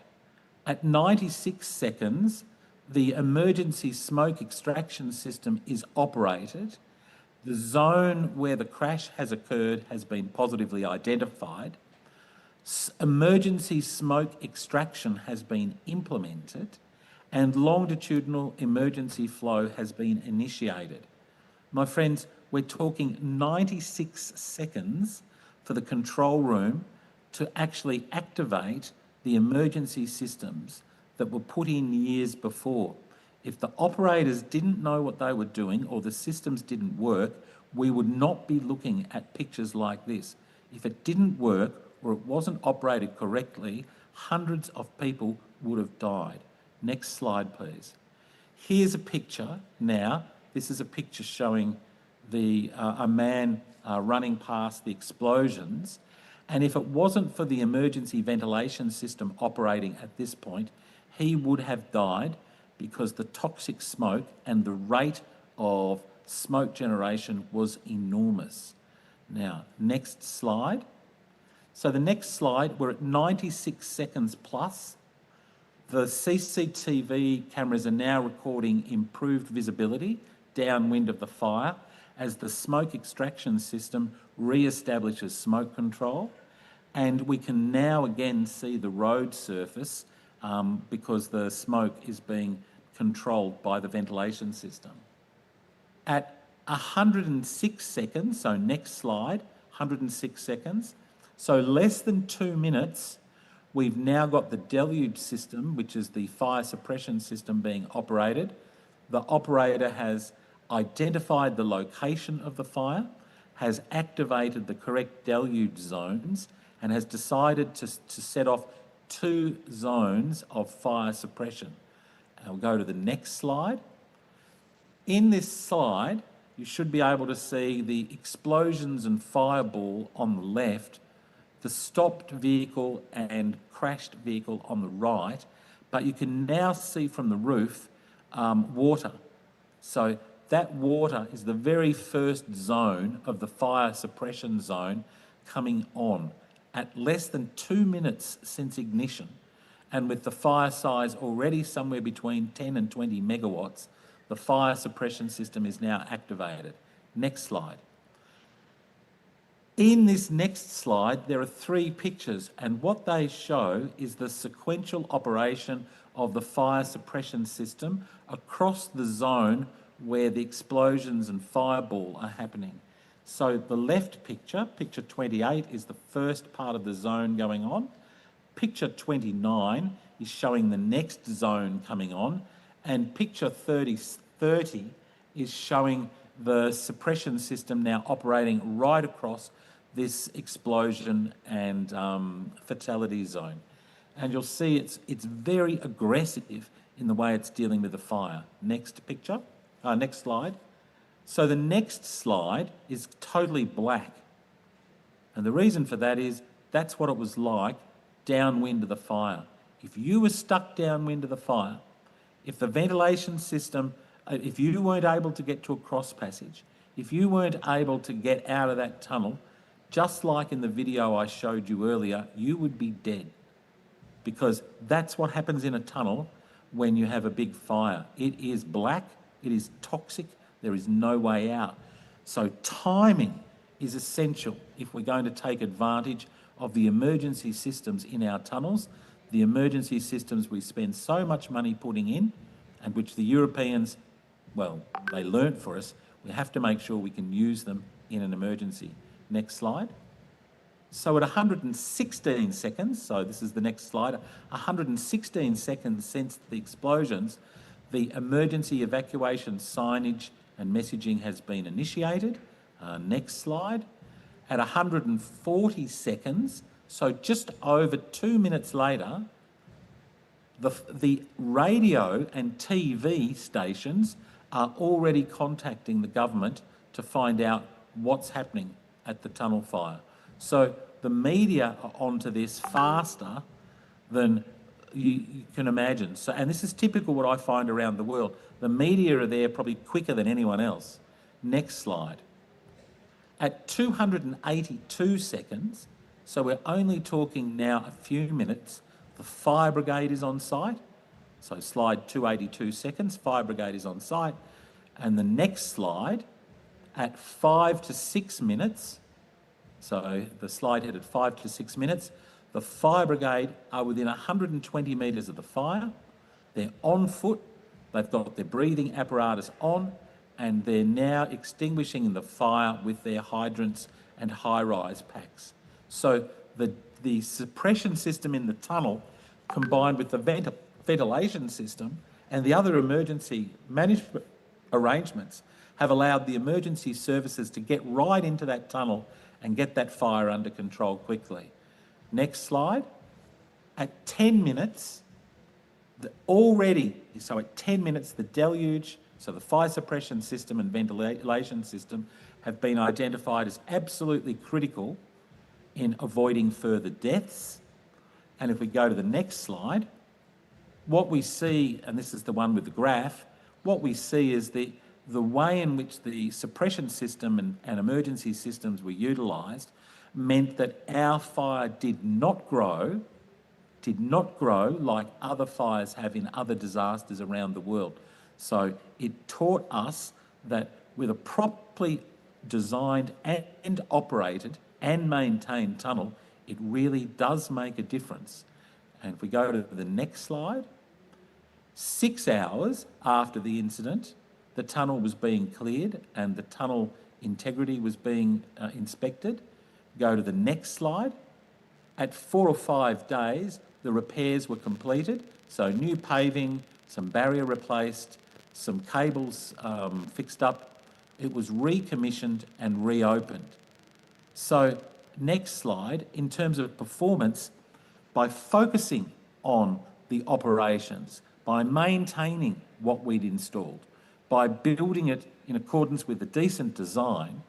At 96 seconds, the emergency smoke extraction system is operated. The zone where the crash has occurred has been positively identified. Emergency smoke extraction has been implemented, and longitudinal emergency flow has been initiated. My friends, we're talking 96 seconds for the control room to actually activate the emergency systems that were put in years before. If the operators didn't know what they were doing or the systems didn't work, we would not be looking at pictures like this. If it didn't work or it wasn't operated correctly, hundreds of people would have died. Next slide, please. Here's a picture now. This is a picture showing a man running past the explosions. And if it wasn't for the emergency ventilation system operating at this point, he would have died because the toxic smoke and the rate of smoke generation was enormous. Now, next slide. So the next slide, we're at 96 seconds plus. The CCTV cameras are now recording improved visibility downwind of the fire as the smoke extraction system re-establishes smoke control. And we can now again see the road surface because the smoke is being controlled by the ventilation system. At 106 seconds, so next slide, 106 seconds, so less than 2 minutes, we've now got the deluge system, which is the fire suppression system being operated. The operator has identified the location of the fire, has activated the correct deluge zones, and has decided to set off 2 zones of fire suppression. And I'll go to the next slide. In this slide, you should be able to see the explosions and fireball on the left, the stopped vehicle and crashed vehicle on the right, but you can now see from the roof water. So that water is the very first zone of the fire suppression zone coming on at less than 2 minutes since ignition. And with the fire size already somewhere between 10 and 20 megawatts, the fire suppression system is now activated. Next slide. In this next slide, there are 3 pictures, and what they show is the sequential operation of the fire suppression system across the zone where the explosions and fireball are happening. So the left picture, picture 28, is the first part of the zone going on. Picture 29 is showing the next zone coming on, and picture 30 is showing the suppression system now operating right across this explosion and fatality zone. And you'll see it's very aggressive in the way it's dealing with the fire. Next picture, next slide. So the next slide is totally black. And the reason for that is that's what it was like downwind of the fire. If you were stuck downwind of the fire, if the ventilation system, if you weren't able to get to a cross passage, if you weren't able to get out of that tunnel, just like in the video I showed you earlier, you would be dead. Because that's what happens in a tunnel when you have a big fire. It is black, it is toxic, there is no way out. So timing is essential if we're going to take advantage of the emergency systems in our tunnels, the emergency systems we spend so much money putting in, and which the Europeans, well, they learnt for us. We have to make sure we can use them in an emergency. Next slide. So at 116 seconds, so this is the next slide, 116 seconds since the explosions, the emergency evacuation signage and messaging has been initiated. Next slide. At 140 seconds, so just over 2 minutes later, the radio and TV stations are already contacting the government to find out what's happening at the tunnel fire. So the media are onto this faster than you can imagine. So, and this is typical what I find around the world. The media are there probably quicker than anyone else. Next slide. At 282 seconds, so we're only talking now a few minutes, the fire brigade is on site. So slide 282 seconds, fire brigade is on site. And the next slide, at 5 to 6 minutes, so the slide headed 5 to 6 minutes, the fire brigade are within 120 metres of the fire. They're on foot, they've got their breathing apparatus on, and they're now extinguishing the fire with their hydrants and high-rise packs. So the suppression system in the tunnel, combined with the ventilation system and the other emergency management arrangements, have allowed the emergency services to get right into that tunnel and get that fire under control quickly. Next slide. At 10 minutes, so at 10 minutes, the deluge, so the fire suppression system and ventilation system have been identified as absolutely critical in avoiding further deaths. And if we go to the next slide, what we see, and this is the one with the graph, what we see is the way in which the suppression system and emergency systems were utilised meant that our fire did not grow like other fires have in other disasters around the world. So it taught us that with a properly designed and operated and maintained tunnel, it really does make a difference. And if we go to the next slide, 6 hours after the incident, the tunnel was being cleared and the tunnel integrity was being inspected. Go to the next slide. At 4 or 5 days, the repairs were completed. So new paving, some barrier replaced, some cables fixed up. It was recommissioned and reopened. So next slide, in terms of performance, by focusing on the operations, by maintaining what we'd installed, by building it in accordance with a decent design,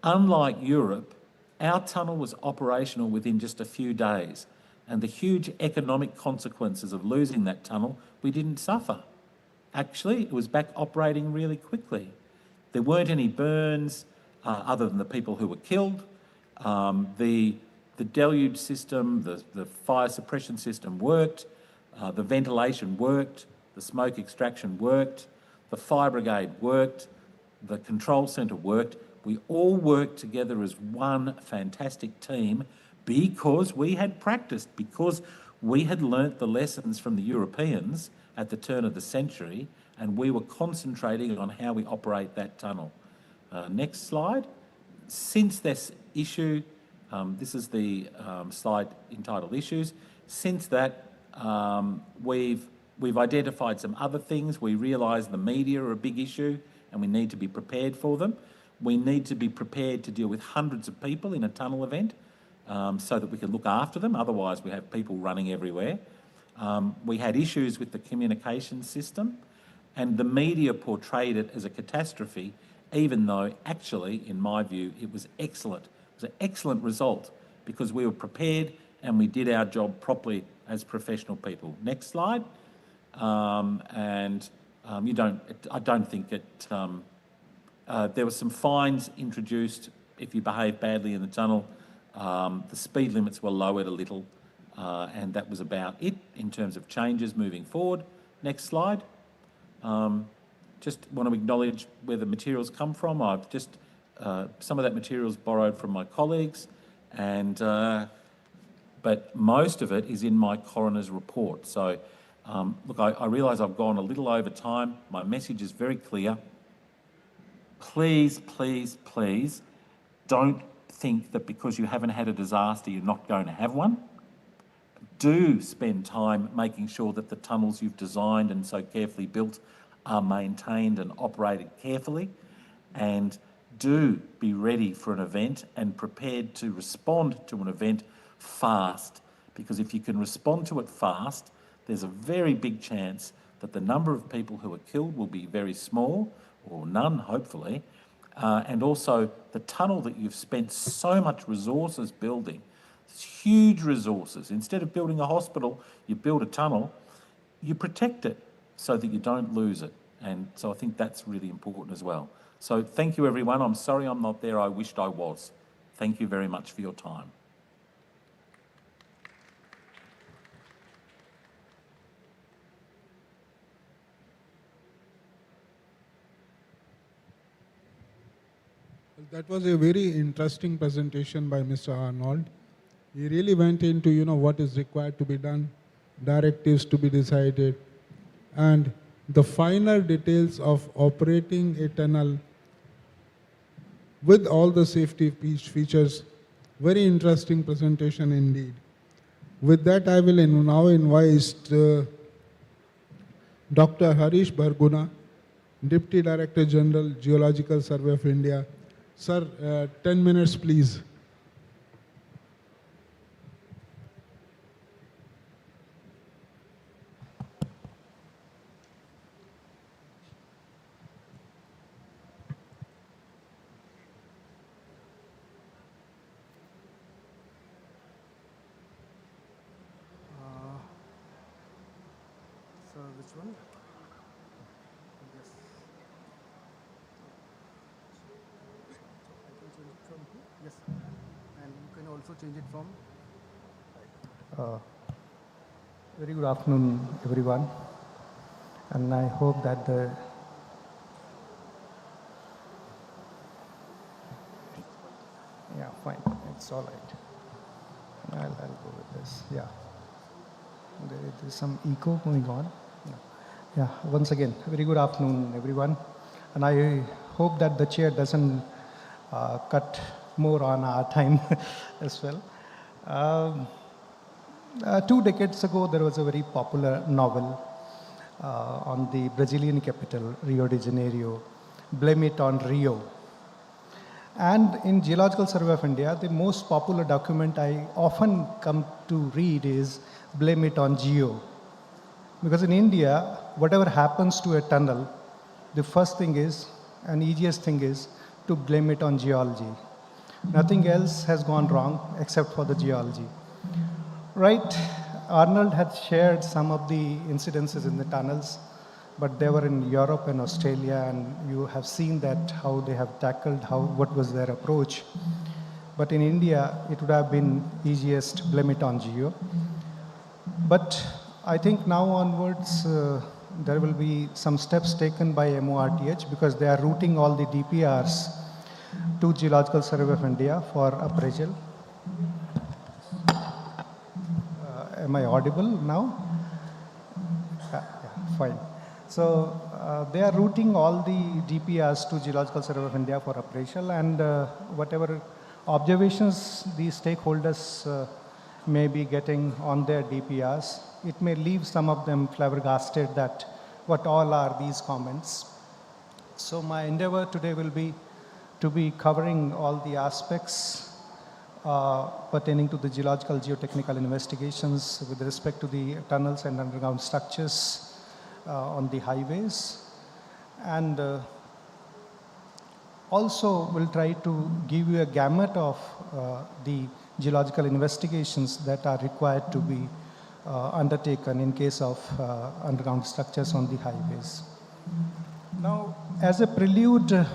unlike Europe, our tunnel was operational within just a few days, and the huge economic consequences of losing that tunnel, we didn't suffer. Actually, it was back operating really quickly. There weren't any burns other than the people who were killed. The deluge system, the fire suppression system worked, the ventilation worked, the smoke extraction worked, the fire brigade worked, the control centre worked. We all worked together as one fantastic team because we had practiced, because we had learnt the lessons from the Europeans at the turn of the century, and we were concentrating on how we operate that tunnel. Next slide. Since this issue, this is the slide entitled Issues. Since that, we've identified some other things. We realise the media are a big issue and we need to be prepared for them. We need to be prepared to deal with hundreds of people in a tunnel event so that we can look after them. Otherwise, we have people running everywhere. We had issues with the communication system, and the media portrayed it as a catastrophe, even though actually, in my view, it was excellent. It was an excellent result because we were prepared and we did our job properly as professional people. Next slide. I don't think it... there were some fines introduced if you behave badly in the tunnel. The speed limits were lowered a little, and that was about it in terms of changes moving forward. Next slide. Just want to acknowledge where the materials come from. I've just some of that material is borrowed from my colleagues, and but most of it is in my coroner's report. So, look, I realise I've gone a little over time. My message is very clear. Please, please, please don't think that because you haven't had a disaster, you're not going to have one. Do spend time making sure that the tunnels you've designed and so carefully built are maintained and operated carefully. And do be ready for an event and prepared to respond to an event fast. Because if you can respond to it fast, there's a very big chance that the number of people who are killed will be very small, or none, hopefully, and also the tunnel that you've spent so much resources building, huge resources. Instead of building a hospital, you build a tunnel, you protect it so that you don't lose it. And so I think that's really important as well. So thank you, everyone. I'm sorry I'm not there. I wished I was. Thank you very much for your time. That was a very interesting presentation by Mr. Arnold. He really went into, what is required to be done, directives to be decided, and the finer details of operating a tunnel with all the safety features. Very interesting presentation indeed. With that, I will now invite Dr. Harish Barguna, Deputy Director General, Geological Survey of India. Sir, 10 minutes, please. So which one? Yes. I can change it from here. Yes. And you can also change it from. Very good afternoon, everyone. And I hope that the fine. It's all right. I'll go with this. Yeah. There is some echo going on. Yeah, once again, very good afternoon, everyone. And I hope that the chair doesn't cut more on our time as well. 2 decades ago, there was a very popular novel on the Brazilian capital, Rio de Janeiro, Blame It on Rio. And in Geological Survey of India, the most popular document I often come to read is Blame It on Geo. Because in India, whatever happens to a tunnel, the first thing is, and easiest thing is, to blame it on geology. Nothing else has gone wrong except for the geology. Right, Arnold had shared some of the incidences in the tunnels, but they were in Europe and Australia, and you have seen that how they have tackled what was their approach. But in India, it would have been easiest, blame it on geo. But I think now onwards, there will be some steps taken by MORTH because they are routing all the DPRs to Geological Survey of India for appraisal. Am I audible now? Yeah, fine. So they are routing all the DPRs to Geological Survey of India for appraisal, and whatever observations these stakeholders may be getting on their DPRs, it may leave some of them flabbergasted that what all are these comments. So my endeavor today will be to be covering all the aspects pertaining to the geological geotechnical investigations with respect to the tunnels and underground structures on the highways, and also will try to give you a gamut of the geological investigations that are required to be undertaken in case of underground structures on the highways. Now, as a prelude,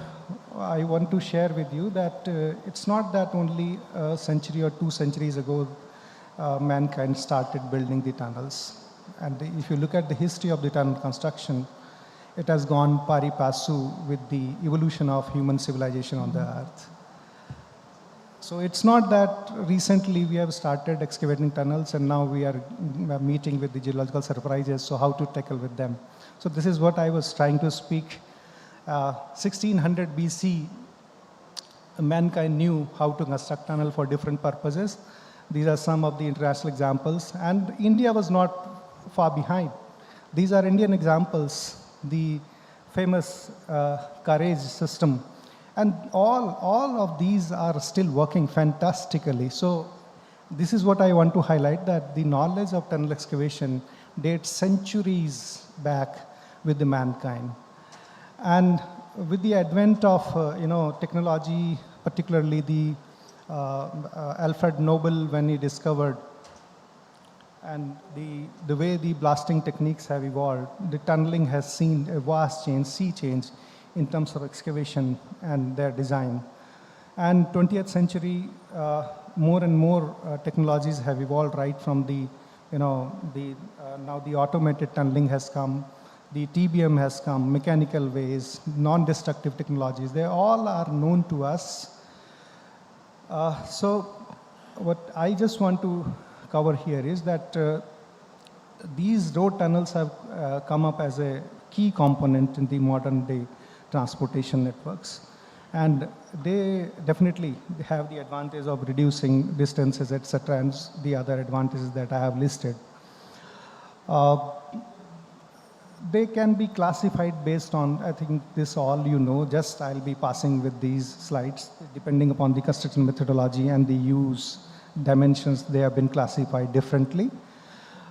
I want to share with you that it's not that only a century or 2 centuries ago mankind started building the tunnels. And if you look at the history of the tunnel construction, it has gone pari passu with the evolution of human civilization on the earth. So it's not that recently we have started excavating tunnels and now we are meeting with the geological surprises, so how to tackle with them. So this is what I was trying to speak. 1600 BC, mankind knew how to construct tunnel for different purposes. These are some of the international examples, and India was not far behind. These are Indian examples, the famous Courage system. And all of these are still working fantastically. So this is what I want to highlight, that the knowledge of tunnel excavation dates centuries back with the mankind. And with the advent of technology, particularly the Alfred Nobel when he discovered, and the way the blasting techniques have evolved, the tunneling has seen a vast change, sea change in terms of excavation and their design. And 20th century, more and more technologies have evolved, right from now the automated tunneling has come, the TBM has come, mechanical ways, non-destructive technologies. They all are known to us. So what I just want to cover here is that these road tunnels have come up as a key component in the modern day transportation networks. And they definitely have the advantage of reducing distances, etc., and the other advantages that I have listed. They can be classified based on, I think this all you know, just I'll be passing with these slides, depending upon the construction methodology and the use dimensions, they have been classified differently.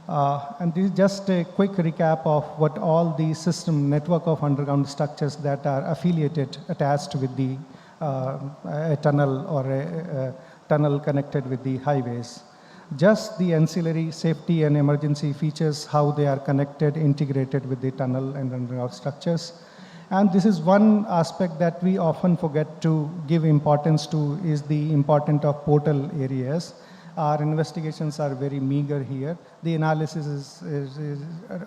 And this is just a quick recap of what all the system network of underground structures that are affiliated, attached with the a tunnel or a tunnel connected with the highways. Just the ancillary safety and emergency features, how they are connected, integrated with the tunnel and underground structures. And this is one aspect that we often forget to give importance to, is the importance of portal areas. Our investigations are very meager here. The analysis is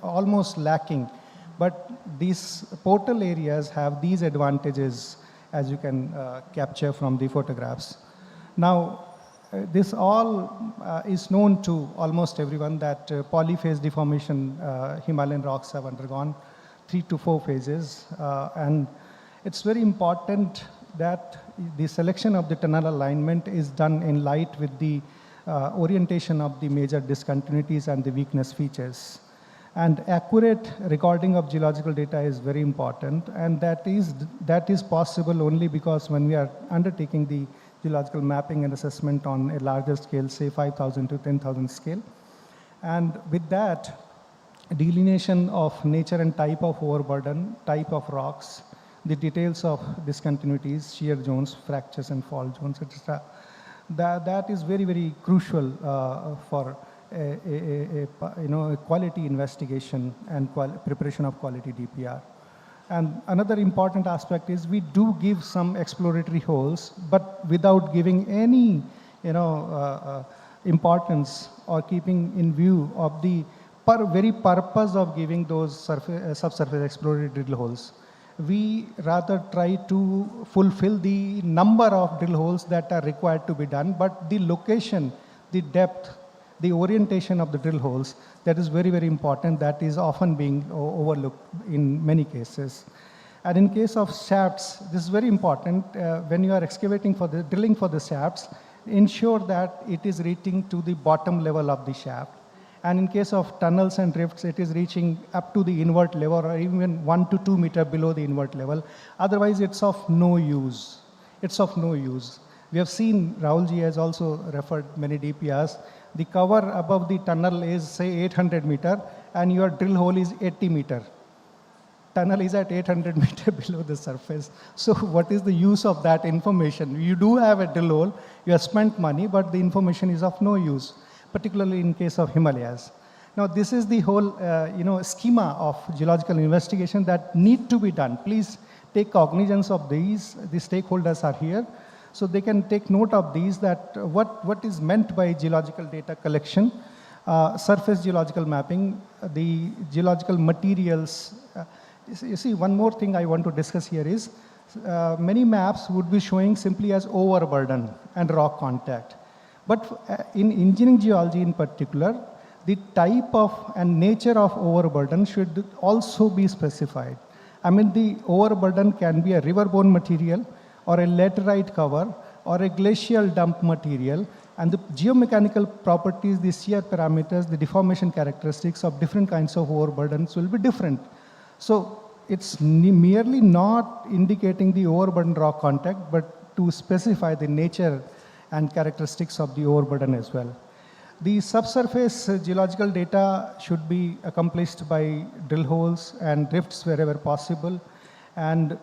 almost lacking. But these portal areas have these advantages, as you can capture from the photographs. Now, this all is known to almost everyone that polyphase deformation Himalayan rocks have undergone 3 to 4 phases. And it's very important that the selection of the tunnel alignment is done in light with the orientation of the major discontinuities and the weakness features. And accurate recording of geological data is very important, and that is possible only because when we are undertaking the geological mapping and assessment on a larger scale, say 5,000 to 10,000 scale. And with that, delineation of nature and type of overburden, type of rocks, the details of discontinuities, shear zones, fractures and fault zones, etc. That is very, very crucial for a quality investigation and preparation of quality DPR. And another important aspect is we do give some exploratory holes, but without giving any importance or keeping in view of the very purpose of giving those subsurface exploratory drill holes. We rather try to fulfill the number of drill holes that are required to be done, but the location, the depth, the orientation of the drill holes, that is very, very important. That is often being overlooked in many cases. And in case of shafts, this is very important. When you are excavating for the drilling for the shafts, ensure that it is reaching to the bottom level of the shaft. And in case of tunnels and rifts, it is reaching up to the invert level or even 1 to 2 meters below the invert level. Otherwise, it's of no use. It's of no use. We have seen, Rahulji has also referred many DPRs, the cover above the tunnel is say 800 meter and your drill hole is 80 meter. Tunnel is at 800 meter below the surface. So what is the use of that information? You do have a drill hole, you have spent money, but the information is of no use, particularly in case of Himalayas. Now this is the whole schema of geological investigation that need to be done. Please take cognizance of these. The stakeholders are here. So they can take note of these, that what is meant by geological data collection, surface geological mapping, the geological materials. You see, one more thing I want to discuss here is many maps would be showing simply as overburden and rock contact. But in engineering geology in particular, the type of and nature of overburden should also be specified. I mean, the overburden can be a riverborne material, or a laterite cover, or a glacial dump material, and the geomechanical properties, the shear parameters, the deformation characteristics of different kinds of overburdens will be different. So it's merely not indicating the overburden rock contact, but to specify the nature and characteristics of the overburden as well. The subsurface geological data should be accomplished by drill holes and rifts wherever possible, and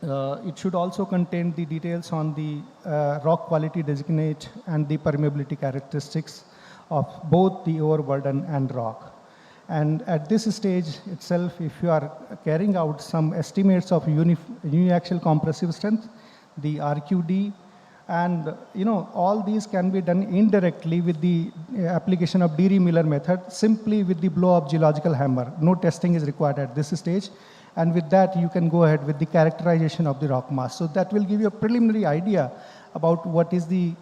It should also contain the details on the rock quality designate and the permeability characteristics of both the overburden and rock. And at this stage itself, if you are carrying out some estimates of uniaxial compressive strength, the RQD, and all these can be done indirectly with the application of Deary-Miller method, simply with the blow of geological hammer. No testing is required at this stage. And with that, you can go ahead with the characterization of the rock mass. So that will give you a preliminary idea about what is the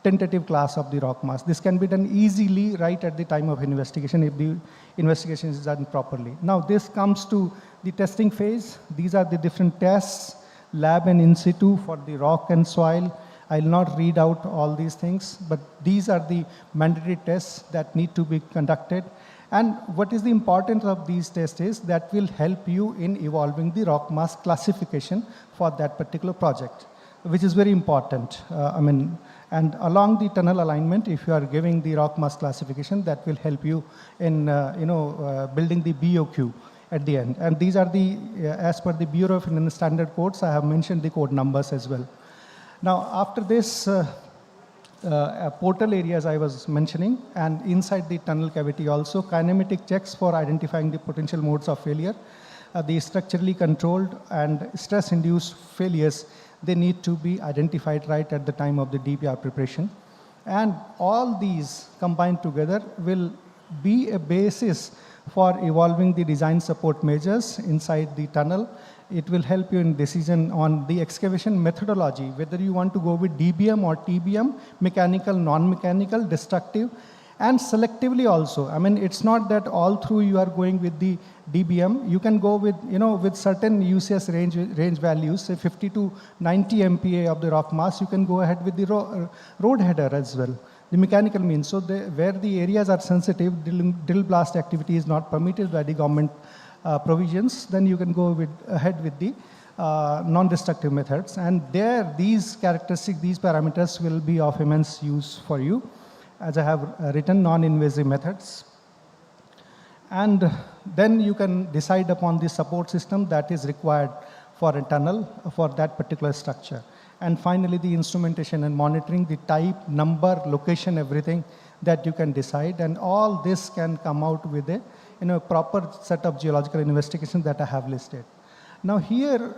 tentative class of the rock mass. This can be done easily right at the time of investigation if the investigation is done properly. Now this comes to the testing phase. These are the different tests, lab and in situ for the rock and soil. I'll not read out all these things, but these are the mandatory tests that need to be conducted. And what is the importance of these tests is that will help you in evolving the rock mass classification for that particular project, which is very important. And along the tunnel alignment, if you are giving the rock mass classification, that will help you in building the BOQ at the end. And these are the, as per the Bureau of Indian Standard Codes, I have mentioned the code numbers as well. Now, after this, portal areas I was mentioning, and inside the tunnel cavity also, kinematic checks for identifying the potential modes of failure. The structurally controlled and stress-induced failures, they need to be identified right at the time of the DPR preparation. And all these combined together will be a basis for evolving the design support measures inside the tunnel. It will help you in decision on the excavation methodology, whether you want to go with DBM or TBM, mechanical, non-mechanical, destructive, and selectively also. It's not that all through you are going with the DBM. You can go with, with certain UCS range values, say 50 to 90 MPa of the rock mass. You can go ahead with the road header as well. The mechanical means, so where the areas are sensitive, drill blast activity is not permitted by the government provisions, then you can go ahead with the non-destructive methods. And there, these characteristics, these parameters will be of immense use for you, as I have written non-invasive methods. And then you can decide upon the support system that is required for a tunnel for that particular structure. And finally, the instrumentation and monitoring, the type, number, location, everything that you can decide. And all this can come out with a proper set of geological investigations that I have listed. Now here,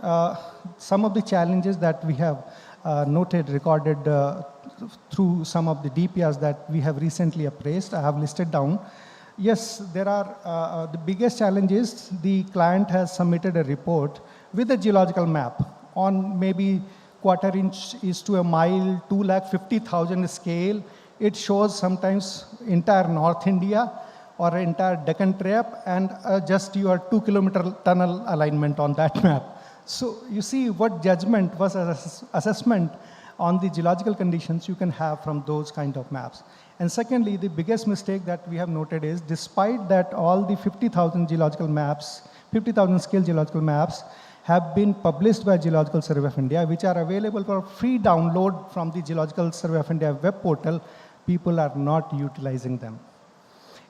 some of the challenges that we have noted, recorded through some of the DPRs that we have recently appraised, I have listed down. Yes, there are, the biggest challenge is the client has submitted a report with a geological map on maybe quarter-inch is to a mile, 250,000 scale. It shows sometimes entire North India or entire Deccan Trap and just your 2-kilometer tunnel alignment on that map. So you see what judgment was assessment on the geological conditions you can have from those kind of maps. And secondly, the biggest mistake that we have noted is despite that all the 50,000 geological maps, 50,000 scale geological maps have been published by Geological Survey of India, which are available for free download from the Geological Survey of India web portal, people are not utilizing them.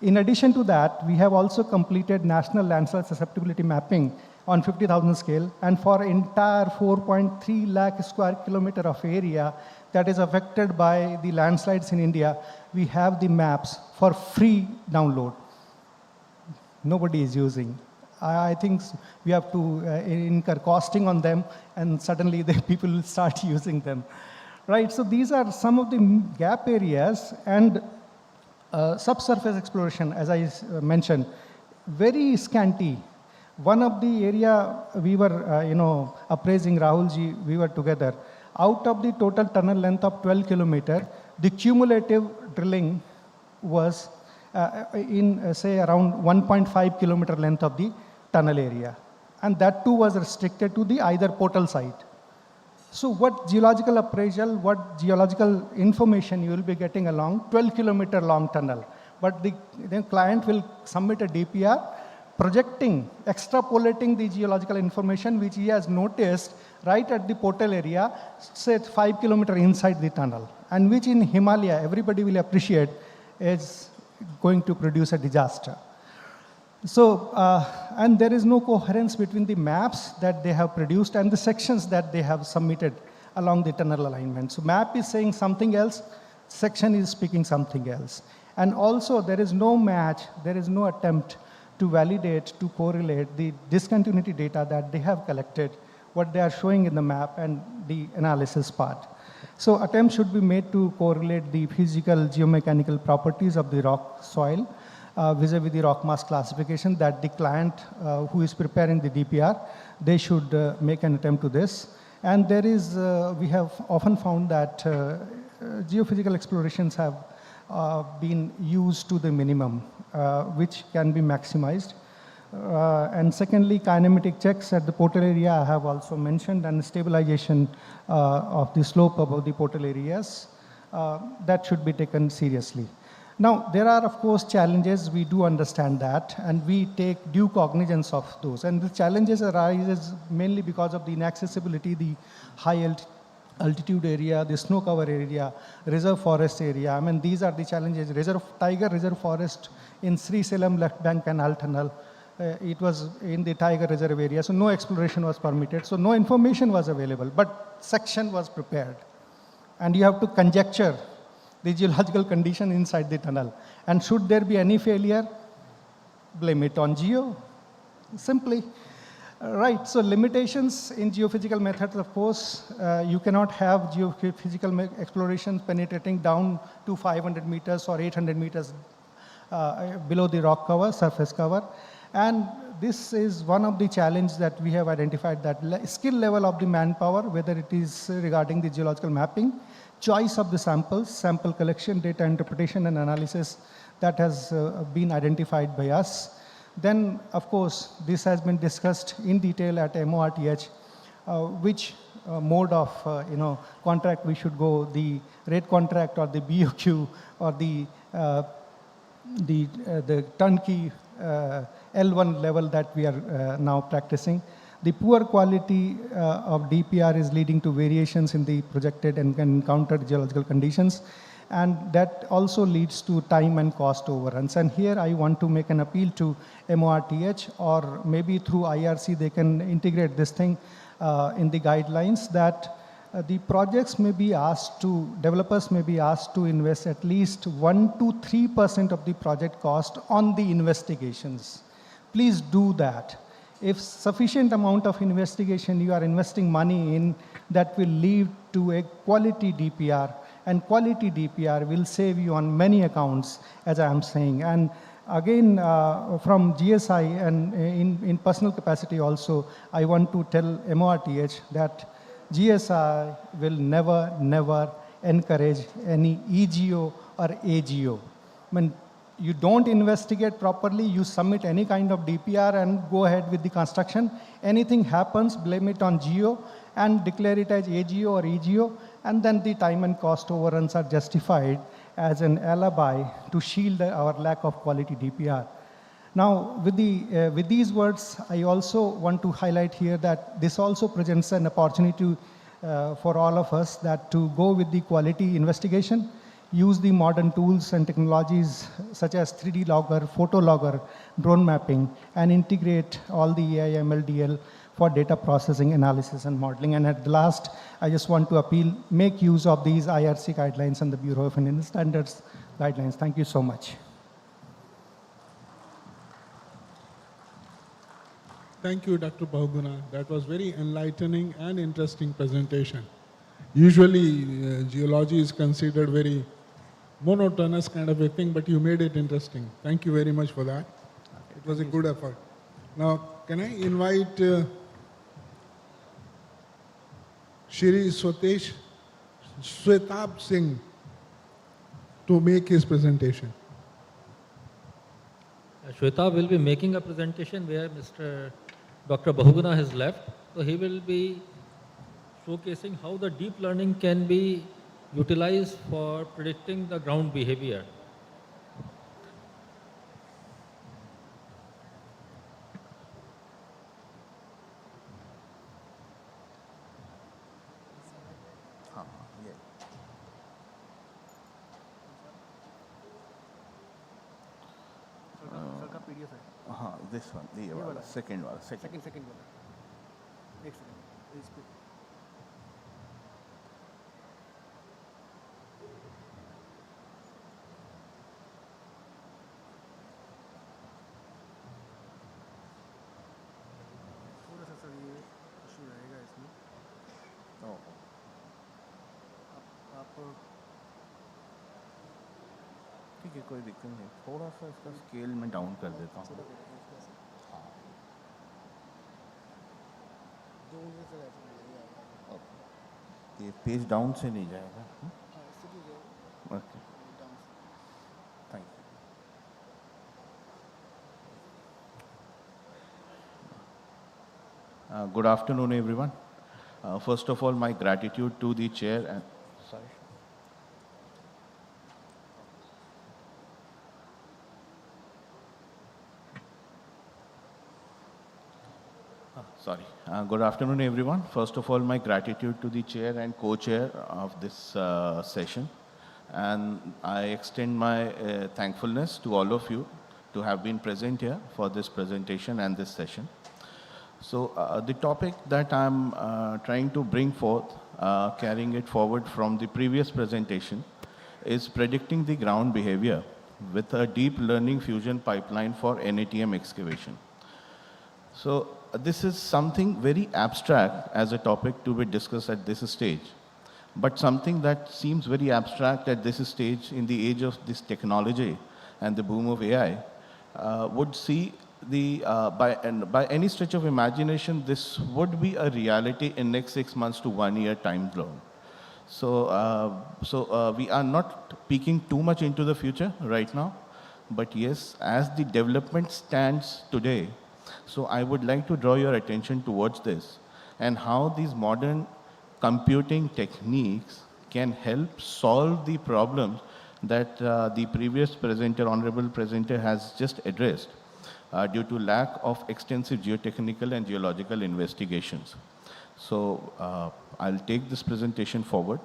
In addition to that, we have also completed national landslide susceptibility mapping on 50,000 scale, and for entire 4.3 lakh square kilometer of area that is affected by the landslides in India, we have the maps for free download. Nobody is using. I think we have to incur costing on them, and suddenly the people will start using them. Right, so these are some of the gap areas, and subsurface exploration, as I mentioned, very scanty. One of the area we were, appraising Rahulji, we were together. Out of the total tunnel length of 12 kilometers, the cumulative drilling was say around 1.5 kilometer length of the tunnel area. And that too was restricted to the either portal site. So what geological appraisal, what geological information you will be getting along 12-kilometer long tunnel. But the client will submit a DPR projecting, extrapolating the geological information which he has noticed right at the portal area, say 5 kilometers inside the tunnel, and which in Himalaya everybody will appreciate is going to produce a disaster. So, and there is no coherence between the maps that they have produced and the sections that they have submitted along the tunnel alignment. So map is saying something else, section is speaking something else. And also there is no match, there is no attempt to validate, to correlate the discontinuity data that they have collected, what they are showing in the map and the analysis part. So attempts should be made to correlate the physical geomechanical properties of the rock soil vis-a-vis the rock mass classification that the client who is preparing the DPR, they should make an attempt to this. And there is, we have often found that geophysical explorations have been used to the minimum, which can be maximized. And secondly, kinematic checks at the portal area I have also mentioned, and stabilization of the slope above the portal areas, that should be taken seriously. Now, there are, of course, challenges. We do understand that, and we take due cognizance of those. And the challenges arise mainly because of the inaccessibility, the high altitude area, the snow cover area, reserve forest area. I mean, these are the challenges. Tiger reserve forest in Sri Salem left bank canal tunnel. It was in the tiger reserve area, so no exploration was permitted. So no information was available, but section was prepared. And you have to conjecture the geological condition inside the tunnel. And should there be any failure, blame it on geo, simply. Right, so limitations in geophysical methods, of course, you cannot have geophysical explorations penetrating down to 500 meters or 800 meters below the rock cover, surface cover. And this is one of the challenges that we have identified, that skill level of the manpower, whether it is regarding the geological mapping, choice of the samples, sample collection, data interpretation and analysis, that has been identified by us. Then, of course, this has been discussed in detail at MORTH, which mode of contract we should go, the rate contract or the BOQ or the turnkey L1 level that we are now practicing. The poor quality of DPR is leading to variations in the projected and encountered geological conditions, and that also leads to time and cost overruns. And here I want to make an appeal to MORTH, or maybe through IRC they can integrate this thing in the guidelines, that the projects may be asked to, developers may be asked to invest at least 1 to 3% of the project cost on the investigations. Please do that. If sufficient amount of investigation you are investing money in, that will lead to a quality DPR, and quality DPR will save you on many accounts, as I am saying. And again, from GSI and in personal capacity also, I want to tell MORTH that GSI will never encourage any EGO or AGO. I mean, you don't investigate properly, you submit any kind of DPR and go ahead with the construction. Anything happens, blame it on GEO and declare it as AGO or EGO, and then the time and cost overruns are justified as an alibi to shield our lack of quality DPR. Now, with these words, I also want to highlight here that this also presents an opportunity for all of us that to go with the quality investigation, use the modern tools and technologies such as 3D logger, photo logger, drone mapping, and integrate all the AI, ML, for data processing, analysis, and modeling. And at the last, I just want to appeal, make use of these IRC guidelines and the Bureau of Indian Standards guidelines. Thank you so much. Thank you, Dr. Bahuguna. That was very enlightening and interesting presentation. Usually, geology is considered very monotonous kind of a thing, but you made it interesting. Thank you very much for that. It was a good effort. Now, can I invite Shri Swetab Singh to make his presentation? Shweta will be making a presentation where Dr. Bahuguna has left. So he will be showcasing how the deep learning can be utilized for predicting the ground behavior. हाँ this one, ये वाला, second वाला, second. Second वाला एक second इसको थोड़ा सा sir ये इशू रहेगा इसमें आप ठीक है, कोई दिक्कत नहीं, थोड़ा सा इसका स्केल में डाउन कर देता हूँ. जो मुझे सर ऐसा नहीं आएगा ये पेज डाउन से नहीं जाएगा. हाँ इससे भी जाएगा okay, thank you. Good afternoon, everyone. First of all, my gratitude to the chair and sorry. Sorry. Good afternoon, everyone. First of all, my gratitude to the chair and co-chair of this session. And I extend my thankfulness to all of you to have been present here for this presentation and this session. So the topic that I'm trying to bring forth, carrying it forward from the previous presentation, is predicting the ground behavior with a deep learning fusion pipeline for NATM excavation. So this is something very abstract as a topic to be discussed at this stage, but something that seems very abstract at this stage in the age of this technology and the boom of AI would see the, by any stretch of imagination, this would be a reality in next 6 months to 1 year time zone. So, we are not peeking too much into the future right now, but yes, as the development stands today, so I would like to draw your attention towards this and how these modern computing techniques can help solve the problems that the previous presenter, honorable presenter, has just addressed due to lack of extensive geotechnical and geological investigations. So I'll take this presentation forward.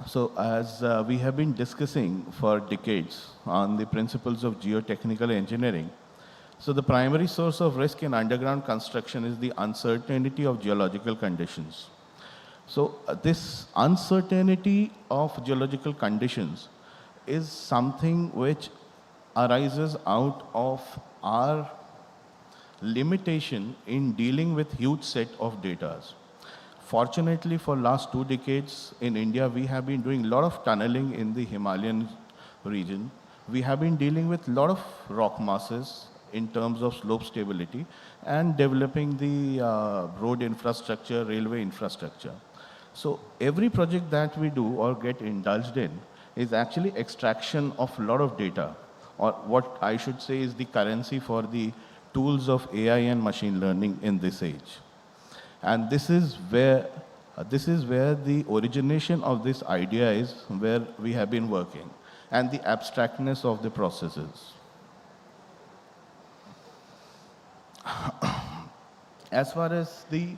So as we have been discussing for decades on the principles of geotechnical engineering, so the primary source of risk in underground construction is the uncertainty of geological conditions. So this uncertainty of geological conditions is something which arises out of our limitation in dealing with huge set of data. Fortunately, for last 2 decades in India, we have been doing a lot of tunneling in the Himalayan region. We have been dealing with a lot of rock masses in terms of slope stability and developing the road infrastructure, railway infrastructure. So every project that we do or get indulged in is actually extraction of a lot of data, or what I should say is the currency for the tools of AI and machine learning in this age. And this is where the origination of this idea is, where we have been working, and the abstractness of the processes. As far as the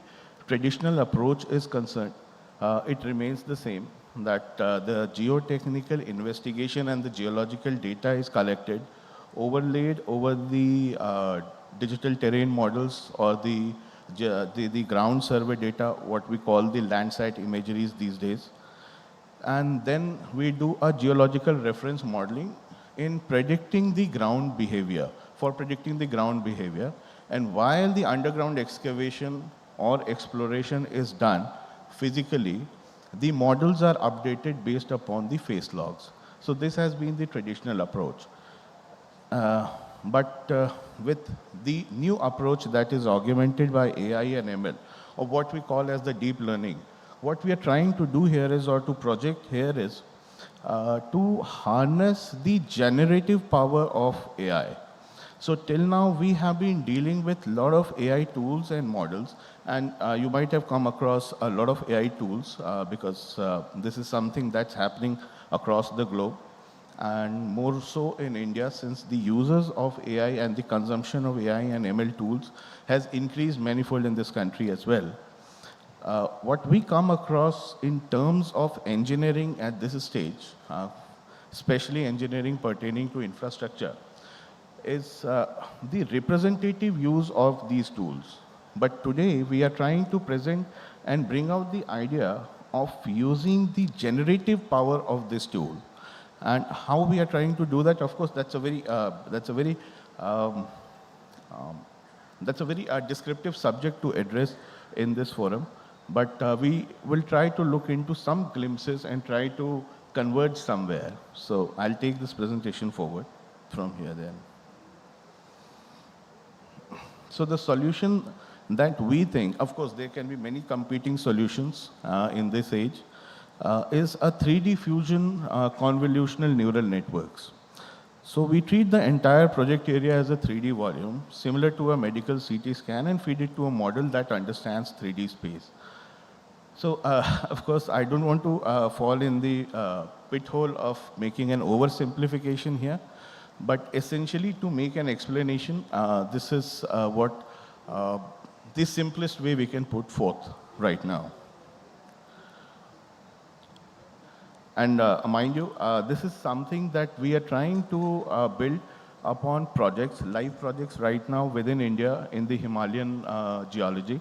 traditional approach is concerned, it remains the same, that the geotechnical investigation and the geological data is collected, overlaid over the digital terrain models or the ground survey data, what we call the landsat imageries these days. And then we do a geological reference modeling in predicting the ground behavior, And while the underground excavation or exploration is done physically, the models are updated based upon the face logs. So this has been the traditional approach. But with the new approach that is augmented by AI and ML, or what we call as the deep learning, what we are trying to do here is, or to project here is, to harness the generative power of AI. So till now, we have been dealing with a lot of AI tools and models, and you might have come across a lot of AI tools because this is something that's happening across the globe, and more so in India, since the users of AI and the consumption of AI and ML tools has increased manifold in this country as well. What we come across in terms of engineering at this stage especially engineering pertaining to infrastructure, is the representative use of these tools. But today we are trying to present and bring out the idea of using the generative power of this tool. And how we are trying to do that, of course, that's a very descriptive subject to address in this forum. But we will try to look into some glimpses and try to converge somewhere. So I'll take this presentation forward from here then. So the solution that we think, of course, there can be many competing solutions in this age, is a 3D fusion convolutional neural networks. So we treat the entire project area as a 3D volume, similar to a medical CT scan, and feed it to a model that understands 3D space. So, of course, I don't want to fall in the pit hole of making an oversimplification here, but essentially to make an explanation, this is what the simplest way we can put forth right now. And mind you, this is something that we are trying to build upon projects, live projects right now within India in the Himalayan geology.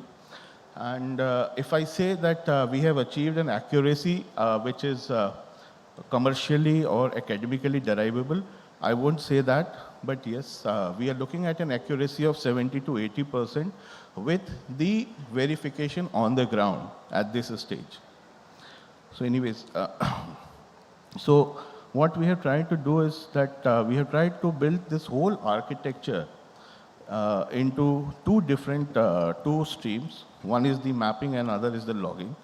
And if I say that we have achieved an accuracy which is commercially or academically derivable, I won't say that, but yes, we are looking at an accuracy of 70 to 80% with the verification on the ground at this stage. So anyways, so what we have tried to do is that we have tried to build this whole architecture into two streams. One is the mapping and other is the logging.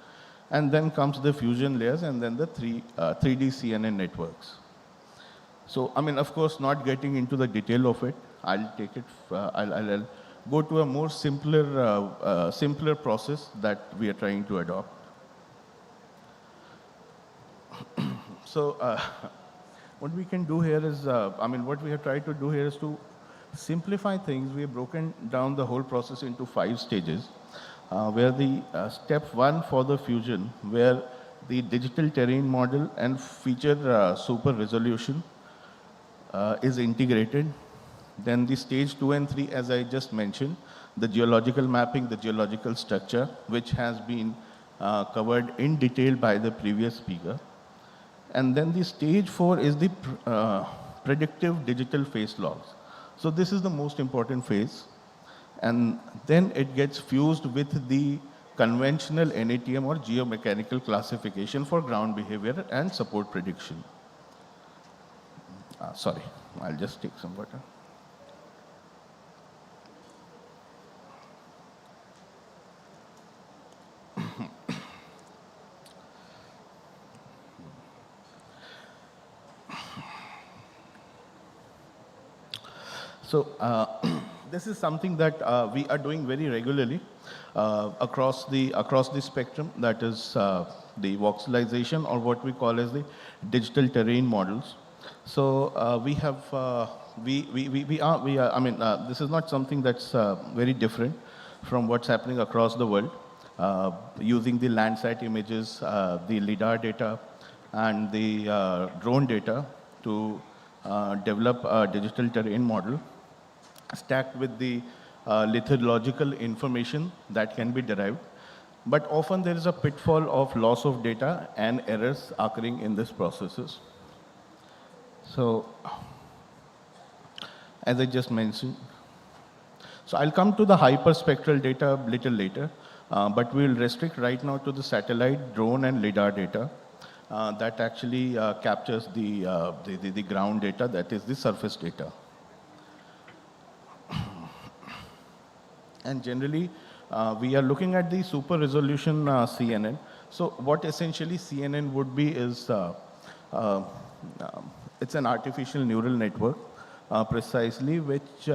And then comes the fusion layers and then the 3D CNN networks. So, I mean, of course, not getting into the detail of it, I'll take it, I'll go to a more simpler process that we are trying to adopt. So, what we can do here is, what we have tried to do here is to simplify things. We have broken down the whole process into 5 stages, where the step 1 for the fusion, where the digital terrain model and feature super resolution is integrated. Then the stage 2 and 3, as I just mentioned, the geological mapping, the geological structure, which has been covered in detail by the previous speaker. And then the stage 4 is the predictive digital phase logs. So this is the most important phase. And then it gets fused with the conventional NATM or geomechanical classification for ground behavior and support prediction. Sorry, I'll just take some water. So this is something that we are doing very regularly across the spectrum. That is the voxelization, or what we call as the digital terrain models. So we have this is not something that's very different from what's happening across the world. Using the Landsat images, the LiDAR data, and the drone data to develop a digital terrain model stacked with the lithological information that can be derived. But often there is a pitfall of loss of data and errors occurring in these processes. So, as I just mentioned, so I'll come to the hyperspectral data a little later, but we will restrict right now to the satellite, drone, and LiDAR data that actually captures the ground data, that is the surface data. And generally, we are looking at the super resolution CNN. So what essentially CNN would be is, it's an artificial neural network, precisely, which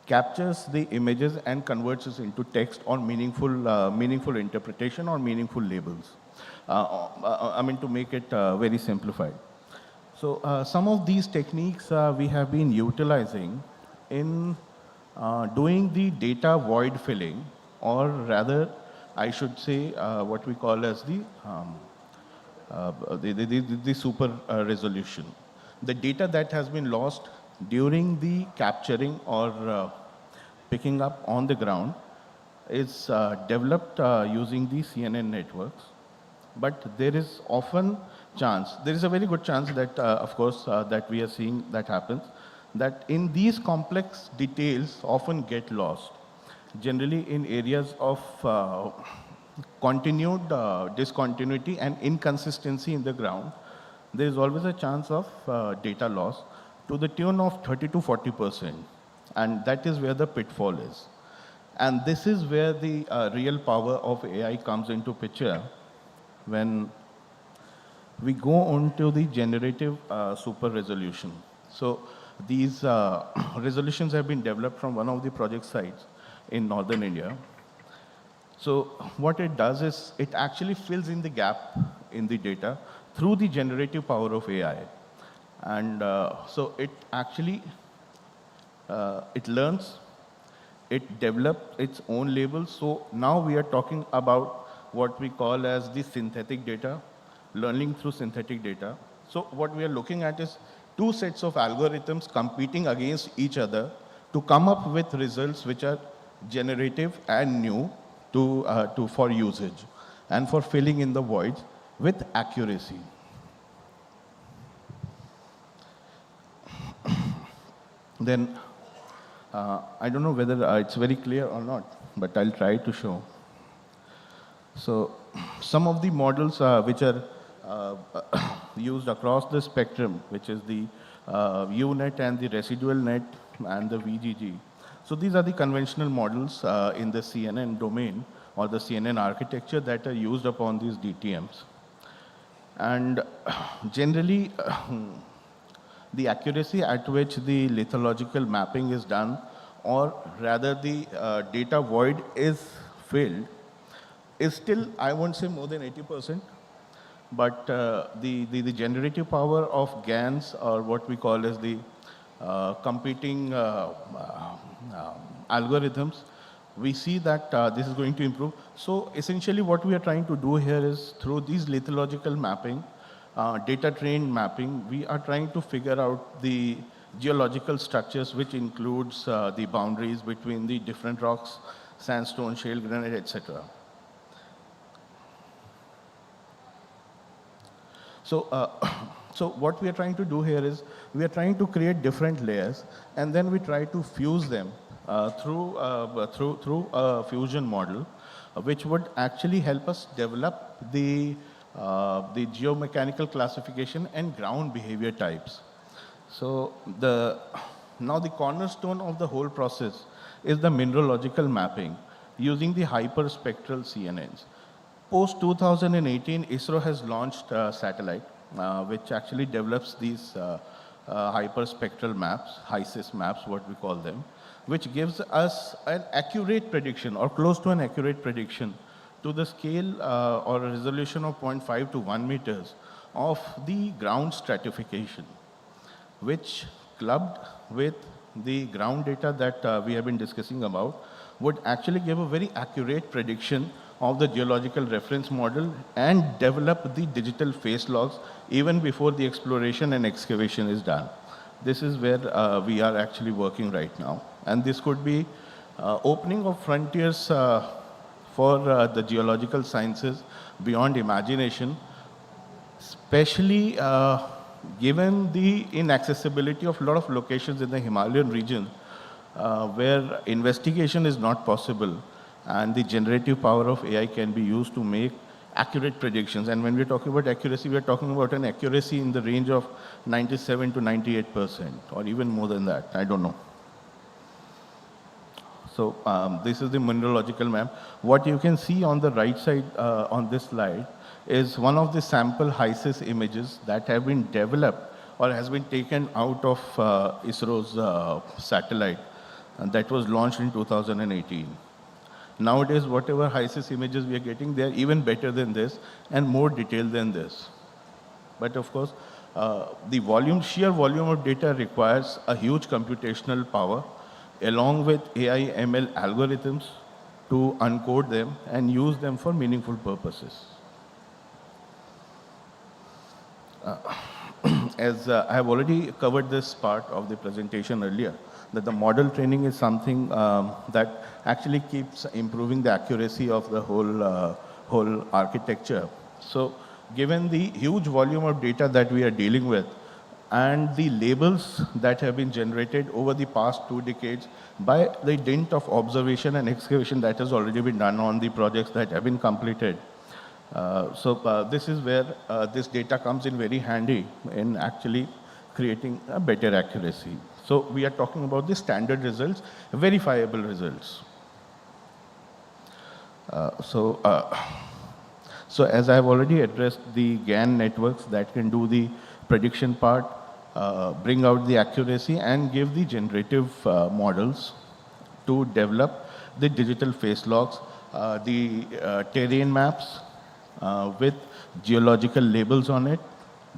captures the images and converts it into text or meaningful interpretation or meaningful labels. To make it very simplified. So some of these techniques we have been utilizing in doing the data void filling, or rather, I should say what we call as the the super resolution. The data that has been lost during the capturing or picking up on the ground is developed using the CNN networks. But there is often chance, there is a very good chance that, of course, that we are seeing that happens, that in these complex details often get lost, generally in areas of continued discontinuity and inconsistency in the ground. There is always a chance of data loss to the tune of 30 to 40%. And that is where the pitfall is. And this is where the real power of AI comes into picture when we go on to the generative super resolution. So these resolutions have been developed from one of the project sites in northern India. So what it does is it actually fills in the gap in the data through the generative power of AI. And so it actually, it learns, it develops its own labels. So now we are talking about what we call as the synthetic data, learning through synthetic data. So what we are looking at is two sets of algorithms competing against each other to come up with results which are generative and new for usage and for filling in the voids with accuracy. Then, I don't know whether it's very clear or not, but I'll try to show. So, some of the models which are used across the spectrum, which is the UNet and the residual net and the VGG. So these are the conventional models in the CNN domain or the CNN architecture that are used upon these DTMs. And generally, the accuracy at which the lithological mapping is done, or rather the data void is filled, is still, I won't say more than 80%, but the generative power of GANs, or what we call as the competing algorithms, we see that this is going to improve. So essentially what we are trying to do here is through these lithological mapping, data trained mapping, we are trying to figure out the geological structures, which includes the boundaries between the different rocks, sandstone, shale, granite, etc. So, so what we are trying to do here is we are trying to create different layers, and then we try to fuse them through a fusion model, which would actually help us develop the geomechanical classification and ground behavior types. So now the cornerstone of the whole process is the mineralogical mapping using the hyperspectral CNNs. Post 2018, ISRO has launched a satellite which actually develops these hyperspectral maps, HISIS maps, what we call them, which gives us an accurate prediction or close to an accurate prediction to the scale or a resolution of 0.5 to 1 meters of the ground stratification, which clubbed with the ground data that we have been discussing about would actually give a very accurate prediction of the geological reference model and develop the digital face logs even before the exploration and excavation is done. This is where we are actually working right now. And this could be opening of frontiers for the geological sciences beyond imagination, especially given the inaccessibility of a lot of locations in the Himalayan region where investigation is not possible, and the generative power of AI can be used to make accurate predictions. And when we're talking about accuracy, we're talking about an accuracy in the range of 97 to 98%, or even more than that, I don't know. So this is the mineralogical map. What you can see on the right side on this slide is one of the sample HISIS images that have been developed or has been taken out of ISRO's satellite, and that was launched in 2018. Nowadays, whatever HISIS images we are getting, they are even better than this and more detailed than this. But of course, the sheer volume of data requires a huge computational power along with AI ML algorithms to uncode them and use them for meaningful purposes. As I have already covered this part of the presentation earlier, that the model training is something that actually keeps improving the accuracy of the whole architecture. So given the huge volume of data that we are dealing with, and the labels that have been generated over the past 2 decades by the dint of observation and excavation that has already been done on the projects that have been completed. This is where this data comes in very handy in actually creating a better accuracy. So we are talking about the standard results, verifiable results. So as I have already addressed the GAN networks that can do the prediction part, bring out the accuracy and give the generative models to develop the digital face logs, the terrain maps with geological labels on it,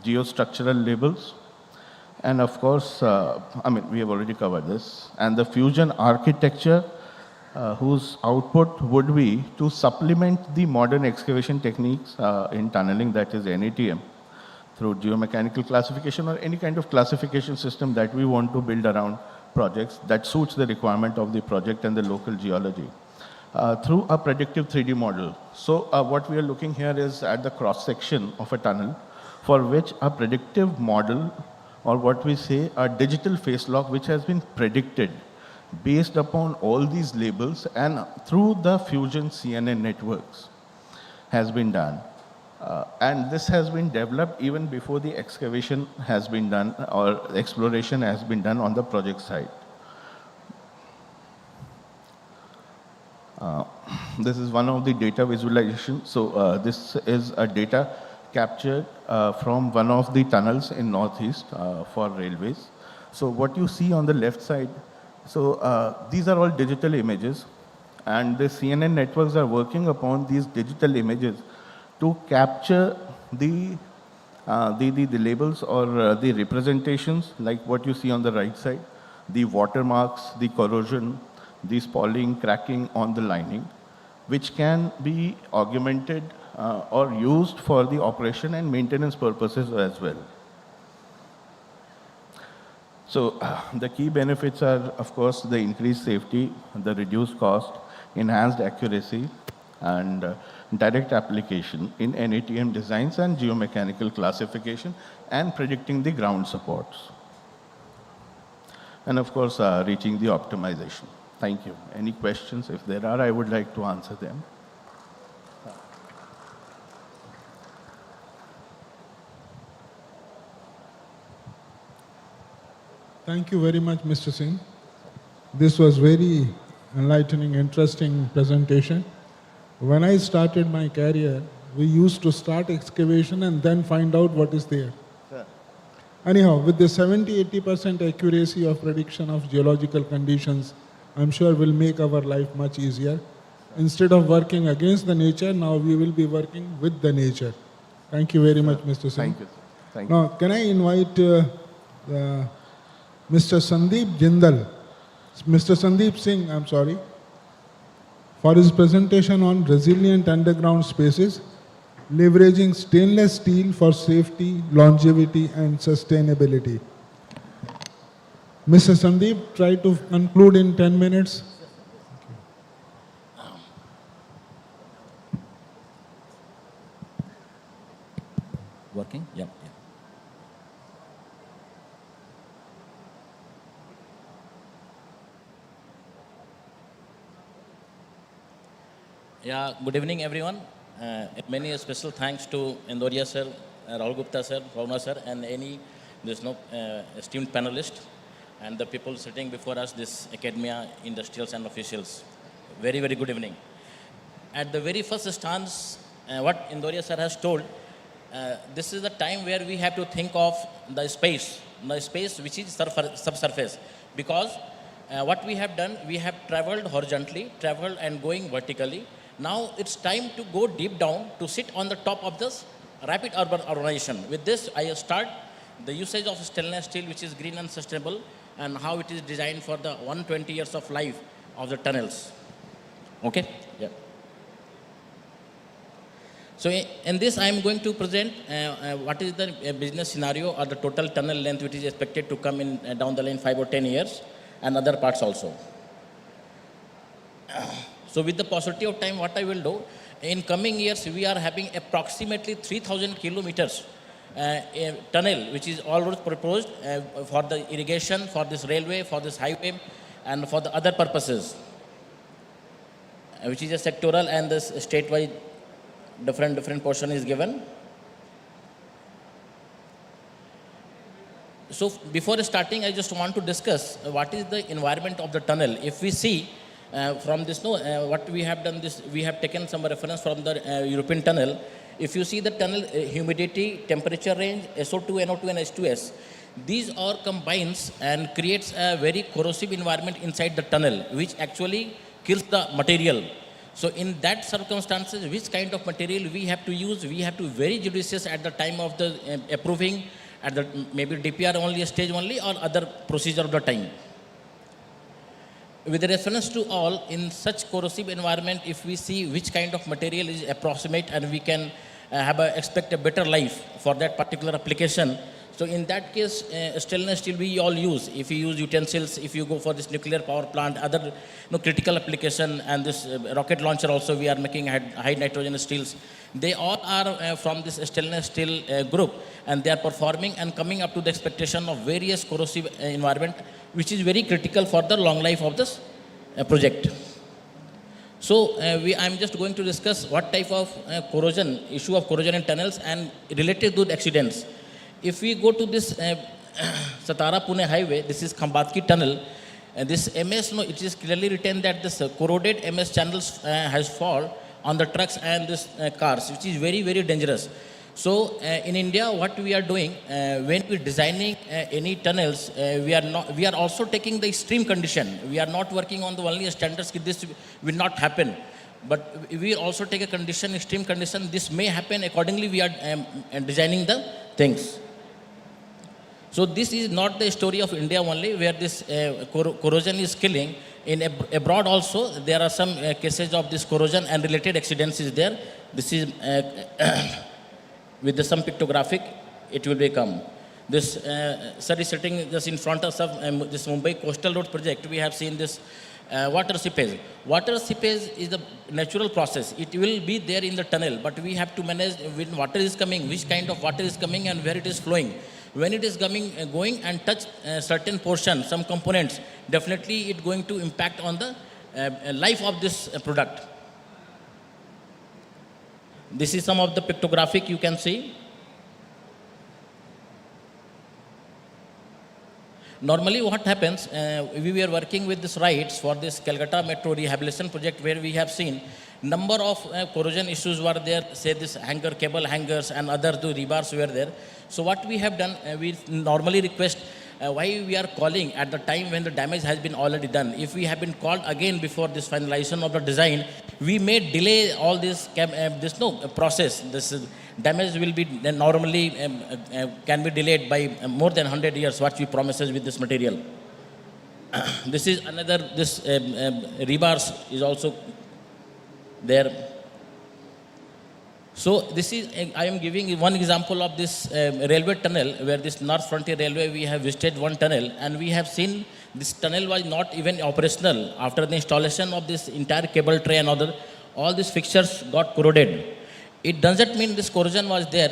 geostructural labels, and of course, we have already covered this, and the fusion architecture whose output would be to supplement the modern excavation techniques in tunneling, that is NATM, through geomechanical classification or any kind of classification system that we want to build around projects that suits the requirement of the project and the local geology. Through a predictive 3D model. So what we are looking here is at the cross-section of a tunnel for which a predictive model, or what we say a digital face log, which has been predicted based upon all these labels and through the fusion CNN networks has been done. And this has been developed even before the excavation has been done or exploration has been done on the project site. This is one of the data visualization. So this is a data captured from one of the tunnels in Northeast for railways. So what you see on the left side, so these are all digital images, and the CNN networks are working upon these digital images to capture the labels or the representations, like what you see on the right side, the watermarks, the corrosion, the spalling, cracking on the lining, which can be augmented or used for the operation and maintenance purposes as well. So the key benefits are, of course, the increased safety, the reduced cost, enhanced accuracy, and direct application in NATM designs and geomechanical classification and predicting the ground supports. And of course, reaching the optimization. Thank you. Any questions? If there are, I would like to answer them. Thank you very much, Mr. Singh. This was very enlightening, interesting presentation. When I started my career, we used to start excavation and then find out what is there. Sure. Anyhow, with the 70-80% accuracy of prediction of geological conditions, I'm sure will make our life much easier. Instead of working against the nature, now we will be working with the nature. Thank you very much, Mr. Singh. Thank you, sir. Thank now, can I invite Mr. Sandeep Jindal, Mr. Sandeep Singh, I'm sorry, for his presentation on resilient underground spaces, leveraging stainless steel for safety, longevity, and sustainability. Mr. Sandeep, try to conclude in 10 minutes. Working? Yeah. Yeah, good evening, everyone. Many special thanks to Indoria sir, Rahul Gupta sir, Bhubaneswar sir, and esteemed panelists, and the people sitting before us, this academia, industrials, and officials. Very, very good evening. At the very first stance, what Indoria sir has told, this is the time where we have to think of the space which is subsurface, because what we have done, we have traveled horizontally, traveled and going vertically. Now it's time to go deep down to sit on the top of this rapid urbanization. With this, I start the usage of stainless steel, which is green and sustainable, and how it is designed for the 120 years of life of the tunnels. Okay? Yeah. So in this, I am going to present what is the business scenario or the total tunnel length which is expected to come in down the line 5 or 10 years, and other parts also. So with the paucity of time, what I will do, in coming years, we are having approximately 3,000 kilometers a tunnel, which is already proposed for the irrigation, for this railway, for this highway, and for the other purposes, which is a sectoral and this statewide different portion is given. So before starting, I just want to discuss what is the environment of the tunnel. If we see from this, what we have done, this we have taken some reference from the European tunnel. If you see the tunnel humidity, temperature range, SO2, NO2, and H2S, these all combines and creates a very corrosive environment inside the tunnel, which actually kills the material. So in that circumstances, which kind of material we have to use, we have to be very judicious at the time of the approving, at the maybe DPR only stage only, or other procedure of the time. With reference to all, in such corrosive environment, if we see which kind of material is approximate and we can expect a better life for that particular application. So in that case, stainless steel we all use. If you use utensils, if you go for this nuclear power plant, other critical application, and this rocket launcher also we are making high nitrogen steels. They all are from this stainless steel group, and they are performing and coming up to the expectation of various corrosive environment, which is very critical for the long life of this project. So I'm just going to discuss what type of corrosion, issue of corrosion in tunnels and related to the accidents. If we go to this Satara-Pune highway, this is Khambatki tunnel, and this MS, it is clearly written that this corroded MS channels has fall on the trucks and this cars, which is very, very dangerous. So in India, what we are doing, when we are designing any tunnels, we are also taking the extreme condition. We are not working on the only standards, this will not happen. But we also take a condition, extreme condition, this may happen, accordingly we are designing the things. So this is not the story of India only, where this corrosion is killing. In abroad also, there are some cases of this corrosion and related accidents is there. This is with some pictographic, it will become. This sir is sitting just in front of this Mumbai Coastal Road project. We have seen this water seepage. Water seepage is a natural process. It will be there in the tunnel, but we have to manage when water is coming, which kind of water is coming and where it is flowing. When it is going and touch certain portion, some components, definitely it going to impact on the life of this product. This is some of the pictographic you can see. Normally what happens, we were working with this rights for this Calcutta Metro Rehabilitation Project, where we have seen number of corrosion issues were there, say this cable hangers and other rebars were there. So what we have done, we normally request why we are calling at the time when the damage has been already done. If we have been called again before this finalization of the design, we may delay all this process. This damage will be normally can be delayed by more than 100 years, what we promises with this material. This is another, this rebars is also there. So this is, I am giving one example of this railway tunnel, where this North Frontier Railway, we have visited one tunnel, and we have seen this tunnel was not even operational. After the installation of this entire cable tray and other, all these fixtures got corroded. It doesn't mean this corrosion was there.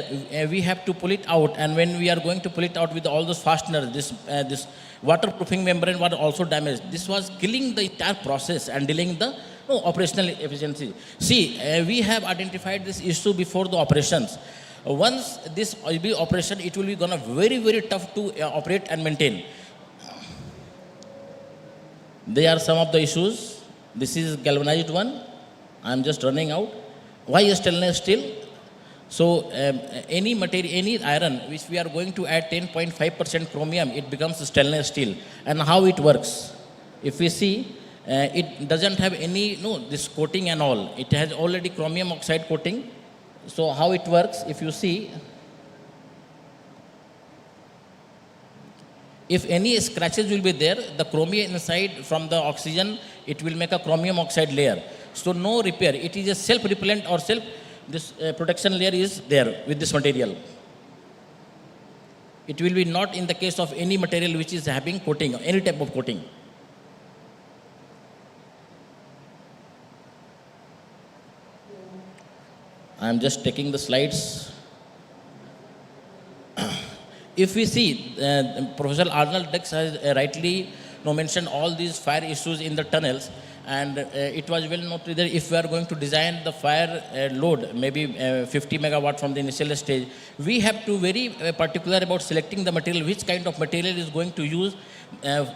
We have to pull it out, and when we are going to pull it out with all those fasteners, this waterproofing membrane was also damaged. This was killing the entire process and delaying the operational efficiency. See, we have identified this issue before the operations. Once this will be operation, it will be gonna very, very tough to operate and maintain. They are some of the issues. This is galvanized one. I am just running out. Why stainless steel? So any material, any iron which we are going to add 10.5% chromium, it becomes stainless steel. And how it works? If we see, it doesn't have any, this coating and all. It has already chromium oxide coating. So how it works, if you see, if any scratches will be there, the chromium inside from the oxygen, it will make a chromium oxide layer. So no repair. It is a self-repellent or this protection layer is there with this material. It will be not in the case of any material which is having coating, any type of coating. I am just taking the slides. If we see, Professor Arnold Dix has rightly mentioned all these fire issues in the tunnels, and it was well noted that if we are going to design the fire load, maybe 50 megawatt from the initial stage, we have to very particular about selecting the material, which kind of material is going to use,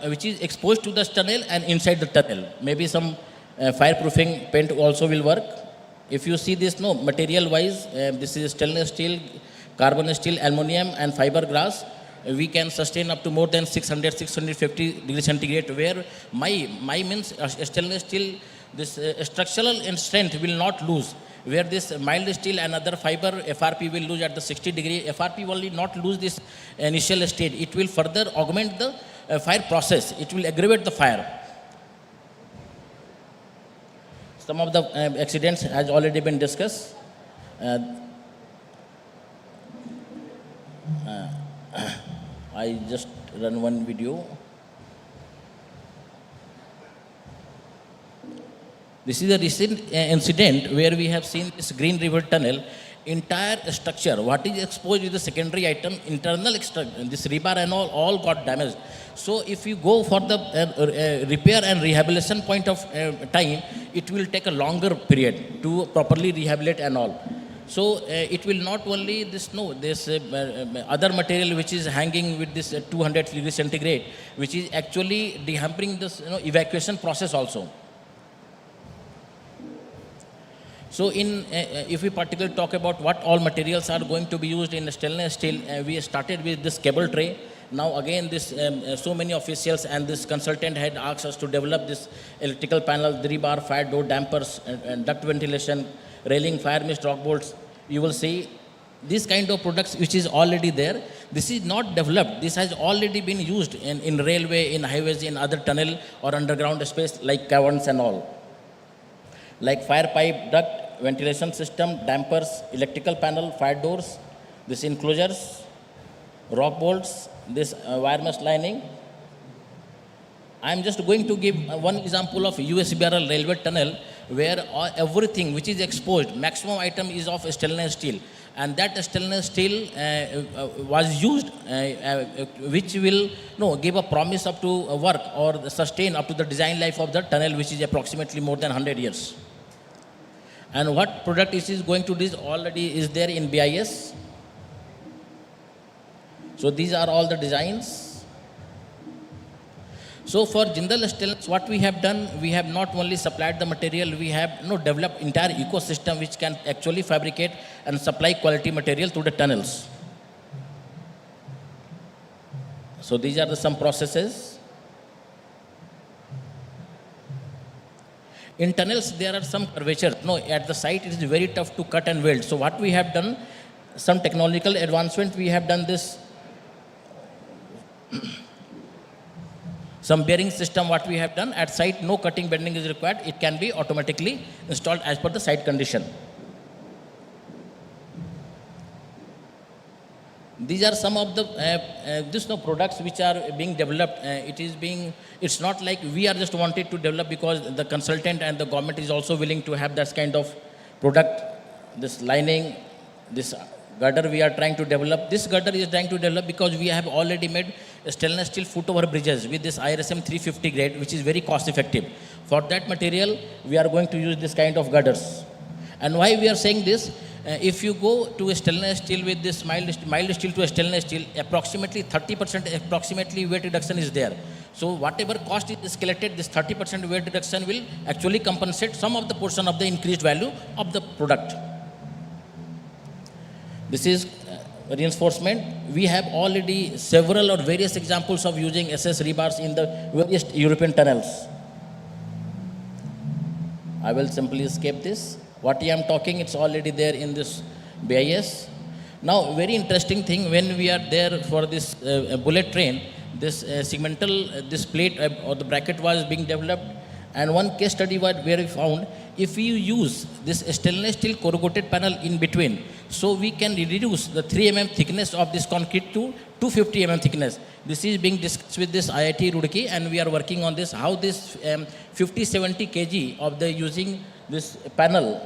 which is exposed to the tunnel and inside the tunnel. Maybe some fireproofing paint also will work. If you see this, material wise, this is stainless steel, carbon steel, aluminum and fiberglass. We can sustain up to more than 600, 650 degrees centigrade, where my means stainless steel, this structural strength will not lose, where this mild steel and other fiber FRP will lose at the 60 degree. FRP will not lose this initial state. It will further augment the fire process. It will aggravate the fire. Some of the accidents has already been discussed. I just run one video. This is a recent incident where we have seen this Green River Tunnel. Entire structure, what is exposed is the secondary item, internal this rebar and all got damaged. So if you go for the repair and rehabilitation point of time, it will take a longer period to properly rehabilitate and all. So it will not only this other material which is hanging with this 200 degrees centigrade, which is actually dehampering this evacuation process also. So if we particularly talk about what all materials are going to be used in stainless steel, we started with this cable tray. Now again, this so many officials and this consultant had asked us to develop this electrical panel, rebar, fire door dampers, and duct ventilation, railing, fire mist, rock bolts. You will see this kind of products which is already there. This is not developed. This has already been used in railway, in highways, in other tunnel or underground space like caverns and all. Like fire pipe, duct, ventilation system, dampers, electrical panel, fire doors, this enclosures, rock bolts, this wire mesh lining. I am just going to give one example of USBRL railway tunnel where everything which is exposed, maximum item is of stainless steel. And that stainless steel was used, which will give a promise up to work or sustain up to the design life of the tunnel, which is approximately more than 100 years. And what product is going to this already is there in BIS. So these are all the designs. So for Jindal Stainless, what we have done, we have not only supplied the material, we have developed entire ecosystem which can actually fabricate and supply quality material to the tunnels. So these are some processes. In tunnels, there are some curvatures. At the site, it is very tough to cut and weld. So what we have done, some technological advancement, we have done this, some bearing system, what we have done. At site, no cutting bending is required. It can be automatically installed as per the site condition. These are some of the products which are being developed. It's not like we are just wanted to develop because the consultant and the government is also willing to have that kind of product. This lining, this girder we are trying to develop. This girder is trying to develop because we have already made stainless steel foot over bridges with this IRSM 350 grade, which is very cost effective. For that material, we are going to use this kind of girders. And why we are saying this? If you go to a stainless steel with this mild steel to a stainless steel, approximately 30% approximately weight reduction is there. So whatever cost is collected, this 30% weight reduction will actually compensate some of the portion of the increased value of the product. This is reinforcement. We have already several or various examples of using SS rebars in the various European tunnels. I will simply escape this. What I am talking, it's already there in this BIS. Now, very interesting thing, when we are there for this bullet train, this segmental, this plate or the bracket was being developed, And one case study where we found, if we use this stainless steel corrugated panel in between, so we can reduce the 3 mm thickness of this concrete to 250 mm thickness. This is being discussed with this IIT Roorkee, and we are working on this, how this 50-70 kg of the using this panel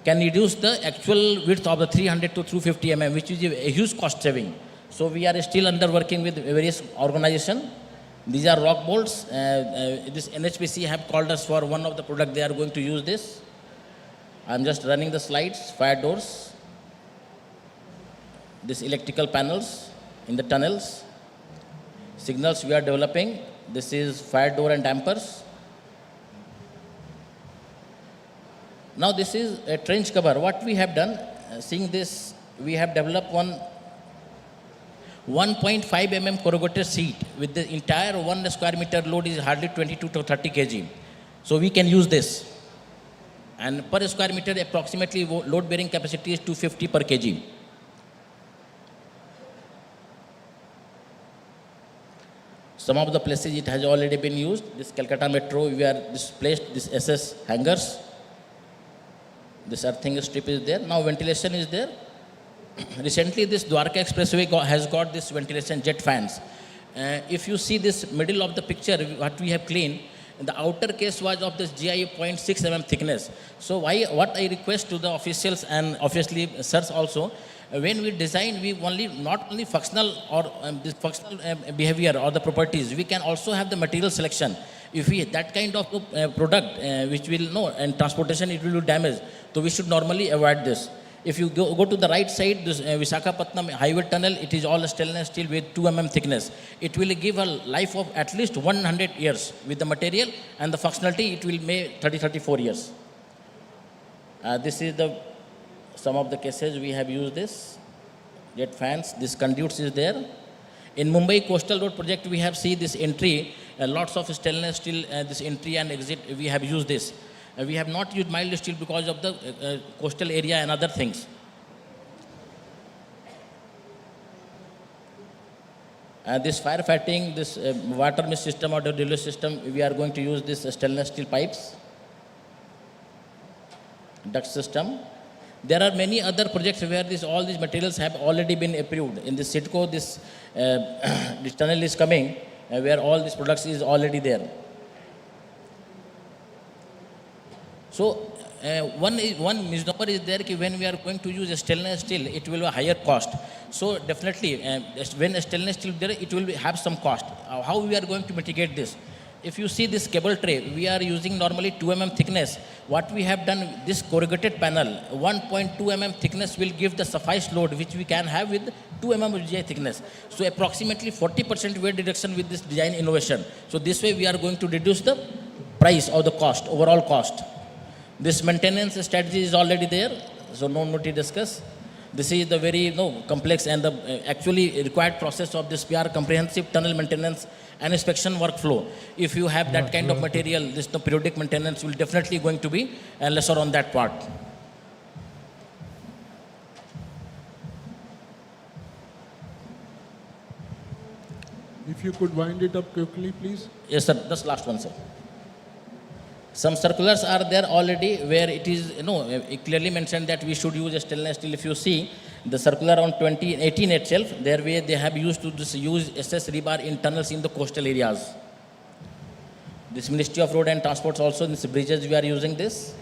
can reduce the actual width of the 300 to 250 mm, which is a huge cost saving. So we are still under working with various organizations. These are rock bolts. This NHPC have called us for one of the product they are going to use this. I'm just running the slides, fire doors, this electrical panels in the tunnels, signals we are developing. This is fire door and dampers. Now this is a trench cover. What we have done, seeing this, we have developed one 1.5 mm corrugated sheet with the entire 1 square meter load is hardly 22 to 30 kg. So we can use this. And per square meter approximately load bearing capacity is 250 per kg. Some of the places it has already been used. This Calcutta Metro, we are displaced this SS hangers. This earthing strip is there. Now ventilation is there. Recently, this Dwarka Expressway has got this ventilation jet fans. If you see this middle of the picture, what we have cleaned, the outer case was of this GI 0.6 mm thickness. So what I request to the officials and obviously sirs also, when we design, we only not only functional or this functional behavior or the properties, we can also have the material selection. If we that kind of product which will no and transportation it will do damage, so we should normally avoid this. If you go to the right side, this Visakhapatnam highway tunnel, it is all stainless steel with 2 mm thickness. It will give a life of at least 100 years with the material, and the functionality it will make 34 years. This is some of the cases we have used this. Jet fans, this conduits is there. In Mumbai Coastal Road project, we have seen this entry, lots of stainless steel, this entry and exit, we have used this. We have not used mild steel because of the coastal area and other things. This firefighting, this water mist system or the dilution system, we are going to use this stainless steel pipes, duct system. There are many other projects where all these materials have already been approved. In this CITCO, this tunnel is coming, where all these products is already there. So one misnomer is there that when we are going to use a stainless steel, it will be a higher cost. So definitely, when a stainless steel there, it will have some cost. How we are going to mitigate this? If you see this cable tray, we are using normally 2 mm thickness. What we have done, this corrugated panel, 1.2 mm thickness will give the suffice load which we can have with 2 mm GI thickness. So approximately 40% weight reduction with this design innovation. So this way we are going to reduce the price or the cost, overall cost. This maintenance strategy is already there, so no need to discuss. This is the very complex and the actually required process of this PR comprehensive tunnel maintenance and inspection workflow. If you have that kind of material, this periodic maintenance will definitely going to be lesser on that part. If you could wind it up quickly, please. Yes, sir. Just last one, sir. Some circulars are there already where it is clearly mentioned that we should use a stainless steel. If you see the circular on 2018 itself, there way they have used to use SS rebar in tunnels in the coastal areas. This Ministry of Road and Transport also in these bridges we are using this.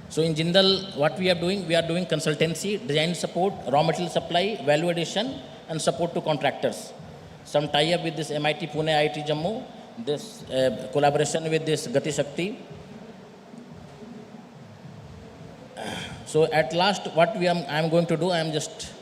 So in general, what we are doing consultancy, design support, raw material supply, value addition, and support to contractors. Some tie-up with this MIT Pune, IIT Jammu, this collaboration with this Gati Shakti. So at last, what I am going to do, I am just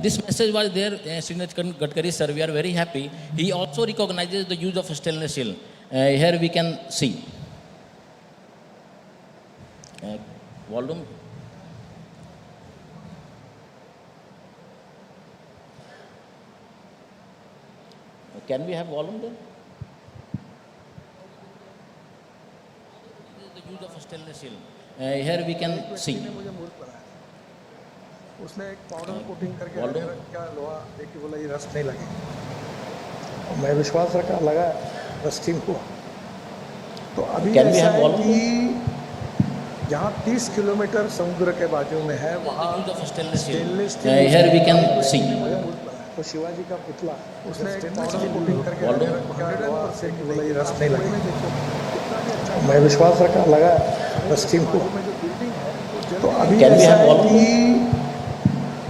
this message was there, Srinivas Gadkari sir, we are very happy. He also recognizes the use of stainless steel. Here we can see. Volume. Can we have volume then? This is the use of stainless steel. Here we can see. मुझे मूर्ख बनाया उसने एक powder coating करके volume. क्या लोहा देख के बोला ये रस्ट नहीं लगे और मैं विश्वास रखा लगा रस्टिंग हुआ तो अभी Can we ऐसा have है volume? कि जहाँ 30 किलोमीटर समुद्र के बाजू में है वहाँ The use of stainless steel. Stainless Here we can see. तो शिवाजी का पुतला उसने एक पाउडर कोटिंग करके क्या लोहा देख के बोला ये रस्ट नहीं लगे मैं विश्वास रखा लगा रस्टिंग हुआ तो अभी Can we ऐसा have है volume? कि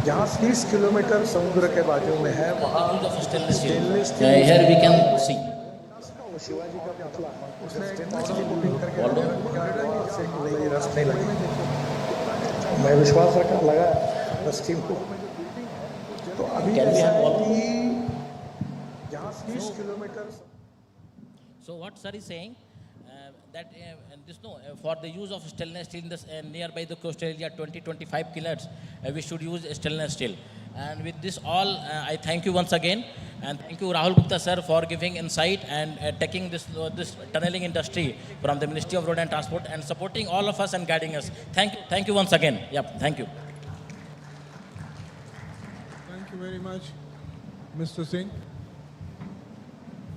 जहाँ 30 किलोमीटर समुद्र के बाजू में है वहाँ The use of stainless steel. Stainless Here we can see. वो शिवाजी का पुतला उसने एक पाउडर कोटिंग करके क्या लोहा देख के बोला ये रस्ट नहीं लगे मैं विश्वास रखा लगा रस्टिंग हुआ तो अभी Can we ऐसा have है volume? कि जहाँ 30 kilometre So what sir is saying, that for the use of stainless steel in this, nearby the coastal area 20-25 kilometers, we should use stainless steel. And with this all, I thank you once again, and thank you Rahul Gupta sir for giving insight and taking this tunneling industry from the Ministry of Road and Transport and supporting all of us and guiding us. Thank you once again. Yep, thank you. Thank you very much, Mr. Singh.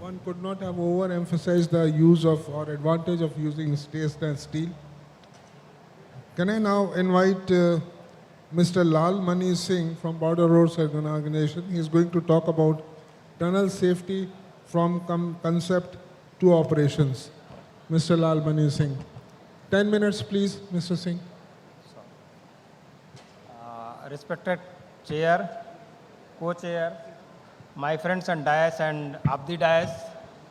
One could not have overemphasized the use of or advantage of using stainless steel. Can I now invite Mr. Lal Mani Singh from Border Roads Organization? He is going to talk about tunnel safety from concept to operations. Mr. Lal Mani Singh. 10 minutes, please, Mr. Singh. Respected chair, co-chair, my friends on dais and up the dais,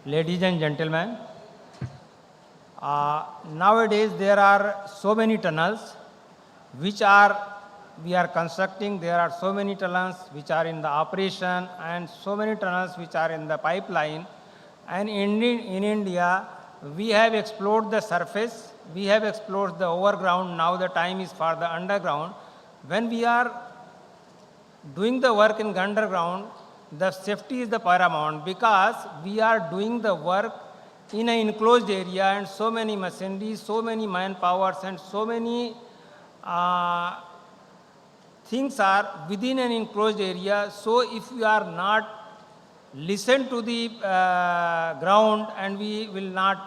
ladies and gentlemen. Nowadays there are so many tunnels which we are constructing. There are so many tunnels which are in the operation and so many tunnels which are in the pipeline. And in India, we have explored the surface, we have explored the overground. Now the time is for the underground. When we are doing the work in underground, the safety is the paramount because we are doing the work in an enclosed area and so many machinery, so many manpowers and so many things are within an enclosed area. So if we are not listen to the ground and we will not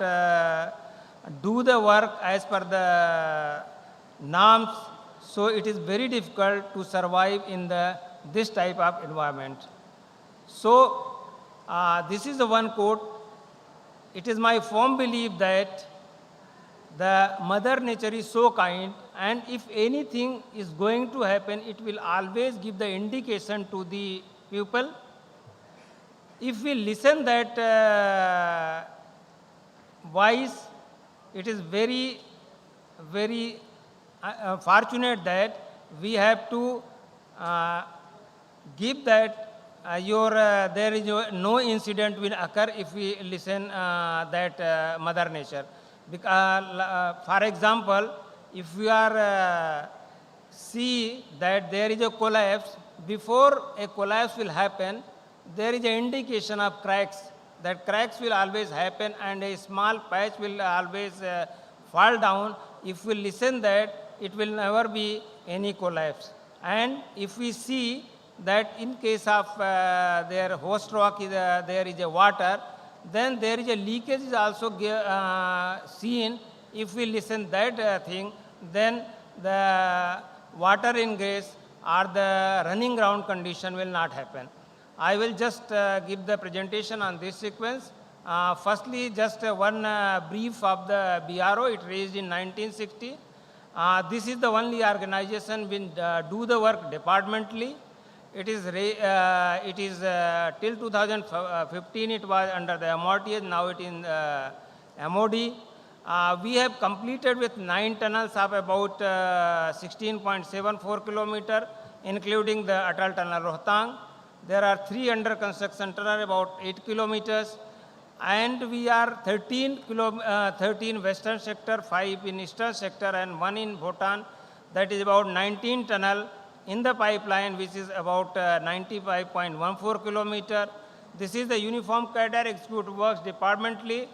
do the work as per the norms, so it is very difficult to survive in this type of environment. So this is the one quote. It is my firm belief that the Mother Nature is so kind, and if anything is going to happen, it will always give the indication to the people. If we listen that voice, it is very, very fortunate that we have to give that there is no incident will occur if we listen that Mother Nature. Because, for example, if we are see that there is a collapse, before a collapse will happen, there is an indication of cracks. That cracks will always happen and a small patch will always fall down. If we listen that, it will never be any collapse. And if we see that in case of their host rock there is a water, then there is a leakage is also seen. If we listen that thing, then the water ingress or the running ground condition will not happen. I will just give the presentation on this sequence. Firstly, just one brief of the BRO. It raised in 1960. This is the only organization which do the work departmentally. It is till 2015 it was under the MRTS, now it is MOD. We have completed with 9 tunnels of about 16.74 kilometer, including the Atal Tunnel Rohtang. There are 3 under construction tunnels, about 8 kilometers. And we are 13 western sector, 5 in eastern sector and 1 in Bhutan. That is about 19 tunnel in the pipeline, which is about 95.14 kilometer. This is the Uniform Cadre Execute works departmentally,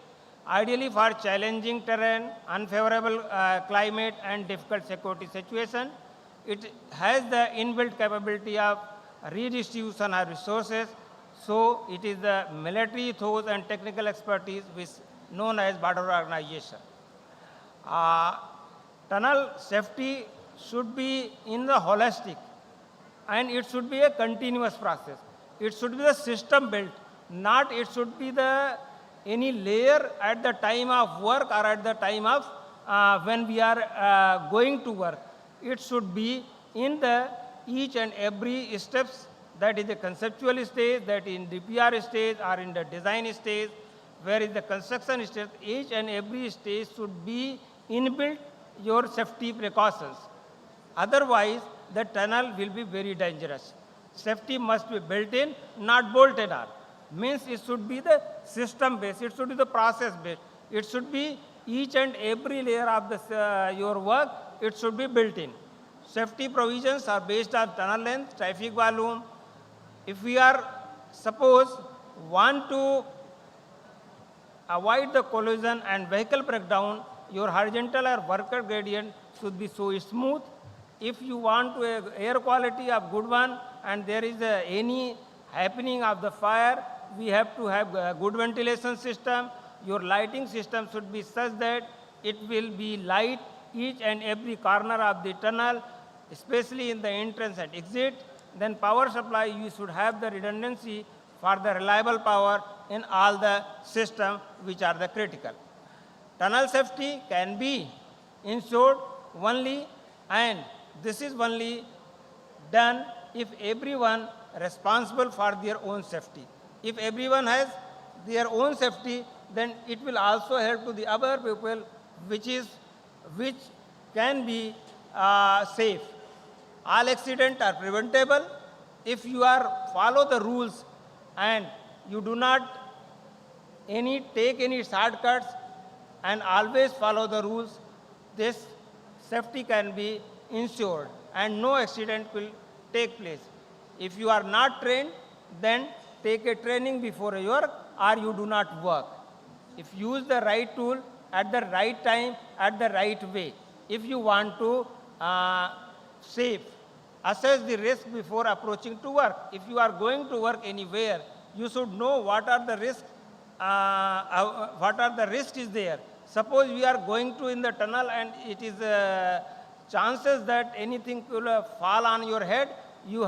ideally for challenging terrain, unfavorable climate, and difficult security situation. It has the inbuilt capability of redistribution of resources, so it is the military ethos and technical expertise which known as border organization. Tunnel safety should be in the holistic, and it should be a continuous process. It should be the system built, not it should be the any layer at the time of work or at the time of when we are going to work. It should be in the each and every steps, that is the conceptual stage, that in DPR stage or in the design stage, where is the construction stage, each and every stage should be inbuilt your safety precautions. Otherwise, the tunnel will be very dangerous. Safety must be built in, not bolted on. Means it should be the system based, it should be the process based. It should be each and every layer of the, your work, it should be built in. Safety provisions are based on tunnel length, traffic volume. If we are, suppose, want to avoid the collision and vehicle breakdown, your horizontal or vertical gradient should be so smooth. If you want to air quality of good one and there is any happening of the fire, we have to have a good ventilation system. Your lighting system should be such that it will be light each and every corner of the tunnel, especially in the entrance and exit. Then power supply, you should have the redundancy for the reliable power in all the system which are the critical. Tunnel safety can be ensured only, and this is only done if everyone responsible for their own safety. If everyone has their own safety, then it will also help to the other people which can be safe. All accidents are preventable if you follow the rules and you do not take any shortcuts and always follow the rules. This safety can be ensured and no accident will take place. If you are not trained, then take a training before your work or you do not work. If you use the right tool at the right time, at the right way, if you want to save, assess the risk before approaching to work. If you are going to work anywhere, you should know what are the risks, is there. Suppose we are going to in the tunnel and it is chances that anything will fall on your head, you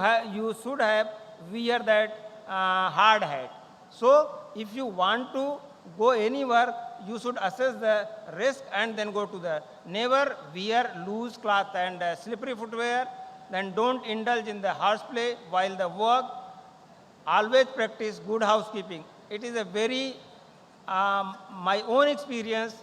should have wear that hard hat. So if you want to go anywhere, you should assess the risk and then go to the. Never wear loose cloth and slippery footwear. Then don't indulge in the horseplay while the work. Always practice good housekeeping. It is a very, my own experience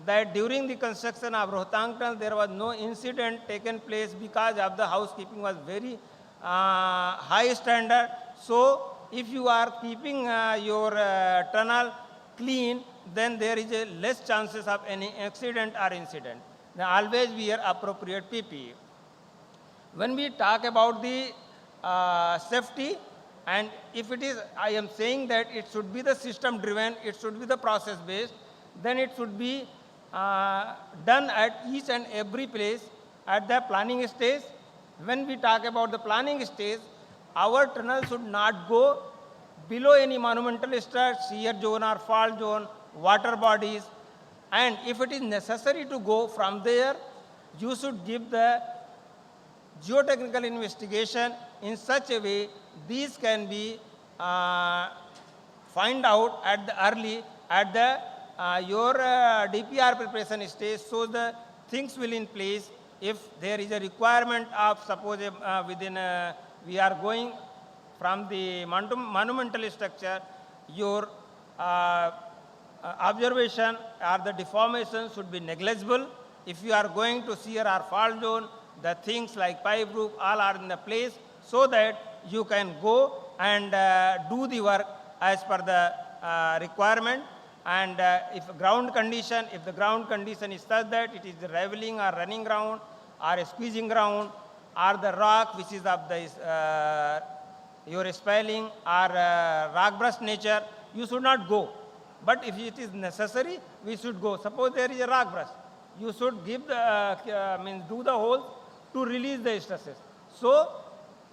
that during the construction of Rohtang Tunnel, there was no incident taken place because of the housekeeping was very high standard. So if you are keeping your tunnel clean, then there is a less chances of any accident or incident. Then always wear appropriate PPE. When we talk about the safety, and if it is, I am saying that it should be the system driven, it should be the process based, then it should be done at each and every place at the planning stage. When we talk about the planning stage, our tunnel should not go below any monumental structure, shear zone or fault zone, water bodies. And if it is necessary to go from there, you should give the geotechnical investigation in such a way these can be find out at the early, at the your DPR preparation stage, so the things will in place. If there is a requirement of, suppose within we are going from the monumental structure, your observation or the deformation should be negligible. If you are going to shear or fault zone, the things like pipe roof all are in the place so that you can go and do the work as per the requirement. And if the ground condition is such that it is the leveling or running ground or a squeezing ground or the rock which is of the your spelling or rock brush nature, you should not go. But if it is necessary, we should go. Suppose there is a rock brush, you should give the, means do the hole to release the stresses. So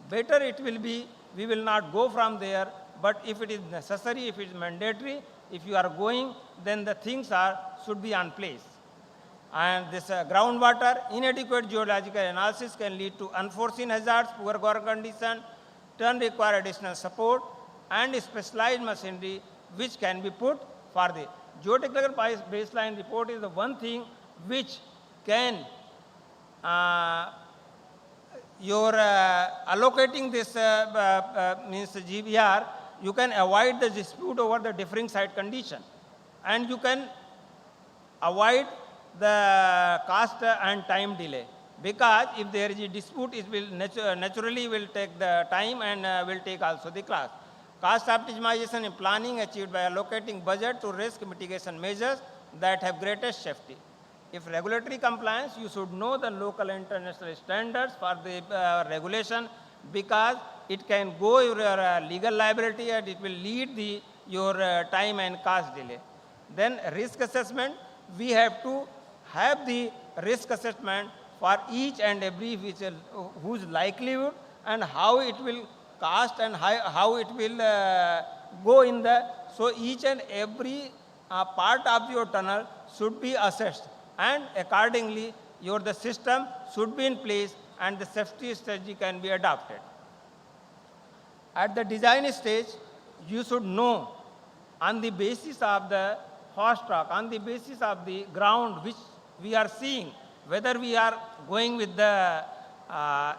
better it will be, we will not go from there, but if it is necessary, if it is mandatory, if you are going, then the things should be on place. And this groundwater, inadequate geological analysis can lead to unforeseen hazards, poor ground condition, turn require additional support, and specialized machinery which can be put for the geotechnical baseline report is the one thing which can your allocating this means GBR, you can avoid the dispute over the differing site condition, and you can avoid the cost and time delay, because if there is a dispute, it will naturally will take the time and will take also the cost. Cost optimization in planning achieved by allocating budget to risk mitigation measures that have greatest safety. If regulatory compliance, you should know the local and international standards for the regulation, because it can go your legal liability and it will lead your time and cost delay. Then risk assessment, we have to have the risk assessment for each and every whose likelihood and how it will cost and how it will go in the, so each and every part of your tunnel should be assessed, and accordingly the system should be in place and the safety strategy can be adopted. At the design stage, you should know on the basis of the host rock, on the basis of the ground which we are seeing, whether we are going with the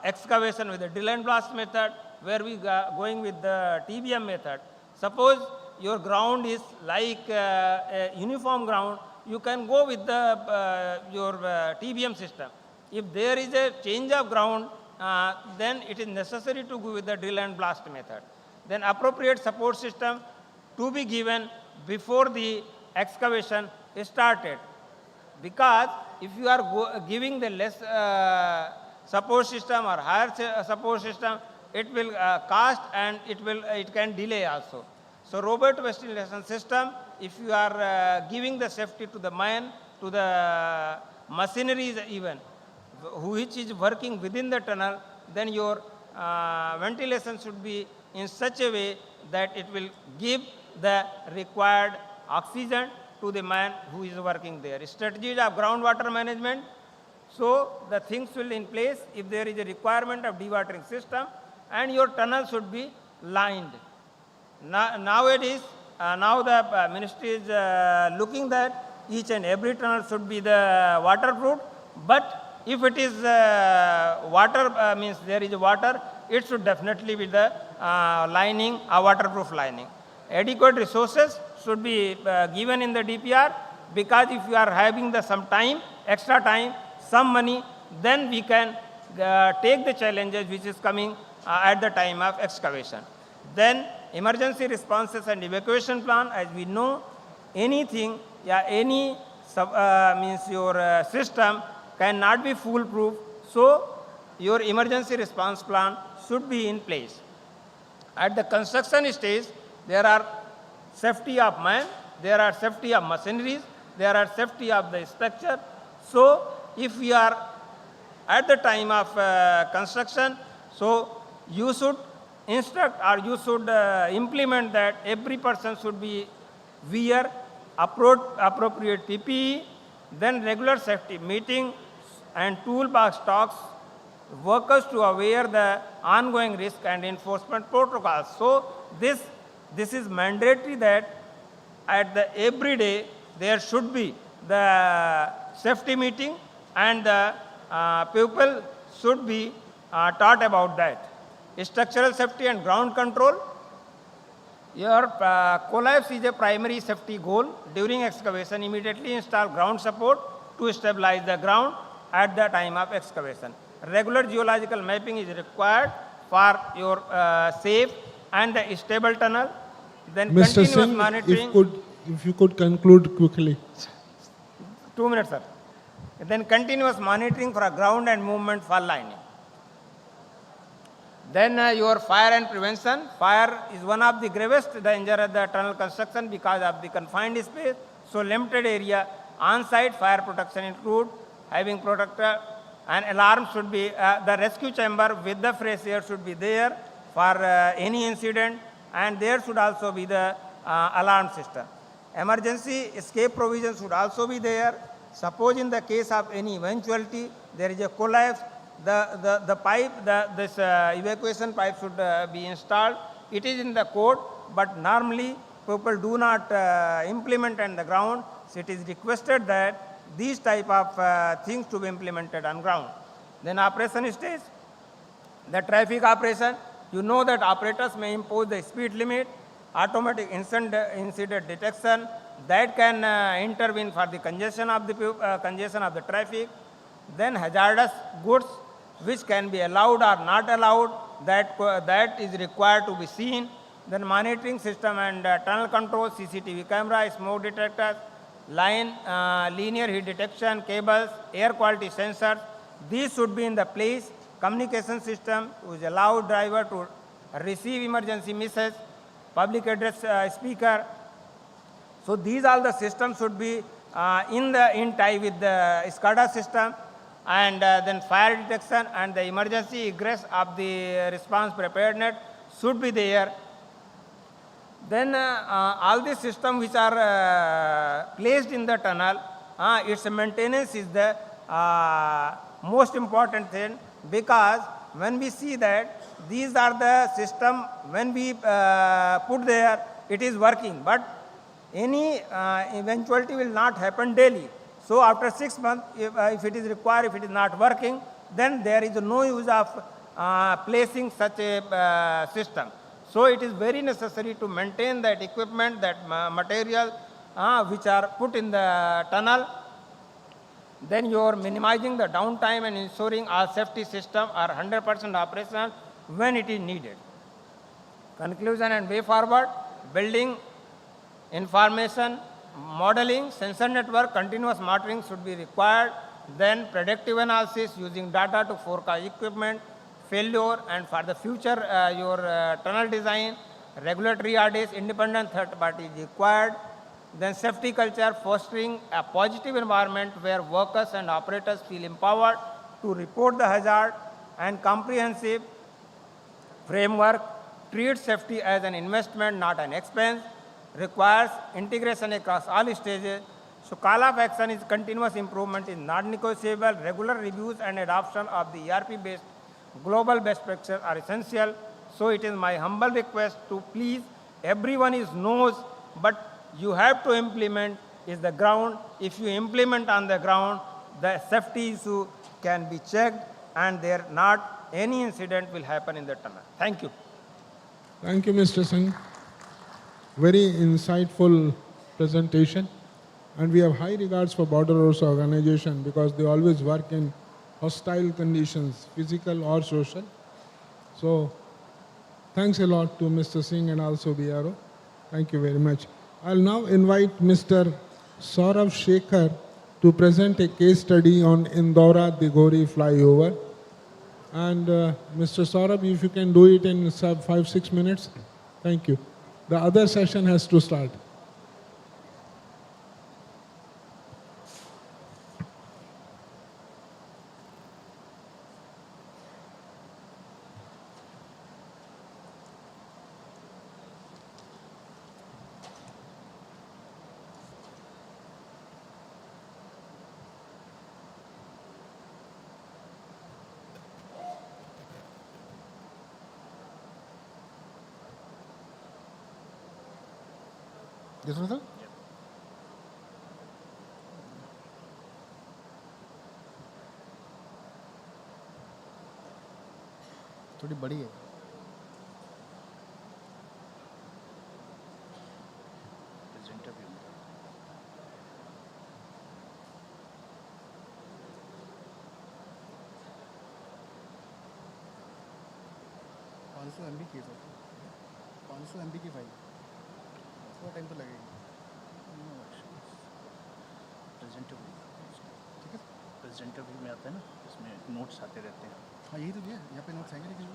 excavation with the drill and blast method, where we are going with the TBM method. Suppose your ground is like a uniform ground, you can go with the your TBM system. If there is a change of ground, then it is necessary to go with the drill and blast method. Then appropriate support system to be given before the excavation is started. Because if you are giving the less support system or higher support system, it will cost and it can delay also. So robot ventilation system, if you are giving the safety to the man, to the machineries even, which is working within the tunnel, then your ventilation should be in such a way that it will give the required oxygen to the man who is working there. Strategies of groundwater management. So the things will in place if there is a requirement of dewatering system, and your tunnel should be lined. Nowadays, now the ministry is looking that each and every tunnel should be the waterproof, but if it is water, means there is water, it should definitely be the lining, a waterproof lining. Adequate resources should be given in the DPR, because if you are having some time, extra time, some money, then we can take the challenges which is coming at the time of excavation. Then emergency responses and evacuation plan, as we know, anything, any means your system cannot be foolproof, so your emergency response plan should be in place. At the construction stage, there are safety of man, there are safety of machineries, there are safety of the structure. So if we are at the time of construction, so you should instruct or you should implement that every person should be wear appropriate PPE, then regular safety meeting and toolbox talks, workers to aware the ongoing risk and enforcement protocols. So this is mandatory that at the every day there should be the safety meeting, and the people should be taught about that. Structural safety and ground control. Your collapse is a primary safety goal. During excavation, immediately install ground support to stabilize the ground at the time of excavation. Regular geological mapping is required for your safe and the stable tunnel. Then Mr. continuous Singh, monitoring. if you could conclude quickly. 2 minutes, sir. Then continuous monitoring for ground and movement for lining. Then your fire and prevention. Fire is one of the gravest danger of the tunnel construction because of the confined space. So limited area. On-site fire protection include having protector and alarm should be, the rescue chamber with the fresh air should be there for any incident, and there should also be the alarm system. Emergency escape provision should also be there. Suppose in the case of any eventuality, there is a collapse, the pipe, this evacuation pipe should be installed. It is in the code, but normally people do not implement on the ground. So it is requested that these type of things to be implemented on ground. Then operation stage, the traffic operation. You know that operators may impose the speed limit, automatic incident detection that can intervene for the congestion of the traffic. Then hazardous goods which can be allowed or not allowed, that is required to be seen. Then monitoring system and tunnel control, CCTV camera, smoke detectors, line, linear heat detection, cables, air quality sensors. These should be in the place. Communication system which allow driver to receive emergency message, public address speaker. So these all the systems should be in tie with the SCADA system, and then fire detection and the emergency egress of the response preparedness should be there. Then all the systems which are placed in the tunnel, its maintenance is the most important thing, because when we see that these are the system, when we put there, it is working, but any eventuality will not happen daily. So after 6 months, if it is required, if it is not working, then there is no use of placing such a system. So it is very necessary to maintain that equipment, that material which are put in the tunnel. Then you are minimizing the downtime and ensuring all safety systems are 100% operational when it is needed. Conclusion and way forward, building information, modeling, sensor network, continuous monitoring should be required. Then predictive analysis using data to forecast equipment failure, and for the future your tunnel design, regulatory audits, independent third party is required. Then safety culture, fostering a positive environment where workers and operators feel empowered to report the hazard, and comprehensive framework treats safety as an investment, not an expense, requires integration across all stages. So call of action is continuous improvement is not negotiable. Regular reviews and adoption of the ERP-based global best practices are essential. So it is my humble request to please, everyone is knows, but you have to implement is the ground. If you implement on the ground, the safety issue can be checked and there not any incident will happen in the tunnel. Thank you. Thank you, Mr. Singh. Very insightful presentation. And we have high regards for Border Roads Organization because they always work in hostile conditions, physical or social. So thanks a lot to Mr. Singh and also BRO. Thank you very much. I'll now invite Mr. Saurav Shekhar to present a case study on Indora-Digori flyover. And Mr. Saurabh, if you can do it in 5-6 minutes, thank you. The other session has to start. This one, sir? थोड़ी बड़ी है. MB की sir 500 MB की file थोड़ा time तो लगेगा. Presenter ठीक है, प्रेजेंटर व्यू में आता है ना, इसमें नोट्स आते रहते हैं. हाँ यही तो दिया, यहाँ पे नोट्स आएंगे लेकिन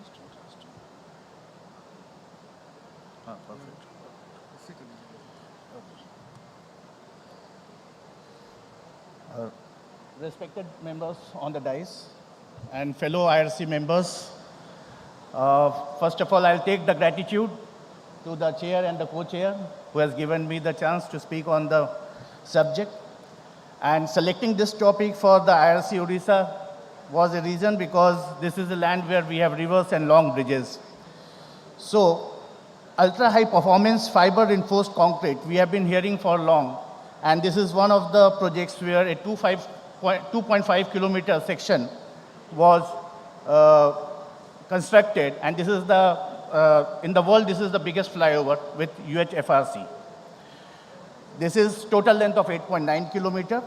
Respected members on the dais and fellow IRC members, first of all, I'll take the gratitude to the chair and the co-chair who has given me the chance to speak on the subject. And selecting this topic for the IRC Odisha was a reason because this is a land where we have rivers and long bridges. So, ultra-high performance fiber reinforced concrete, we have been hearing for long. And this is one of the projects where a 2.5 kilometer section was constructed. And this is in the world, this is the biggest flyover with UHFRC. This is total length of 8.9 kilometer.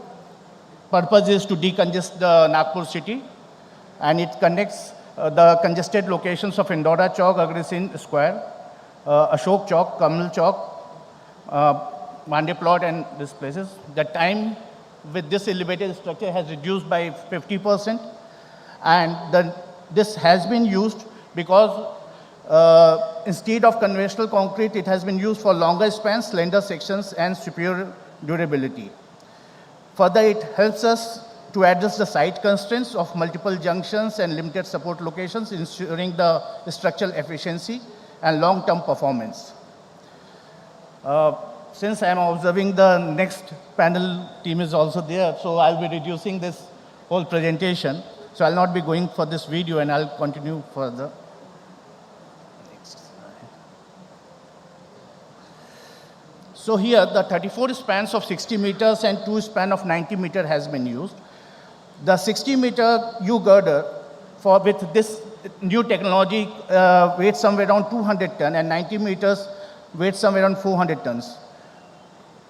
Purpose is to decongest the Nagpur city. And it connects the congested locations of Indora Chowk, Agrisin Square, Ashok Chowk, Kamal Chowk, Mande Plot and these places. The time with this elevated structure has reduced by 50%. And this has been used because instead of conventional concrete, it has been used for longer spans, slender sections, and superior durability. Further, it helps us to address the site constraints of multiple junctions and limited support locations, ensuring the structural efficiency and long-term performance. Since I am observing the next panel team is also there, so I'll be reducing this whole presentation. So I'll not be going for this video and I'll continue further. So here the 34 spans of 60 meters and 2 span of 90 meter has been used. The 60 meter U-girder with this new technology weighs somewhere around 200 tons and 90 meters weighs somewhere around 400 tons.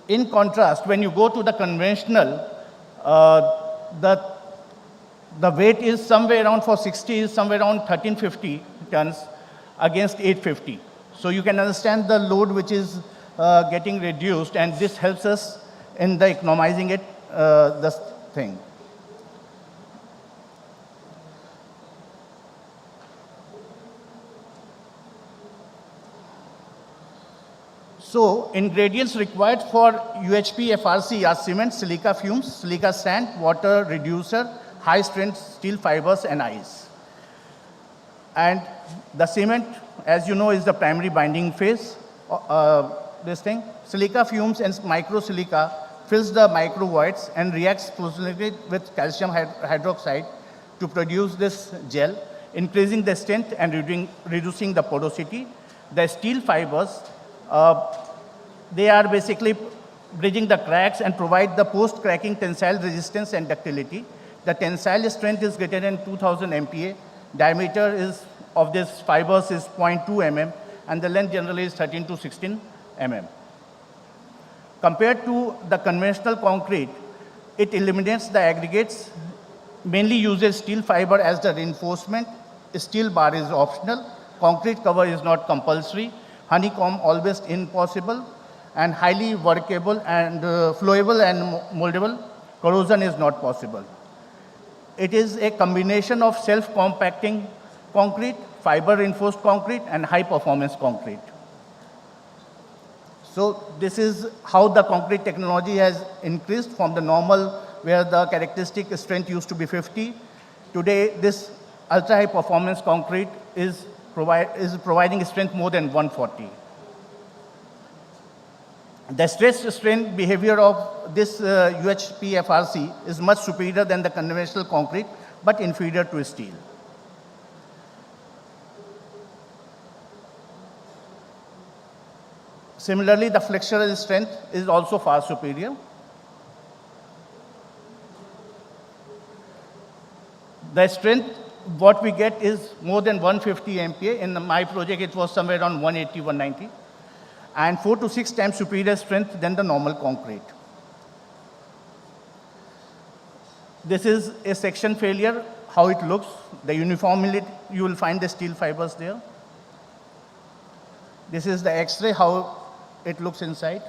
In contrast, when you go to the conventional, the weight is somewhere around for 60 is somewhere around 1350 tons against 850. So you can understand the load which is getting reduced, and this helps us in the economizing it, this thing. So, ingredients required for UHP FRC are cement, silica fumes, silica sand, water reducer, high strength steel fibers, and ice. And the cement, as you know, is the primary binding phase. This thing, silica fumes and micro silica fills the micro voids and reacts positively with calcium hydroxide to produce this gel, increasing the strength and reducing the porosity. The steel fibers, they are basically bridging the cracks and provide the post-cracking tensile resistance and ductility. The tensile strength is greater than 2000 MPa. Diameter of this fibers is 0.2 mm, and the length generally is 13 to 16 mm. Compared to the conventional concrete, it eliminates the aggregates, mainly uses steel fiber as the reinforcement. Steel bar is optional. Concrete cover is not compulsory. Honeycomb always impossible, and highly workable and flowable and moldable. Corrosion is not possible. It is a combination of self-compacting concrete, fiber-reinforced concrete, and high-performance concrete. So this is how the concrete technology has increased from the normal, where the characteristic strength used to be 50. Today, this ultra-high performance concrete is providing strength more than 140. The stress-strain behavior of this UHP FRC is much superior than the conventional concrete, but inferior to steel. Similarly, the flexural strength is also far superior. The strength, what we get is more than 150 MPa. In my project, it was somewhere around 180, 190. And 4 to 6 times superior strength than the normal concrete. This is a section failure, how it looks. The uniformly, you will find the steel fibers there. This is the X-ray, how it looks inside.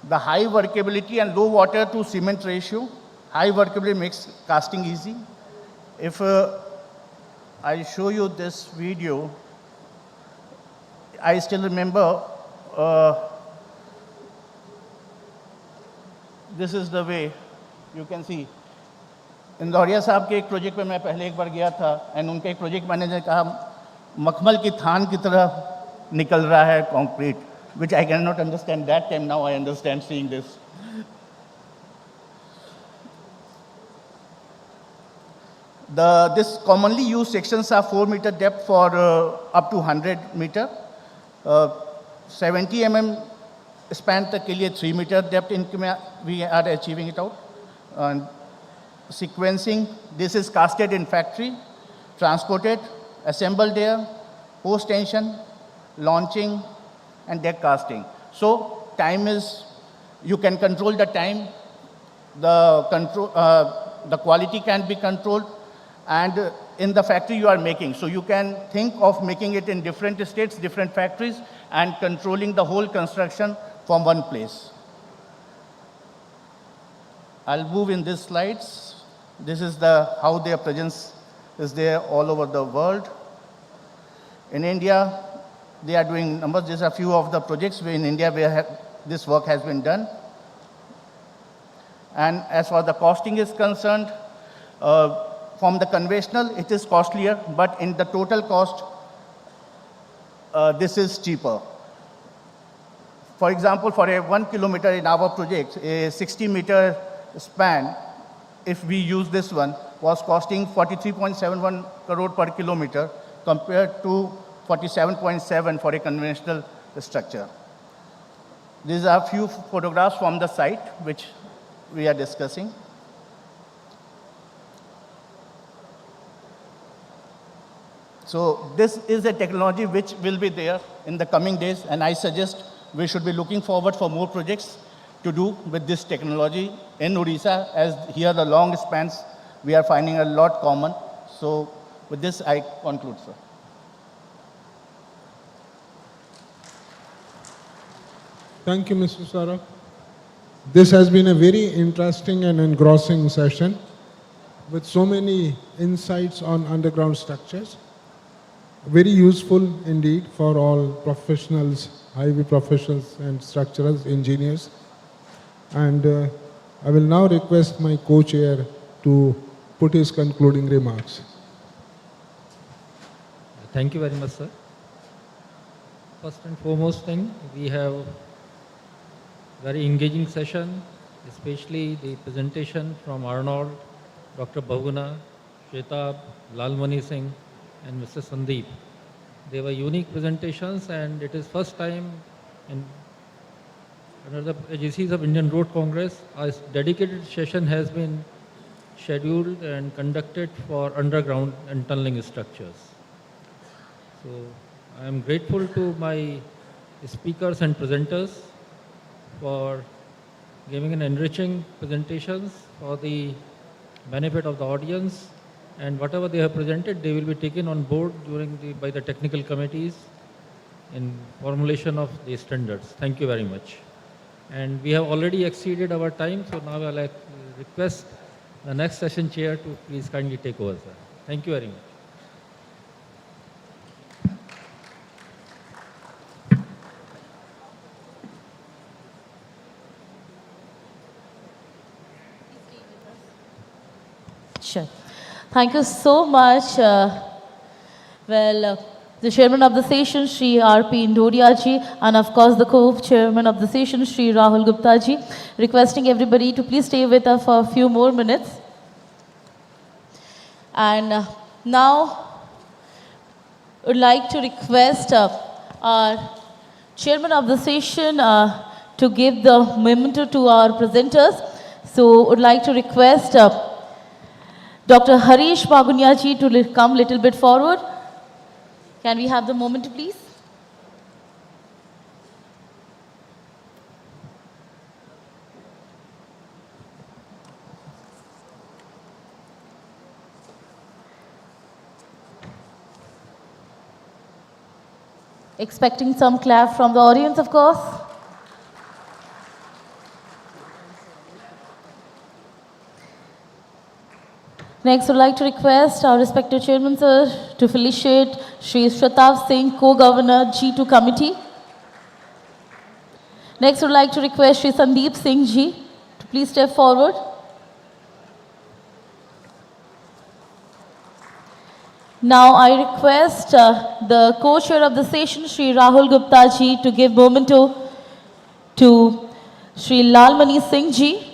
The high workability and low water to cement ratio, high workability makes casting easy. If I show you this video, I still remember this is the way you can see. Indoria साहब के एक project पे मैं पहले एक बार गया था and उनके एक प्रोजेक्ट मैनेजर ने कहा मखमल की थान की तरह निकल रहा है concrete, which I cannot understand that time. Now I understand seeing this. This commonly used sections are 4 meter depth for up to 100 meter. 70 mm span तक के लिए 3 meter depth इनमें we are achieving it out. And sequencing, this is casted in factory, transported, assembled there, post-tension, launching, and deck casting. So time is, you can control the time, the quality can be controlled, and in the factory you are making. So you can think of making it in different states, different factories, and controlling the whole construction from one place. I'll move in these slides. This is how their presence is there all over the world. In India, they are doing numbers. These are a few of the projects in India where this work has been done. And as far as the costing is concerned, from the conventional, it is costlier, but in the total cost, this is cheaper. For example, for a 1 kilometer in our project, a 60 meter span, if we use this one, was costing 43.71 crore per kilometer compared to 47.7 for a conventional structure. These are a few photographs from the site which we are discussing. So this is a technology which will be there in the coming days, and I suggest we should be looking forward for more projects to do with this technology in Odisha, as here the long spans we are finding a lot common. So with this I conclude, sir. Thank you, Mr. Saurabh. This has been a very interesting and engrossing session with so many insights on underground structures. Very useful indeed for all professionals, highway professionals and structural engineers. And I will now request my co-chair to put his concluding remarks. Thank you very much, sir. First and foremost thing, we have very engaging session, especially the presentation from Arnold, Dr. Bahuguna, Shwetab, Lalmani Singh, and Mr. Sandeep. They were unique presentations, and it is first time in under the agencies of Indian Road Congress, a dedicated session has been scheduled and conducted for underground and tunneling structures. So I am grateful to my speakers and presenters for giving an enriching presentations for the benefit of the audience, and whatever they have presented, they will be taken on board by the technical committees in formulation of the standards. Thank you very much. And we have already exceeded our time, so now I'll request the next session chair to please kindly take over, sir. Thank you very much. Sure. Thank you so much. The chairman of the session, Shri R.P. Indoria ji, and of course the co-chairman of the session, Shri Rahul Gupta ji, requesting everybody to please stay with us for a few more minutes. And now, I would like to request our chairman of the session to give the memento to our presenters. So, I would like to request Dr. Harish Bagunya ji to come a little bit forward. Can we have the moment, please? Expecting some clap from the audience, of course. Next, would like to request our respected chairman, sir, to felicitate Shri Shatav Singh, co-governor, G2 committee. Next, would like to request Shri Sandeep Singh ji to please step forward. Now, I request the co-chair of the session, Shri Rahul Gupta ji, to give memento to Shri Lalmani Singh ji.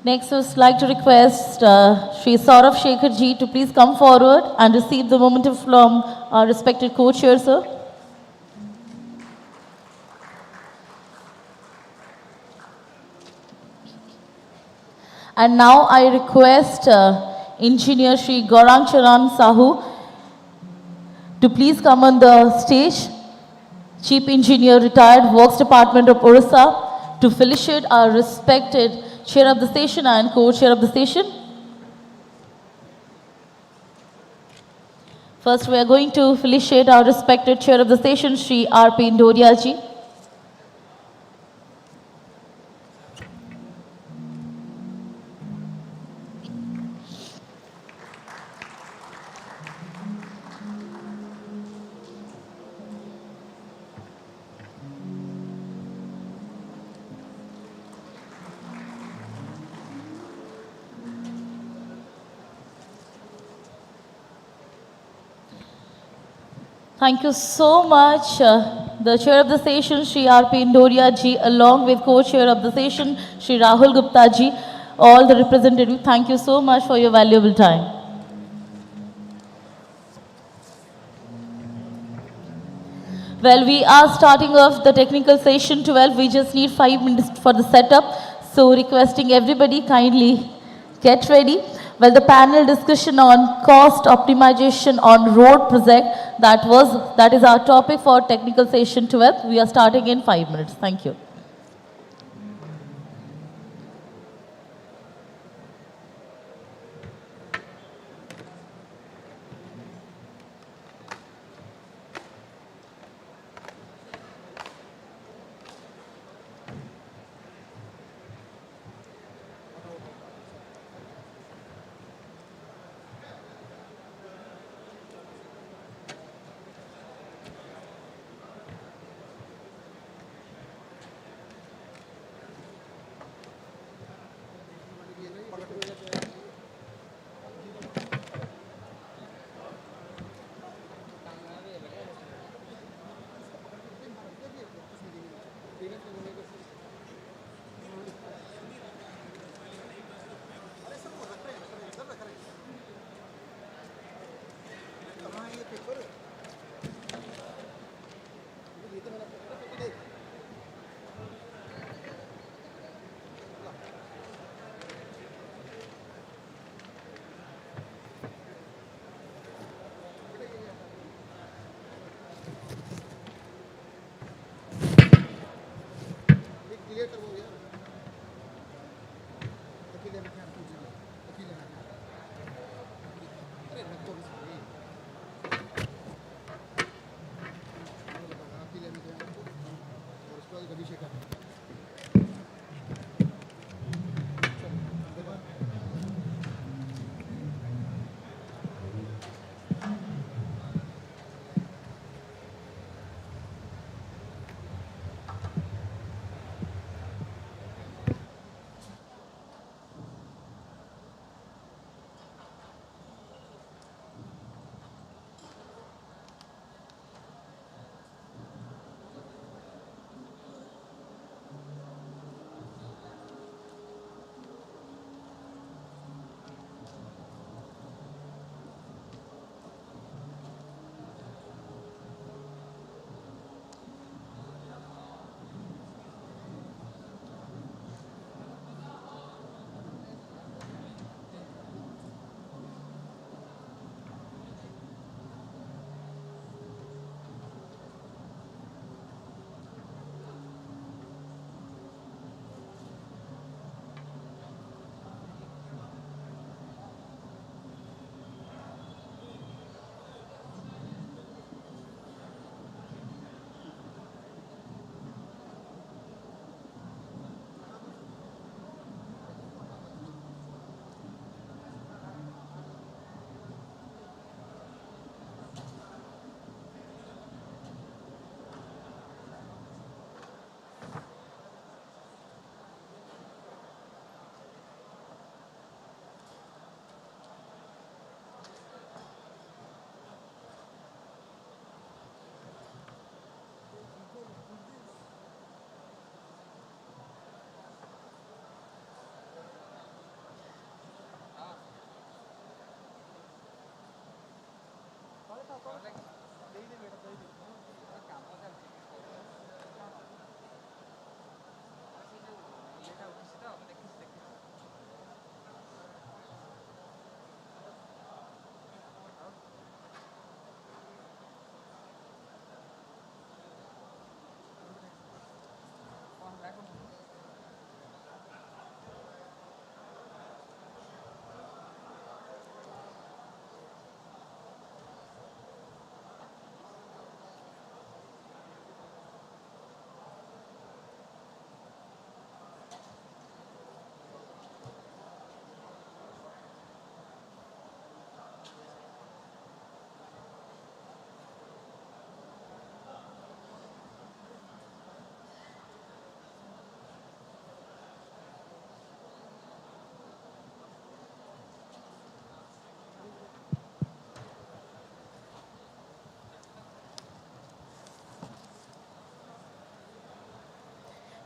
Next, I would like to request Shri Saurav Shekhar ji to please come forward and receive the memento from our respected co-chair, sir. And now I request Engineer Shri Gaurang Charan Sahu to please come on the stage. Chief Engineer, Retired Works Department of Odisha, to felicitate our respected Chair of the Session and Co-Chair of the Session. First, we are going to felicitate our respected Chair of the Session, Shri R.P. Indoria ji. Thank you so much, the Chair of the Session, Shri R.P. Indoria ji, along with Co-Chair of the Session, Shri Rahul Gupta ji, all the representatives. Thank you so much for your valuable time. Well, we are starting off the technical session 12. We just need 5 minutes for the setup. So requesting everybody kindly get ready. Well, the panel discussion on cost optimization on road project, that is our topic for technical session 12. We are starting in 5 minutes. Thank you.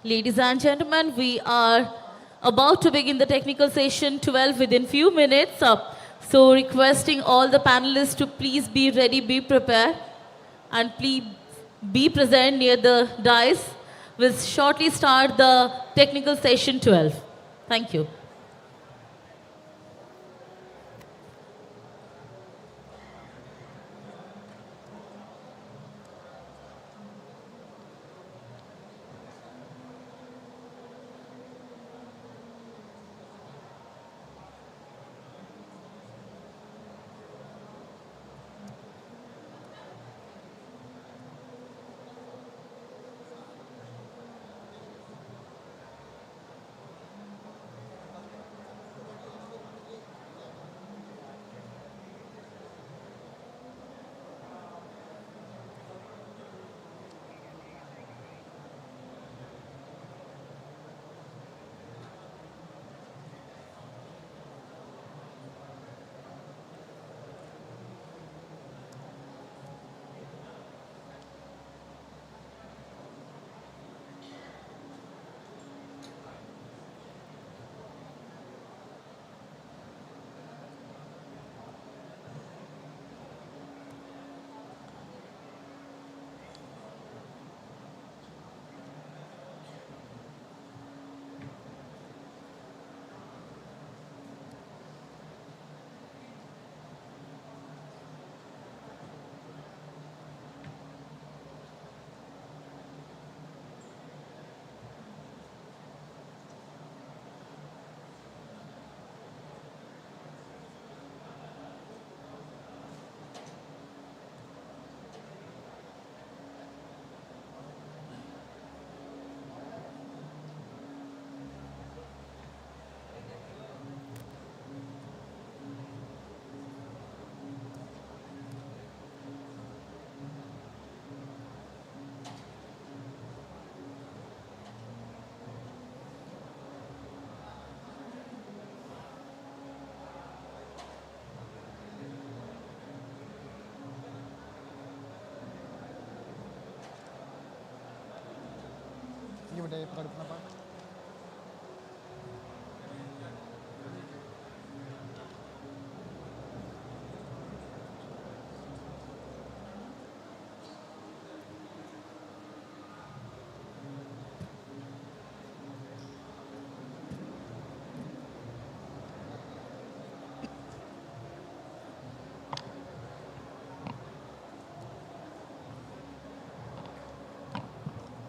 Ladies and gentlemen, we are about to begin the technical session 12 within few minutes. So requesting all the panelists to please be ready, be prepared, and please be present near the dais. We'll shortly start the technical session 12. Thank you.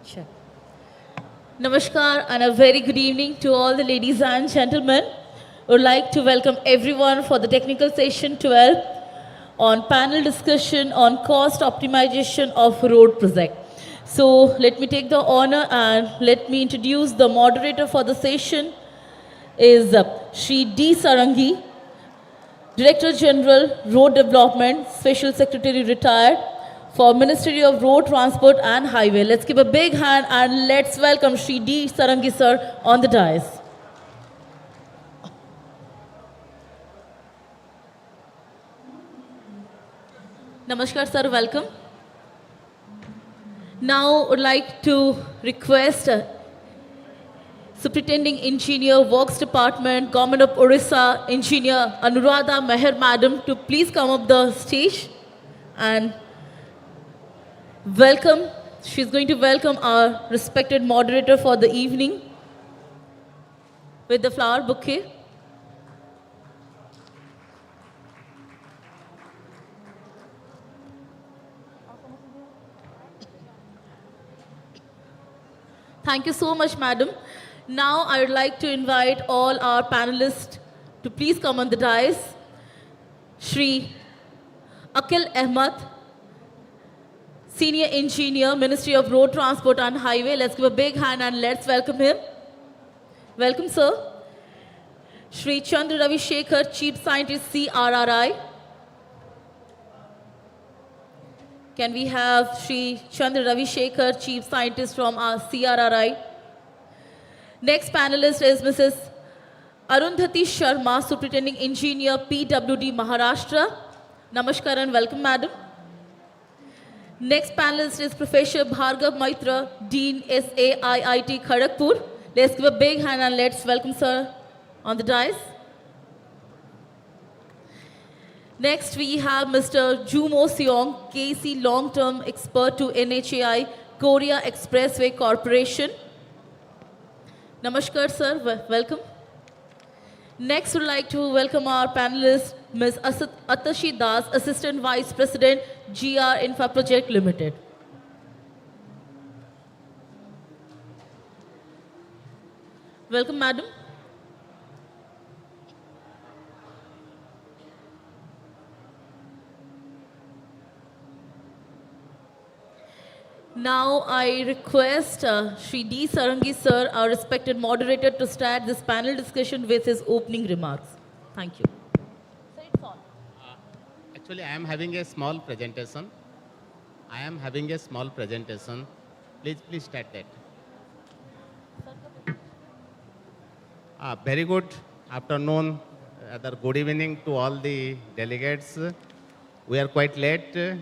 Sure. Namaskar and a very good evening to all the ladies and gentlemen. I would like to welcome everyone for the technical session 12 on panel discussion on cost optimization of road project. So let me take the honor and let me introduce the moderator for the session is Shri D. Sarangi, Director General Road Development, Special Secretary retired for Ministry of Road Transport and Highway. Let's give a big hand and let's welcome Shri D. Sarangi sir on the dais. Namaskar sir, welcome. Now I would like to request Superintending Engineer, Works Department, Government of Odisha, Engineer Anuradha Meher Madam to please come up the stage And welcome, she's going to welcome our respected moderator for the evening with the flower bouquet. Thank you so much, madam. Now I would like to invite all our panelists to please come on the dais. Shri Akil Ahmed, Senior Engineer, Ministry of Road Transport and Highway. Let's give a big hand and let's welcome him. Welcome, sir. Shri Chandra Ravi Shekhar, Chief Scientist, CRRI. Can we have Shri Chandra Ravi Shekhar, Chief Scientist from our CRRI? Next panelist is Mrs. Arundhati Sharma, Superintending Engineer, PWD, Maharashtra. Namaskar and welcome, madam. Next panelist is Professor Bhargav Maitra, Dean, SAIIT, Kharagpur. Let's give a big hand and let's welcome sir on the dais. Next, we have Mr. Jumo Seong, KC Long-Term Expert to NHAI, Korea Expressway Corporation. Namaskar, sir. Welcome. Next, we'd like to welcome our panelist, Ms. Atashi Das, Assistant Vice President, GR Infra Project Limited. Welcome, madam. Now I request Shri D. Sarangi sir, our respected moderator, to start this panel discussion with his opening remarks. Thank you. Actually, I am having a small presentation. Please start that. Very good afternoon, rather good evening to all the delegates. We are quite late.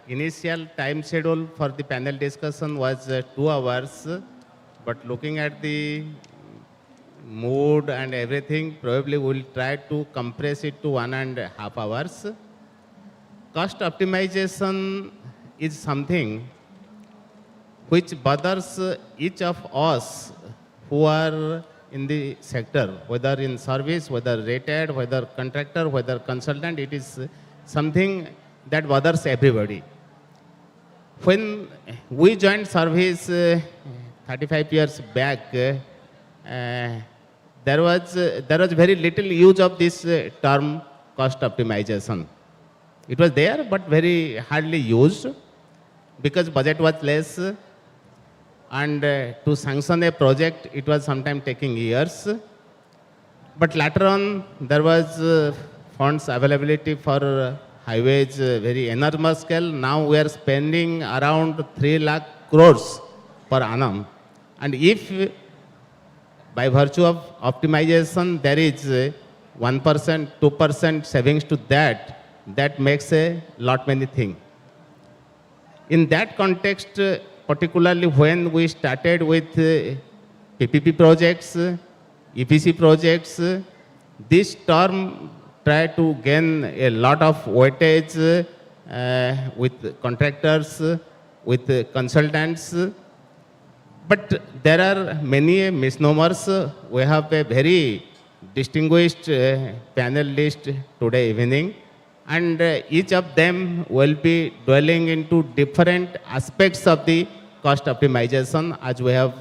Initial time schedule for the panel discussion was 2 hours, but looking at the mood and everything, probably we'll try to compress it to 1.5 hours. Cost optimization is something which bothers each of us who are in the sector, whether in service, whether rated, whether contractor, whether consultant. It is something that bothers everybody. When we joined service 35 years back, there was very little use of this term cost optimization. It was there, but very hardly used because budget was less, and to sanction a project, it was sometimes taking years. But later on, there was funds availability for highways, very enormous scale. Now we are spending around 3 lakh crores per annum. And if by virtue of optimization there is 1%, 2% savings to that, that makes a lot many things. In that context, particularly when we started with PPP projects, EPC projects, this term tried to gain a lot of weightage with contractors, with consultants. But there are many misnomers. We have a very distinguished panelist today evening, and each of them will be dwelling into different aspects of the cost optimization as we have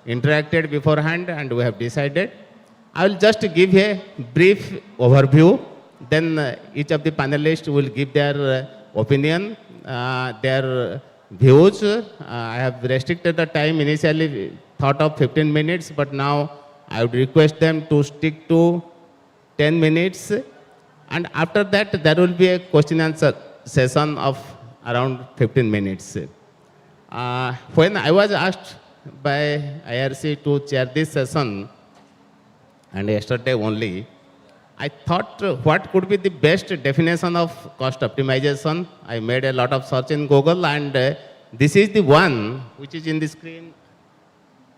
interacted beforehand and we have decided. I will just give a brief overview, then each of the panelists will give their opinion, their views. I have restricted the time, initially thought of 15 minutes, but now I would request them to stick to 10 minutes. And after that, there will be a question and answer session of around 15 minutes. When I was asked by IRC to chair this session, and yesterday only, I thought what could be the best definition of cost optimization. I made a lot of search in Google, and this is the one which is in the screen.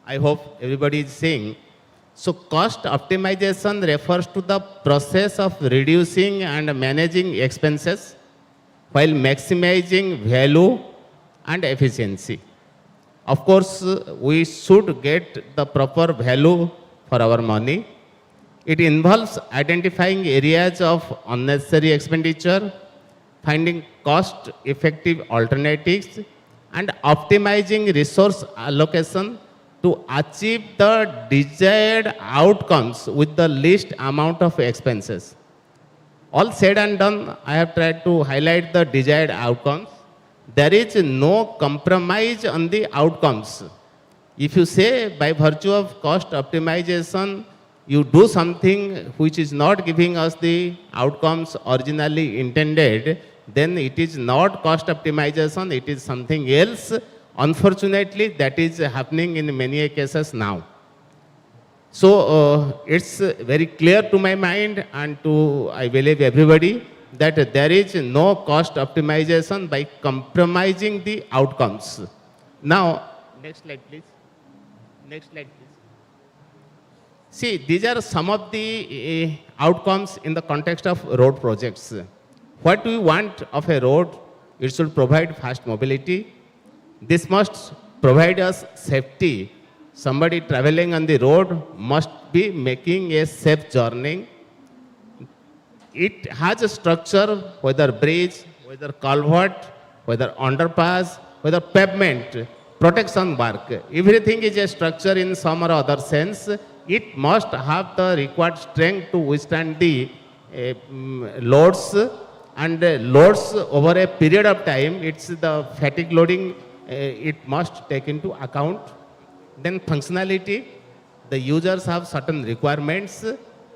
I hope everybody is seeing. So cost optimization refers to the process of reducing and managing expenses while maximizing value and efficiency. Of course, we should get the proper value for our money. It involves identifying areas of unnecessary expenditure, finding cost-effective alternatives, and optimizing resource allocation to achieve the desired outcomes with the least amount of expenses. All said and done, I have tried to highlight the desired outcomes. There is no compromise on the outcomes. If you say by virtue of cost optimization, you do something which is not giving us the outcomes originally intended, then it is not cost optimization, it is something else. Unfortunately, that is happening in many cases now. So it's very clear to my mind and to, I believe, everybody that there is no cost optimization by compromising the outcomes. Now, next slide, please. Next slide, please. See, these are some of the outcomes in the context of road projects. What we want of a road, it should provide fast mobility. This must provide us safety. Somebody traveling on the road must be making a safe journey. It has a structure, whether bridge, whether culvert, whether underpass, whether pavement, protection work. Everything is a structure in some or other sense. It must have the required strength to withstand the loads, and loads over a period of time. It's the fatigue loading, it must take into account. Then functionality, the users have certain requirements.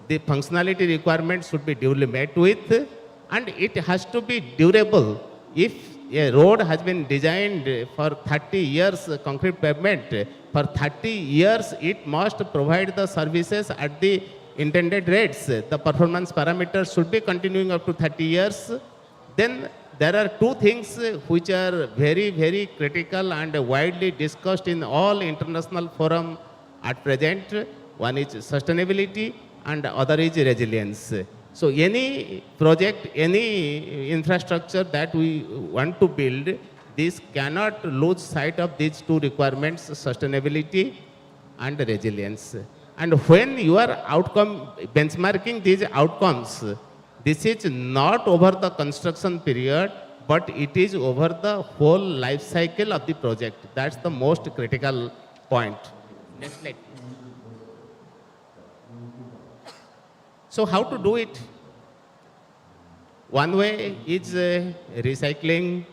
The functionality requirements should be duly met with, and it has to be durable. If a road has been designed for 30 years, concrete pavement, for 30 years it must provide the services at the intended rates. The performance parameters should be continuing up to 30 years. Then there are two things which are very, very critical and widely discussed in all international forums at present. One is sustainability and other is resilience. So any project, any infrastructure that we want to build, this cannot lose sight of these two requirements, sustainability and resilience. And when you are benchmarking these outcomes, this is not over the construction period, but it is over the whole life cycle of the project. That's the most critical point. Next slide. So how to do it? One way is recycling,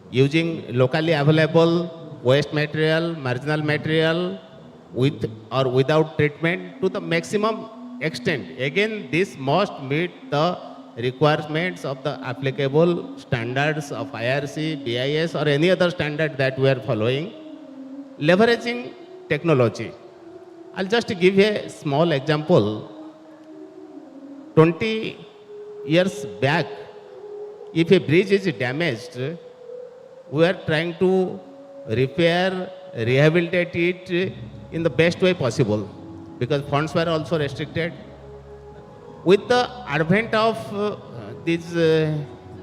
using locally available waste material, marginal material, with or without treatment to the maximum extent. Again, this must meet the requirements of the applicable standards of IRC, BIS, or any other standard that we are following. Leveraging technology. I'll just give a small example. 20 years back, if a bridge is damaged, we are trying to repair, rehabilitate it in the best way possible, because funds were also restricted. With the advent of these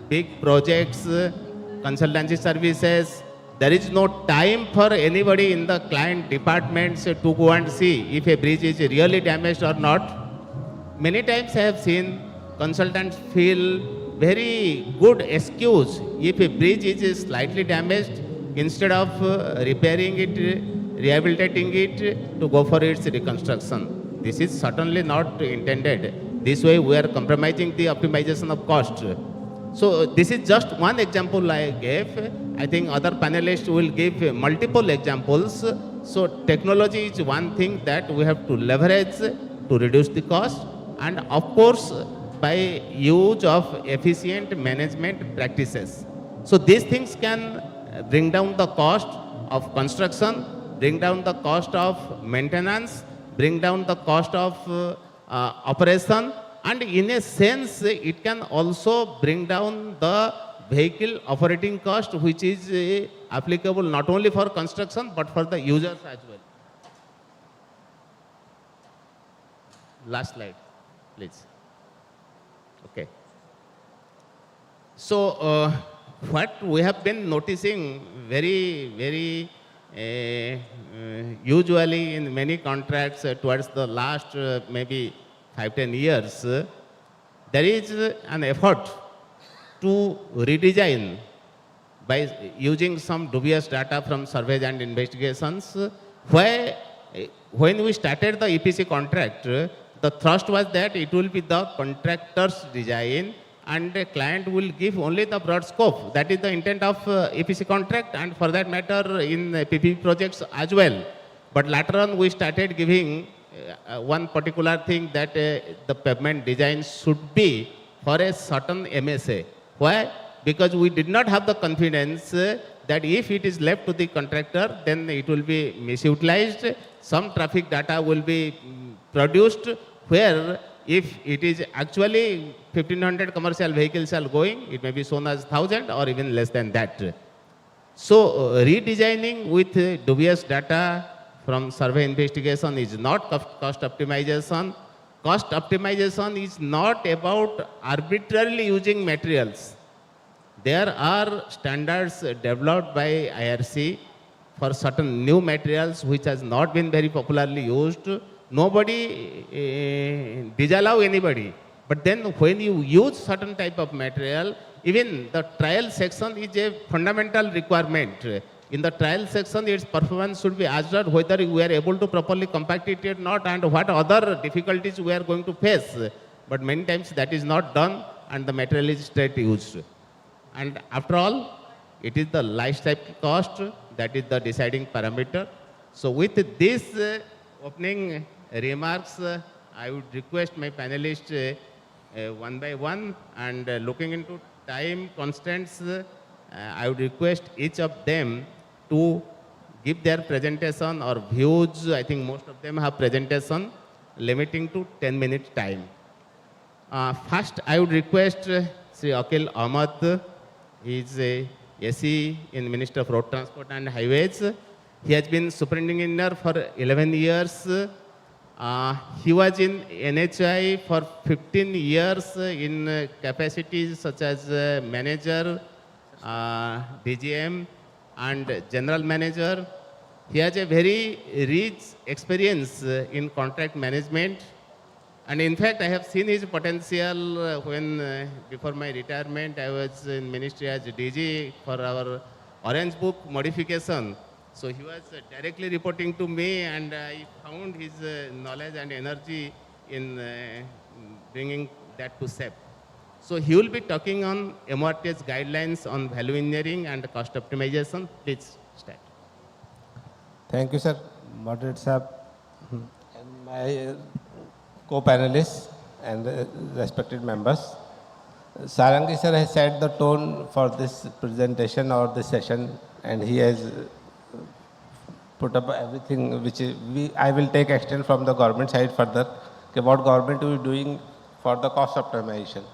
big projects, consultancy services, there is no time for anybody in the client departments to go and see if a bridge is really damaged or not. Many times I have seen consultants feel very good excuse if a bridge is slightly damaged, instead of repairing it, rehabilitating it, to go for its reconstruction. This is certainly not intended. This way we are compromising the optimization of cost. So this is just one example I gave. I think other panelists will give multiple examples. So technology is one thing that we have to leverage to reduce the cost, and of course by use of efficient management practices. So these things can bring down the cost of construction, bring down the cost of maintenance, bring down the cost of operation, and in a sense it can also bring down the vehicle operating cost, which is applicable not only for construction but for the users as well. Last slide, please. Okay. So what we have been noticing usually in many contracts towards the last maybe 5-10 years, there is an effort to redesign by using some dubious data from surveys and investigations, where when we started the EPC contract, the thrust was that it will be the contractor's design and the client will give only the broad scope. That is the intent of EPC contract, and for that matter in PPP projects as well. But later on we started giving one particular thing that the pavement design should be for a certain MSA. Why? Because we did not have the confidence that if it is left to the contractor, then it will be misutilized. Some traffic data will be produced where if it is actually 1500 commercial vehicles are going, it may be shown as 1000 or even less than that. So redesigning with dubious data from survey investigation is not cost optimization. Cost optimization is not about arbitrarily using materials. There are standards developed by IRC for certain new materials which has not been very popularly used. Nobody disallow anybody. But then when you use certain type of material, even the trial section is a fundamental requirement. In the trial section, its performance should be assured whether we are able to properly compact it or not and what other difficulties we are going to face. But many times that is not done and the material is straight used. And after all, it is the life cycle cost that is the deciding parameter. So with this opening remarks, I would request my panelists one by one, and looking into time constraints, I would request each of them to give their presentation or views. I think most of them have presentation limiting to 10 minutes time. First, I would request Sri Akil Ahmad. He is a SE in Ministry of Road Transport and Highways. He has been superintendent engineer for 11 years. He was in NHI for 15 years in capacities such as manager, DGM, and general manager. He has a very rich experience in contract management. And in fact, I have seen his potential when, before my retirement, I was in ministry as DG for our Orange Book modification. So he was directly reporting to me, and I found his knowledge and energy in bringing that to SEP. So he will be talking on MRT's guidelines on value engineering and cost optimization. Please start. Thank you, sir. Moderator sir, and my co-panelists and respected members. Sarangi sir has set the tone for this presentation or this session, and he has put up everything which I will take action from the government side further. Okay, what government will be doing for the cost optimization.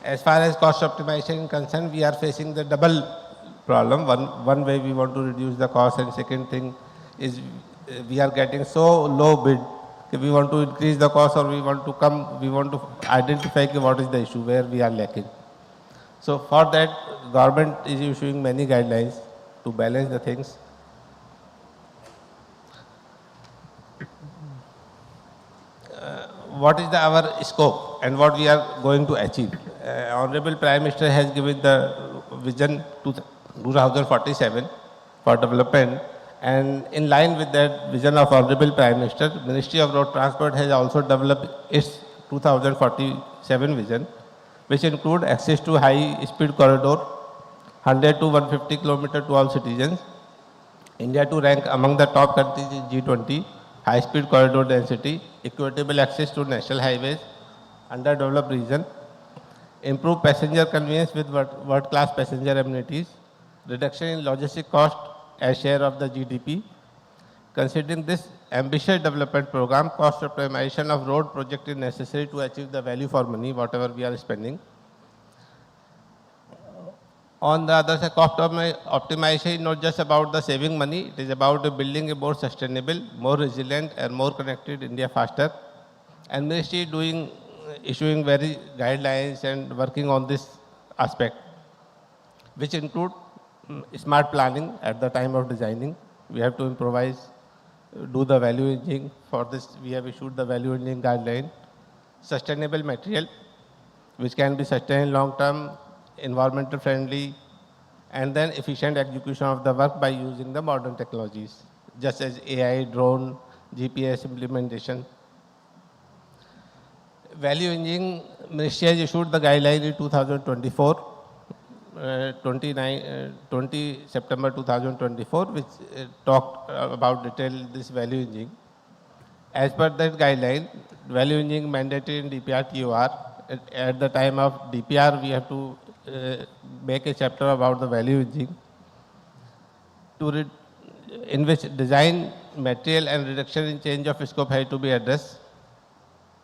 As far as cost optimization is concerned, we are facing the double problem. One way we want to reduce the cost, and second thing is we are getting so low bid. Okay, we want to increase the cost, or we want to identify what is the issue where we are lacking. So for that, government is issuing many guidelines to balance the things. What is our scope and what we are going to achieve? Honorable Prime Minister has given the vision to 2047 for development, and in line with that vision of Honorable Prime Minister, Ministry of Road Transport has also developed its 2047 vision, which include access to high-speed corridor, 100 to 150 kilometer to all citizens, India to rank among the top countries in G20, high-speed corridor density, equitable access to national highways, underdeveloped region, improve passenger convenience with world-class passenger amenities, reduction in logistic cost as share of the GDP. Considering this ambitious development program, cost optimization of road project is necessary to achieve the value for money, whatever we are spending. On the other side, cost optimization is not just about the saving money, it is about building a more sustainable, more resilient and more connected India faster. And Ministry is issuing very guidelines and working on this aspect. which include smart planning at the time of designing. We have to improvise, do the value engineering. For this, we have issued the value engineering guideline. Sustainable material, which can be sustained long-term, environmental friendly, and then efficient execution of the work by using the modern technologies, just as AI, drone, GPS implementation. Value engineering, Ministry has issued the guideline in 2024, 20 September 2024, which talked about detail this value engineering. As per that guideline, value engineering mandatory in DPR TOR. At the time of DPR, we have to make a chapter about the value engineering, in which design, material and reduction in change of scope have to be addressed.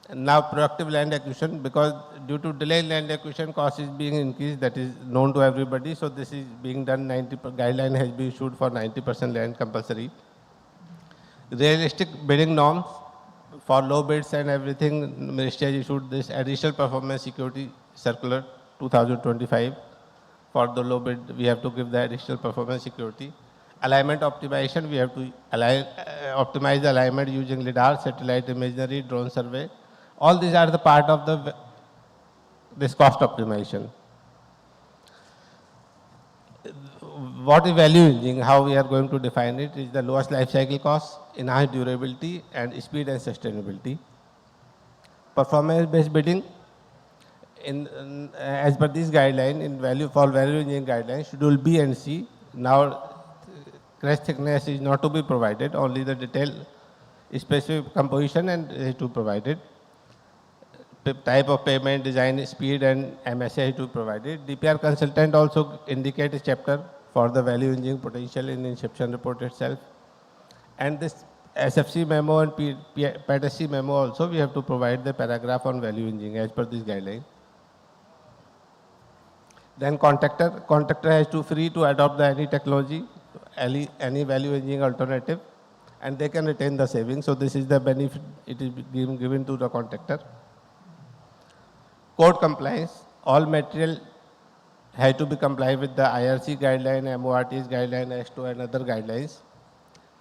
And now proactive land acquisition, because due to delay in land acquisition, cost is being increased, that is known to everybody. So this is being done, guideline has been issued for 90% land compulsory. Realistic bidding norms for low bids and everything, Ministry has issued this additional performance security circular 2025. For the low bid, we have to give the additional performance security. Alignment optimization, we have to optimize the alignment using LIDAR, satellite imagery, drone survey. All these are the part of this cost optimization. What is value engineering? How we are going to define it is the lowest life cycle cost, enhanced durability, and speed and sustainability. Performance-based bidding, as per this guideline, for value engineering guidelines, Schedule B and C, now crest thickness is not to be provided, only the detail, specific composition and is to be provided. Type of payment, design, speed, and MSA is to be provided. DPR consultant also indicate a chapter for the value engineering potential in inception report itself. And this SFC memo and PATSC memo also, we have to provide the paragraph on value engineering as per this guideline. Then contractor has to free to adopt any technology, any value engineering alternative, and they can retain the savings. So this is the benefit it is being given to the contractor. Code compliance, all material have to be compliant with the IRC guideline, MORT's guideline, S2 and other guidelines.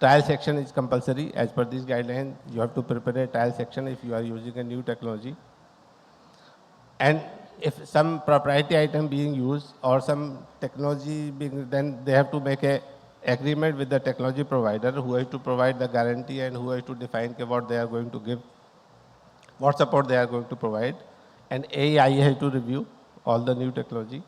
Trial section is compulsory. As per this guideline, you have to prepare a trial section if you are using a new technology. And if some proprietary item being used or some technology being, then they have to make a agreement with the technology provider who has to provide the guarantee and who has to define what they are going to give, what support they are going to provide. And AI has to review all the new technology.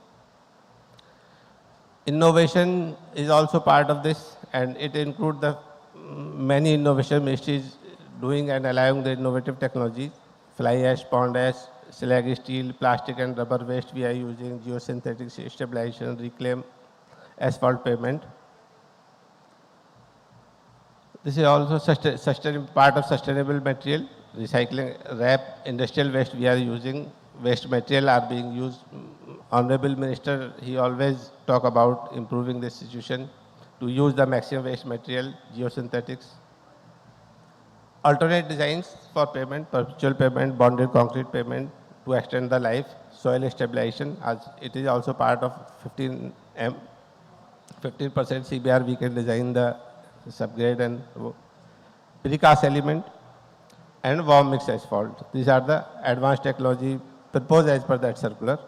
Innovation is also part of this, and it includes the many innovation ministries doing and allowing the innovative technologies, fly ash, pond ash, slag steel, plastic and rubber waste we are using, geosynthetic stabilization, reclaim, asphalt pavement. This is also part of sustainable material, recycling, RAP, industrial waste we are using, waste material are being used. Honorable Minister, he always talk about improving this situation to use the maximum waste material, geosynthetics. Alternate designs for pavement, perpetual pavement, bonded concrete pavement to extend the life, soil stabilization, as it is also part of 15% CBR we can design the subgrade and precast element and warm mix asphalt. These are the advanced technology proposed as per that circular.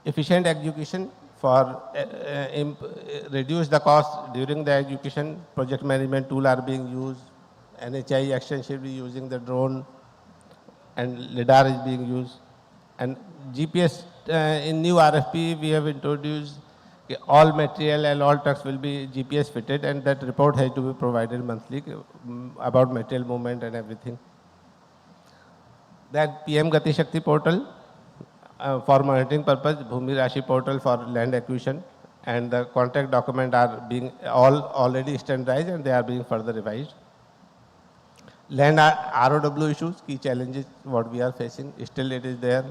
Efficient execution for reduce the cost during the execution. Project management tool are being used. NHI extensively using the drone and LIDAR is being used. And GPS in new RFP we have introduced all material and all trucks will be GPS fitted, and that report has to be provided monthly about material movement and everything. That PM Gati Shakti portal for monitoring purpose, Bhumi Rashi portal for land acquisition, and the contract document are being already standardized and they are being further revised. Land ROW issues, key challenges what we are facing, still it is there.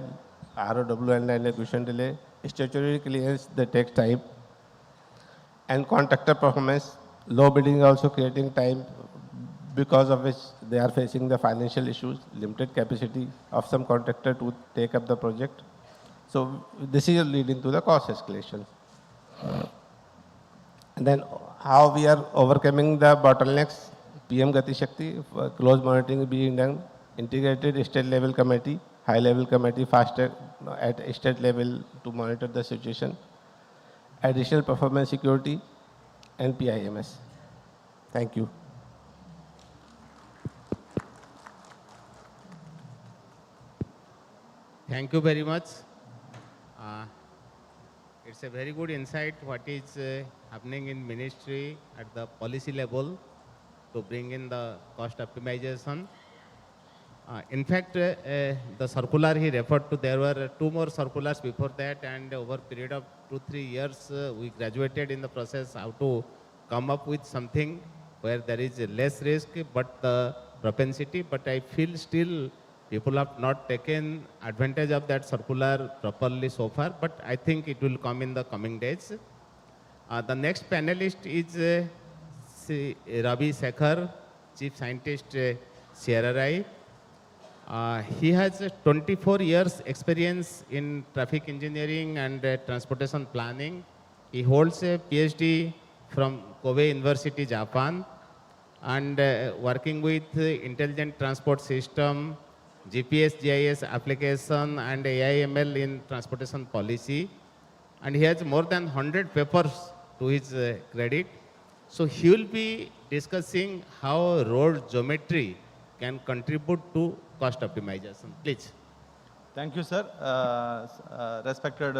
ROW and land acquisition delay, statutory clearance that takes time, and contractor performance, low bidding also creating time, because of which they are facing the financial issues, limited capacity of some contractor to take up the project. So this is leading to the cost escalation. And then how we are overcoming the bottlenecks, PM Gati Shakti, close monitoring being done, integrated state level committee, high level committee, faster at state level to monitor the situation, additional performance security, and PIMS. Thank you. Thank you very much. It's a very good insight what is happening in ministry at the policy level to bring in the cost optimization. In fact, the circular he referred to, there were two more circulars before that, and over a period of 2-3 years, we graduated in the process how to come up with something where there is less risk, but the propensity. But I feel still people have not taken advantage of that circular properly so far, but I think it will come in the coming days. The next panelist is Ravi Sekhar, Chief Scientist, CRRI. He has 24 years experience in traffic engineering and transportation planning. He holds a PhD from Kobe University, Japan, and working with intelligent transport system, GPS, GIS application, and AI/ML in transportation policy. And he has more than 100 papers to his credit. So he will be discussing how road geometry can contribute to cost optimization. Please. Thank you, sir. Respected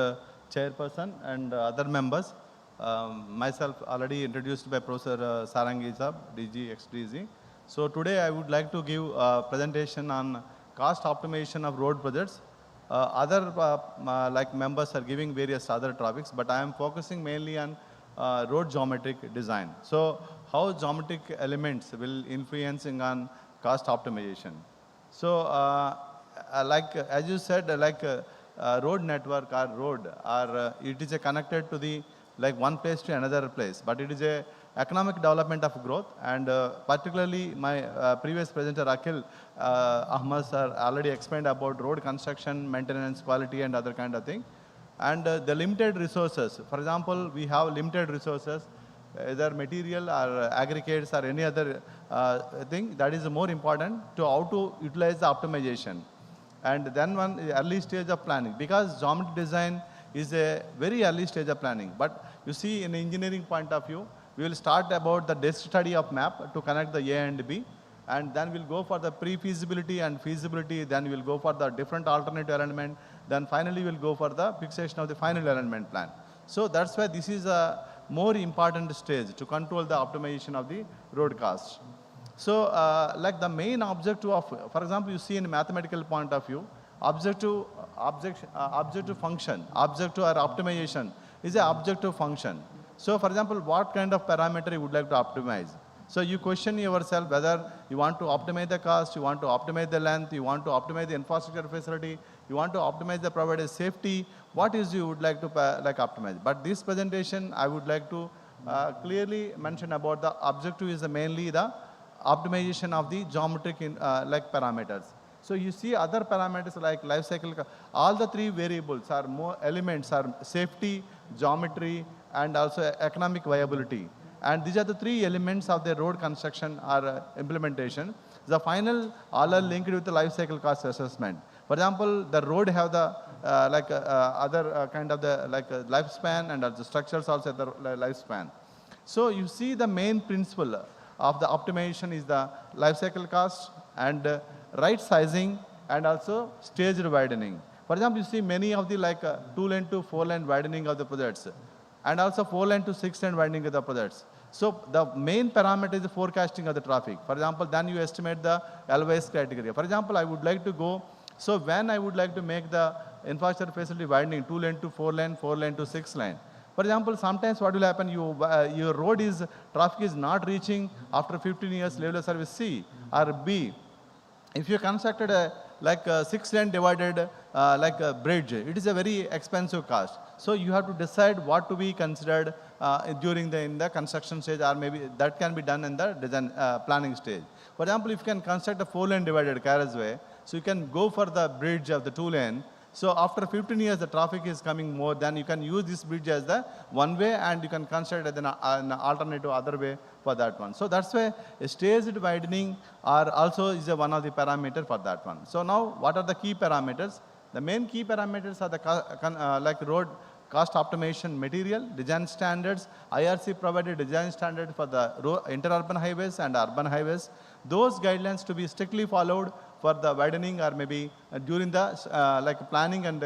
chairperson and other members. Myself already introduced by Professor Sarangi Saab, DG, ex-DG. So today I would like to give a presentation on cost optimization of road projects. Other like members are giving various other topics, but I am focusing mainly on road geometric design. So how geometric elements will influencing on cost optimization. So like as you said, road network or road it is connected to the like one place to another place, but it is a economic development of growth, and particularly my previous presenter Akhil Ahmad sir already explained about road construction, maintenance, quality and other kind of thing. And the limited resources, for example, we have limited resources, either material or aggregates or any other thing, that is more important to how to utilize the optimization. And then one early stage of planning, because geometry design is a very early stage of planning. But you see, in engineering point of view, we will start about the desk study of map to connect the A and B, and then we'll go for the pre-feasibility and feasibility, then we'll go for the different alternative alignment, then finally we'll go for the fixation of the final alignment plan. So that's why this is a more important stage to control the optimization of the road costs. So like the main objective of, for example, you see in mathematical point of view, objective function, objective or optimization is an objective function. So for example, what kind of parameter you would like to optimize? So you question yourself whether you want to optimize the cost, you want to optimize the length, you want to optimize the infrastructure facility, you want to optimize the provided safety, what is you would like to optimize. But this presentation, I would like to clearly mention about the objective is mainly the optimization of the geometric like parameters. So you see other parameters like life cycle, all the three variables are more elements are safety, geometry, and also economic viability. And these are the three elements of the road construction or implementation. The final all are linked with the life cycle cost assessment. For example, the road have the other kind of the lifespan, and the structures also the lifespan. So you see the main principle of the optimization is the life cycle cost and right sizing and also staged widening. For example, you see many of the 2-lane to 4-lane widening of the projects, and also 4-lane to 6-lane widening of the projects. So the main parameter is the forecasting of the traffic. For example, then you estimate the LYS criteria. For example, I would like to go, so when I would like to make the infrastructure facility widening 2-lane to 4-lane, 4-lane to 6-lane. For example, sometimes what will happen, your road is, traffic is not reaching after 15 years level of service C or B. If you constructed a 6-lane divided a bridge, it is a very expensive cost. So you have to decide what to be considered during in the construction stage, or maybe that can be done in the design planning stage. For example, if you can construct a 4-lane divided carriageway, so you can go for the bridge of the 2-lane, So after 15 years, the traffic is coming more, then you can use this bridge as the one way and you can consider it as an alternative other way for that one. So that's why a staged widening also is one of the parameters for that one. So now what are the key parameters? The main key parameters are the like road cost optimization material, design standards, IRC provided design standard for the interurban highways and urban highways. Those guidelines to be strictly followed for the widening or maybe during the like planning and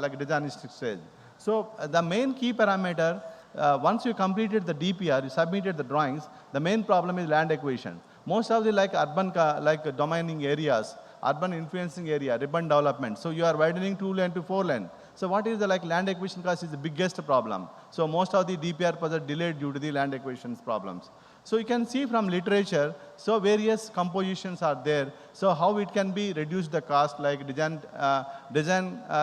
like design stage. So the main key parameter, once you completed the DPR, you submitted the drawings, the main problem is land acquisition. Most of the like urban like domaining areas, urban influencing area, urban development. So you are widening 2 lane to 4 lane. So what is the like land acquisition cost is the biggest problem. So most of the DPR projects delayed due to the land acquisition problems. So you can see from literature, so various compositions are there. So how it can be reduced the cost like design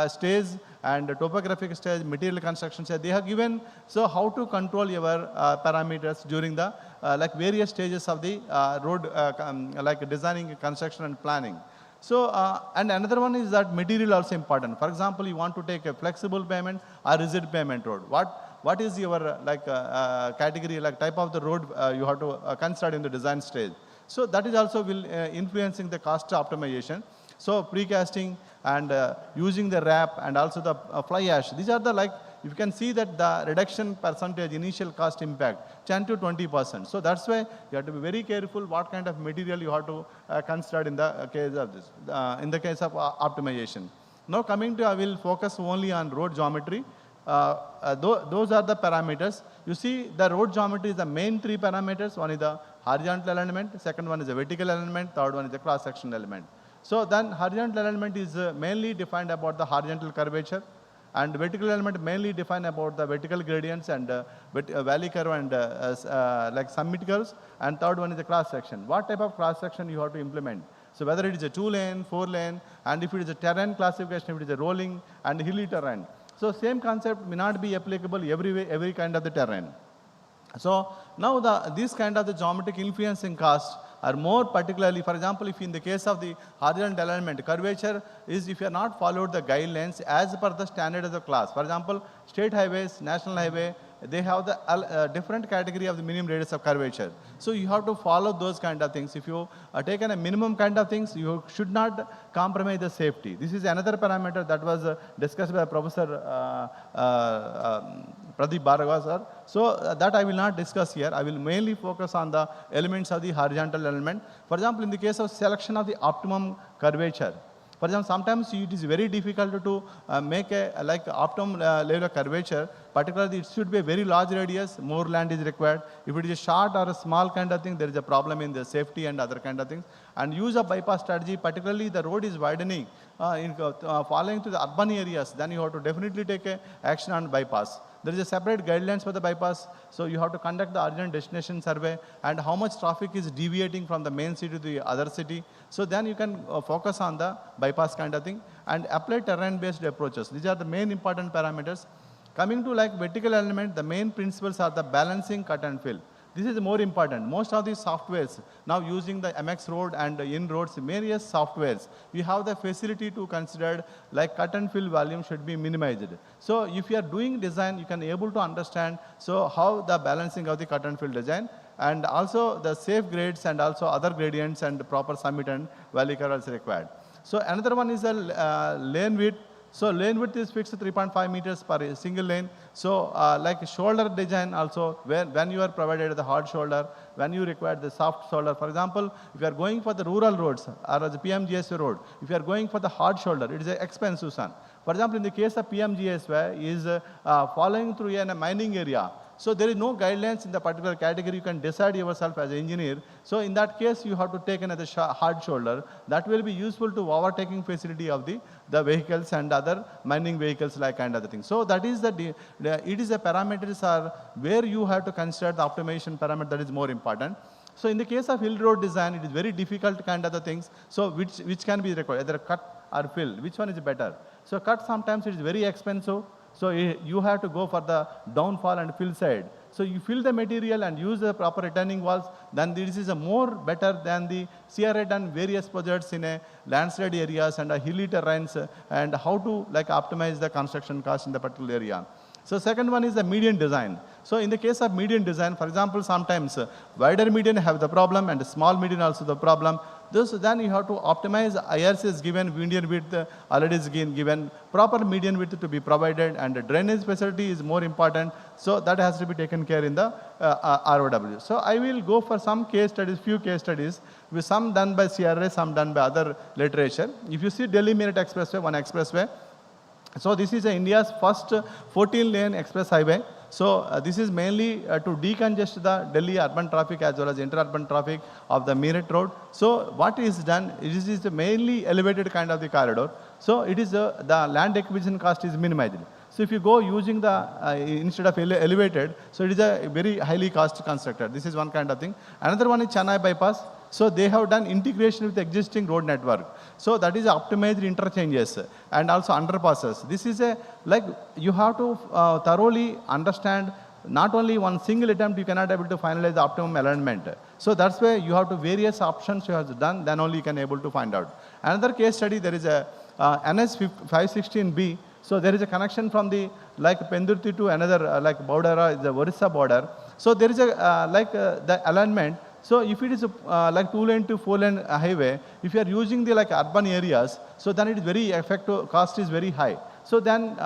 stage and topographic stage, material construction stage. They have given, so how to control your parameters during the like various stages of the road like designing, construction and planning. So, and another one is that material also important. For example, you want to take a flexible payment or rigid payment road. What is your like category, like type of the road you have to consider in the design stage. So that is also will influencing the cost optimization. So precasting and using the wrap and also the fly ash. These are the like, you can see that the reduction percentage initial cost impact 10 to 20%. So that's why you have to be very careful what kind of material you have to consider in the case of this, in the case of optimization. Now coming to, I will focus only on road geometry. Those are the parameters. You see the road geometry is the main 3 parameters. One is the horizontal element, second one is the vertical element, third one is the cross-section element. So then horizontal element is mainly defined about the horizontal curvature, and vertical element mainly defined about the vertical gradients and valley curve and like summit curves, and third one is the cross-section. What type of cross-section you have to implement? So whether it is a 2 lane, 4 lane, and if it is a terrain classification, if it is a rolling and hilly terrain. So same concept may not be applicable every kind of the terrain. So now this kind of the geometric influencing costs are more particularly, for example, if in the case of the horizontal element, curvature is if you are not followed the guidelines as per the standard of the class. For example, state highways, national highway, they have the different category of the minimum radius of curvature. So you have to follow those kind of things. If you taken a minimum kind of things, you should not compromise the safety. This is another parameter that was discussed by Professor Pradeep Bhargava sir. So that I will not discuss here. I will mainly focus on the elements of the horizontal element. For example, in the case of selection of the optimum curvature, for example, sometimes it is very difficult to make a like optimum level of curvature. Particularly, it should be a very large radius, more land is required. If it is a short or a small kind of thing, there is a problem in the safety and other kind of things. And use of bypass strategy, particularly the road is widening, following to the urban areas, then you have to definitely take a action on bypass. There is a separate guidelines for the bypass. So you have to conduct the origin destination survey and how much traffic is deviating from the main city to the other city. So then you can focus on the bypass kind of thing and apply terrain-based approaches. These are the main important parameters. Coming to like vertical element, the main principles are the balancing, cut and fill. This is more important. Most of these softwares, now using the MX road and in-roads, various softwares, we have the facility to consider like cut and fill volume should be minimized. So if you are doing design, you can able to understand so how the balancing of the cut and fill design, and also the safe grades and also other gradients and proper summit and valley curve is required. So another one is the lane width. So lane width is fixed 3.5 meters per single lane. So like shoulder design also, when you are provided the hard shoulder, when you require the soft shoulder. For example, if you are going for the rural roads or the PMGSY road, if you are going for the hard shoulder, it is an expensive one. For example, in the case of PMGSY is following through in a mining area. So there is no guidelines in the particular category. You can decide yourself as an engineer. So in that case, you have to take another hard shoulder. That will be useful to overtaking facility of the vehicles and other mining vehicles like kind of the thing. So that is it is the parameters are where you have to consider the optimization parameter that is more important. So in the case of hill road design, it is very difficult kind of the things. So which can be required, either cut or fill. Which one is better? So cut sometimes it is very expensive. So you have to go for the downfall and fill side. So you fill the material and use the proper retaining walls, then this is a more better than the CRA done various projects in a landslide areas and a hilly terrains and how to like optimize the construction cost in the particular area. So second one is the median design. So in the case of median design, for example, sometimes wider median have the problem and small median also the problem. Then you have to optimize IRC is given, median width already is given, proper median width to be provided, and the drainage facility is more important. So that has to be taken care in the ROW. So I will go for some case studies, few case studies, with some done by CRA, some done by other literature. If you see Delhi Meerut Expressway, one expressway. So this is India's first 14-lane express highway. So this is mainly to decongest the Delhi urban traffic as well as inter-urban traffic of the Meerut road. So what is done, it is a mainly elevated kind of the corridor. So it is the land acquisition cost is minimized. So if you go using the, instead of elevated, so it is a very highly cost constructed. This is one kind of thing. Another one is Chennai bypass. So they have done integration with the existing road network. So that is optimized interchanges and also underpasses. This is a, like you have to thoroughly understand not only one single attempt, you cannot able to finalize the optimum alignment. So that's why you have to various options you have done, then only you can able to find out. Another case study, there is a NS 516B. So there is a connection from the like Pendurthi to another like border, the Odisha border. So there is a the alignment. So if it is like 2-lane to 4-lane highway, if you are using the like urban areas, so then it is very effective, cost is very high. So then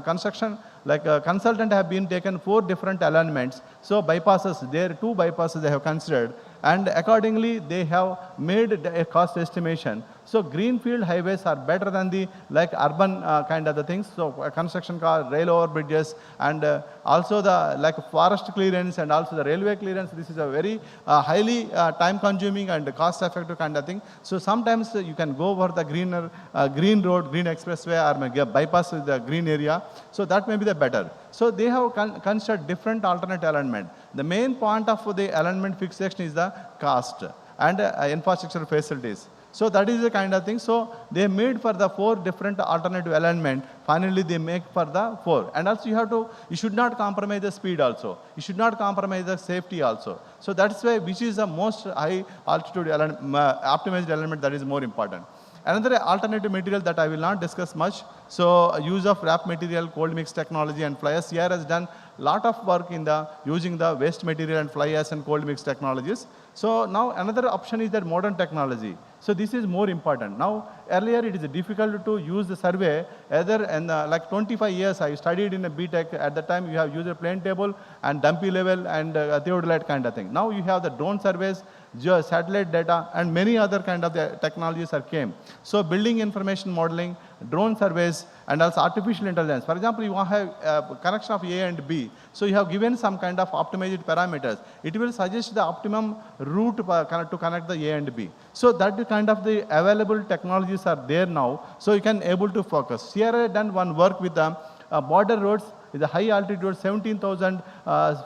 construction, like consultant have been taken 4 different alignments. So bypasses, there 2 bypasses they have considered, and accordingly they have made a cost estimation. So greenfield highways are better than the like urban kind of the things. So construction cost, rail over bridges, and also the like forest clearance and also the railway clearance. This is a very highly time consuming and cost effective kind of thing. So sometimes you can go over the greener green road, green expressway, or maybe bypass the green area. So that may be the better. So they have considered different alternate alignment. The main point of the alignment fixation is the cost and infrastructure facilities. So that is the kind of thing. So they made for the 4 different alternative alignment. Finally, they make for the 4. And also you should not compromise the speed also. You should not compromise the safety also. So that's why which is the most high altitude optimized element that is more important. Another alternative material that I will not discuss much. So use of wrap material, cold mix technology, and fly ash. CR has done lot of work in the using the waste material and fly ash and cold mix technologies. So now another option is that modern technology. So this is more important. Now earlier it is difficult to use the survey. Either in like 25 years I studied in a BTech. At the time you have used a plane table and dumpy level and theodolite kind of thing. Now you have the drone surveys, satellite data, and many other kind of the technologies are came. So building information modeling, drone surveys, and also artificial intelligence. For example, you have a connection of A and B. So you have given some kind of optimized parameters. It will suggest the optimum route to connect the A and B. So that kind of the available technologies are there now. So you can able to focus. Sierra done one work with the border roads. Is a high altitude 17,000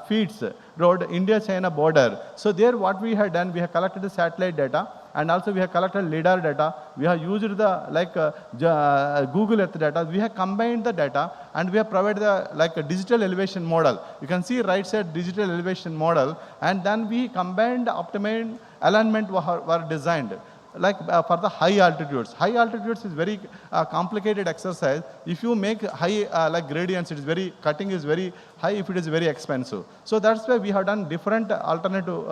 feet road, India-China border. So there what we have done, we have collected the satellite data and also we have collected LiDAR data. We have used the Google Earth data. We have combined the data and we have provided the like a digital elevation model. You can see right side digital elevation model, and then we combined optimized alignment were designed. Like for the high altitudes. High altitudes is very complicated exercise. If you make high like gradients, it is very, cutting is very high if it is very expensive. So that's why we have done different alternative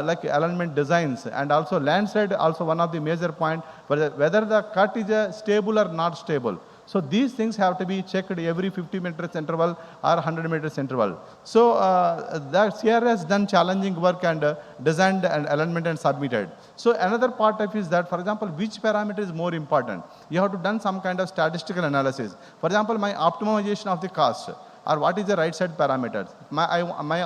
like alignment designs, and also landslide also one of the major point, whether the cut is stable or not stable. So these things have to be checked every 50 meters interval or 100 meters interval. So that CRA has done challenging work and designed an alignment and submitted. So another part of is that, for example, which parameter is more important? You have to done some kind of statistical analysis. For example, my optimization of the cost, or what is the right side parameters. My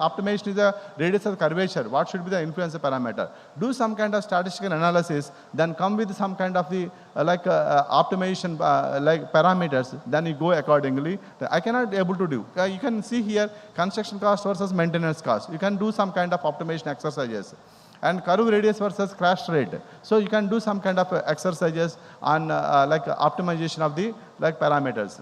optimization is the radius of curvature. What should be the influence parameter? Do some kind of statistical analysis, then come with some kind of the optimization like parameters, then you go accordingly. I cannot be able to do. You can see here construction cost versus maintenance cost. You can do some kind of optimization exercises. And curve radius versus crash rate. So you can do some kind of exercises on like optimization of the like parameters.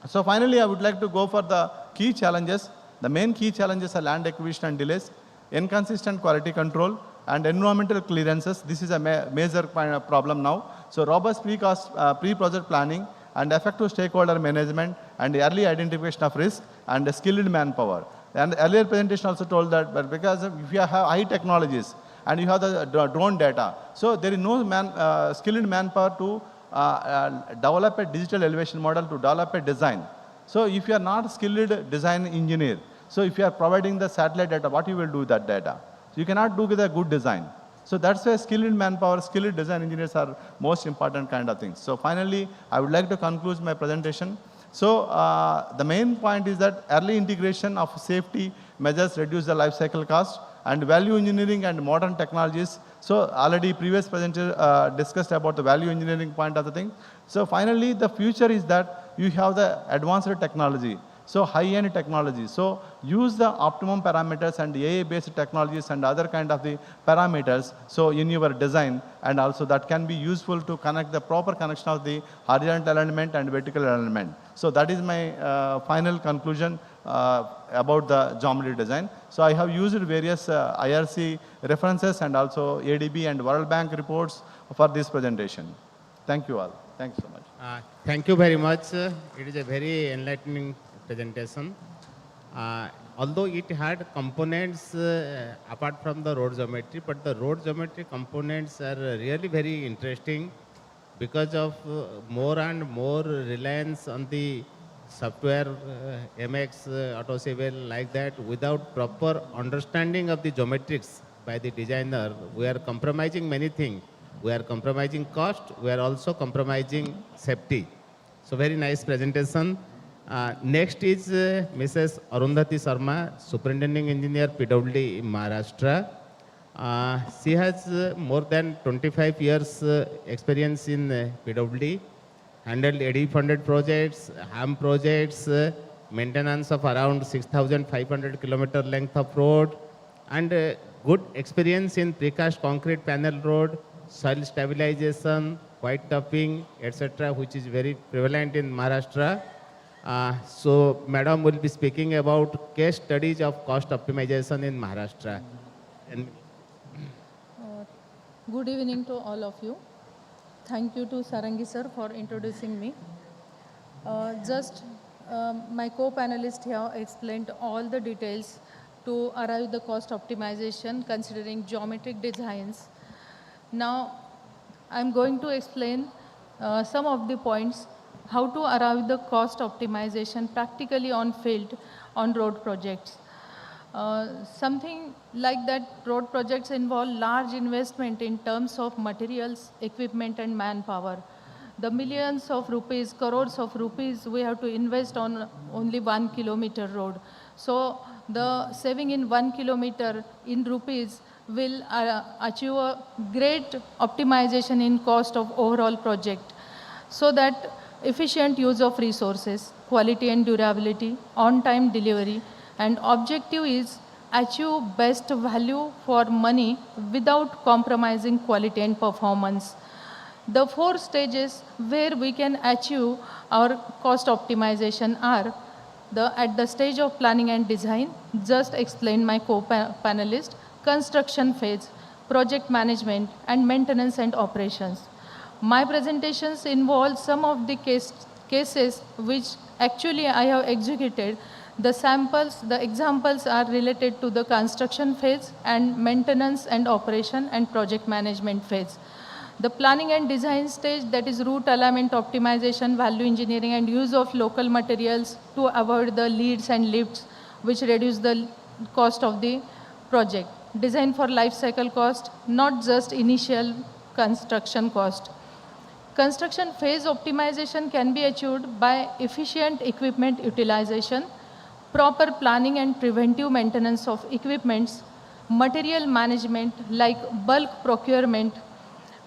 So finally, I would like to go for the key challenges. The main key challenges are land acquisition and delays, inconsistent quality control, and environmental clearances. This is a major problem now. So robust pre-project planning and effective stakeholder management and early identification of risk and skilled manpower. And the earlier presentation also told that, but because if you have high technologies and you have the drone data, so there is no skilled manpower to develop a digital elevation model, to develop a design. So if you are not skilled design engineer, so if you are providing the satellite data, what you will do with that data? So you cannot do with a good design. So that's why skilled manpower, skilled design engineers are most important kind of things. So finally, I would like to conclude my presentation. So the main point is that early integration of safety measures reduce the life cycle cost, and value engineering and modern technologies. So already previous presenter discussed about the value engineering point of the thing. So finally, the future is that you have the advanced technology. So high-end technology. So use the optimum parameters and AI-based technologies and other kind of the parameters. So in your design, and also that can be useful to connect the proper connection of the horizontal element and vertical element. So that is my final conclusion about the geometry design. So I have used various IRC references and also ADB and World Bank reports for this presentation. Thank you all. Thanks so much. Thank you very much. It is a very enlightening presentation. Although it had components apart from the road geometry, but the road geometry components are really very interesting because of more and more reliance on the software, MX, AutoCivil, like that. Without proper understanding of the geometrics by the designer, we are compromising many things. We are compromising cost, we are also compromising safety. So very nice presentation. Next is Mrs. Arundhati Sharma, Superintending Engineer, PWD, Maharashtra. She has more than 25 years experience in PWD, handled AD-funded projects, HAM projects, maintenance of around 6,500 kilometer length of road, and good experience in precast concrete panel road, soil stabilization, white topping, etc., which is very prevalent in Maharashtra. So, Madam will be speaking about case studies of cost optimization in Maharashtra. And good evening to all of you. Thank you to Sarangi sir for introducing me. My co-panelists here explained all the details to arrive the cost optimization considering geometric designs. Now, I'm going to explain some of the points how to arrive the cost optimization practically on field on road projects. Something like that, road projects involve large investment in terms of materials, equipment and manpower. The millions of rupees, crores of rupees we have to invest on only 1 kilometer road. So the saving in 1 kilometer in rupees will achieve a great optimization in cost of overall project. So that efficient use of resources, quality and durability, on-time delivery, and objective is achieve best value for money without compromising quality and performance. The 4 stages where we can achieve our cost optimization are at the stage of planning and design, just explained my co-panelist, construction phase, project management, and maintenance and operations. My presentations involve some of the cases which actually I have executed. The examples are related to the construction phase and maintenance and operation and project management phase. The planning and design stage, that is route alignment optimization, value engineering and use of local materials to avoid the leads and lifts which reduce the cost of the project. Design for life cycle cost, not just initial construction cost. Construction phase optimization can be achieved by efficient equipment utilization, proper planning and preventive maintenance of equipments, material management like bulk procurement,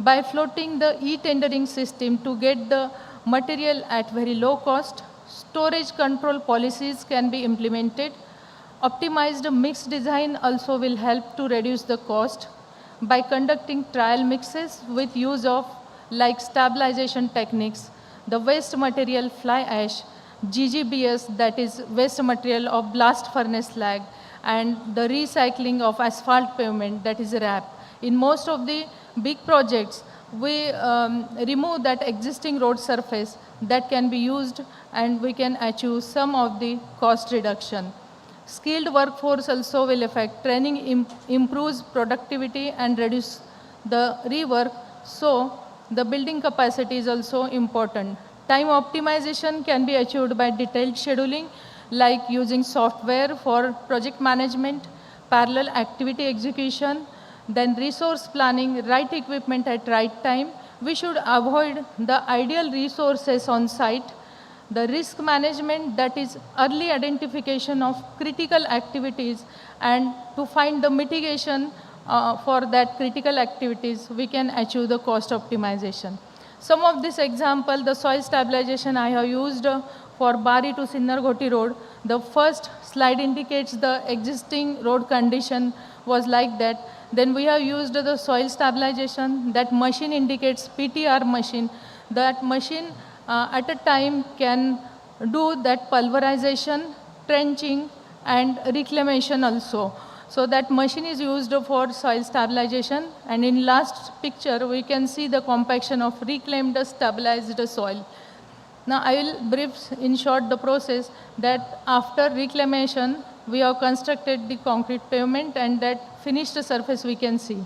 by floating the e-tendering system to get the material at very low cost. Storage control policies can be implemented. Optimized mix design also will help to reduce the cost by conducting trial mixes with use of like stabilization techniques, the waste material fly ash, GGBS, that is waste material of blast furnace slag, and the recycling of asphalt pavement, that is RAP. In most of the big projects, we remove that existing road surface that can be used, and we can achieve some of the cost reduction. Skilled workforce also will affect. Training improves productivity and reduce the rework, so the building capacity is also important. Time optimization can be achieved by detailed scheduling, like using software for project management, parallel activity execution, then resource planning, right equipment at right time. We should avoid the ideal resources on site. The risk management, that is early identification of critical activities, and to find the mitigation for that critical activities, we can achieve the cost optimization. Some of this example, the soil stabilization I have used for Bari to Sinnargoti road. The first slide indicates the existing road condition was like that. Then we have used the soil stabilization. That machine indicates PTR machine. That machine at a time can do that pulverization, trenching, and reclamation also. So that machine is used for soil stabilization. And in last picture, we can see the compaction of reclaimed stabilized soil. Now I will brief in short the process that after reclamation, we have constructed the concrete pavement, and that finished surface we can see.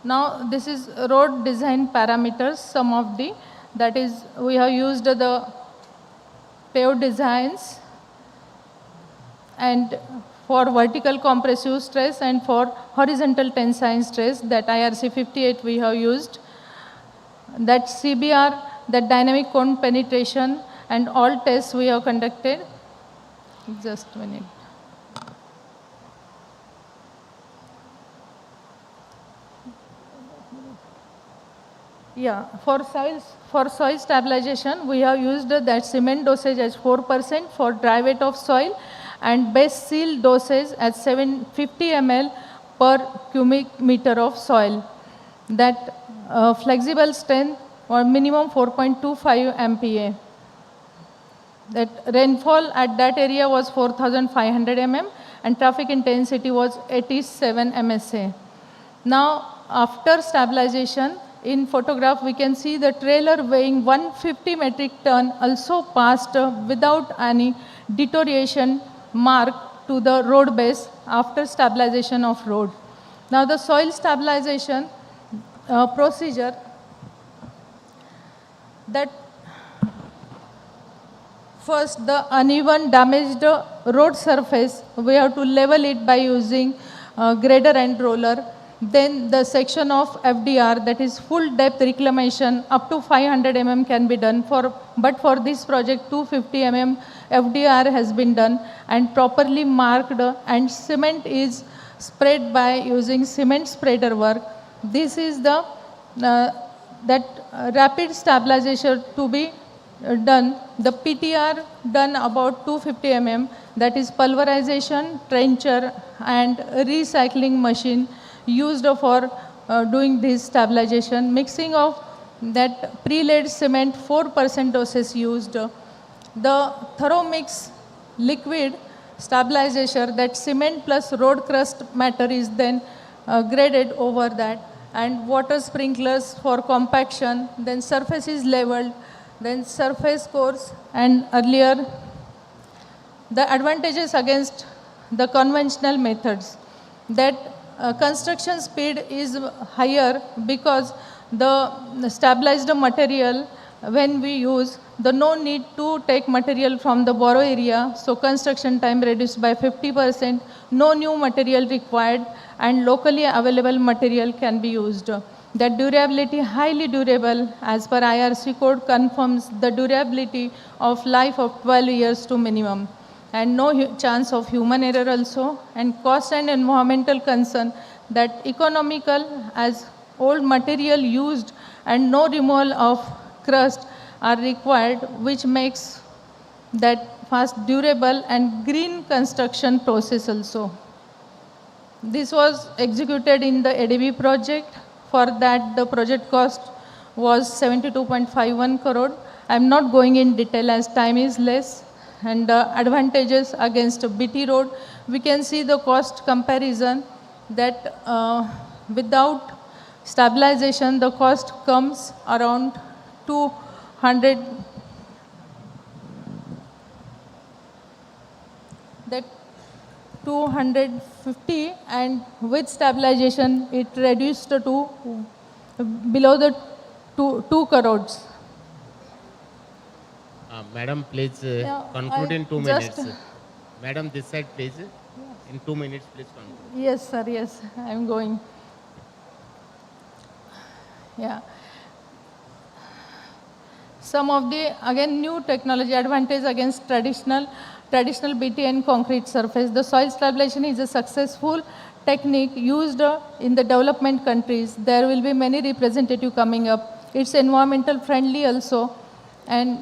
Now this is road design parameters, some of the, that is we have used the paved designs, and for vertical compressive stress and for horizontal tensile stress, that IRC 58 we have used. That CBR, that dynamic cone penetration, and all tests we have conducted. Just a minute. Yeah, for soil stabilization, we have used that cement dosage as 4% for dry weight of soil, and base seal dosage as 750 ml per cubic meter of soil. That flexible strength or minimum 4.25 MPa. That rainfall at that area was 4,500 mm, and traffic intensity was 87 MSA. Now, after stabilization, in photograph we can see the trailer weighing 150 metric ton also passed without any deterioration mark to the road base after stabilization of road. Now the soil stabilization procedure, that first the uneven damaged road surface, we have to level it by using grader and roller. Then the section of FDR, that is full depth reclamation, up to 500 mm can be done, but for this project 250 mm FDR has been done and properly marked, and cement is spread by using cement spreader work. This is the rapid stabilization to be done. The PTR done about 250 mm, that is pulverization, trencher, and recycling machine used for doing this stabilization. Mixing of that pre-laid cement, 4% doses used. The thorough mix liquid stabilization, that cement plus road crust matter is then graded over that, and water sprinklers for compaction, then surface is leveled, then surface course, and earlier the advantages against the conventional methods, that construction speed is higher because the stabilized material when we use, the no need to take material from the borrow area, so construction time reduced by 50%, no new material required, and locally available material can be used. The durability, highly durable, as per IRC code, confirms the durability of life of 12 years to minimum, and no chance of human error also, and cost and environmental concern, that economical as old material used and no removal of crust are required, which makes that fast, durable, and green construction process also. This was executed in the ADB project For that, the project cost was 72.51 crore. I'm not going in detail as time is less. And advantages against BT road, we can see the cost comparison that without stabilization, the cost comes around 200. That 250, and with stabilization it reduced to below the 2 crores. Madam, please conclude in 2 minutes. Madam, this side, please. In 2 minutes, please conclude. Yes, sir. Yes, I am going. Yeah. Some of the, again, new technology advantage against traditional BT and concrete surface. The soil stabilization is a successful technique used in the development countries. There will be many representatives coming up. It's environmental friendly also. And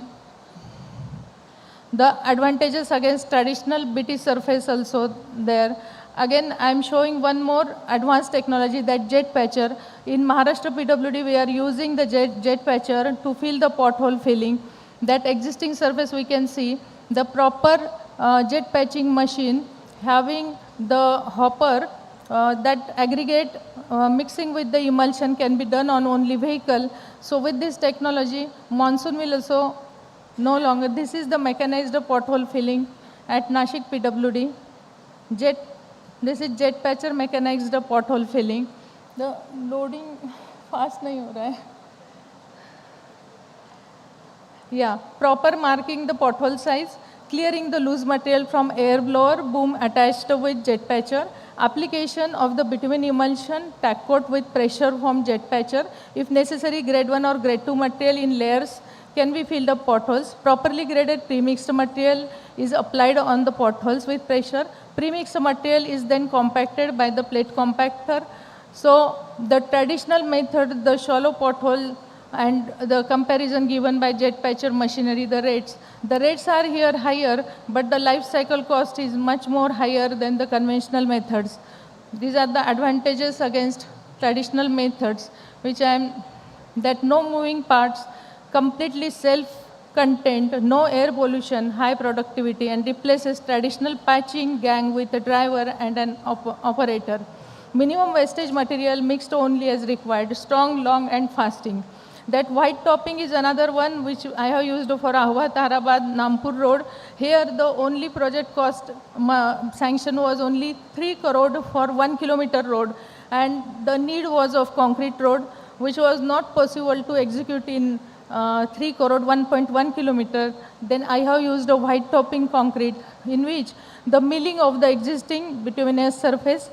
the advantages against traditional BT surface also there. Again, I am showing one more advanced technology, that jet patcher. In Maharashtra PWD, we are using the jet patcher to fill the pothole filling. That existing surface we can see, the proper jet patching machine having the hopper that aggregate mixing with the emulsion can be done on only vehicle. So with this technology, monsoon will also no longer. This is the mechanized pothole filling at Nashik PWD. This is jet patcher mechanized pothole filling. The loading fast nahi ho raha hai. Yeah, proper marking the pothole size, clearing the loose material from air blower, boom attached with jet patcher, application of the bitumen emulsion, tack coat with pressure from jet patcher. If necessary, grade 1 or grade 2 material in layers can be filled up potholes. Properly graded premixed material is applied on the potholes with pressure. Premixed material is then compacted by the plate compactor. So the traditional method, the shallow pothole, and the comparison given by jet patcher machinery, the rates are here higher, but the life cycle cost is much more higher than the conventional methods. These are the advantages against traditional methods, which that no moving parts, completely self-contained, no air pollution, high productivity, and replaces traditional patching gang with a driver and an operator. Minimum wastage material mixed only as required, strong, long, and fasting. That white topping is another one which I have used for Ahwa, Tarabad, Nampur road. Here the only project cost sanction was only 3 crore for 1 kilometer road, and the need was of concrete road, which was not possible to execute in 3 crore 1.1 kilometer. Then I have used a white topping concrete, in which the milling of the existing bituminous surface,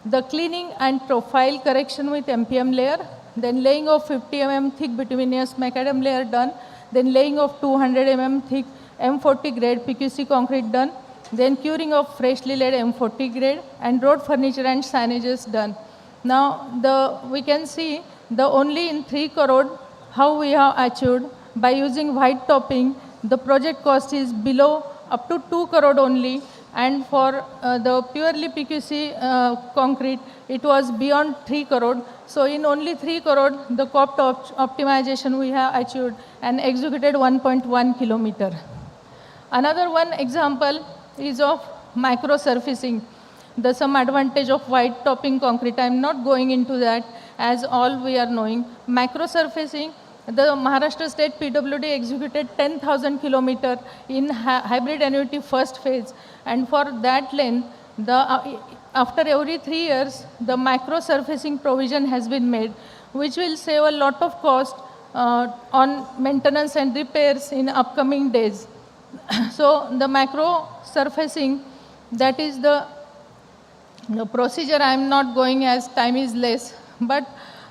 the cleaning and profile correction with MPM layer, then laying of 50 mm thick bituminous macadam layer done, then laying of 200 mm thick M40 grade PQC concrete done, then curing of freshly laid M40 grade, and road furniture and signages done. Now we can see the only in 3 crore how we have achieved by using white topping. The project cost is below up to 2 crore only, and for the purely PQC concrete, it was beyond 3 crore. So in only 3 crore, the cost optimization we have achieved and executed 1.1 kilometer. Another one example is of micro surfacing. There's some advantage of white topping concrete. I'm not going into that, as all we are knowing. Macro surfacing, the Maharashtra State PWD executed 10,000 kilometer in hybrid annuity first phase, and for that length, after every 3 years, the macro surfacing provision has been made, which will save a lot of cost on maintenance and repairs in upcoming days. So the macro surfacing, that is the procedure. I am not going as time is less, but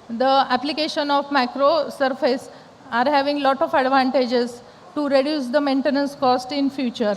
the application of macro surface are having lot of advantages to reduce the maintenance cost in future.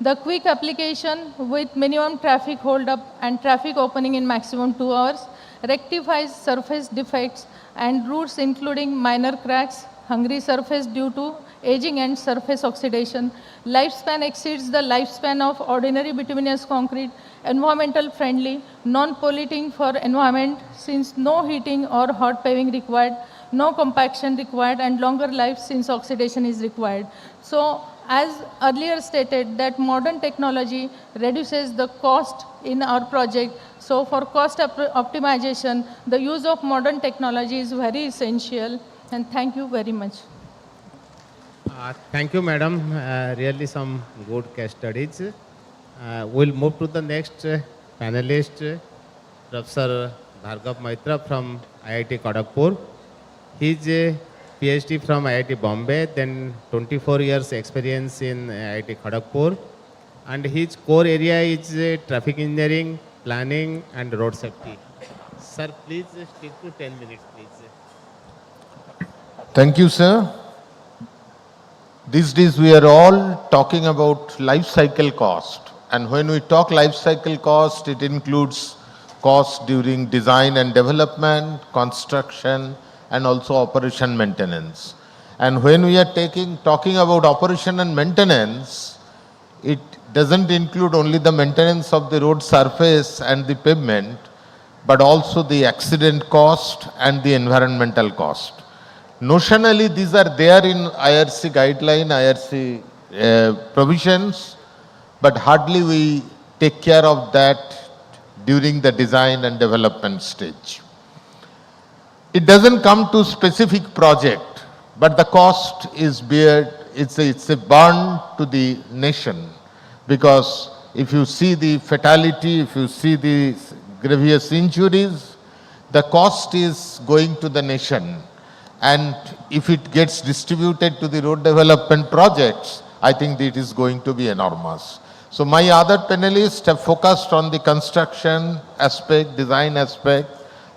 The quick application with minimum traffic hold up and traffic opening in maximum 2 hours rectifies surface defects and routes including minor cracks, hungry surface due to aging and surface oxidation. Lifespan exceeds the lifespan of ordinary bituminous concrete environmental friendly, non-polluting for environment since no heating or hot paving required, no compaction required, and longer life since oxidation is required. So as earlier stated that modern technology reduces the cost in our project. So for cost optimization, the use of modern technology is very essential. And thank you very much. Thank you, madam. Really some good case studies. We'll move to the next panelist, Professor Bhargav Maitra from IIT Kharagpur. He's a PhD from IIT Bombay, then 24 years experience in IIT Kharagpur. And his core area is traffic engineering, planning and road safety. Sir, please stick to 10 minutes, please. Thank you, sir. These days we are all talking about life cycle cost. And when we talk life cycle cost, it includes cost during design and development, construction, and also operation maintenance. And when we are talking about operation and maintenance, it doesn't include only the maintenance of the road surface and the pavement, but also the accident cost and the environmental cost. Notionally, these are there in IRC guideline, IRC provisions, but hardly we take care of that during the design and development stage. It doesn't come to specific project, but the cost is bared, it's a burn to the nation, because if you see the fatality, if you see the grievous injuries, the cost is going to the nation. And if it gets distributed to the road development projects, I think it is going to be enormous. So my other panelists have focused on the construction aspect, design aspect.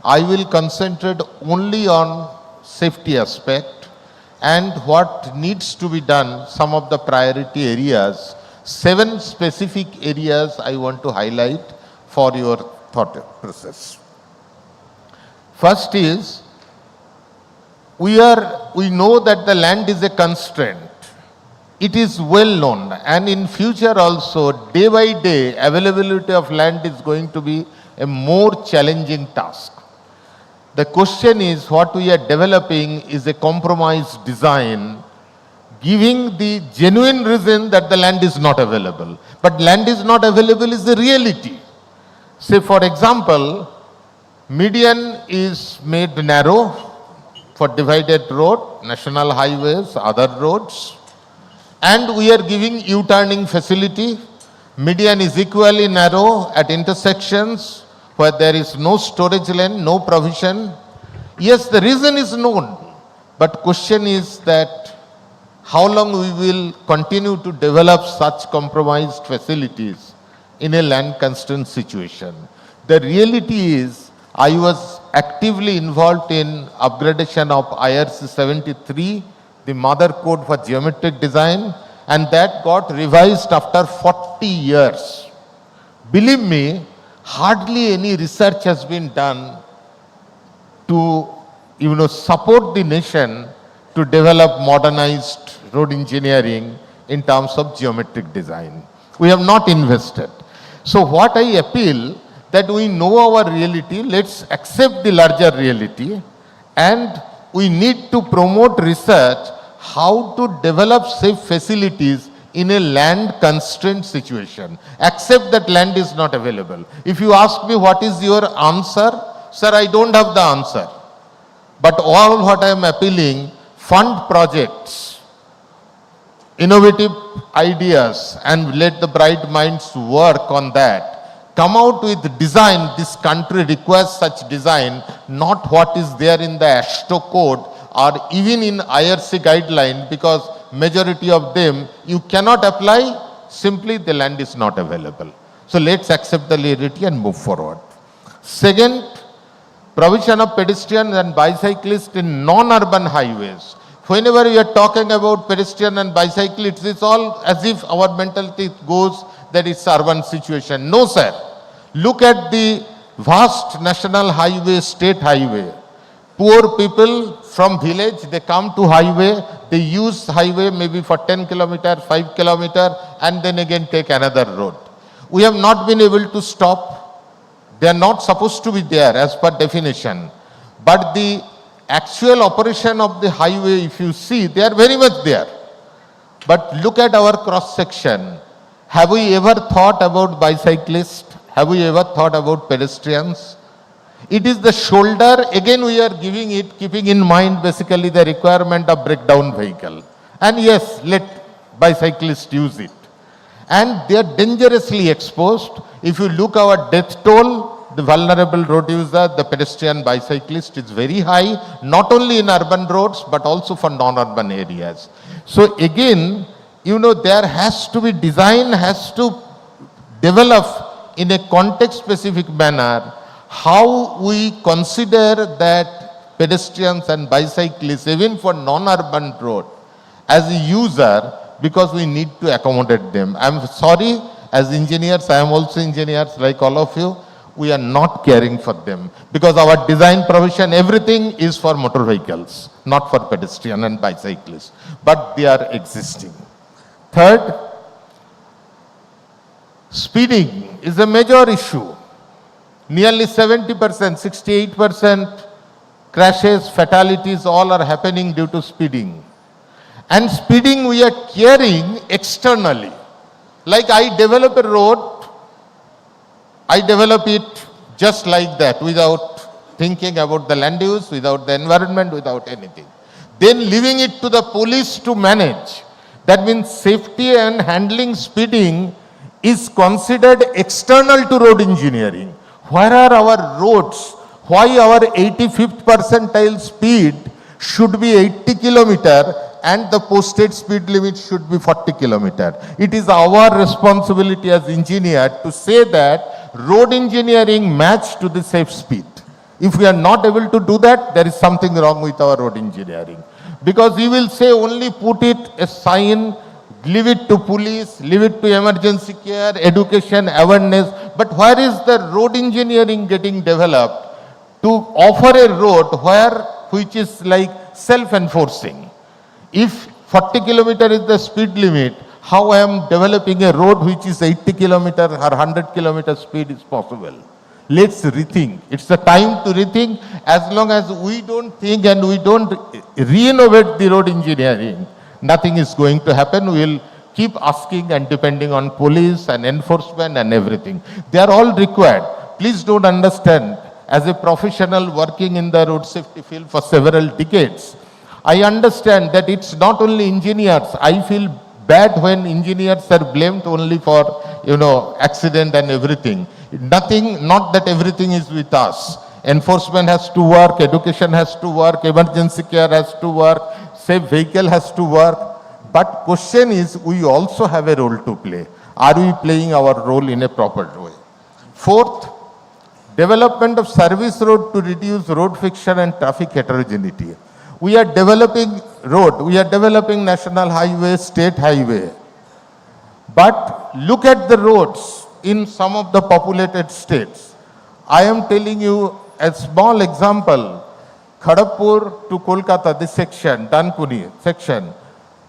I will concentrate only on safety aspect and what needs to be done, some of the priority areas. 7 specific areas I want to highlight for your thought process. First is, we know that the land is a constraint. It is well known, and in future also, day by day, availability of land is going to be a more challenging task. The question is, what we are developing is a compromised design, giving the genuine reason that the land is not available. But land is not available is the reality. Say for example, median is made narrow for divided road, national highways, other roads. And we are giving U-turning facility. Median is equally narrow at intersections where there is no storage lane, no provision. Yes, the reason is known, but question is that how long we will continue to develop such compromised facilities in a land constraint situation. The reality is, I was actively involved in upgradation of IRC 73, the mother code for geometric design, and that got revised after 40 years. Believe me, hardly any research has been done to support the nation to develop modernized road engineering in terms of geometric design. We have not invested. So what I appeal, that we know our reality, let's accept the larger reality, and we need to promote research how to develop safe facilities in a land constraint situation. Accept that land is not available. If you ask me what is your answer, sir, I don't have the answer. But all what I am appealing, fund projects, innovative ideas, and let the bright minds work on that. Come out with design. This country requires such design, not what is there in the ASHTO code or even in IRC guideline, because majority of them you cannot apply, simply the land is not available. So let's accept the reality and move forward. Second, provision of pedestrians and bicyclists in non-urban highways. Whenever we are talking about pedestrian and bicyclists, it's all as if our mentality goes that it's urban situation. No, sir. Look at the vast national highway, state highway. Poor people from village, they come to highway, they use highway maybe for 10 kilometer, 5 kilometer, and then again take another road. We have not been able to stop. They are not supposed to be there as per definition. But the actual operation of the highway, if you see, they are very much there. But look at our cross section. Have we ever thought about bicyclists? Have we ever thought about pedestrians? It is the shoulder, again we are giving it, keeping in mind basically the requirement of breakdown vehicle. And yes, let bicyclists use it. And they are dangerously exposed. If you look our death toll, the vulnerable road user, the pedestrian bicyclist is very high, not only in urban roads, but also for non-urban areas. So again, there has to be design, has to develop in a context-specific manner how we consider that pedestrians and bicyclists, even for non-urban road, as a user, because we need to accommodate them. I'm sorry, as engineers, I am also engineers like all of you, we are not caring for them because our design provision, everything is for motor vehicles, not for pedestrian and bicyclists, but they are existing. Third, speeding is a major issue. Nearly 70%, 68% crashes, fatalities, all are happening due to speeding. And speeding we are carrying externally. Like I develop a road, I develop it just like that, without thinking about the land use, without the environment, without anything. Then leaving it to the police to manage. That means safety and handling speeding is considered external to road engineering. Where are our roads? Why our 85th percentile speed should be 80 kilometer and the posted speed limit should be 40 kilometer. It is our responsibility as engineer to say that road engineering match to the safe speed. If we are not able to do that, there is something wrong with our road engineering. Because you will say only put it a sign, leave it to police, leave it to emergency care, education, awareness. But where is the road engineering getting developed to offer a road which is like self-enforcing? If 40 kilometer is the speed limit, how I am developing a road which is 80 kilometer or 100 kilometer speed is possible? Let's rethink. It's the time to rethink. As long as we don't think and we don't re-innovate the road engineering, nothing is going to happen. We will keep asking and depending on police and enforcement and everything. They are all required. Please don't understand, as a professional working in the road safety field for several decades, I understand that it's not only engineers. I feel bad when engineers are blamed only for, accident and everything. Not that everything is with us. Enforcement has to work, education has to work, emergency care has to work, safe vehicle has to work. But question is, we also have a role to play. Are we playing our role in a proper way? Fourth, development of service road to reduce road friction and traffic heterogeneity. We are developing road, we are developing national highway, state highway. But look at the roads in some of the populated states. I am telling you a small example. Kharagpur to Kolkata, this section, Dankuni section.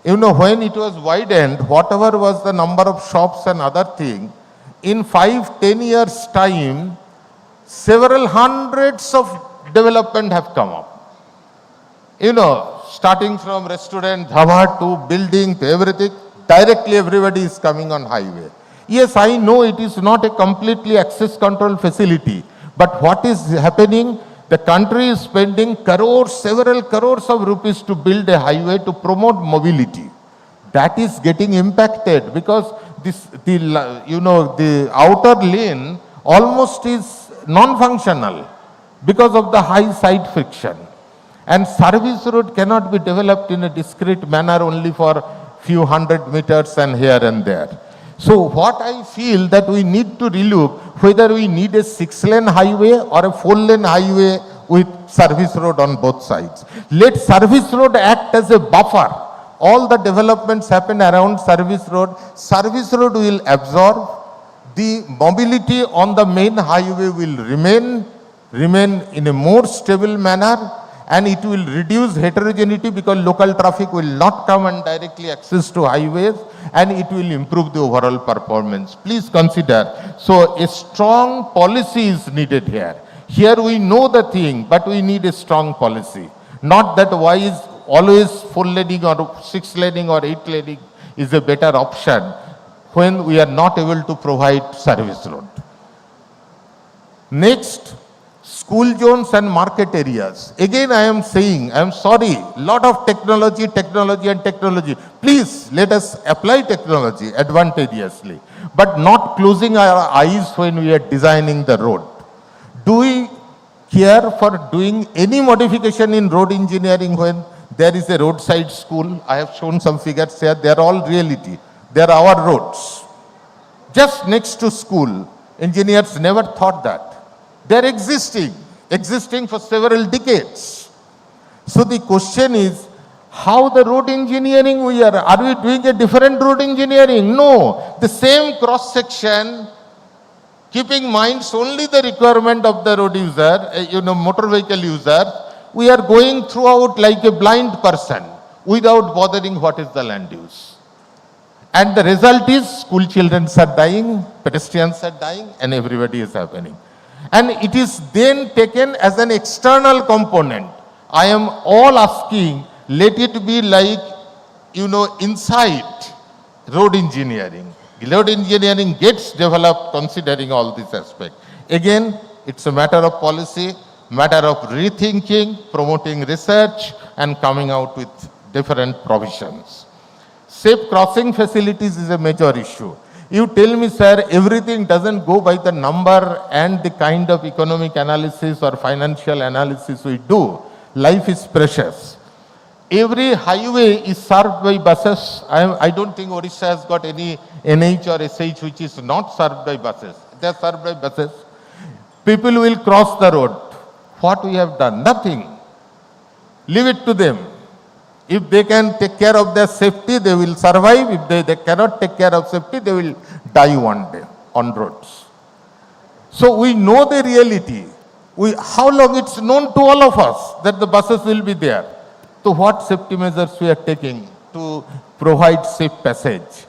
When it was widened, whatever was the number of shops and other thing, in 5-10 years time, several hundreds of development have come up. Starting from restaurant, dhaba to building to everything, directly everybody is coming on highway. Yes, I know it is not a completely access control facility, but what is happening? The country is spending crores, several crores of rupees to build a highway to promote mobility. That is getting impacted because the outer lane almost is non-functional because of the high side friction. And service road cannot be developed in a discrete manner only for few hundred meters and here and there. So what I feel that we need to relook whether we need a 6-lane highway or a 4-lane highway with service road on both sides. Let service road act as a buffer. All the developments happen around service road. Service road will absorb. The mobility on the main highway will remain in a more stable manner. and it will reduce heterogeneity because local traffic will not come and directly access to highways, and it will improve the overall performance. Please consider. So a strong policy is needed here. Here we know the thing, but we need a strong policy. Not that why is always 4-laning or 6-laning or 8-laning is a better option when we are not able to provide service road. Next, school zones and market areas. Again, I am saying, I am sorry, lot of technology. Please, let us apply technology advantageously, but not closing our eyes when we are designing the road. Do we care for doing any modification in road engineering when there is a roadside school? I have shown some figures here. They are all reality. They are our roads. Just next to school. Engineers never thought that. They are existing for several decades. So the question is, how the road engineering we are we doing a different road engineering? No, the same cross section, keeping in mind only the requirement of the road user, motor vehicle user, we are going throughout like a blind person without bothering what is the land use. And the result is school children are dying, pedestrians are dying, and everybody is happening. And it is then taken as an external component. I am all asking, let it be like, inside road engineering. Road engineering gets developed considering all these aspects. Again, it's a matter of policy, matter of rethinking, promoting research, and coming out with different provisions. Safe crossing facilities is a major issue. You tell me, sir, everything doesn't go by the number and the kind of economic analysis or financial analysis we do. Life is precious. Every highway is served by buses. I don't think Odisha has got any NH or SH which is not served by buses. They are served by buses. People will cross the road. What we have done? Nothing. Leave it to them. If they can take care of their safety, they will survive. If they cannot take care of safety, they will die one day on roads. So we know the reality. How long it's known to all of us that the buses will be there. So what safety measures we are taking to provide safe passage?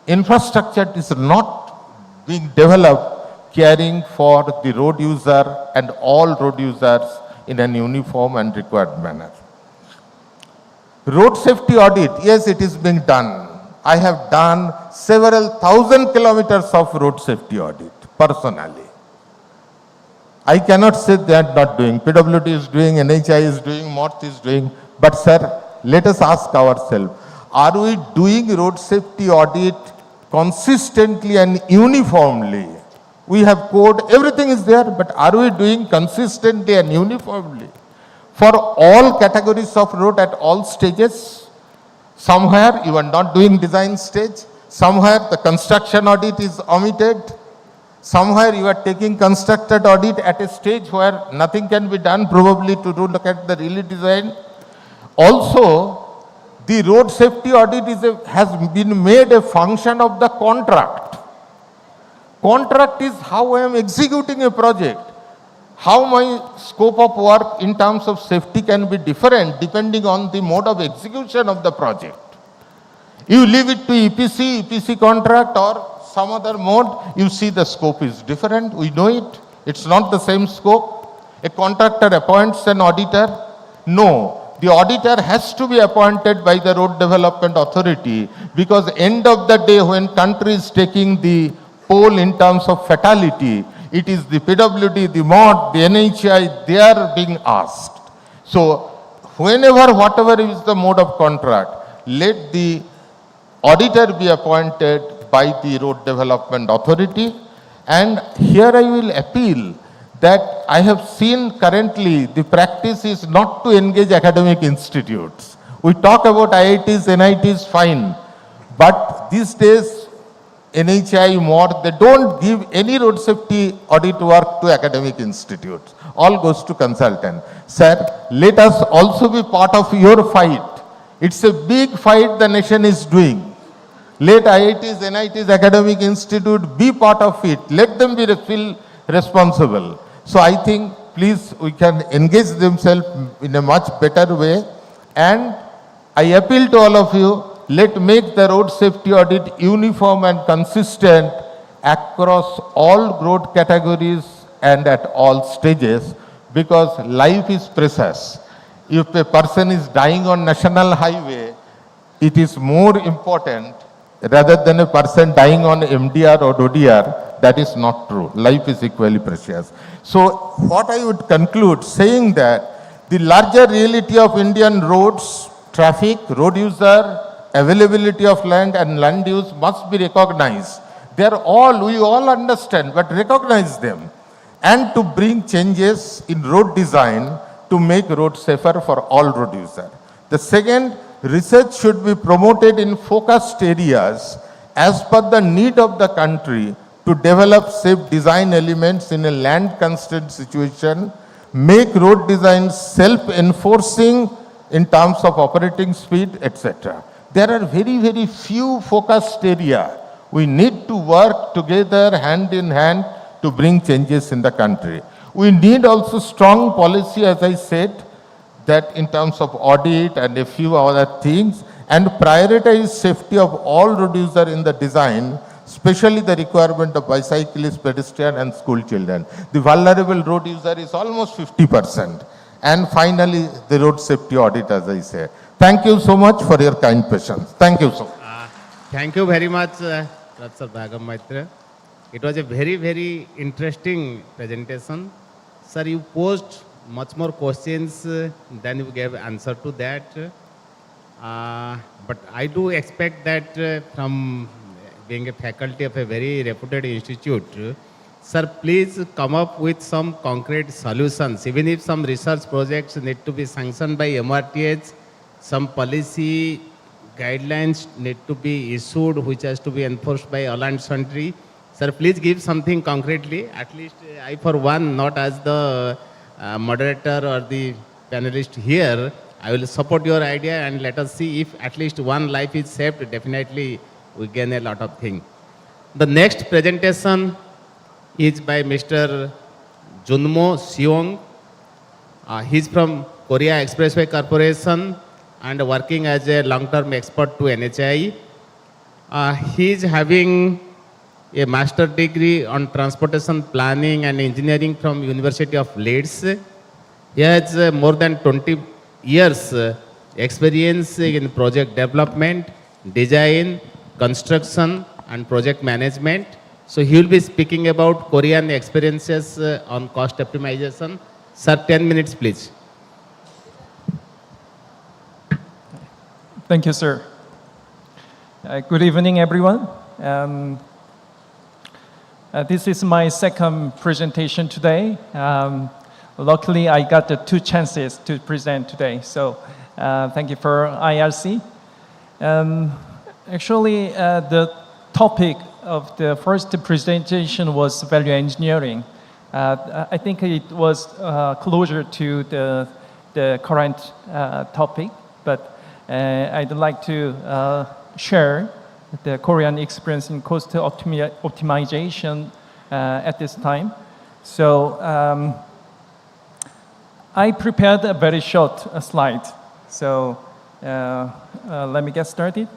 Infrastructure is not being developed caring for the road user and all road users in an uniform and required manner. Road safety audit, yes, it is being done. I have done several thousand kilometers of road safety audit personally. I cannot say they are not doing. PWD is doing, NHI is doing, MORTH is doing. But sir, let us ask ourselves, are we doing road safety audit consistently and uniformly? We have code, everything is there, but are we doing consistently and uniformly? For all categories of road at all stages? Somewhere you are not doing design stage. Somewhere the construction audit is omitted. Somewhere you are taking constructed audit at a stage where nothing can be done, probably to look at the really design. Also, the road safety audit has been made a function of the contract. Contract is how I am executing a project. How my scope of work in terms of safety can be different depending on the mode of execution of the project. You leave it to EPC contract or some other mode, you see the scope is different, we know it. It's not the same scope. A contractor appoints an auditor. No, the auditor has to be appointed by the Road Development Authority because end of the day when country is taking the poll in terms of fatality, it is the PWD, the MOD, the NHI, they are being asked. So, whenever, whatever is the mode of contract, let the auditor be appointed by the Road Development Authority. And here I will appeal that I have seen currently the practice is not to engage academic institutes. We talk about IITs, NITs, fine. But these days, NHI, MORTH, they don't give any road safety audit work to academic institutes. All goes to consultant. Sir, let us also be part of your fight. It's a big fight the nation is doing. Let IITs, NITs, academic institute be part of it. Let them be feel responsible. So I think, please, we can engage themselves, in a much better way. And I appeal to all of you, let's make the road safety audit uniform and consistent across all road categories and at all stages, because life is precious. If a person is dying on national highway, it is more important rather than a person dying on MDR or ODR. That is not true. Life is equally precious. So what I would conclude saying that the larger reality of Indian roads, traffic, road user, availability of land and land use must be recognized. We all understand, but recognize them. And to bring changes in road design to make roads safer for all road users. The second, research should be promoted in focused areas as per the need of the country to develop safe design elements in a land-constrained situation, make road design self-enforcing in terms of operating speed, etc. There are very, very few focused areas. We need to work together hand in hand to bring changes in the country. We need also strong policy, as I said, that in terms of audit and a few other things, and prioritize safety of all road users in the design, especially the requirement of bicyclists, pedestrians and school children. The vulnerable road user is almost 50%. And finally, the road safety audit, as I say. Thank you so much for your kind patience. Thank you so much. Thank you very much, Professor Bhagam Maitra. It was a very, very interesting presentation. Sir, you posed much more questions than you gave answer to that. But I do expect that from being a faculty of a very reputed institute, sir, please come up with some concrete solutions. Even if some research projects need to be sanctioned by MRTH, some policy guidelines need to be issued which has to be enforced by all and sundry. Sir, please give something concretely. At least I, for one, not as the moderator or the panelist here, I will support your idea and let us see if at least one life is saved. Definitely we gain a lot of things. The next presentation is by Mr. Junmo Seong. He is from Korea Expressway Corporation and working as a long-term expert to NHI. He is having a master degree on transportation planning and engineering from University of Leeds. He has more than 20 years experience in project development, design, construction and project management. So he will be speaking about Korean experiences on cost optimization. Sir, 10 minutes please. Thank you, sir. Good evening, everyone. This is my second presentation today. Luckily, I got the 2 chances to present today, so thank you for IRC. Actually, the topic of the first presentation was value engineering. I think it was closer to the current topic, but I'd like to share the Korean experience in cost optimization at this time. So I prepared a very short slide. So let me get started.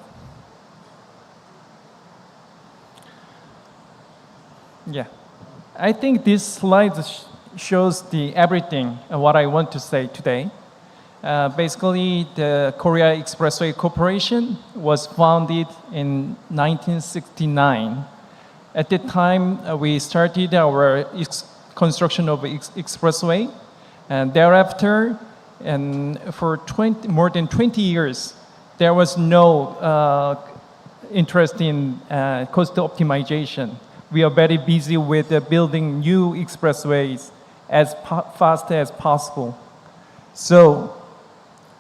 Yeah, I think this slide shows the everything what I want to say today. Basically, the Korea Expressway Corporation was founded in 1969. At that time, we started our construction of expressway, and thereafter, and for more than 20 years, there was no interest in cost optimization. We are very busy with building new expressways as fast as possible. So,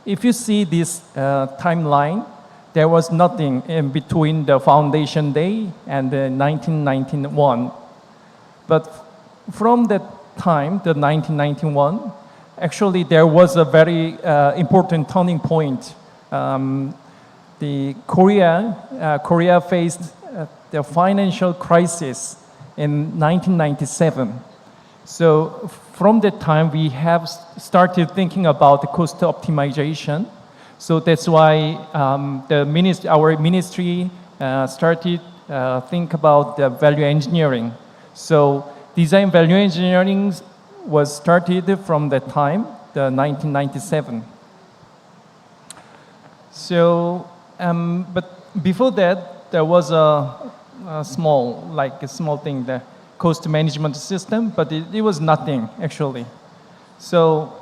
if you see this timeline, there was nothing in between the foundation day and the 1991. But from that time, the 1991, actually there was a very important turning point. Korea faced the financial crisis in 1997. So from that time, we have started thinking about the cost optimization. So that's why our ministry started think about the value engineering. So design value engineering was started from that time, the 1997. So, but before that, there was a small thing, the cost management system, but it was nothing actually. So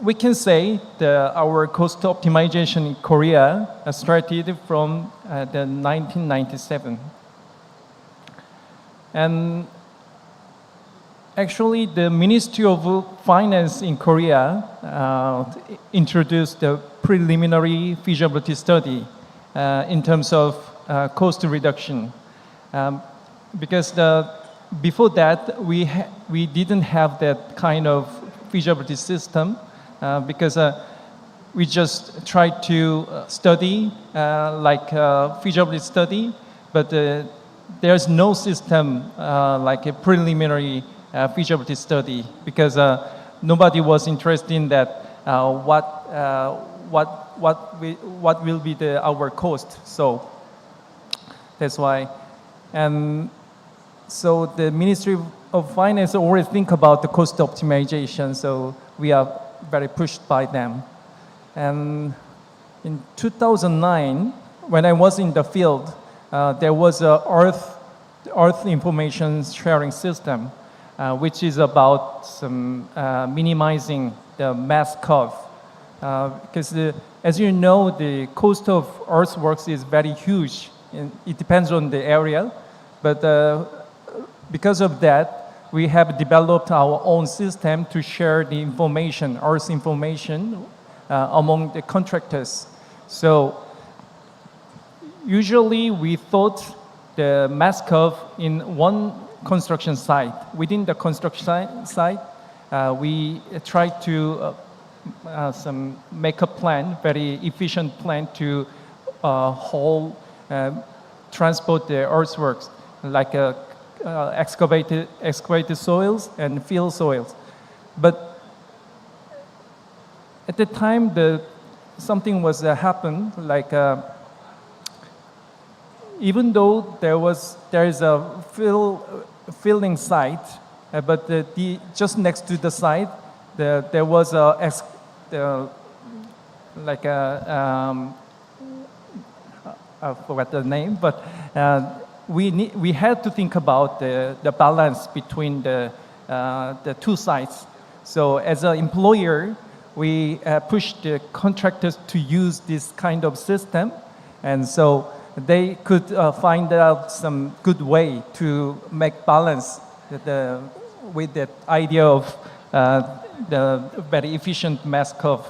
we can say that our cost optimization in Korea started from the 1997. And actually, the Ministry of Finance in Korea introduced the preliminary feasibility study in terms of cost reduction. Because before that, we didn't have that kind of feasibility system because we just tried to study feasibility study, but there's no system like a preliminary feasibility study because nobody was interested in that. What will be our cost? So that's why, and so the Ministry of Finance always think about the cost optimization. So we are very pushed by them. And in 2009, when I was in the field, there was a Earth information sharing system, which is about some minimizing the mass curve. Because as you know, the cost of earthworks is very huge. And it depends on the area, but because of that, we have developed our own system to share the information, Earth information, among the contractors. So usually we thought the mass curve in one construction site. Within the construction site, we try to make a plan, very efficient plan to transport the earthworks, like excavated soils and fill soils. But at the time, something was happened, like even though there is a filling site, but just next to the site, there was I forgot the name, but we had to think about the balance between the two sites. So as an employer, we pushed the contractors to use this kind of system, and so they could find out some good way to make balance with the idea of the very efficient mass curve.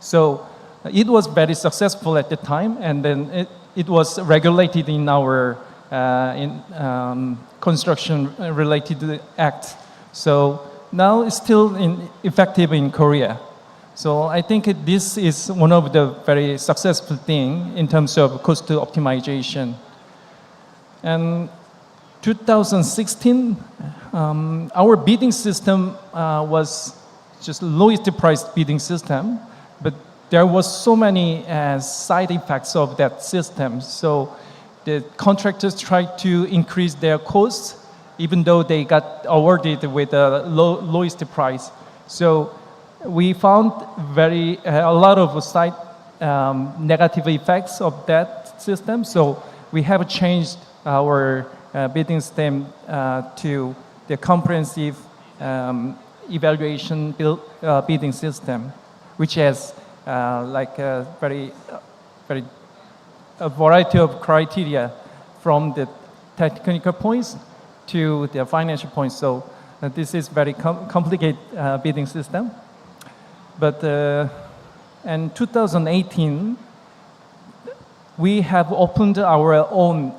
So it was very successful at the time, and then it was regulated in our construction-related act. So now it's still effective in Korea. So I think this is one of the very successful thing in terms of cost optimization. And 2016, our bidding system was just lowest price bidding system, but there was so many side effects of that system. So the contractors tried to increase their costs, even though they got awarded with the lowest price. So we found a lot of side negative effects of that system. So we have changed our bidding system to the comprehensive evaluation bidding system, which has a variety of criteria from the technical points to the financial points. So this is very complicated bidding system. But in 2018, we have opened our own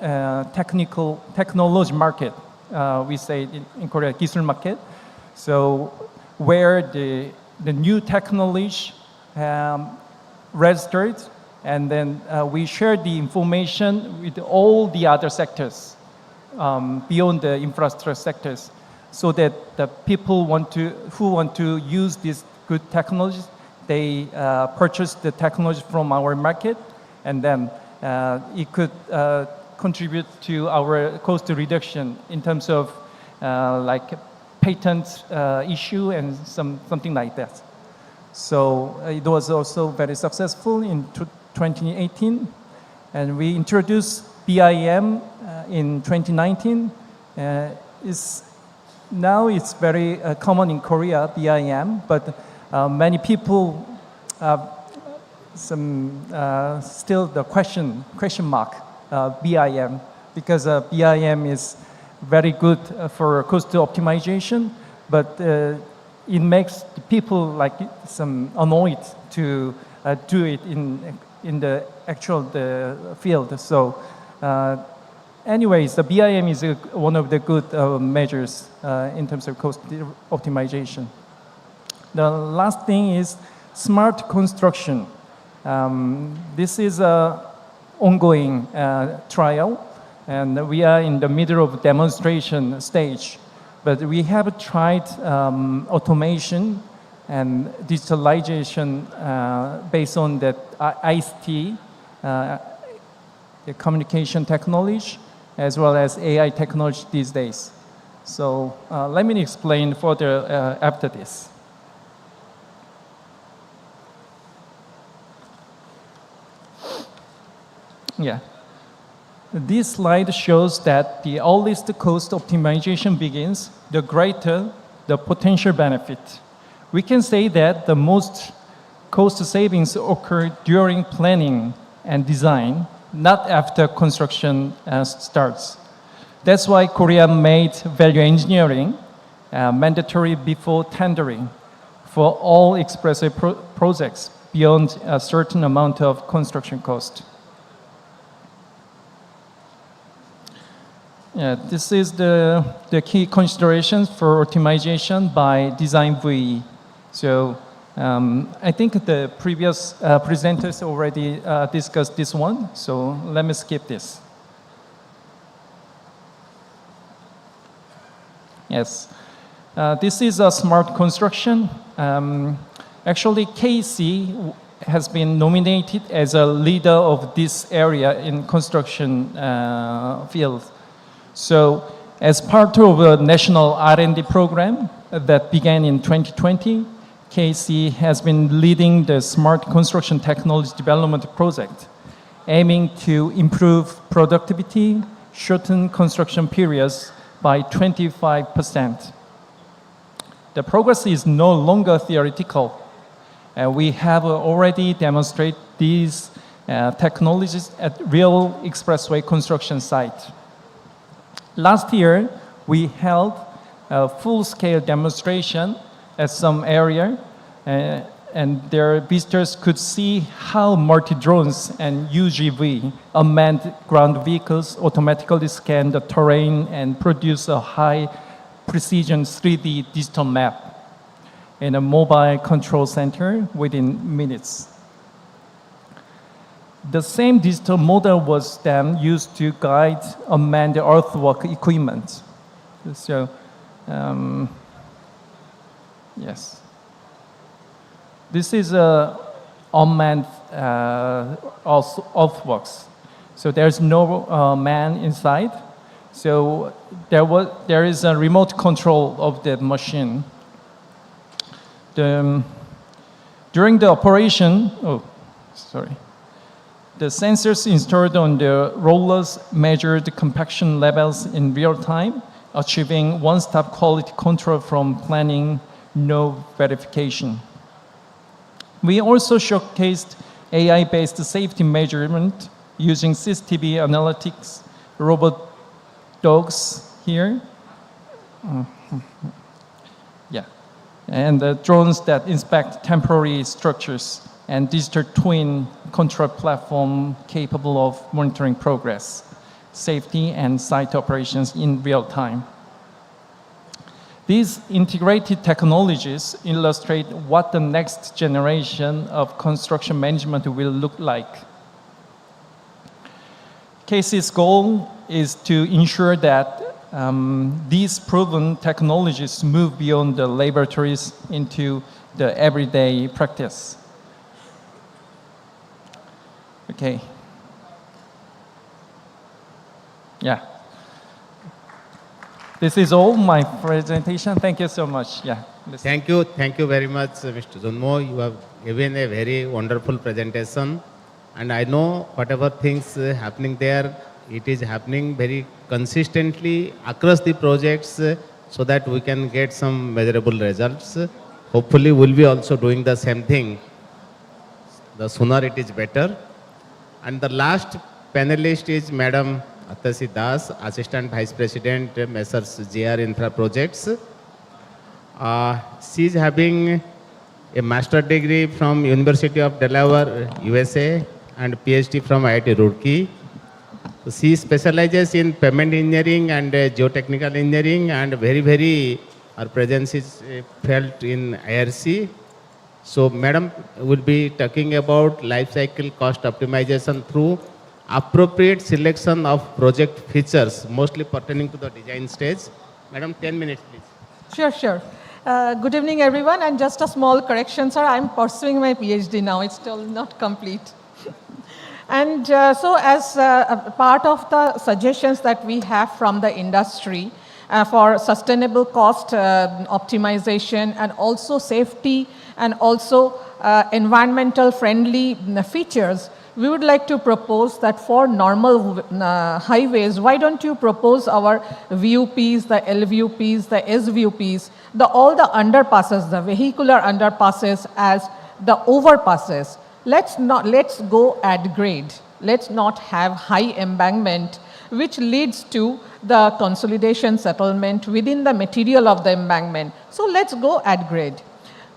technology market. We say in Korea, 기술 market. So where the new technology registered, and then we share the information with all the other sectors beyond the infrastructure sectors. so that the people who want to use these good technologies, they purchase the technology from our market, and then it could contribute to our cost reduction in terms of like patent issue and something like that. So it was also very successful in 2018, and we introduced BIM in 2019. Now it's very common in Korea, BIM, but many people still the question mark BIM, because BIM is very good for cost optimization, but it makes the people like some annoyed to do it in the actual field. So anyways, the BIM is one of the good measures in terms of cost optimization. The last thing is smart construction. This is an ongoing trial, and we are in the middle of demonstration stage. But we have tried automation and digitalization based on that ICT, the communication technology, as well as AI technology these days. So let me explain further after this. Yeah. This slide shows that the earliest cost optimization begins, the greater the potential benefit. We can say that the most cost savings occur during planning and design, not after construction starts. That's why Korea made value engineering mandatory before tendering for all expressway projects beyond a certain amount of construction cost. Yeah, this is the key considerations for optimization by design VE. So I think the previous presenters already discussed this one, so let me skip this. Yes, this is a smart construction. Actually, KC has been nominated as a leader of this area in construction field. So as part of a national R&D program that began in 2020, KC has been leading the smart construction technology development project, aiming to improve productivity, shorten construction periods by 25%. The progress is no longer theoretical. We have already demonstrated these technologies at real expressway construction site. Last year, we held a full-scale demonstration at some area, and their visitors could see how multi-drones and UGV, unmanned ground vehicles, automatically scan the terrain and produce a high-precision 3D digital map in a mobile control center within minutes. The same digital model was then used to guide unmanned earthwork equipment. So, yes. This is a unmanned earthworks. So there's no man inside. So there is a remote control of the machine. During the operation, the sensors installed on the rollers measured compaction levels in real time, achieving one-stop quality control from planning, no verification. We also showcased AI-based safety measurement using CCTV analytics, robot dogs here. Yeah, and the drones that inspect temporary structures, and digital twin control platform capable of monitoring progress, safety, and site operations in real time. These integrated technologies illustrate what the next generation of construction management will look like. KC's goal is to ensure that these proven technologies move beyond the laboratories into the everyday practice. Okay. Yeah. This is all my presentation. Thank you so much. Yeah. Thank you very much, Mr. Junmo. You have given a very wonderful presentation, and I know whatever things happening there, it is happening very consistently across the projects, so that we can get some measurable results. Hopefully, we'll be also doing the same thing. The sooner it is better. And the last panelist is Madam Atasi Das, Assistant Vice President, Messrs. JR Infra Projects. She is having a master degree from University of Delaware, USA, and PhD from IIT Roorkee. She specializes in payment engineering and geotechnical engineering, and her presence is felt in IRC. So, Madam will be talking about life cycle cost optimization through appropriate selection of project features, mostly pertaining to the design stage. Madam, 10 minutes, please. Sure. Good evening, everyone. And just a small correction, sir. I'm pursuing my PhD now. It's still not complete. And so as a part of the suggestions that we have from the industry for sustainable cost optimization and also safety and also environmental friendly features, we would like to propose that for normal highways, why don't you propose our VUPs, the LVUPs, the SVUPs, all the underpasses, the vehicular underpasses as the overpasses. Let's go at grade. Let's not have high embankment, which leads to the consolidation settlement within the material of the embankment. So let's go at grade.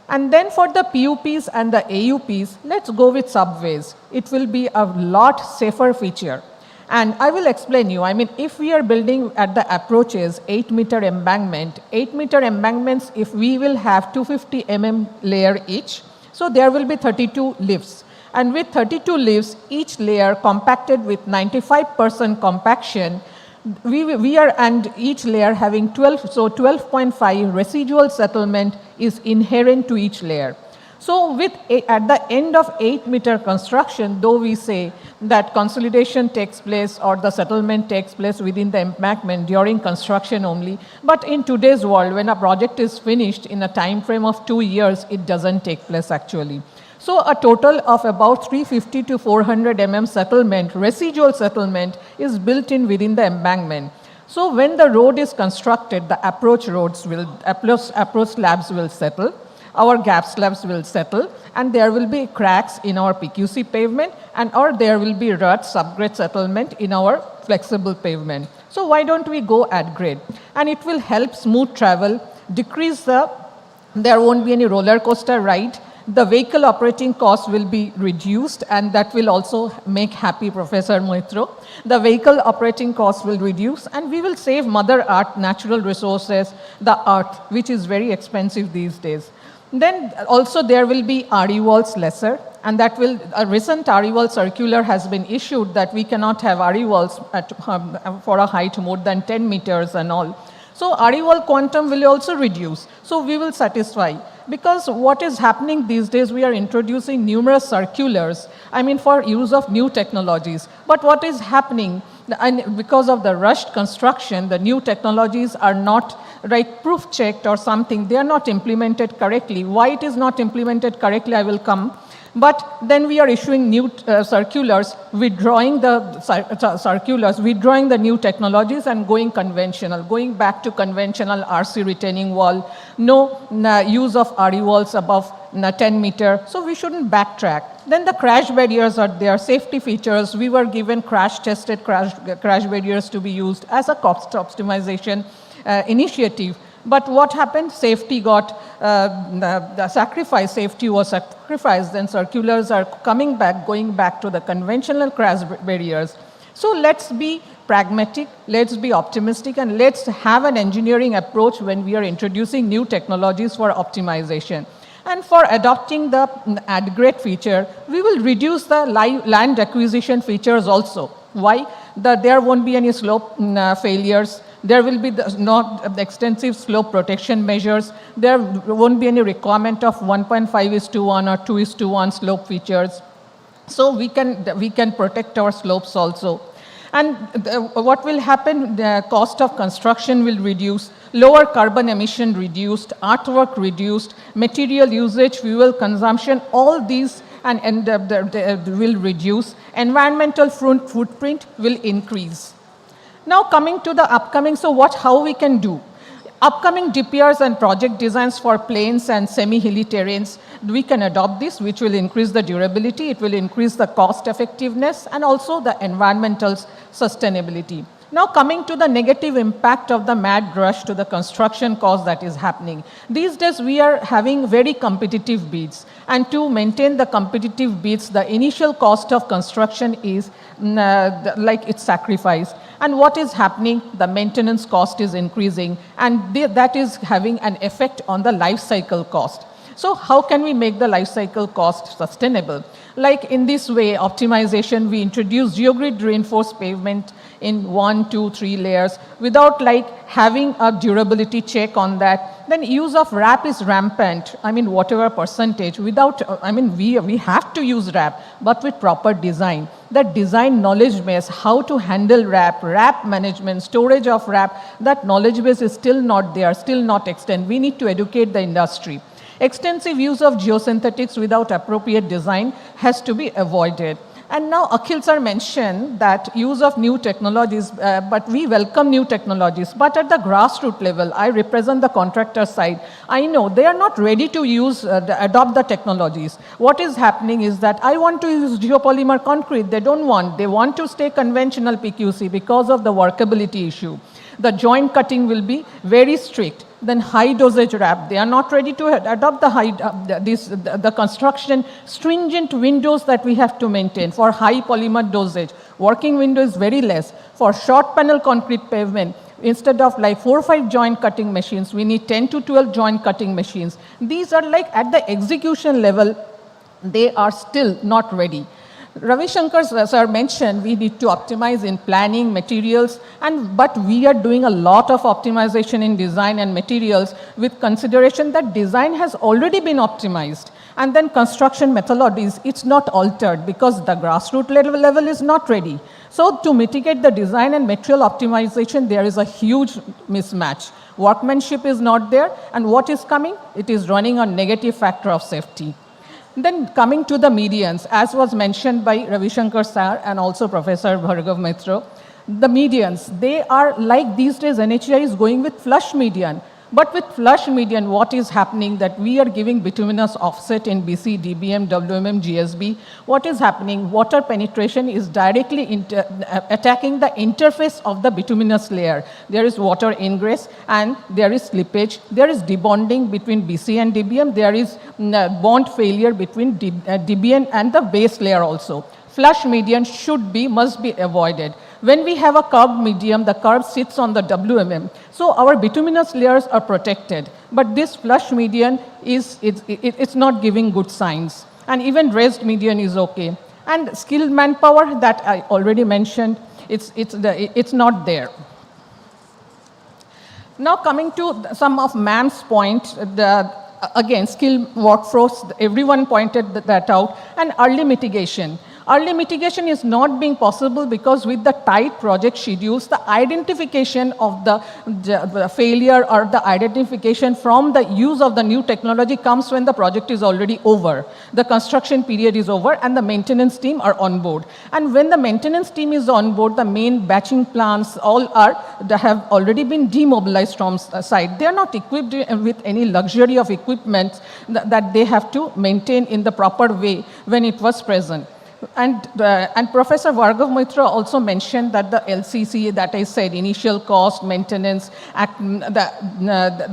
And then for the PUPs and the AUPs, let's go with subways. It will be a lot safer feature. And I will explain you. I mean, if we are building at the approaches 8-meter embankment, 8-meter embankments, if we will have 250 mm layer each, so there will be 32 lifts. And with 32 lifts, each layer compacted with 95% compaction, and each layer having 12.5 residual settlement is inherent to each layer. So at the end of 8-meter construction, though we say that consolidation takes place or the settlement takes place within the embankment during construction only, but in today's world, when a project is finished in a time frame of 2 years, it doesn't take place actually. So a total of about 350 to 400 mm settlement, residual settlement, is built in within the embankment. So when the road is constructed, the approach slabs will settle, our gap slabs will settle, and there will be cracks in our PQC pavement, or there will be rut subgrade settlement in our flexible pavement. So why don't we go at grade? And it will help smooth travel, there won't be any roller coaster ride. The vehicle operating cost will be reduced, and that will also make happy Professor Moitro. The vehicle operating cost will reduce, and we will save Mother Earth, natural resources, the earth, which is very expensive these days. Then also there will be RE walls lesser, and that will, a recent RE wall circular has been issued that we cannot have RE walls for a height more than 10 meters and all. So RE wall quantum will also reduce. So we will satisfy. Because what is happening these days, we are introducing numerous circulars, for use of new technologies. But what is happening, and because of the rushed construction, the new technologies are not proof checked or something, they are not implemented correctly. Why it is not implemented correctly, I will come. But then we are issuing new circulars, withdrawing the new technologies and going conventional, going back to conventional RC retaining wall, no use of RE walls above 10 meter. So we shouldn't backtrack. Then the crash barriers are there, safety features. We were given crash-tested crash barriers to be used as a cost optimization initiative. But what happened? Safety got sacrificed. Safety was sacrificed. Then circulars are coming back, going back to the conventional crash barriers. So let's be pragmatic, let's be optimistic, and let's have an engineering approach when we are introducing new technologies for optimization. And for adopting the at-grade feature, we will reduce the land acquisition features also. Why? There won't be any slope failures. There will be not extensive slope protection measures. There won't be any requirement of 1.5:1 or 2:1 slope features. So we can protect our slopes also. And what will happen, the cost of construction will reduce, lower carbon emission reduced, artwork reduced, material usage, fuel consumption, all these will reduce, environmental footprint will increase. Now coming to the upcoming, so how we can do? Upcoming DPRs and project designs for plains and semi-hilly terrains, we can adopt this, which will increase the durability, it will increase the cost effectiveness, and also the environmental sustainability. Now coming to the negative impact of the mad rush to the construction cost that is happening. These days we are having very competitive bids, and to maintain the competitive bids, the initial cost of construction is like it's sacrificed. And what is happening? The maintenance cost is increasing, and that is having an effect on the life cycle cost. So how can we make the life cycle cost sustainable? Like in this way, optimization, we introduce geogrid reinforced pavement in 1, 2, 3 layers without like having a durability check on that. Then use of wrap is rampant. I mean, whatever percentage without, we have to use wrap, but with proper design. That design knowledge base, how to handle wrap management, storage of wrap, that knowledge base is still not there, still not extended. We need to educate the industry. Extensive use of geosynthetics without appropriate design has to be avoided. And now Akhil sir mentioned that use of new technologies, but we welcome new technologies. But at the grassroots level, I represent the contractor side. I know they are not ready to adopt the technologies. What is happening is that I want to use geopolymer concrete. They don't want. They want to stay conventional PQC because of the workability issue. The joint cutting will be very strict. Then high dosage wrap, they are not ready to adopt the construction stringent windows that we have to maintain for high polymer dosage. Working window is very less. For short panel concrete pavement, instead of like 4 or 5 joint cutting machines, we need 10 to 12 joint cutting machines. These are like at the execution level, they are still not ready. Ravi Shankar sir mentioned we need to optimize in planning, materials, but we are doing a lot of optimization in design and materials with consideration that design has already been optimized. And then construction methodologies, it's not altered because the grassroots level is not ready. So to mitigate the design and material optimization, there is a huge mismatch. Workmanship is not there, and what is coming? It is running on negative factor of safety. Then coming to the medians, as was mentioned by Ravi Shankar sir and also Professor Bhargav Mitra, the medians, they are like these days NHAI is going with flush median. But with flush median, what is happening that we are giving bituminous offset in BC, DBM, WMM, GSB. What is happening? Water penetration is directly attacking the interface of the bituminous layer. There is water ingress and there is slippage. There is debonding between BC and DBM. There is bond failure between DBM and the base layer also. Flush median must be avoided. When we have a curved medium, the curve sits on the WMM. So our bituminous layers are protected. But this flush median, it's not giving good signs. And even raised median is okay. And skilled manpower that I already mentioned, it's not there. Now coming to some of ma'am's point, again, skilled workforce, everyone pointed that out, and early mitigation. Early mitigation is not being possible because with the tight project schedules, the identification of the failure or the identification from the use of the new technology comes when the project is already over. The construction period is over and the maintenance team are on board. And when the maintenance team is on board, the main batching plants have already been demobilized from site. They are not equipped with any luxury of equipment that they have to maintain in the proper way when it was present. And Professor Bhargav Mitra also mentioned that the LCC that I said, initial cost, maintenance, the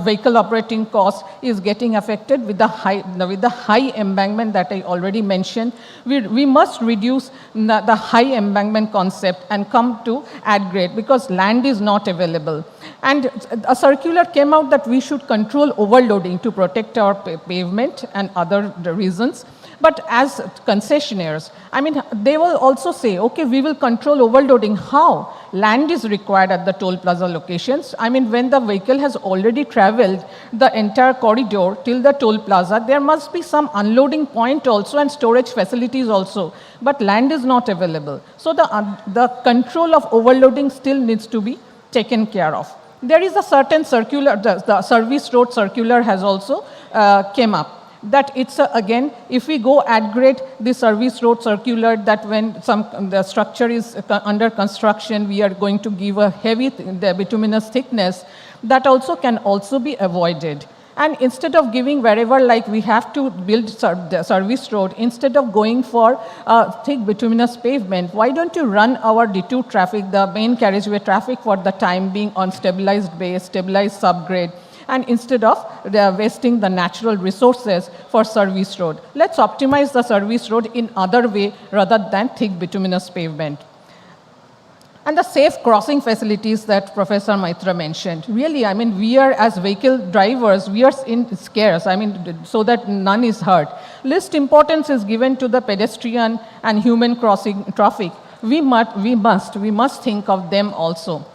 vehicle operating cost is getting affected with the high embankment that I already mentioned. We must reduce the high embankment concept and come to add grade because land is not available. And a circular came out that we should control overloading to protect our pavement and other reasons. But as concessionaires, I mean, they will also say, okay, we will control overloading. How? land is required at the toll plaza locations. I mean, when the vehicle has already traveled the entire corridor till the toll plaza, there must be some unloading point also and storage facilities also, but land is not available. So the control of overloading still needs to be taken care of. There is a certain circular, the service road circular has also came up. That it's again, if we go at grade the service road circular, that when the structure is under construction, we are going to give a heavy the bituminous thickness, that also can also be avoided. And instead of giving wherever like we have to build the service road, instead of going for thick bituminous pavement, why don't you run our detour traffic, the main carriageway traffic for the time being on stabilized base, stabilized subgrade, and instead of wasting the natural resources for service road. Let's optimize the service road in other way rather than thick bituminous pavement. And the safe crossing facilities that Professor Maitra mentioned. Really, I mean, we are as vehicle drivers, we are scarce, I mean, so that none is hurt. Least importance is given to the pedestrian and human crossing traffic. We must think of them also.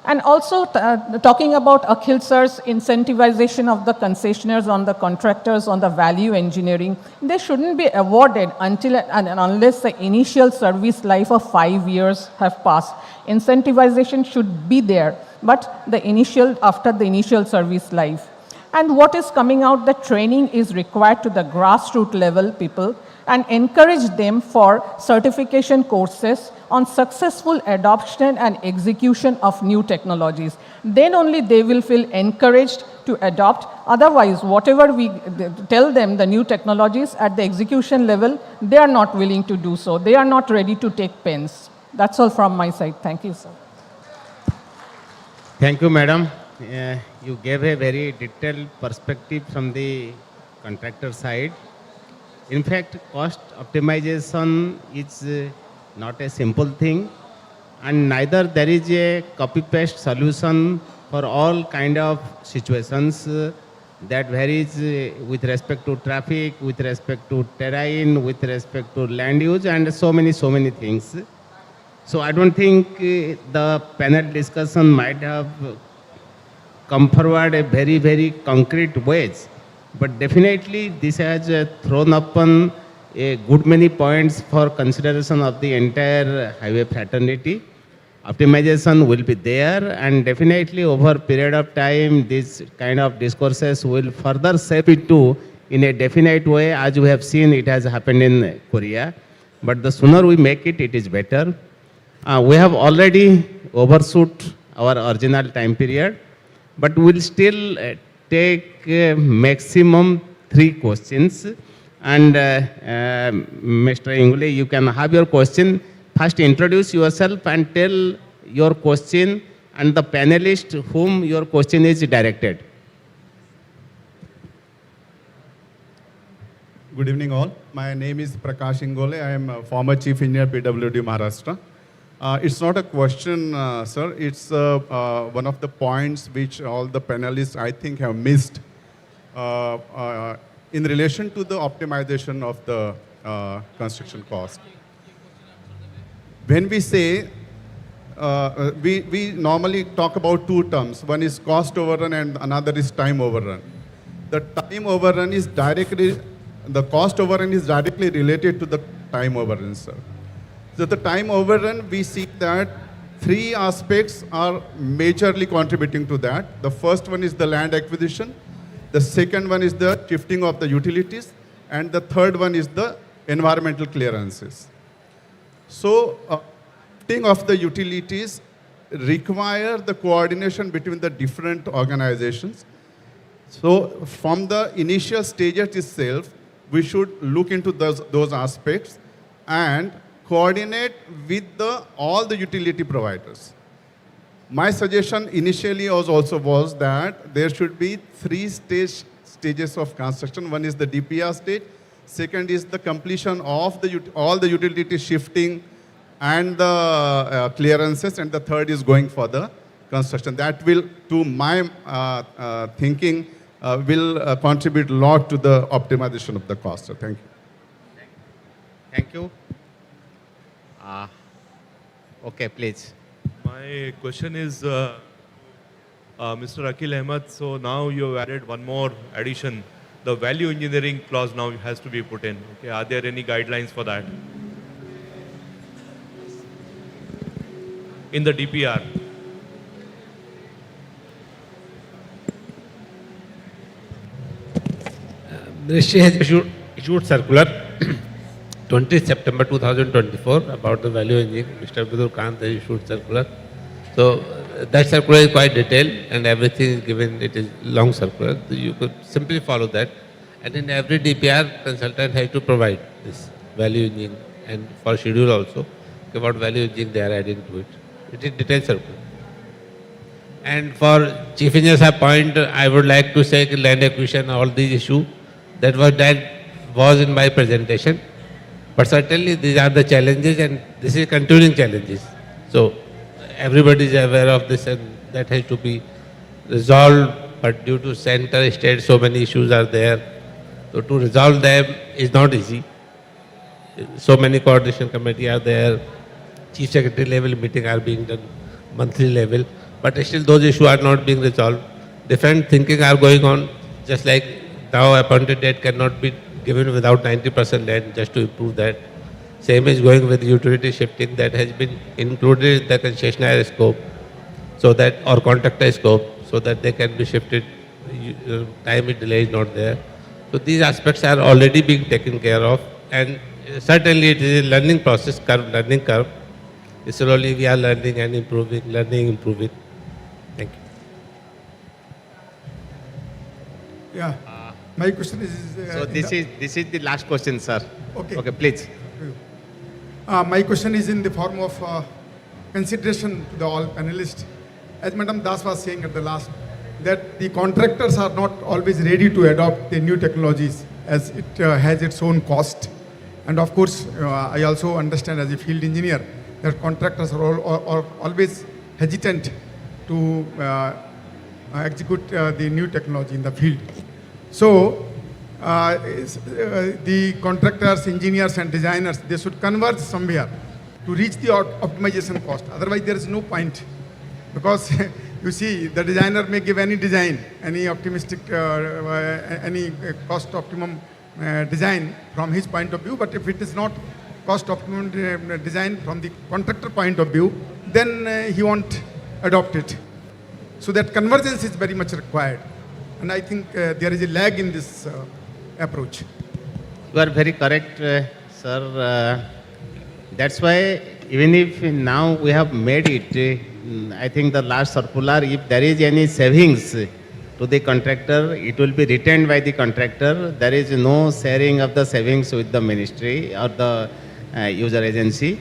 And also talking about Akhil sir's incentivization of the concessionaires on the contractors on the value engineering, they shouldn't be awarded until and unless the initial service life of 5 years have passed. Incentivization should be there, but after the initial service life. And what is coming out, the training is required to the grassroots level people and encourage them for certification courses on successful adoption and execution of new technologies. Then only they will feel encouraged to adopt. Otherwise, whatever we tell them, the new technologies at the execution level, they are not willing to do so. They are not ready to take pens. That's all from my side. Thank you, sir. Thank you, madam. You gave a very detailed perspective from the contractor side. In fact, cost optimization is not a simple thing, and neither there is a copy-paste solution for all kind of situations that varies with respect to traffic, with respect to terrain, with respect to land use, and so many things. So I don't think the panel discussion might have come forward a very concrete ways, but definitely this has thrown upon a good many points for consideration of the entire highway fraternity. Optimization will be there, and definitely over a period of time, this kind of discourses will further shape into in a definite way, as we have seen it has happened in Korea. But the sooner we make it, it is better. We have already overshoot our original time period, but we'll still take maximum 3 questions. And Mr. Ingule, you can have your question. First introduce yourself and tell your question and the panelist whom your question is directed. Good evening all. My name is Prakash Ingole. I am a former Chief Engineer PWD Maharashtra. It's not a question, sir. It's one of the points which all the panelists, I think, have missed in relation to the optimization of the construction cost. When we say, we normally talk about 2 terms. One is cost overrun and another is time overrun. The time overrun is directly, the cost overrun is directly related to the time overrun, sir. So the time overrun, we see that 3 aspects are majorly contributing to that. The first one is the land acquisition. The second one is the shifting of the utilities, and the third one is the environmental clearances. So, shifting of the utilities require the coordination between the different organizations. So, from the initial stages itself, we should look into those aspects and coordinate with all the utility providers. My suggestion initially was that there should be 3 stages of construction. One is the DPR stage, second is the completion of all the utility shifting and the clearances, and the third is going for the construction. That will, to my thinking, will contribute a lot to the optimization of the cost. So thank you. Thank you. Okay, please. My question is, Mr. Akil Ahmed, so now you have added one more addition. The value engineering clause now has to be put in. Okay, are there any guidelines for that? In the DPR. Ministry has issued circular 20 September 2024 about the value engineering. Mr. Abdul Khan has issued circular. So that circular is quite detailed and everything is given, it is long circular. So you could simply follow that. And in every DPR, consultant has to provide this value engineering and for schedule also, what value engineering they are adding to it. It is detailed circular. And for Chief Engineer's point, I would like to say land acquisition, all these issues, that was in my presentation. But certainly these are the challenges and this is continuing challenges. So everybody is aware of this and that has to be resolved. But due to center, state, so many issues are there. So to resolve them is not easy. So many coordination committee are there. Chief Secretary level meeting are being done monthly level. But still those issues are not being resolved. Different thinking are going on, just like now appointed date cannot be given without 90% land just to improve that. Same is going with utility shifting that has been included in the concessionaire scope, so that or contractor scope, so that they can be shifted. Time delay is not there. So these aspects are already being taken care of, and certainly it is a learning process, learning curve. Slowly we are learning and improving, improving. Thank you. Yeah. My question is... so this is the last question, sir. Okay. Okay, please. My question is in the form of consideration to the all panelists. As Madam Das was saying at the last, that the contractors are not always ready to adopt the new technologies as it has its own cost. And of course, I also understand as a field engineer that contractors are always hesitant to execute the new technology in the field. So, the contractors, engineers and designers, they should converge somewhere to reach the optimization cost. Otherwise, there is no point. Because you see, the designer may give any design, any optimistic, any cost optimum design from his point of view, but if it is not cost optimum design from the contractor point of view, then he won't adopt it. So that convergence is very much required. And I think there is a lag in this approach. You are very correct, sir. That's why even if now we have made it, I think the last circular, if there is any savings to the contractor, it will be retained by the contractor. There is no sharing of the savings with the ministry or the user agency.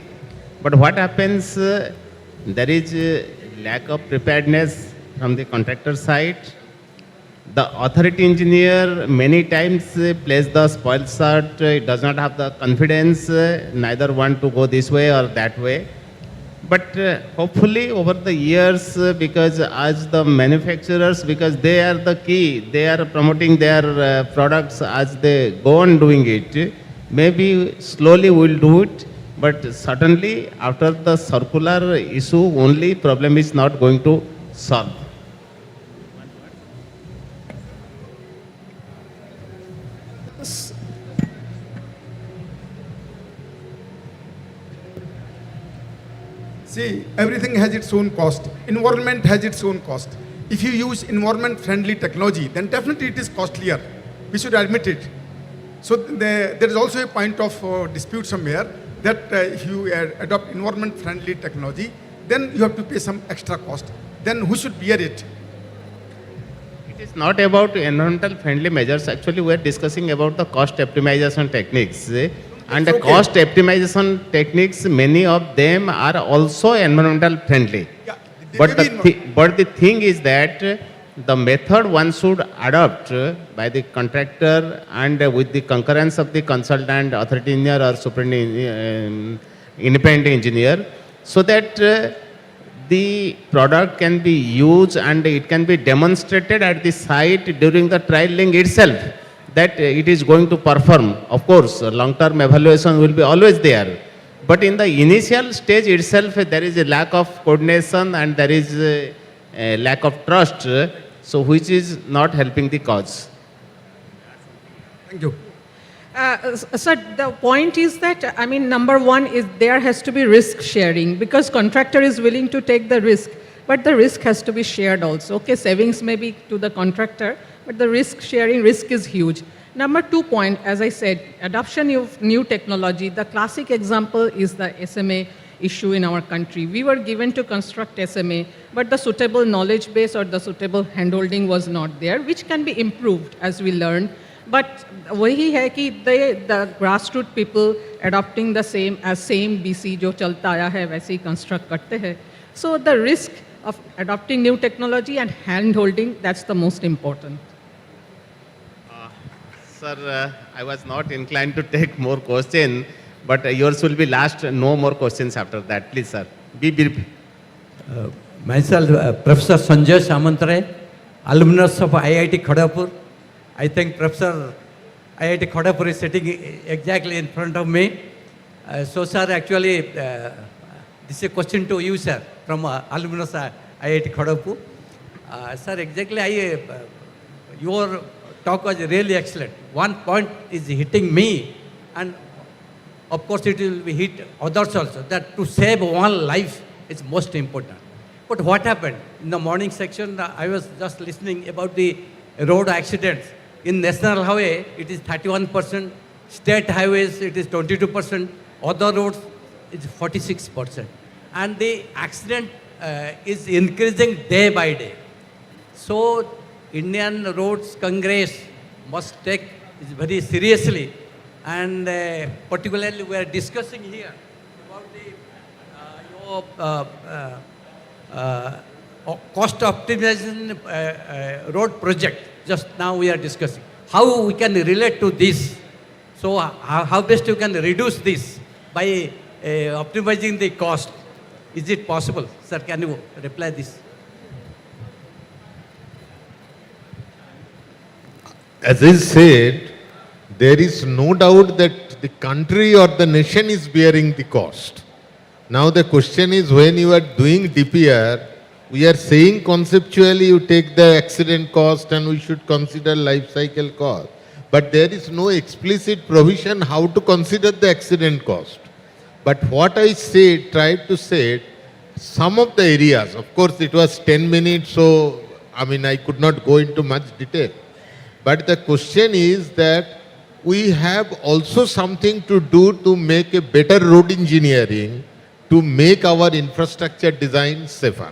But what happens, there is lack of preparedness from the contractor side. The authority engineer many times plays the spoil shirt, does not have the confidence, neither want to go this way or that way. But hopefully over the years, because as the manufacturers, because they are the key, they are promoting their products as they go on doing it, maybe slowly we'll do it, but certainly after the circular issue, only problem is not going to solve. See, everything has its own cost. Environment has its own cost. If you use environment-friendly technology, then definitely it is costlier. We should admit it. So there is also a point of dispute somewhere that if you adopt environment-friendly technology, then you have to pay some extra cost. Then who should bear it? It is not about environmental friendly measures. Actually, we are discussing about the cost optimization techniques. And the cost optimization techniques, many of them are also environmental friendly. Yeah, but the thing is that the method one should adopt by the contractor and with the concurrence of the consultant, authority engineer or independent engineer, so that the product can be used and it can be demonstrated at the site during the trialing itself, that it is going to perform. Of course, long-term evaluation will be always there, But in the initial stage itself, there is a lack of coordination and there is a lack of trust, so which is not helping the cause. Thank you. Sir, the point is that, I mean, number one is there has to be risk sharing because contractor is willing to take the risk, but the risk has to be shared also. Okay, savings may be to the contractor, but the risk sharing, risk is huge. Number 2 point, as I said, adoption of new technology. The classic example is the SMA issue in our country. We were given to construct SMA, but the suitable knowledge base or the suitable handholding was not there, which can be improved as we learn. But वही है कि the grassroots people adopting the same BC जो चलता आया है वैसे ही construct करते हैं. So the risk of adopting new technology and hand holding, that's the most important. Sir, I was not inclined to take more questions, but yours will be last. No more questions after that. Please, sir. Be brief. Myself, Professor Sanjay Samantare, alumnus of IIT Kharagpur. I think Professor IIT Kharagpur is sitting exactly in front of me. So, sir, actually, this is a question to you, sir, from alumnus IIT Kharagpur. Sir, exactly, your talk was really excellent. One point is hitting me, and of course it will be hit others also, that to save one life is most important. But what happened? In the morning section, I was just listening about the road accidents. In national highway, it is 31%, state highways, it is 22%, other roads, it's 46%. And the accident is increasing day by day. So, Indian Roads Congress must take it very seriously, and particularly we are discussing here about your cost optimization road project. Just now we are discussing how we can relate to this. So how best you can reduce this by optimizing the cost. Is it possible? Sir, can you reply this? As I said, there is no doubt that the country or the nation is bearing the cost. Now the question is, when you are doing DPR, we are saying conceptually you take the accident cost and we should consider life cycle cost. But there is no explicit provision how to consider the accident cost. But what I tried to say, some of the areas, of course it was 10 minutes, so I could not go into much detail. But the question is that we have also something to do to make a better road engineering, to make our infrastructure design safer.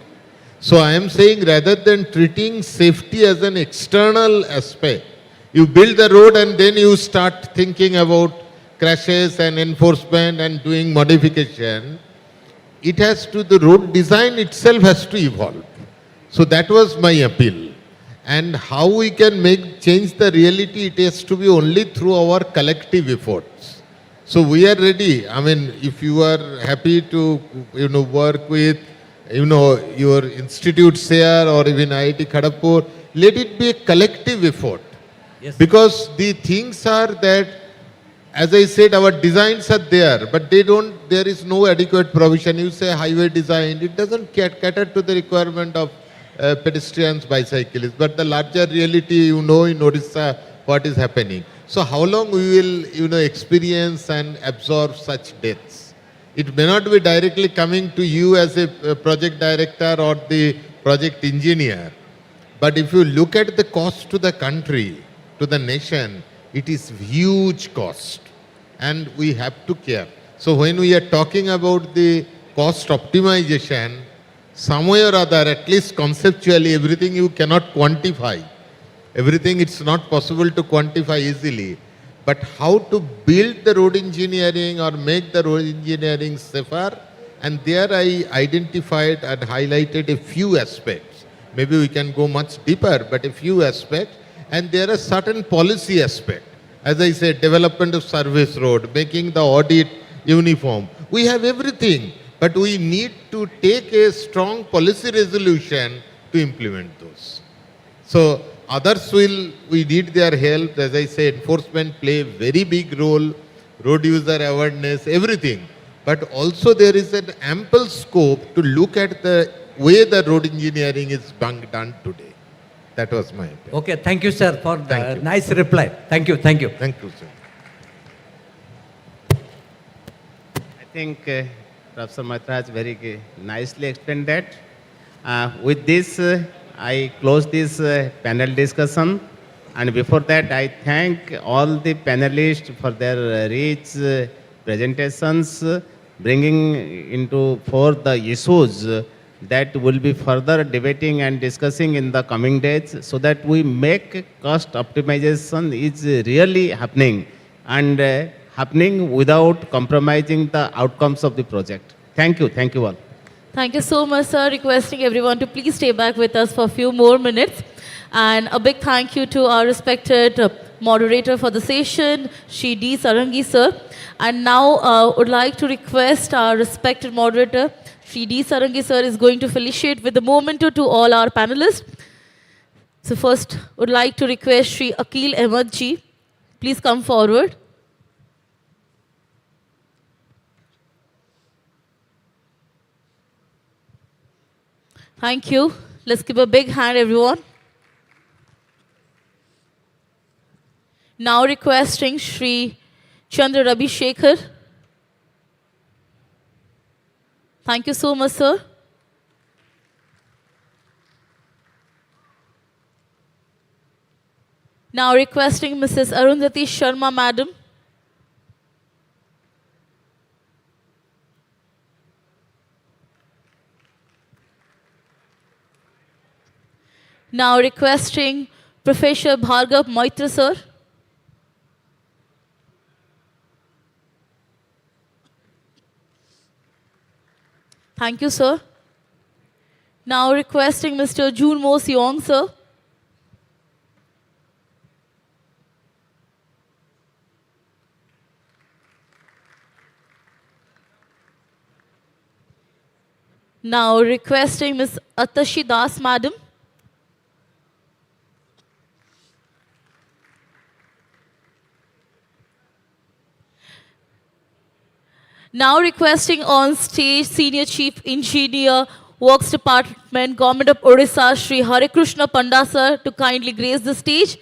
So I am saying, rather than treating safety as an external aspect, you build the road and then you start thinking about crashes and enforcement and doing modification. It has to, the road design itself has to evolve. So that was my appeal. And how we can change the reality, it has to be only through our collective efforts. So we are ready. If you are happy to work with your institutes here or even IIT Kharagpur, let it be a collective effort. Yes. Because the things are that, as I said, our designs are there, but there is no adequate provision. You say highway design, it doesn't cater to the requirement of pedestrians, bicyclists, but the larger reality, in Odisha, what is happening. So how long we will, experience and absorb such deaths? It may not be directly coming to you as a project director or the project engineer, but if you look at the cost to the country, to the nation, it is huge cost, and we have to care. So when we are talking about the cost optimization, some way or other, at least conceptually, everything you cannot quantify. Everything it's not possible to quantify easily. But how to build the road engineering or make the road engineering safer, and there I identified and highlighted a few aspects. Maybe we can go much deeper, but a few aspects. And there are certain policy aspects. As I said, development of service road, making the audit uniform. We have everything. But we need to take a strong policy resolution to implement those. So others we need their help. As I said, enforcement play a very big role, road user awareness, everything. but also there is an ample scope to look at the way the road engineering is being done today. That was my opinion. Okay, thank you, sir, for the nice reply. Thank you, thank you. Thank you, sir. I think Professor Matra has very nicely explained that. With this, I close this panel discussion. And before that, I thank all the panelists for their rich presentations, bringing into forth the issues that will be further debating and discussing in the coming days, so that we make cost optimization is really happening and happening without compromising the outcomes of the project. Thank you all. Thank you so much, sir. Requesting everyone to please stay back with us for a few more minutes. And a big thank you to our respected moderator for the session, Shri D. Sarangi, sir. And now would like to request our respected moderator, Shri D. Sarangi, sir, is going to felicitate with the memento to all our panelists. So first, would like to request Shri Akil Ahmed ji. Please come forward. Thank you. Let's give a big hand, everyone. Now requesting Shri Chandra Rabi Shekhar. Thank you so much, sir. Now requesting Mrs. Arundhati Sharma, madam. Now requesting Professor Bhargav Maitra, sir. Thank you, sir. Now requesting Mr. Junmo Seong, sir. Now requesting Ms. Atashi Das, madam. Now requesting on stage Senior Chief Engineer, Works Department, Government of Odisha, Shri Hare Krishna Panda, sir, to kindly grace the stage.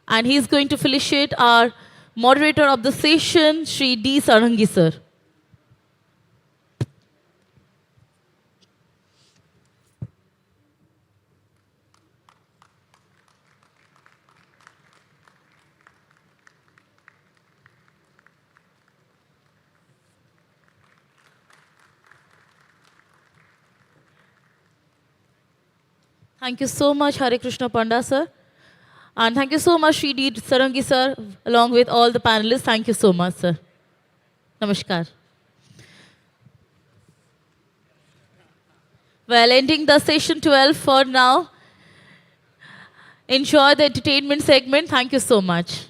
And he is going to felicitate our moderator of the session, Shri D. Sarangi, sir. Thank you so much, Hare Krishna Panda, sir. And thank you so much, Shri D. Sarangi, sir, along with all the panelists. Thank you so much, sir. Namaskar. Well, ending the session 12 for now. Enjoy the entertainment segment. Thank you so much.